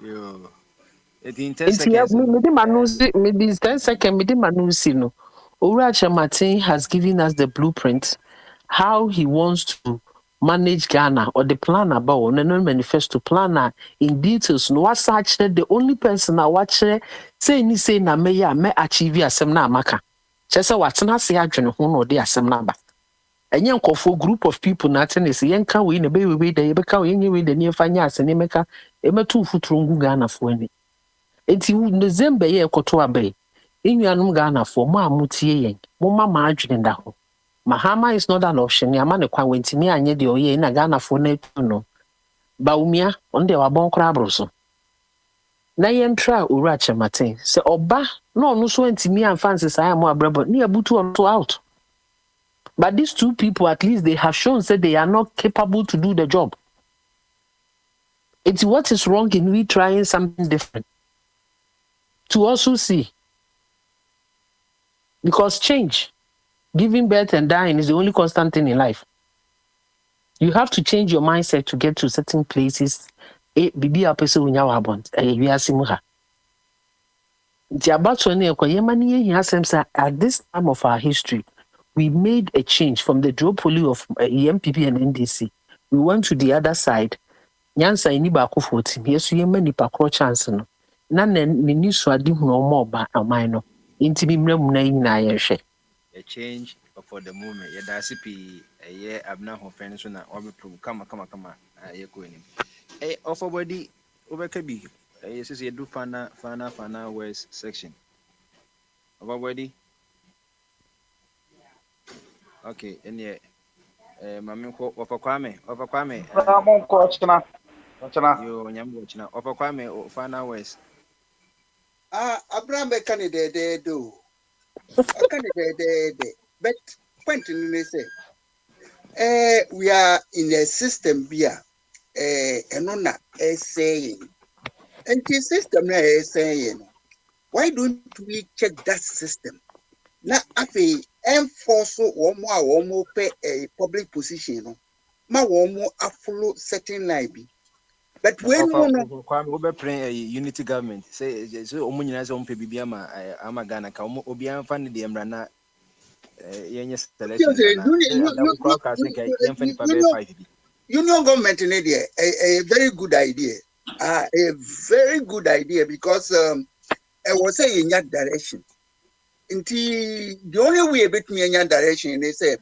yo it in 10
It's
seconds
maybe 10 seconds, no. Owura Chematin has given us the blueprint how he wants to manage Ghana or the plan about no manifesto planner in details. No, what's actually the only person I watch say ni say na me achieve asem na amaka. Chese watena se adwene ho no de asem na ba. Enye nkofo group of people na ten is yenka we na be we de yebeka we nye we de ne fanya asene meka emetu futuro ngu Ghana fo ani. Enti December ye ekoto abai. Inuanum Ghana fo mo amutie yen. Mo mama adwene da ho. Mahama is not an option. Yama ne kwan wentimi anye de oye na Ghana fo na etu no. Baumia on de wabon kra broso. Na yentra Owura Chematin se oba no no so ntimi amfanse sai am abrabo ne abutu on to out. But these two people at least they have shown that they are not capable to do the job. It's what is wrong in we trying something different. To also see. Because change, giving birth and dying is the only constant thing in life. You have to change your mindset to get to certain places. Bibi apese unya wabont. We are simuha. At this time of our history, we made a change from the duopoly of MPP and NDC. We went to the other side. Nyansa iniba akufoti. Yesu yema nipa kro chance no. Na ni swadi huno moba amaino. Intimi mremuna ina yeshe.
A change for the moment. Ya dasipi ye abna ho friends na obi pro kama ye ko enim. Offer body obekabi. Yes you do fana west section. Offer body. Okay, and mami ko offer kwame.
Mon ko china.
Yo nyambo china. Offer kwame fana west.
Abraham candidate do. Candidate, but point in say, we are in a system here, and on saying, and the system is saying, why don't we check that system? Now, if enforce one more pay a public position, ma one more follow certain line. But when
we playing a unity government, say so omunyina say ompe bibia ama Ghana ka obian fan de emrana yenye selection
union government in India a very good idea. A very good idea because I was saying in that direction. The only way bet me in that direction they say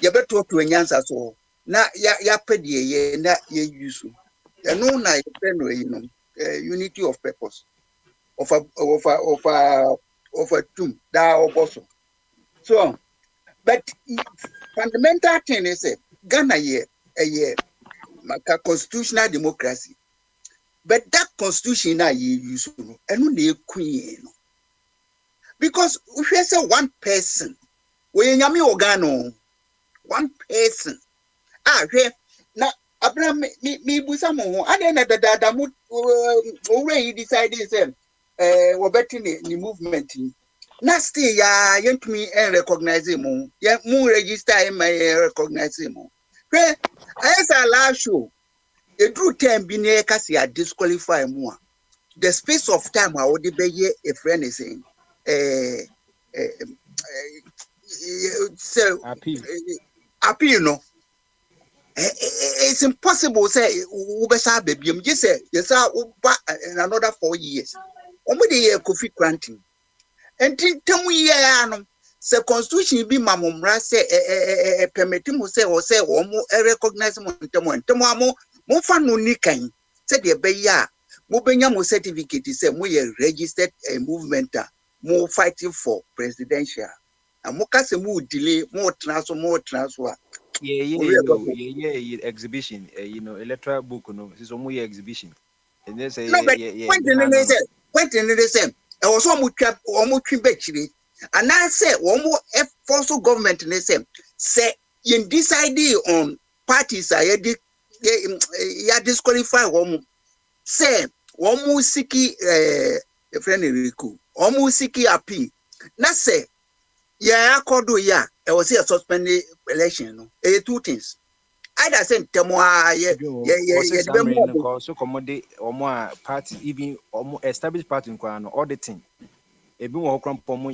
you better talk to a answer so na ya pedi ye na ye use. No, unity of purpose of a tomb that also. So, but fundamental thing is Ghana a year constitutional democracy. But that constitution I use and only a queen. Because if you say one person, when you organo, one person, now. Abraham, me busamo. I didn't that mood already decided we're betting the movement. Nasty ya yent me and recognize him. Ya moon register in my recognize him. As a last show, a true term be near Cassia disqualify more. The space of time I would be a friend is saying, appeal no. It's impossible say ubesa baby. Just say yes in another 4 years. Omudi ye Kofi granting. And tell me no. Se constitution bi mamumra say permit mu say or say omo recognize mo ntemo mo fa no ni kan say de be ya mo benya mo certificate say mo ye registered movement mo fighting for presidential and mo ka say mo delay mo transfer
exhibition electoral book no so mo ye exhibition and they say
point in the same e was so mo twa bechiri and I say one more force government in the same say you decide on parties are ya disqualify one say one more siki a friend Riku one more siki appeal na say ya akodo ya e was a suspended election no two things either say temoa
so commodity or party even established party in auditing ebi wo kram pomo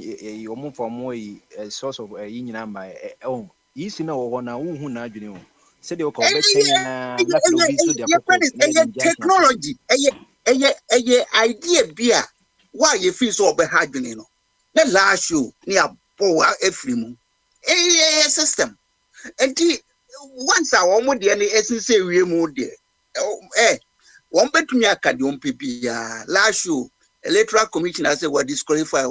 omo fomo a source of nyina ma yisi na wo na wo na adwene ho se de wo ko be chen na obi so their purpose
technology idea bia why you feel so be adwene no na la show ni abo afri mu system and once our mo de na esinse wie mu de won betumi akade on pepia la show electoral commission I say what disqualify.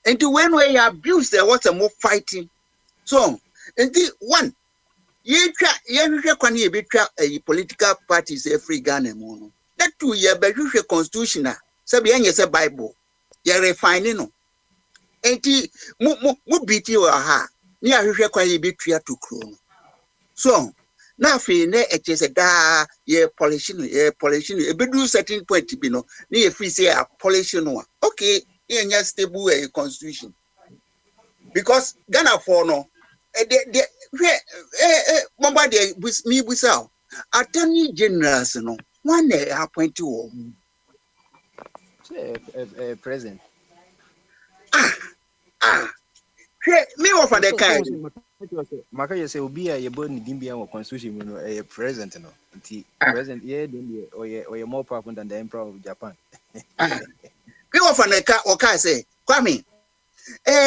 And when we abuse there was a more fighting. So and the one you can be a political parties every Ghana mono. That 2 year but you constitutional. So be any Bible. You're refining no. And the mo beat you aha. Near you can be to crown. So na fe na echese da ye polishing e be do certain point bi no na ye free say a polishing no okay ye nya stable constitution because Ghana for no mamba de me busao attorney generals no one appoint wo
president
me offer the kind
maka you say obi a ye bo ni dimbia wo constitution no president no nti president ye dem ye more powerful than the emperor of Japan
me offer the ka o ka say kwame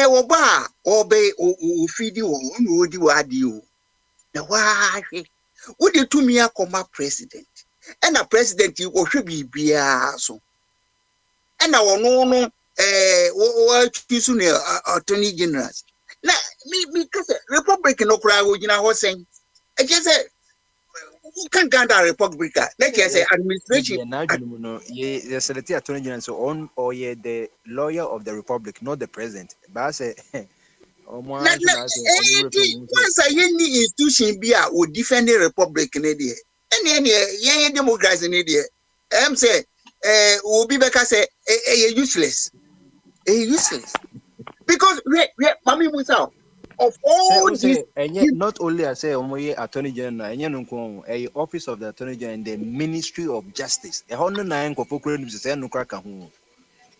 wo ba obe o fidi wo no odi wa di o na wa hwe wo de tumi akoma president and a president wo hwe bibia so and na wo no wo choose no attorney generals na me because republic no cry wo gina ho sen I just say who can Ghana republic let us say administration
no ye select attorney general so on or ye the lawyer of the republic not the president but say
once any institution be a would defend the republic in there any democracy in there say will be better say useless because mami musao of all this
not only I say omoye attorney general enye no nko office of the attorney general and the ministry of justice e hono na nkofo kura nu say no kra ka ho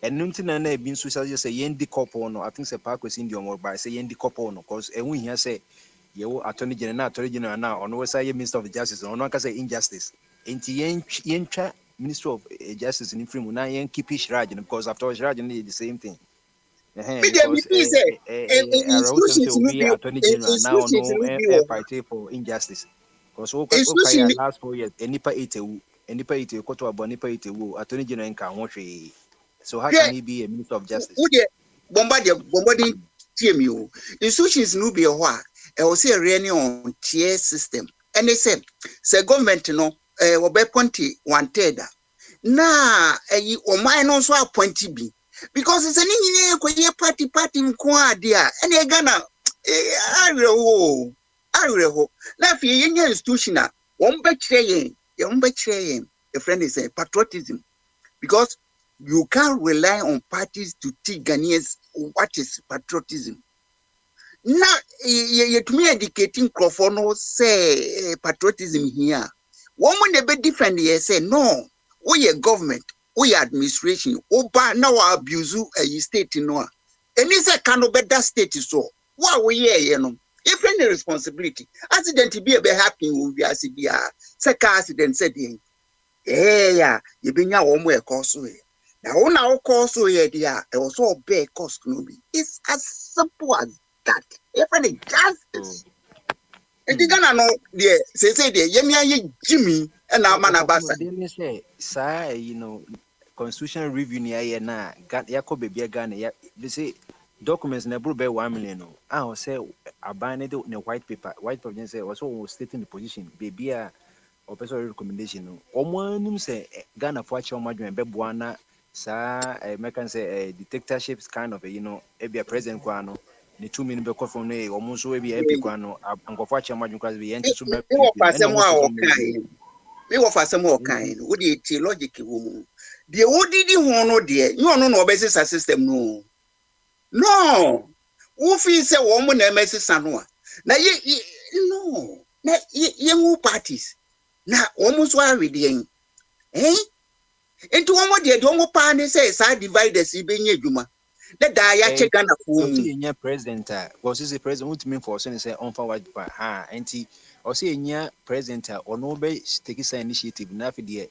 enum ti na na bi nso say yendi couple no I think say pa kwesi ndi omo ba say yendi couple no cause ehun hia say yewo attorney general na ono we say minister of justice ono aka say injustice enti yentwa ministry of justice in free mu na yen keep shraj because after shraj is the same thing. Institutions will be fighting for injustice. Because last 4 years, enipa ite koto abo nipa ite wo attorney general nka ho hwe. So how can he be a minister of justice?
Bombarding team you. Institutions no be ho a e wo say running on tier system. And they said, say government no wo be ponti 1/3 na o man no so appoint bi. Because it's an engineer party mkwa dia and Ghana areho na fi yenye institutional won betray a friend is patriotism because you can't rely on parties to teach Ghanaians what is patriotism. Now you to me educating Crawford say patriotism here. One be different here say no, we a government we administration oba na wa abuse a state no any say can better state so what we hear no if any responsibility accident be happy will be as be say car accident said yeah you be nya wo mo e cost so now one our cost so here there it was all big cost no be it's as simple as that if any justice and the Ghana no there say there yemi Jimmy and our man abasa
say sir constitutional review ni aye na yakọ bebia Ghana ya they say documents na bro be 1 million no I say abandoned the white paper say also stating the position bebia or personal recommendation no omo say Ghana for achi omadwen be boa na sa American say dictatorship kind of be a president kwa no the 2 million be from no omo so be MP kwa no ankofo achi omadwen kwa be enti so be
me wo fa sem wo kan wo de ti logic wo mu de wo didi ho no de no no obesisa system no wo fi se wo mu na emesisa no a na no na ye parties na wo mu so awede enti wo mu de wo mu pa ne say sa dividers be nya adwuma na da ya che Ghana fo mu
nya president was is a president who mean for say on forward enti or say nya president or no be take some initiative na fi de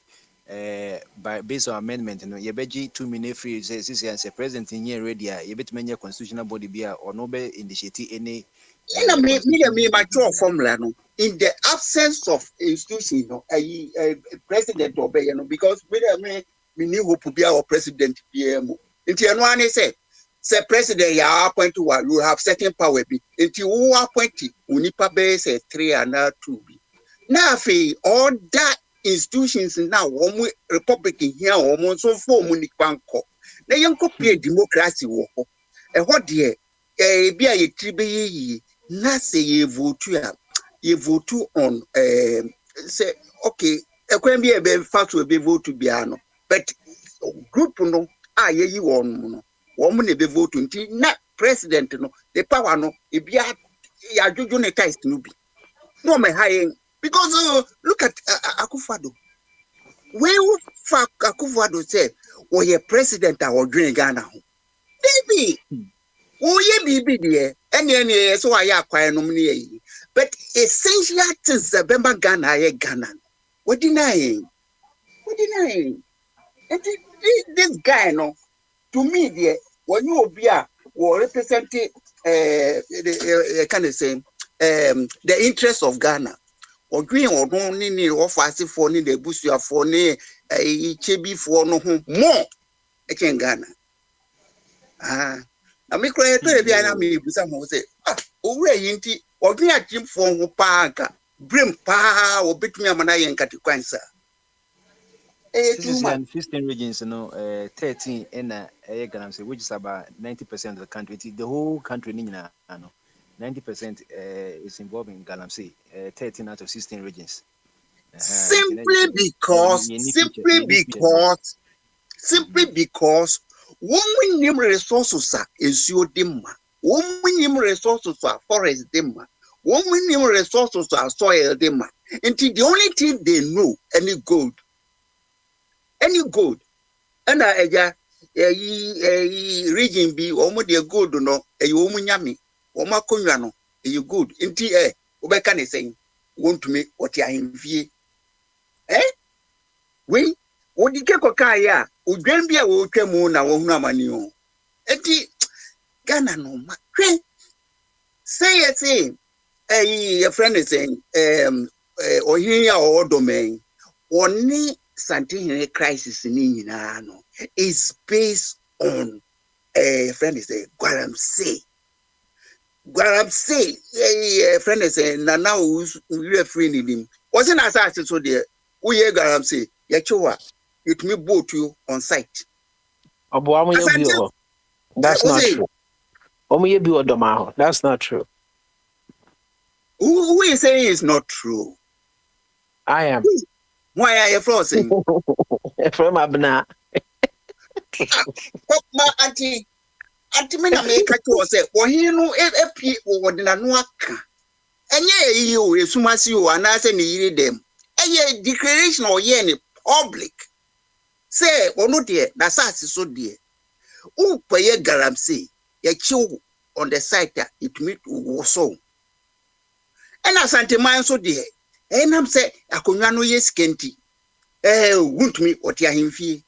by based on amendment no ye beji 2 minute free say say president nya ready ye betmenya constitutional body bia or no be initiate any
me mature formula no in the absence of institution president obey because me ni hope bia or president bia mo nti eno ani say president ya appoint one you have certain power be nti who appoint unipa be say 3 and 2 be na fi all that institutions now republican here omo so form ni kwanko na yenko pie democracy wo ho ho de bia ye tribe yi na say ye vote on say okay ekwen bia be fact be vote bia no but group no ye yi won no woman be vote nti na president no the power no e bia ya jojo ne ties no bi no me high because look at Akufo-Addo when Akufo-Addo say o ye president or dwen Ghana ho baby o ye bibi de ene so aya kwai no ne yi but essential things Bemba Ghana ye Ghana what deny this guy no to me there when you be represent can I say the interest of Ghana or green or don't need offer for need the busia for ne chebi for no more in Ghana I make cry to be an me busa mo say over yinti or green at him for park brim pa or bit me amana yen katikwansa
15 regions 13 in Ghana which is about 90% of the country the whole country 90% is involved in Galamsey 13 out of 16 regions
simply because one name resources are ensure them one name resources are forest them one name resources are soil them until the only thing they know any gold and region be almost the gold no nyami oma konwa no you good nti obeka ne saying want to make what you are in vie we odike koka ya odwan bia wo twam na wo hunu amani o enti Ghana no ma hwe say a friend is saying ohiya o domain oni something crisis ni nyina no is based on a friend is a Galamsey friend is a now we are free him wasn't as so there we hear Galamsey yachowa it me boat you on site
that's not true that's not true
who is saying it's not true
I am
why are you frozen
from Abna
my auntie me na make to say he no e wodina no aka enye yi o esumasi o anase ne yiri dem eye declaration o ye ne public say onu de na sase so de u paye Galamsey ye chill on the site that it meet so. And as anti-man so dear, and I'm say, akonwa no yes kenti. Won't me or tia him fee.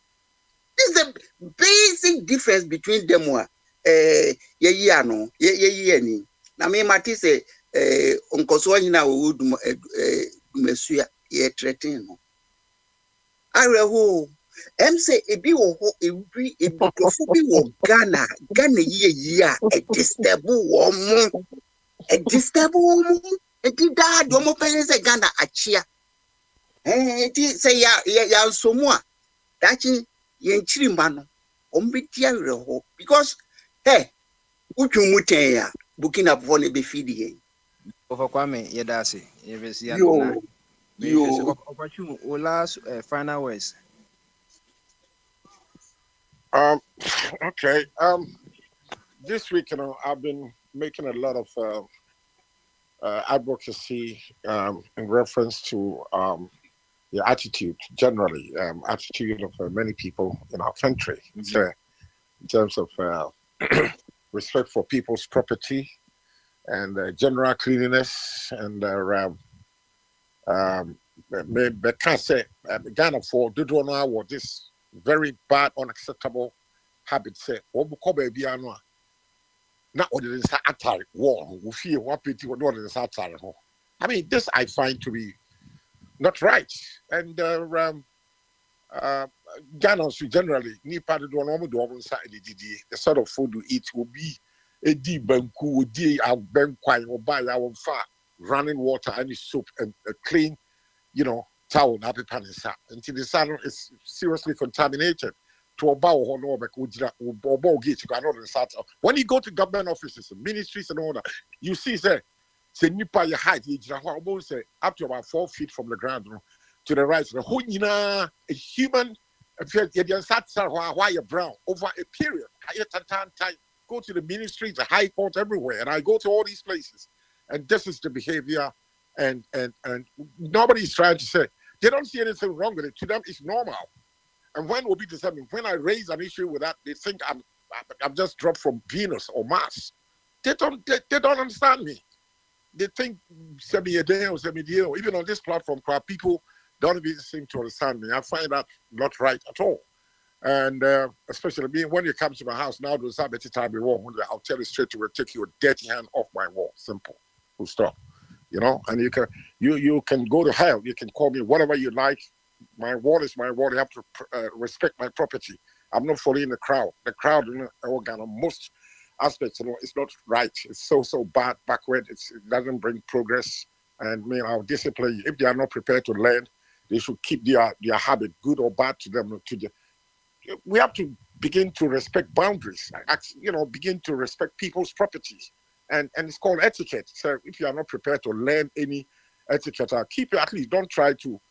This is the basic difference between them. Ye no, ye ni. Na me mati say, onkoso nyina wo du mesua ye threaten no. Areho say ebi wo ho ebi krofo bi wo Ghana ye e disturb wo mo. E disturb wo mo. E di da do mo pese say Ghana achia. Ti say ya so mo a. Dachi ye nchirimba no. Ombetia areho because hey, utu muten ya Burkina Faso ne be feed ye.
Over Kwame Yedasi,
Yo.
Last final words.
Okay. This week, I've been making a lot of advocacy in reference to the attitude, generally, attitude of many people in our country. So, in terms of respect for people's property and general cleanliness and can't say Ghana for this very bad, unacceptable habit. Say, not what it is at war. We fear what people what it is at. I mean, this I find to be not right. And Ghana generally, the sort of food we eat will be a deep banku, our bankwine, or buy our fat, running water, any soap, and a clean, towel, not a panisa. Until the sun is seriously contaminated. To about when you go to government offices, ministries, and all that, you see, say nipa your height, almost up to about 4 feet from the ground to the right. A human, why you're brown over a period. Go to the ministries, the high court, everywhere, and I go to all these places, and this is the behavior, and nobody's trying to say they don't see anything wrong with it. To them, it's normal. And when will be the same? When I raise an issue with that, they think I'm just dropped from Venus or Mars. They don't understand me. They think even on this platform, people don't even seem to understand me. I find that not right at all. And especially when you come to my house now, I'll tell you straight away, take your dirty hand off my wall. Simple. Full stop. And you can go to hell. You can call me whatever you like. My word is my word. You have to respect my property. I'm not following the crowd. The crowd in most aspects, it's not right. It's so bad, backward. It doesn't bring progress. And I'll discipline you. If they are not prepared to learn, they should keep their habit, good or bad to them. We have to begin to respect boundaries. Begin to respect people's properties. And it's called etiquette. So if you are not prepared to learn any etiquette, keep it. At least don't try to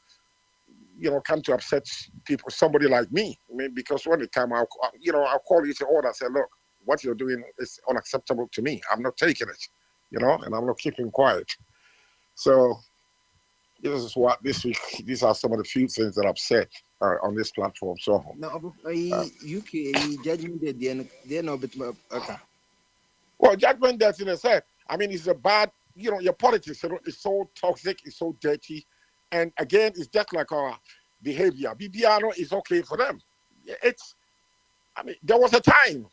come to upset people, somebody like me. Because when they come, I'll call you to order, say, look, what you're doing is unacceptable to me. I'm not taking it, and I'm not keeping quiet. So this is what this week, these are some of the few things that I've said on this platform. So
now, UK judgment, they're not bit okay.
Well, judgment that's in a sense. It's a bad, your politics, it's so toxic, it's so dirty. And again, it's just like our behavior. Bibiano is okay for them. There was a time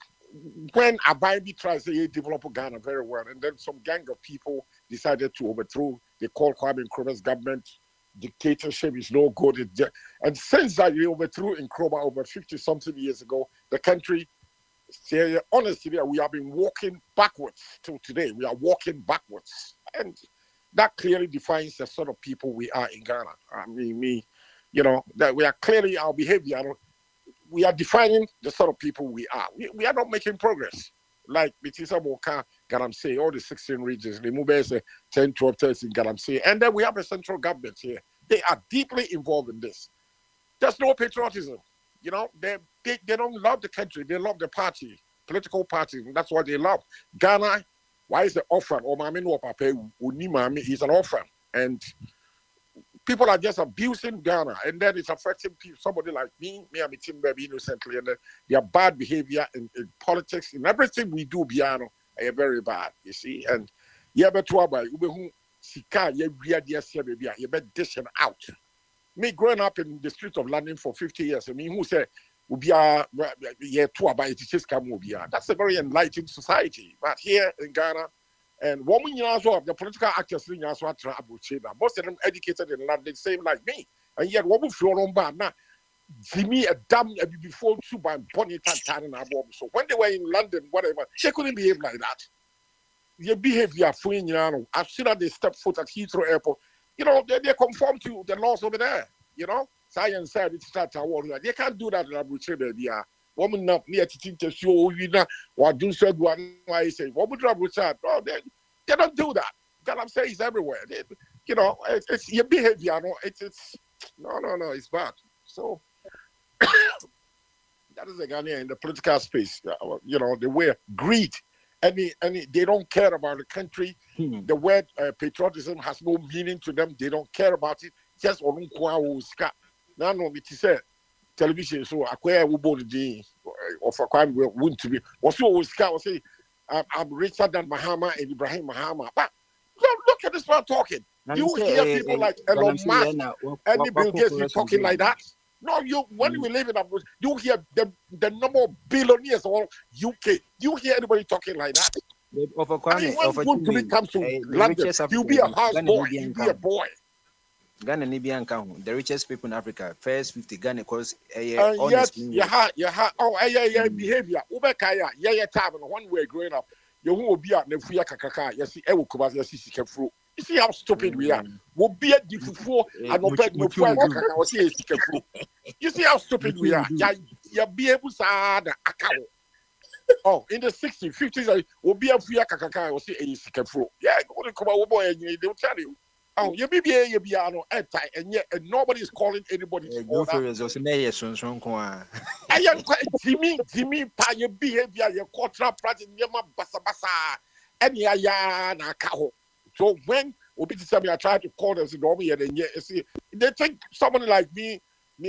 when Ababi tried to develop Ghana very well, and then some gang of people decided to overthrow. They called Kwame Nkrumah's government. Dictatorship is no good. And since that they overthrew Nkrumah over 50-something years ago, the country, honestly, we have been walking backwards till today. We are walking backwards. And that clearly defines the sort of people we are in Ghana. That we are clearly our behavior. We are defining the sort of people we are. We are not making progress. Like Bitisa Moka, Galamsey, all the 16 regions, the Mubese, 10, 12, 13 Galamsey. And then we have a central government here. They are deeply involved in this. There's no patriotism. They don't love the country. They love the party, political party. And that's what they love. Ghana, why is the orphan? Or Mami no Papa, Unimami, he's an orphan. And people are just abusing Ghana, and then it's affecting people. Somebody like me, I'm a team baby innocently, and then their bad behavior in politics, in everything we do, piano, are very bad. You see, and yeah, but who sika you bet dishing out. Me growing up in the streets of London for 50 years, I mean, who said that's a very enlightened society. But here in Ghana, and women also the political actors most of them educated in London, same like me. And yet women feel on bad now. Jimmy a damn before two by Bonnie Tantan and so when they were in London, whatever, they couldn't behave like that. Your behavior, as soon as they step foot at Heathrow Airport, they conform to the laws over there. Science said it's not a war. They can't do that in Abuja, baby. Woman not near to show you or do so. Why say, what would Abuja? Oh, they don't do that. That I'm saying is everywhere. It's your behavior. It's no, it's bad. So that is the Ghanaian in the political space. The way greed. Any they don't care about the country. The word patriotism has no meaning to them. They don't care about it. Just on ska. Now no it is television so acquire we born the of a crime we want to be. Also ska say I'm richer than Mahama and Ibrahim Mahama. But look at this man talking. You hear people like Elon Musk and Bill Gates talking like that. No, when you live in Abuja, you hear the number of billionaires all UK. You hear anybody talking like that? When it comes to London, you'll be a houseboy, you'll be a boy.
Ghana Nibian count the richest people in Africa. First 50 Ghana cause
behavior. Time and one way growing up. You won't be at Nefuya Kakaka. You see, you see how stupid we are. We'll be at the before and open no fire. You see how stupid we are. You be able to add a account. Oh, in the 60s, 50s, we'll be a few Kakaka or see a sikafro. Yeah, go to come over and they'll tell you. Oh, you be and yet nobody is calling anybody.
Go for it.
I am quite Jimmy, by your behavior, your cultural practice, Yama Basa, and Yana Kao. So when I try to call them, and see, they think someone like me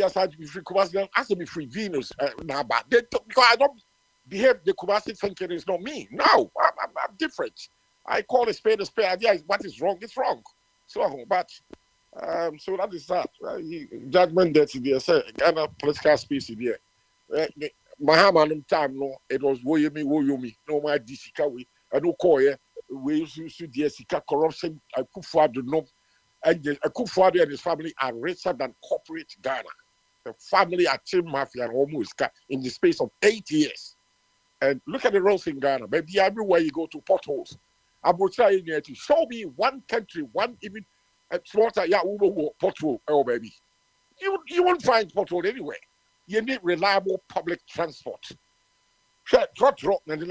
as I be free Kumasi, has to be free Venus. Because I don't behave the Kumasi thinking is not me. No, I'm different. I call a spade a spade. Idea is what is wrong, it's wrong. So, but so that is that. Judgment that there, Ghana political space there. Mahama time no, it was woyomi. No my disikawi. I don't call it. We used to do Sika corruption. Akufo-Addo no, and Akufo-Addo and his family are richer than corporate Ghana. The family are team mafia and almost in the space of 8 years. And look at the roads in Ghana. Maybe everywhere you go to potholes. I will try to show me one country, one even smarter, pothole, oh baby. You won't find pothole anywhere. You need reliable public transport. In the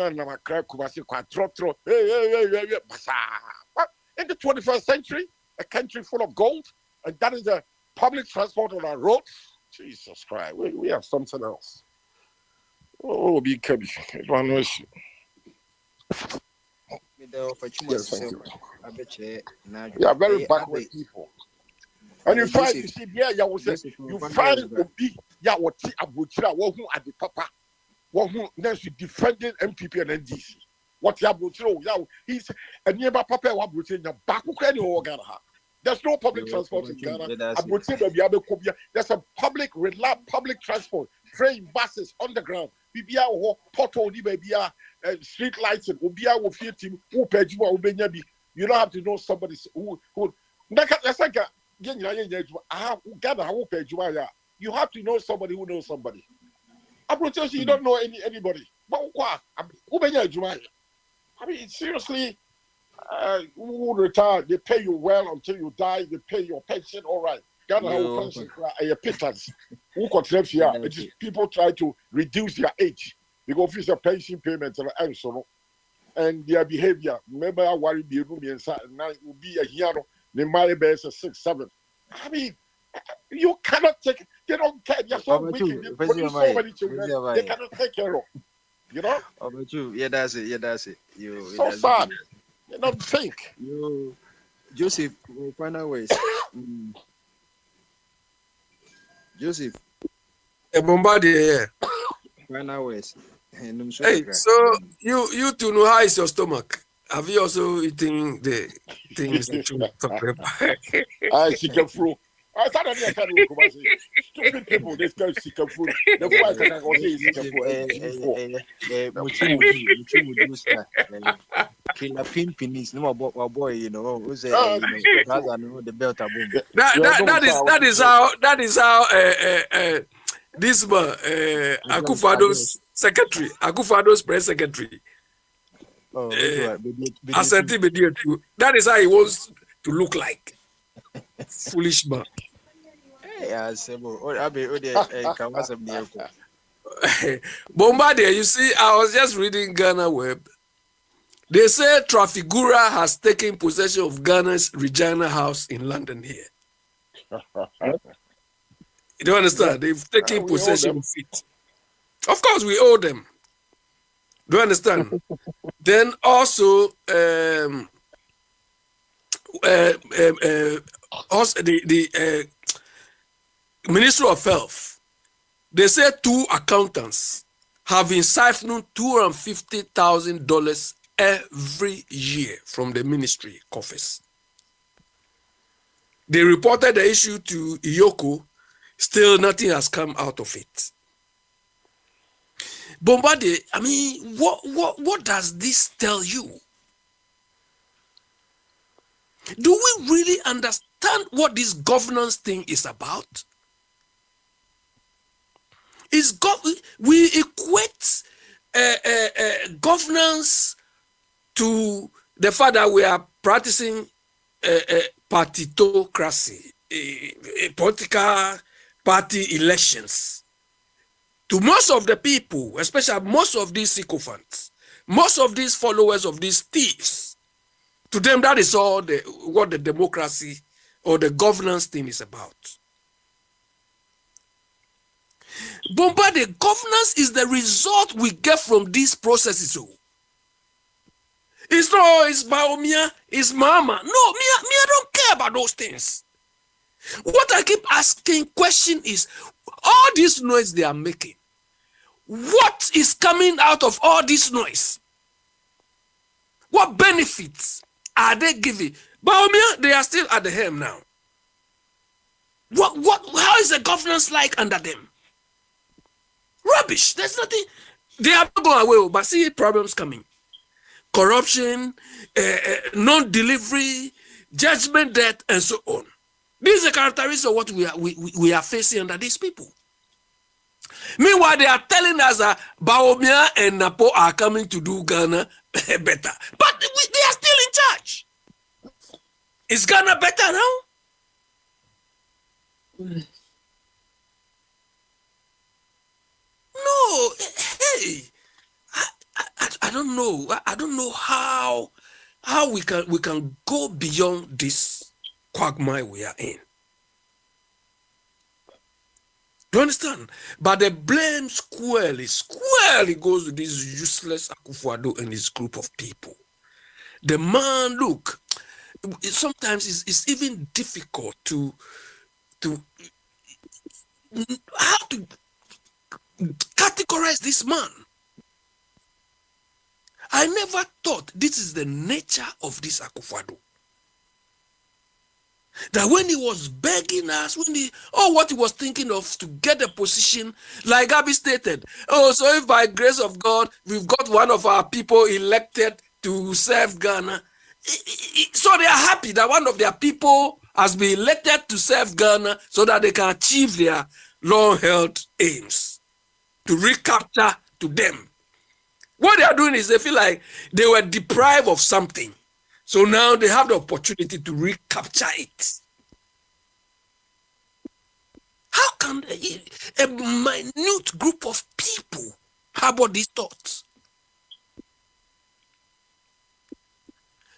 21st century, a country full of gold, and that is the public transport on our roads. Jesus Christ, we have something else. Oh, be careful. It's one issue. Yes, thank you. We are very backward people. And you find, you see, you find what who are the papa. Who next defending MPP and NDC. What he's a nearby papa back there's no public transport in Ghana. There's a public transport, train, buses, underground. Street lights and you don't have to know somebody who that's like you have to know somebody who knows somebody. You don't know anybody. I mean, seriously, who retire, they pay you well until you die, they pay your pension, all right. Ghana pension, a pittance. Who contributes here? People try to reduce their age because it's a pension payment and their behavior. Remember, I worry the room inside, and now it will be a hero. The money base is 6, 7. I mean, you cannot take. They don't care. They're so wicked. They produce so many children. They cannot take care of. You know?
Oh, but that's it.
So sad. You don't think.
Joseph, final ways. Joseph.
Bombardier.
Final words.
Hey, so you two know how is your stomach? Have you also eaten the things that you talk about?
Sikafru. I thought I said stupid people. This guy Sikafru. The voice that I was saying
Killer Pimpinis, no more boy, you know, who's the belt boom.
That is how this man Akufado's secretary, Akufado's press secretary. That is how he wants to look like. Foolish man. Bombardier, you see, I was just reading Ghana Web. They say Trafigura has taken possession of Ghana's Regina House in London here. You don't understand? They've taken possession of it. Of course, we owe them. Do you understand? Then also, the Ministry of Health, they say 2 accountants have been siphoning $250,000 every year from the ministry coffers. They reported the issue to Iyoko. Still, nothing has come out of it. Bombardier, I mean, what does this tell you? Do we really understand what this governance thing is about? We equate governance to the fact that we are practicing partitocracy, political party elections. To most of the people, especially most of these sycophants, most of these followers of these thieves, to them that is all what the democracy or the governance thing is about. Bombardier, governance is the result we get from these processes. It's not, it's Baumia, it's Mama. No, I don't care about those things. What I keep asking question is, all this noise they are making, what is coming out of all this noise? What benefits are they giving? Baumia, they are still at the helm now. How is the governance like under them? Rubbish. There's nothing. They are not going away, but see problems coming. Corruption, non-delivery, judgment debt, and so on. These are characteristics of what we are facing under these people. Meanwhile, they are telling us that Baumia and Napo are coming to do Ghana better. But they are still in charge. Is Ghana better now? No. Hey, I don't know. I don't know how we can go beyond this quagmire we are in. Do you understand? But the blame squarely goes to this useless Akufo-Addo and his group of people. The man, look, sometimes it's even difficult to how to categorize this man. I never thought this is the nature of this Akufo-Addo. That when he was begging us, what he was thinking of to get a position, like Gabi stated, so if by grace of God, we've got one of our people elected to serve Ghana, so they are happy that one of their people has been elected to serve Ghana so that they can achieve their long-held aims, to recapture to them. What they are doing is they feel like they were deprived of something. So now they have the opportunity to recapture it. How can a minute group of people harbor these thoughts?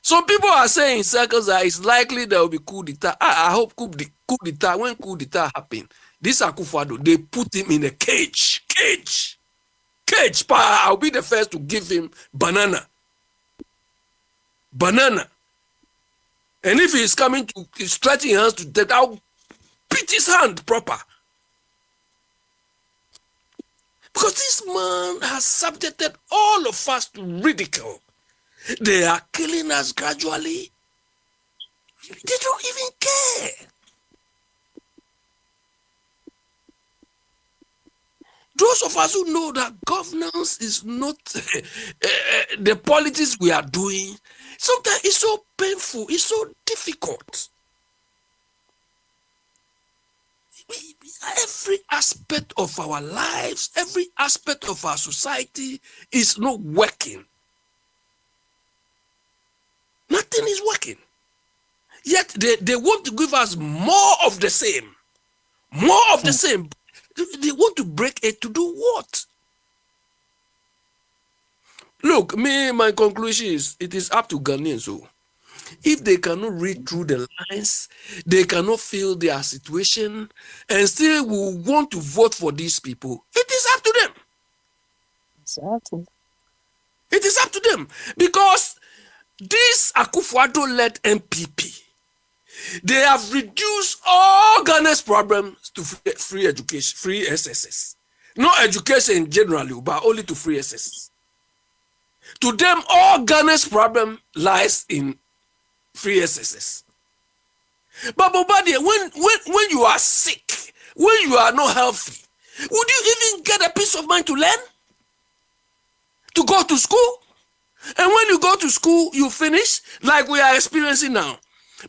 Some people are saying in circles that it's likely there will be coup d'etat. I hope coup d'etat, when coup d'etat happen, this Akufo-Addo, they put him in a cage. I'll be the first to give him banana. And if he is coming to stretching hands to take, I'll beat his hand proper. Because this man has subjected all of us to ridicule. They are killing us gradually. They don't even care. Those of us who know that governance is not the politics we are doing, sometimes it's so painful, it's so difficult. Every aspect of our lives, every aspect of our society is not working. Nothing is working. Yet they want to give us more of the same. More of the same. They want to break it to do what? Look, my conclusion is it is up to Ghanaians. So if they cannot read through the lines, they cannot feel their situation, and still will want to vote for these people, it is up to them.
Exactly.
It is up to them. Because this Akufo-Addo-led MPP, they have reduced all Ghana's problems to free education, free SSS. Not education generally, but only to free SSS. To them, all Ghana's problem lies in free SSS. But Bobadi, when you are sick, when you are not healthy, would you even get a peace of mind to learn? To go to school? And when you go to school, you finish like we are experiencing now.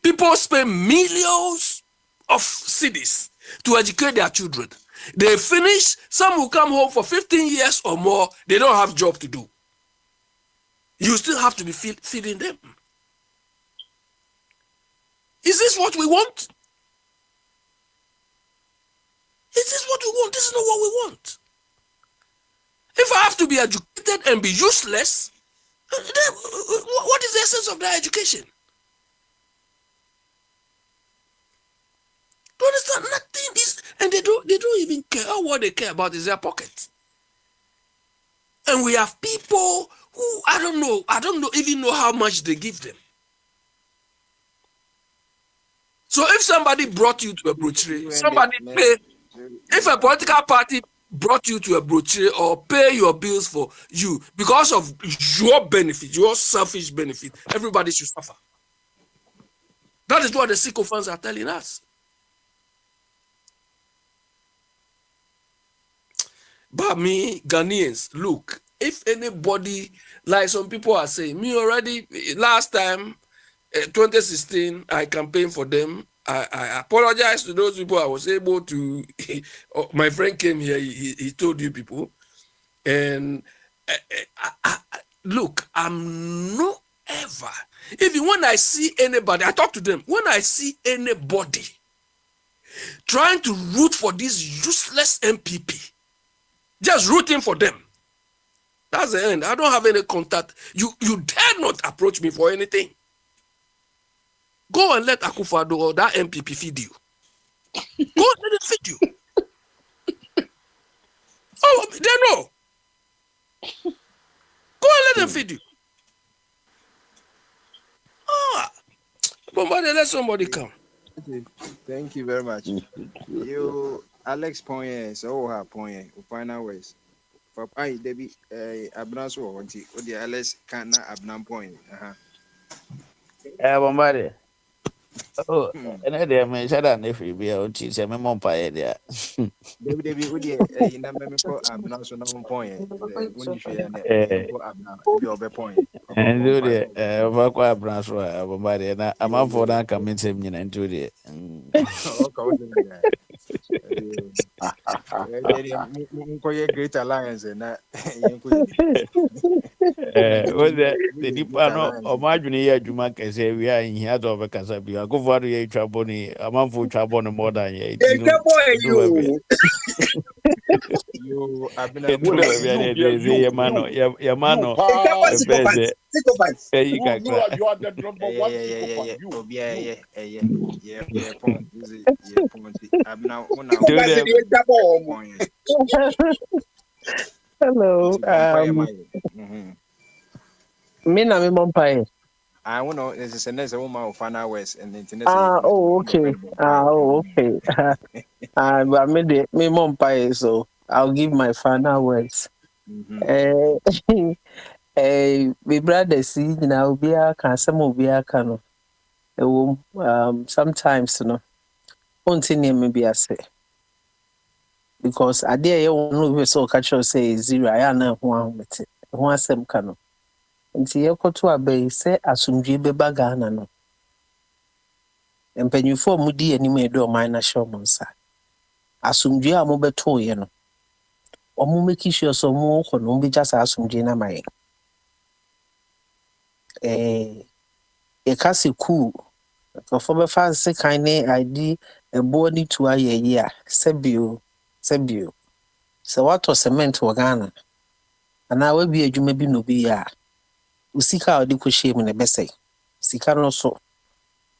People spend millions of cedis to educate their children. They finish, some will come home for 15 years or more, they don't have job to do. You still have to be feeding them. Is this what we want? Is this what we want? This is not what we want. If I have to be educated and be useless, then what is the essence of that education? Do you understand? Nothing is, and they don't even care. All what they care about is their pocket. And we have people who I don't even know how much they give them. So if somebody brought you to a brochure, somebody pay. If a political party brought you to a brochure or pay your bills for you because of your benefit, your selfish benefit, everybody should suffer. That is what the sycophants are telling us. But me, Ghanaians, look, if anybody, like some people are saying, me already, last time, 2016, I campaigned for them. I apologize to those people I was able to. My friend came here, he told you people. And look, I'm not ever, even when I see anybody, I talk to them, when I see anybody trying to root for this useless MPP, just rooting for them, that's the end. I don't have any contact. You dare not approach me for anything. Go and let Akufo-Addo or that MPP feed you. Go and let it feed you. Oh, they know. Go and let them feed you. But let somebody come.
Thank you very much. You, Alex Ponye, so ha Ponye, final ways. Papa, Debbie, Abnas or the Alex can't Abnam Point.
Bombarded. Oh, and I dare me shut down if you be out, she's a memon pie there.
Debbie, would you number Abnas on point? When you share Abna, point.
And do the Vakwa Branswa, Bombarded, and I'm up for that coming to me and do it.
Great alliance and that.
The Dipano or Marjorie Jumaka say we are in here over Casabia. Go for the Traboni, a month for Trabon more than you.
You have been
Yamano,
You are the number one.
Hello. Me na me Mompae.
I want to is a next woman of Fana West and the internet.
Okay. Okay. I made it me Mompae so I'll give my final words. My brother see now be a can some will be a can sometimes continue maybe I say because I dare you know so catch you say 0 I know one with it. One sem cano. Nti yekoto abai sɛ asomdwe bɛba Ghana no mpanyinfo a mudi anim edo ɔman na hyɛ ɔmo nsa asomdwe a mobɛto yɛ no ɔmo make sure so ɔmo kɔ no mbɛgya saa asomdwe na maye yɛka se cool kɔfɔ bɛfa se kan ne ID ɛboɔ ne tu ayɛ yi a sɛbio sɛ watɔ cement wɔ Ghana anaa wabi adwuma bi no bi a usika odi ko shame ne bɛsɛ sika no so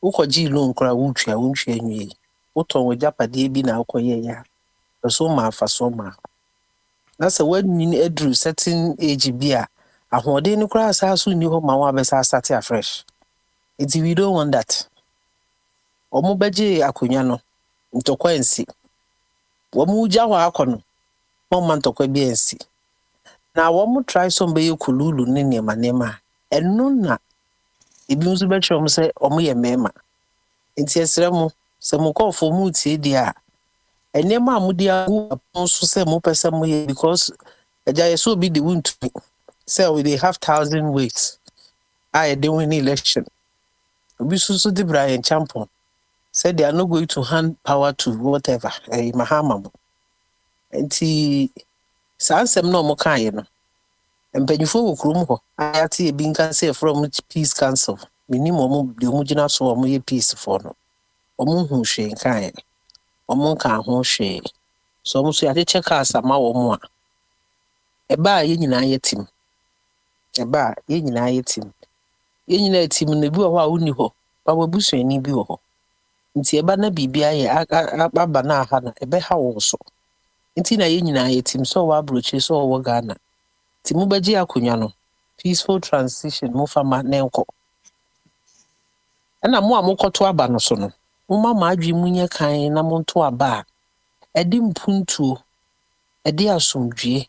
wokɔgye loan kora wotwa nwie wotɔn wagyapadeɛ bi na wokɔyɛ ya so ma afa so ma na sɛ wani aduru certain age bi a ahoɔden no kora saa so ni hɔ ma wo abɛsa start afresh it we don't want that ɔmo bɛgye akonya no ntɔkwa nsi wɔmo gya hɔ akɔ no ɔmo ntɔkwa bi nsi na wɔmo try so mbɛyɛ kululu ne nneɛma ɛno na ebi nso bɛkyerɛ ɔmo sɛ ɔmo yɛ mɛɛma nti ɛsrɛ mo sɛ mo kɔɔfo mu tie di a nneɛma a modi agu apɔn so sɛ mo pɛ sɛ mo yɛ because ɛgya yɛ so obi de wuntumi sɛ they have 1,000 ways a yɛde win election obi so de bra yɛn champon said they are not going to hand power to whatever Mahama mo nti saa nsɛm na ɔmo kaa yɛ no mpanyinfo wɔ kurom hɔ ayate ebi nka say from peace council minim ɔmo de ɔmo gyina so ɔmo yɛ peace for no ɔmo hu hwee nka yɛ ɔmo nka ho hwee so ɔmo so yɛde check asama ɔmo a ɛba a yɛ nyinaa yɛ team yɛ nyinaa team no bi wɔ hɔ a wonni hɔ ba wabusuani bi wɔ hɔ nti ɛba na biribi ayɛ aba na aha na ɛbɛha wo so nti na yɛ nyinaa yɛ team so wɔ abrochi so wɔ Ghana ti mo bɛgye akonya no peaceful transition mo fama na nkɔ ɛna mo a mokɔto aba no so no mo ma adwi mu nyɛ kan na mo nto aba a ɛde mpuntuo ɛde asomdwie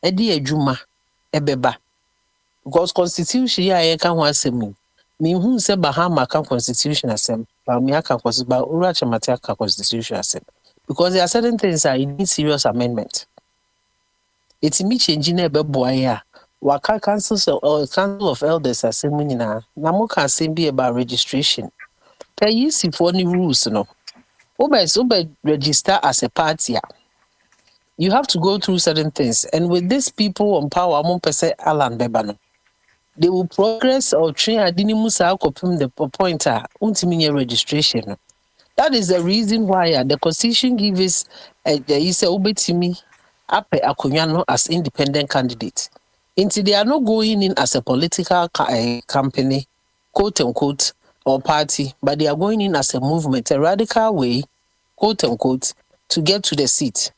ɛde adwuma ɛbɛba because constitution ya yɛ ka ho asɛm me hu sɛ Bahama ka constitution asɛm ba me aka constitution ba ura chamate aka constitution asɛm because there are certain things that need serious amendment. It's me changing a beboya. Waka council of elders asɛm nyinaa na mo ka asɛm bi about registration. Can you see for any rules no? Ube register as a party. You have to go through certain things, and with these people on power, mo pese Alan Bebano. They will progress or train adinimusa kopim the pointer untiminya registration. That is the reason why the constitution gives is a ubetimi ape akunyano as independent candidate. Until they are not going in as a political company, quote unquote, or party, but they are going in as a movement, a radical way, quote unquote, to get to the seat.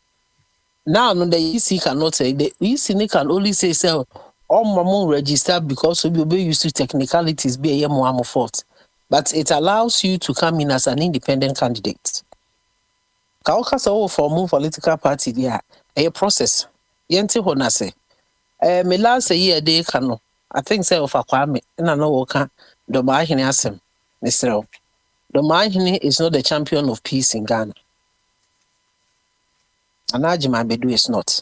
Now, no, the EC cannot say, the EC can only say, so, all mama register because we will be used to technicalities, be a more fault. But it allows you to come in as an independent candidate. Kaoka all for move political party there, a process. Yente honase. Me last a year day cano. I think say of a kwame, and I know woka the Mahine asem, Mr. The Mahine is not the champion of peace in Ghana. Anajima Bedu is not.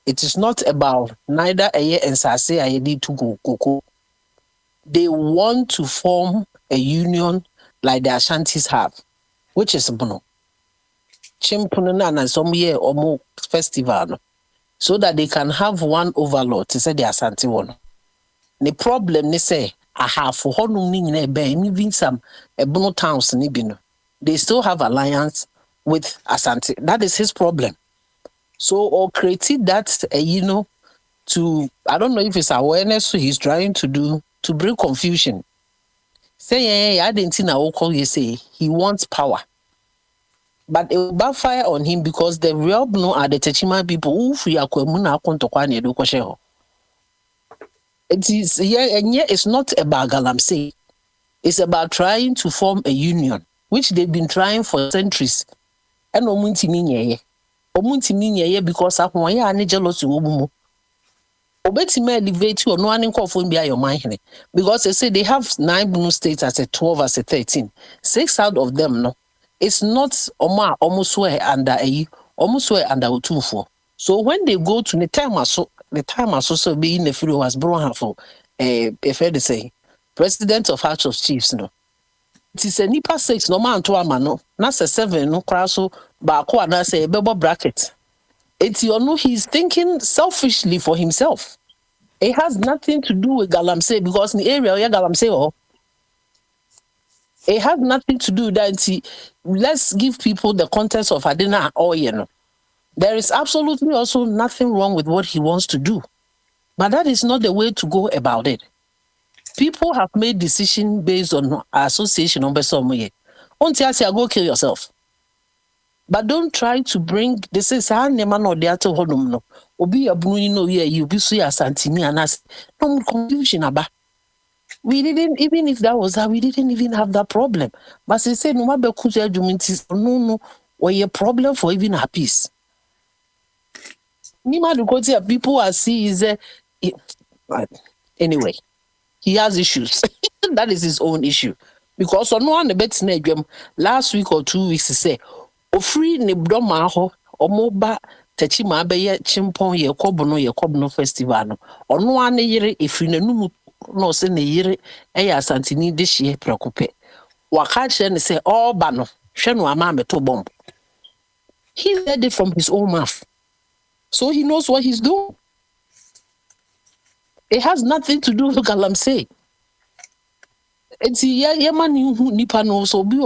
It is not about neither a year and Sase I need to go. They want to form a union like the Ashantis have, which is Bono. Chimpunana and some year or more festival, so that they can have one overlord to say the Asante one. The problem they say, I have for honum in a bay, even some a Bono towns in Ibino. They still have alliance with Asante. That is his problem. So, or created that, to, I don't know if it's awareness he's trying to do to bring confusion. Say, I didn't think I will call you say he wants power. But it will backfire on him because the real no are the Techima people who free Akwemuna Kontokwani do Kosheho. It is and yet it's not about Galamsey. It's about trying to form a union, which they've been trying for centuries. And Omuntimi nyeye because ahoye ani jealousy wo mu. Obetime elevate or no one in phone be your mind. Because they say they have 9 blue states as a 12 as a 13. 6 out of them no. It's not almost where under under 2-4. So when they go to the time so be in the field was brought for if they say President of House of Chiefs no. It is a nipa 6 no man to ama no. Na 7 no kraso ba ko na say bebo bracket. It's he's thinking selfishly for himself. It has nothing to do with Galamsey because in the area Galamsey it has nothing to do with that. Let's give people the context of Adina or there is absolutely also nothing wrong with what he wants to do. But that is not the way to go about it. People have made decisions based on association on Besomoye. Go kill yourself. But don't try to bring this is our name or the other honum no. Obi abunu you be so santini and us no confusion about. We didn't even if that was how we didn't even have that problem. But they said no matter no or a problem for even a peace. People are see is anyway, he has issues. That is his own issue. Because on one bet last week or 2 weeks he say Ofri ne broma ho omoba tachi ma be chimpon ye kobono festival no ono ane yere efri nanum no se ne yere eya asantini de hye prekope waka che ne say all ba no hwe no ama meto bomb. He said it from his own mouth, so he knows what he's doing. It has nothing to do with Galamsey. It's man nipa no so be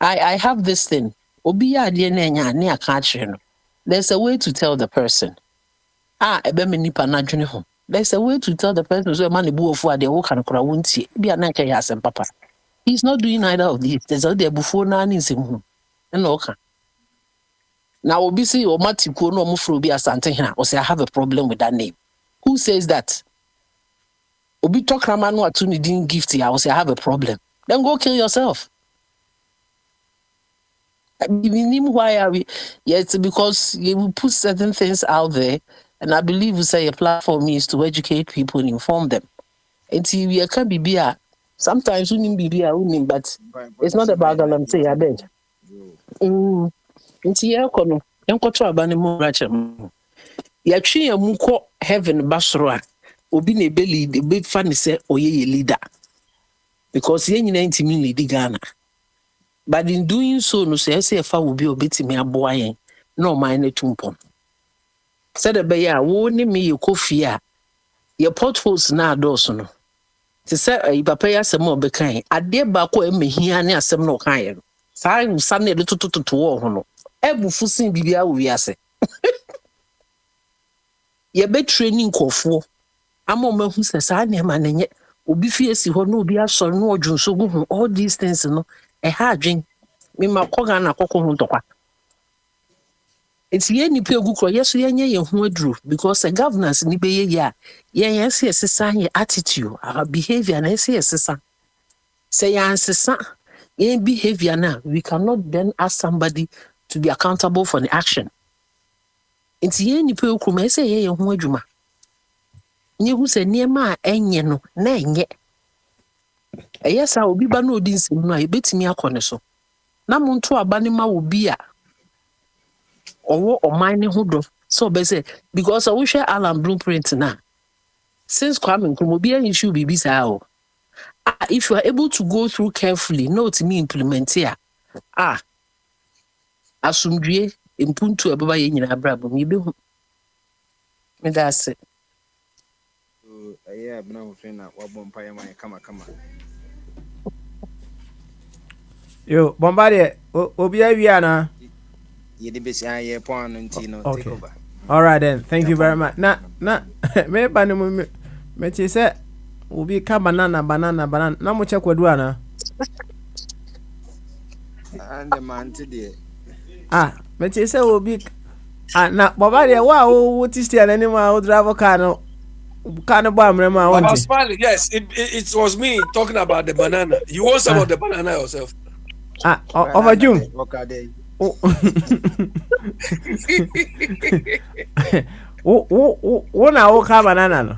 I have this thing. There's a way to tell the person. There's a way to tell the person so man papa. He's not doing either of these. There's other before him. Now obviously or matiko no mufro asante or say I have a problem with that name. Who says that? Obi talk ramano atuni didn't gift here, I say I have a problem. Then go kill yourself. Why are we? Yeah, it's because you put certain things out there, and I believe we say a platform is to educate people and inform them. And see, we can be beer. Sometimes we need be but it's not about Galamsey. I bet. It's here, Kono. Don't go to a banimo ratchet. Yachi a muko heaven basra. Obi ne belly the big funny say oye leader. Because ye 90 million Ghana. But in doing so, no say if I will be obeying me a boy, no mind a tumpon. Said a bear, won't me your coffee. Your potholes now dorsano. To say a papaya some more became. I dare back me here near some no kind. Sign Sunday little to war. Ebu fussing be we are say. Ye be training coffee. I'm on who says I near man and yet. Obi fierce who no be a son no June so all these things no. A hard drink, me ma koga na koko huntokwa. It's ye ni pe ogukro yeso ye hu adru because the governance ni be ye sesa ye attitude, our behavior na sesa. Say ya sesa, ye behavior na we cannot then ask somebody to be accountable for the action. It's ye ni pe ogukro me say ye hu adwuma. Nye hu se niema enye no na enye. Yes, I will be bano dins no I bet me akone so. Na muntu abanima will be a or mine hudo. So be say because I wish Alan blueprint now. Since Kwame Nkrumah be an issue be bisa. If you are able to go through carefully, note me implement here. Asumdue impuntu ababa ye nyina brabo me be hu. Me that's it.
Yeah, but now friend wabon pa yama kama.
Yo, Bombardier, Obia Viana.
Take over.
All right then. Thank you very much. Na, me banu me ti say obi ka banana. Na mo check kwadua
And the man today.
Me ti say obi na Bombardier wa o ti still anymore o drive car no.
Smiling, yes, it was me talking about the banana. You want some of the banana yourself?
Over June. What now? Banana? No?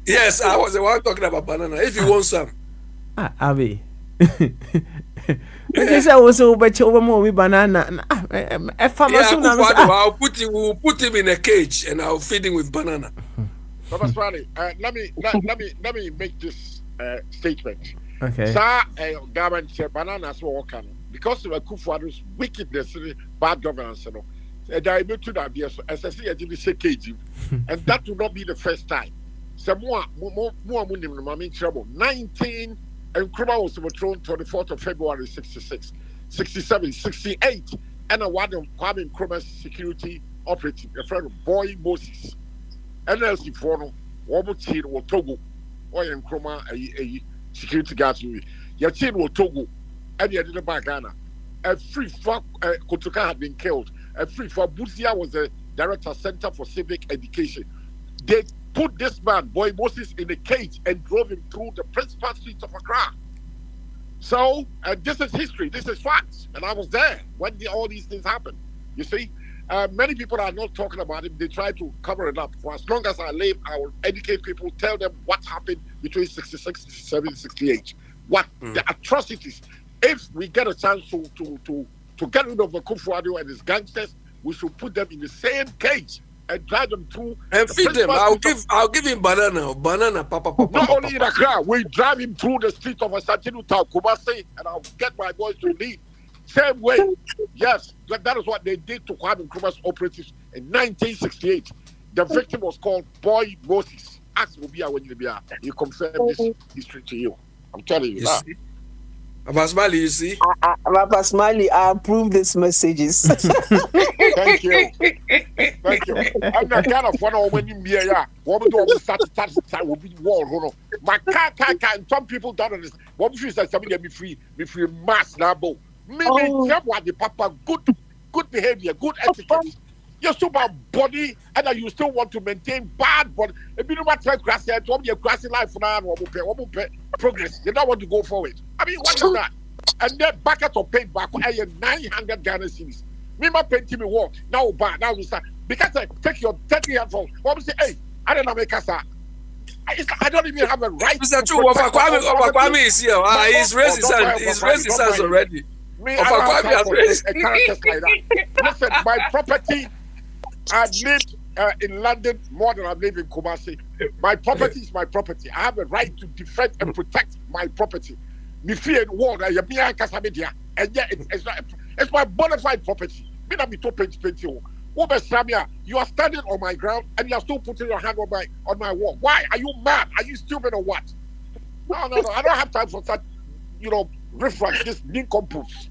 Yes, I was the one talking about banana. If you want some,
Abi. You say also, but you more banana.
I'll put him in a cage and I'll feed him with banana.
Baba Swally, let me make this statement.
Okay.
Sir, government said bananas were working because of Kufuor's wickedness, bad governance, you know. They are able to that be as I say, I didn't say cage, and that will not be the first time. Some more in trouble. 19 and Kruma was overthrown 24th of February 66, 67, 68, and a one of Kwame Nkrumah's security operative, a friend of Boy Moses. NLC for no, Wobutin or Togo, or Nkrumah a security guards. Your team will Togo, and you didn't buy Ghana. A free for Kotoka had been killed. A free for Busia was the director Center for Civic Education. They put this man, Boy Moses, in a cage and drove him through the principal streets of Accra. So, this is history, this is facts. And I was there when all these things happened. You see, many people are not talking about it. They try to cover it up. For as long as I live, I will educate people, tell them what happened between 66, 67, 68. What the atrocities. If we get a chance to get rid of the Kufuor and his gangsters, we should put them in the same cage and drive them through
and feed them. I'll give him banana, papa.
Not only in Accra, we drive him through the street of Asantinu Town, Kumasi, and I'll get my boys to lead. Same way, yes, that is what they did to Kwame Nkrumah's operatives in 1968. The victim was called Boy Moses. Ask Mubia when you confirm this history to you. I'm telling you that.
Papa Smiley, you see?
Papa Smiley, I approve these messages.
Thank you. Thank you. I'm the kind of one when you hear ya. What we do, we start will be war. My car, and some people don't understand. What we say, something be free mass now. Maybe what the papa good behavior, good etiquette. You're super body, and you still want to maintain bad body. If you don't want to grassy, your grassy life now, progress. You don't want to go forward. I mean, what is that? And then bucket of paint back, 900 Ghana cedis. Me my painting me walk now, bad now you start because I take your 30 years old. What say, hey, I don't know make us. I don't even have a right.
Mr. True, Kwame is here. He's raised his hands already.
Me, I don't have a character like that. Listen, my property. I've lived in London more than I've lived in Kumasi. My property is my property. I have a right to defend and protect my property. Me fear the world. And yet it's my bona fide property. Me not be too painting. You are standing on my ground and you are still putting your hand on my wall. Why? Are you mad? Are you stupid or what? No. I don't have time for that. Riffraff, this nincompoops.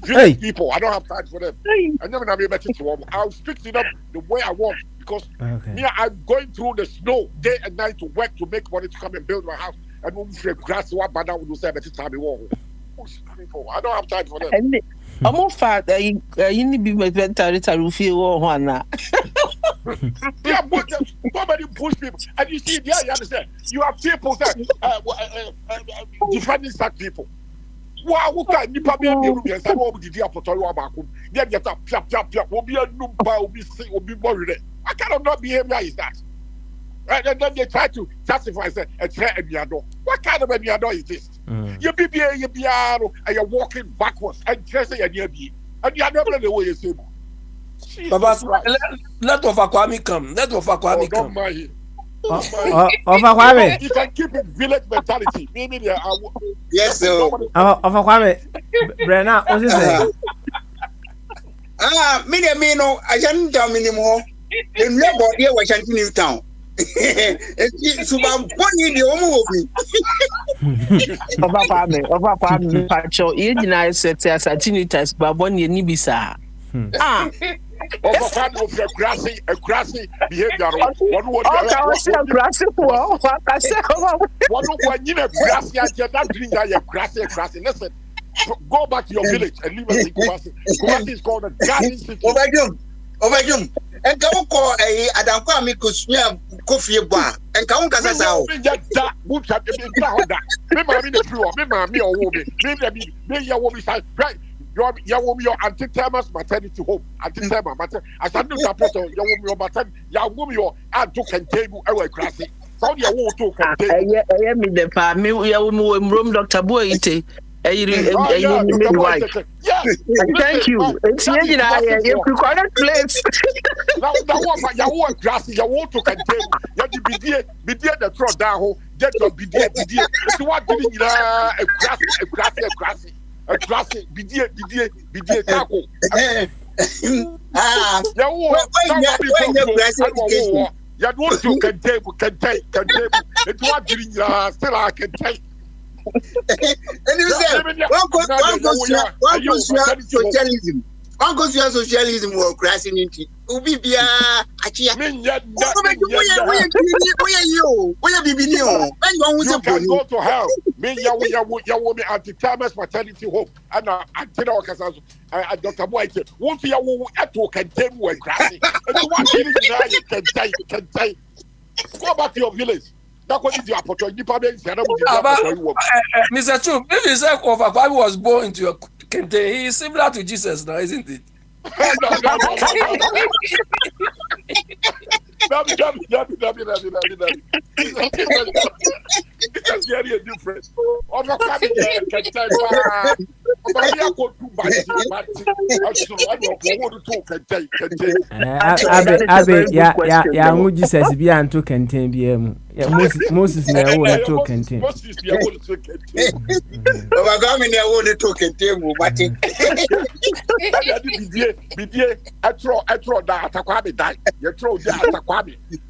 People, I don't have time for them. I'm never be better to them. I'll speak to them the way I want because I'm going through the snow day and night to work to make money to come and build my house. And when we grass, what banana will say better time people. I don't have time for them.
I'm more fat. You need to be my territory feel one.
Yeah, but so many bush people, and you see, you understand. You have people that defending such people. Wow, what kind of people be and say, "Oh, we did for Toyo Abakum." Then get up, piap. Will be a number, will be sick, will be worried. What kind of not behavior is that? Right, and then they try to justify say a threat and yado. What kind of yado is this? You be and you're walking backwards and just say you're be, and you're not the way you say.
Papa, let of Kwame come. Let of Kwame come.
Don't mind him.
Kwame.
You can keep it village mentality. Maybe there are.
Yes, sir.
Kwame. Brenna, what's this saying?
Me no, I can't tell me anymore. In your body, I can't new town. It's about one year
Papa Kwame, Pacho, you deny set as a tinitas, but 1 year Nibisa.
Over of your grassy behavior. One
grassy
grassy. Listen, go back to your village and leave us in Kumasi. Kumasi is called a garden city.
Over and come call Adam Kwame Kusmia Kofi Bar and come Casao.
That moves at the big that. Remember the floor, remember me or woman. Maybe your woman side, right? your anti-termers maternity home, anti-termer maternity. As I do that person, your maternity, your aunt took and table away crassy. So you won't talk and table.
I am in the family. We are room, Dr. Boyte. Midwife.
Yes,
thank you. It's you correct place.
Now, you grassy, you won't talk and table. You be dear the throw down, get your be dear. It's what did a grassy. A classic, bidia, taco. You want to can table. It's what did still I can take.
And you say, one goes socialism. One goes socialism or crashing into Ubibia, Achia.
You can go to hell. Me, you anti-termers maternity home. And I tell Dr. White, won't you at work and table and crashing? And you can take. Go back to your village. That's what is your opportunity.
Mr. Chum, if you say Bible was born into your Kente, he is similar to Jesus now, isn't it?
It's very different.
Jesus be and to contain BM. Moses never want to contain.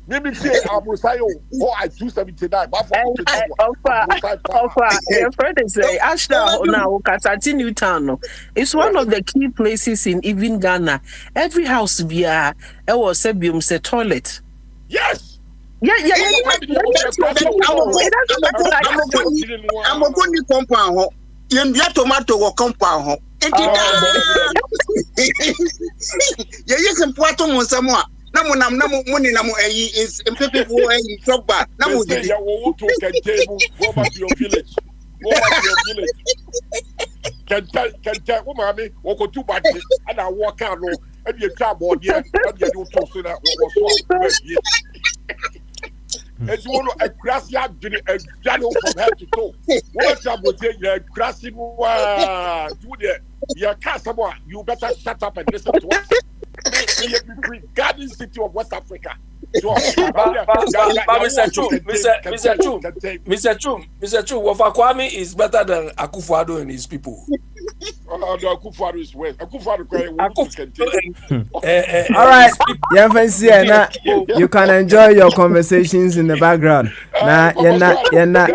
Maybe say I 279.
Your friend is Ashdown now, Kasati New Town. It's one of the key places in even Ghana. Every house be a Sebium say toilet.
Yes.
Yeah. I'm a good compound. You tomato or compound. Yes, and Puerto Monsamoa. Namu money namu is people who are in Trogba. Namu
you want to go back to your village. Can tell mommy walk to back and I walk out and you come on here and you don't talk to that was and you want a grassy general from head to toe. What's up with you? Grassy do the your customer, you better shut up and listen to us. Garden City of West Africa.
Mr. Chum, Wafakwame is better than Akufo-Addo and his people.
Akufo-Addo is worse.
All right, you can enjoy your conversations in the background. Now, you're not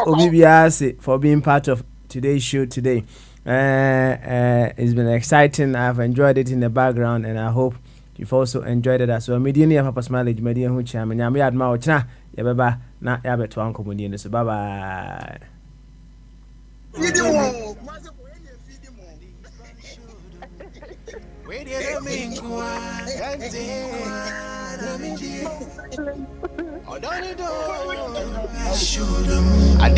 Obibiase for being part of today's show today. It's been exciting. I've enjoyed it in the background, and I hope you've also enjoyed it as well. Mediani Papa's mileage, Median Hucham, and Yami Admao Chna, Yababa, not Yabet to Uncle Median. So bye bye.
I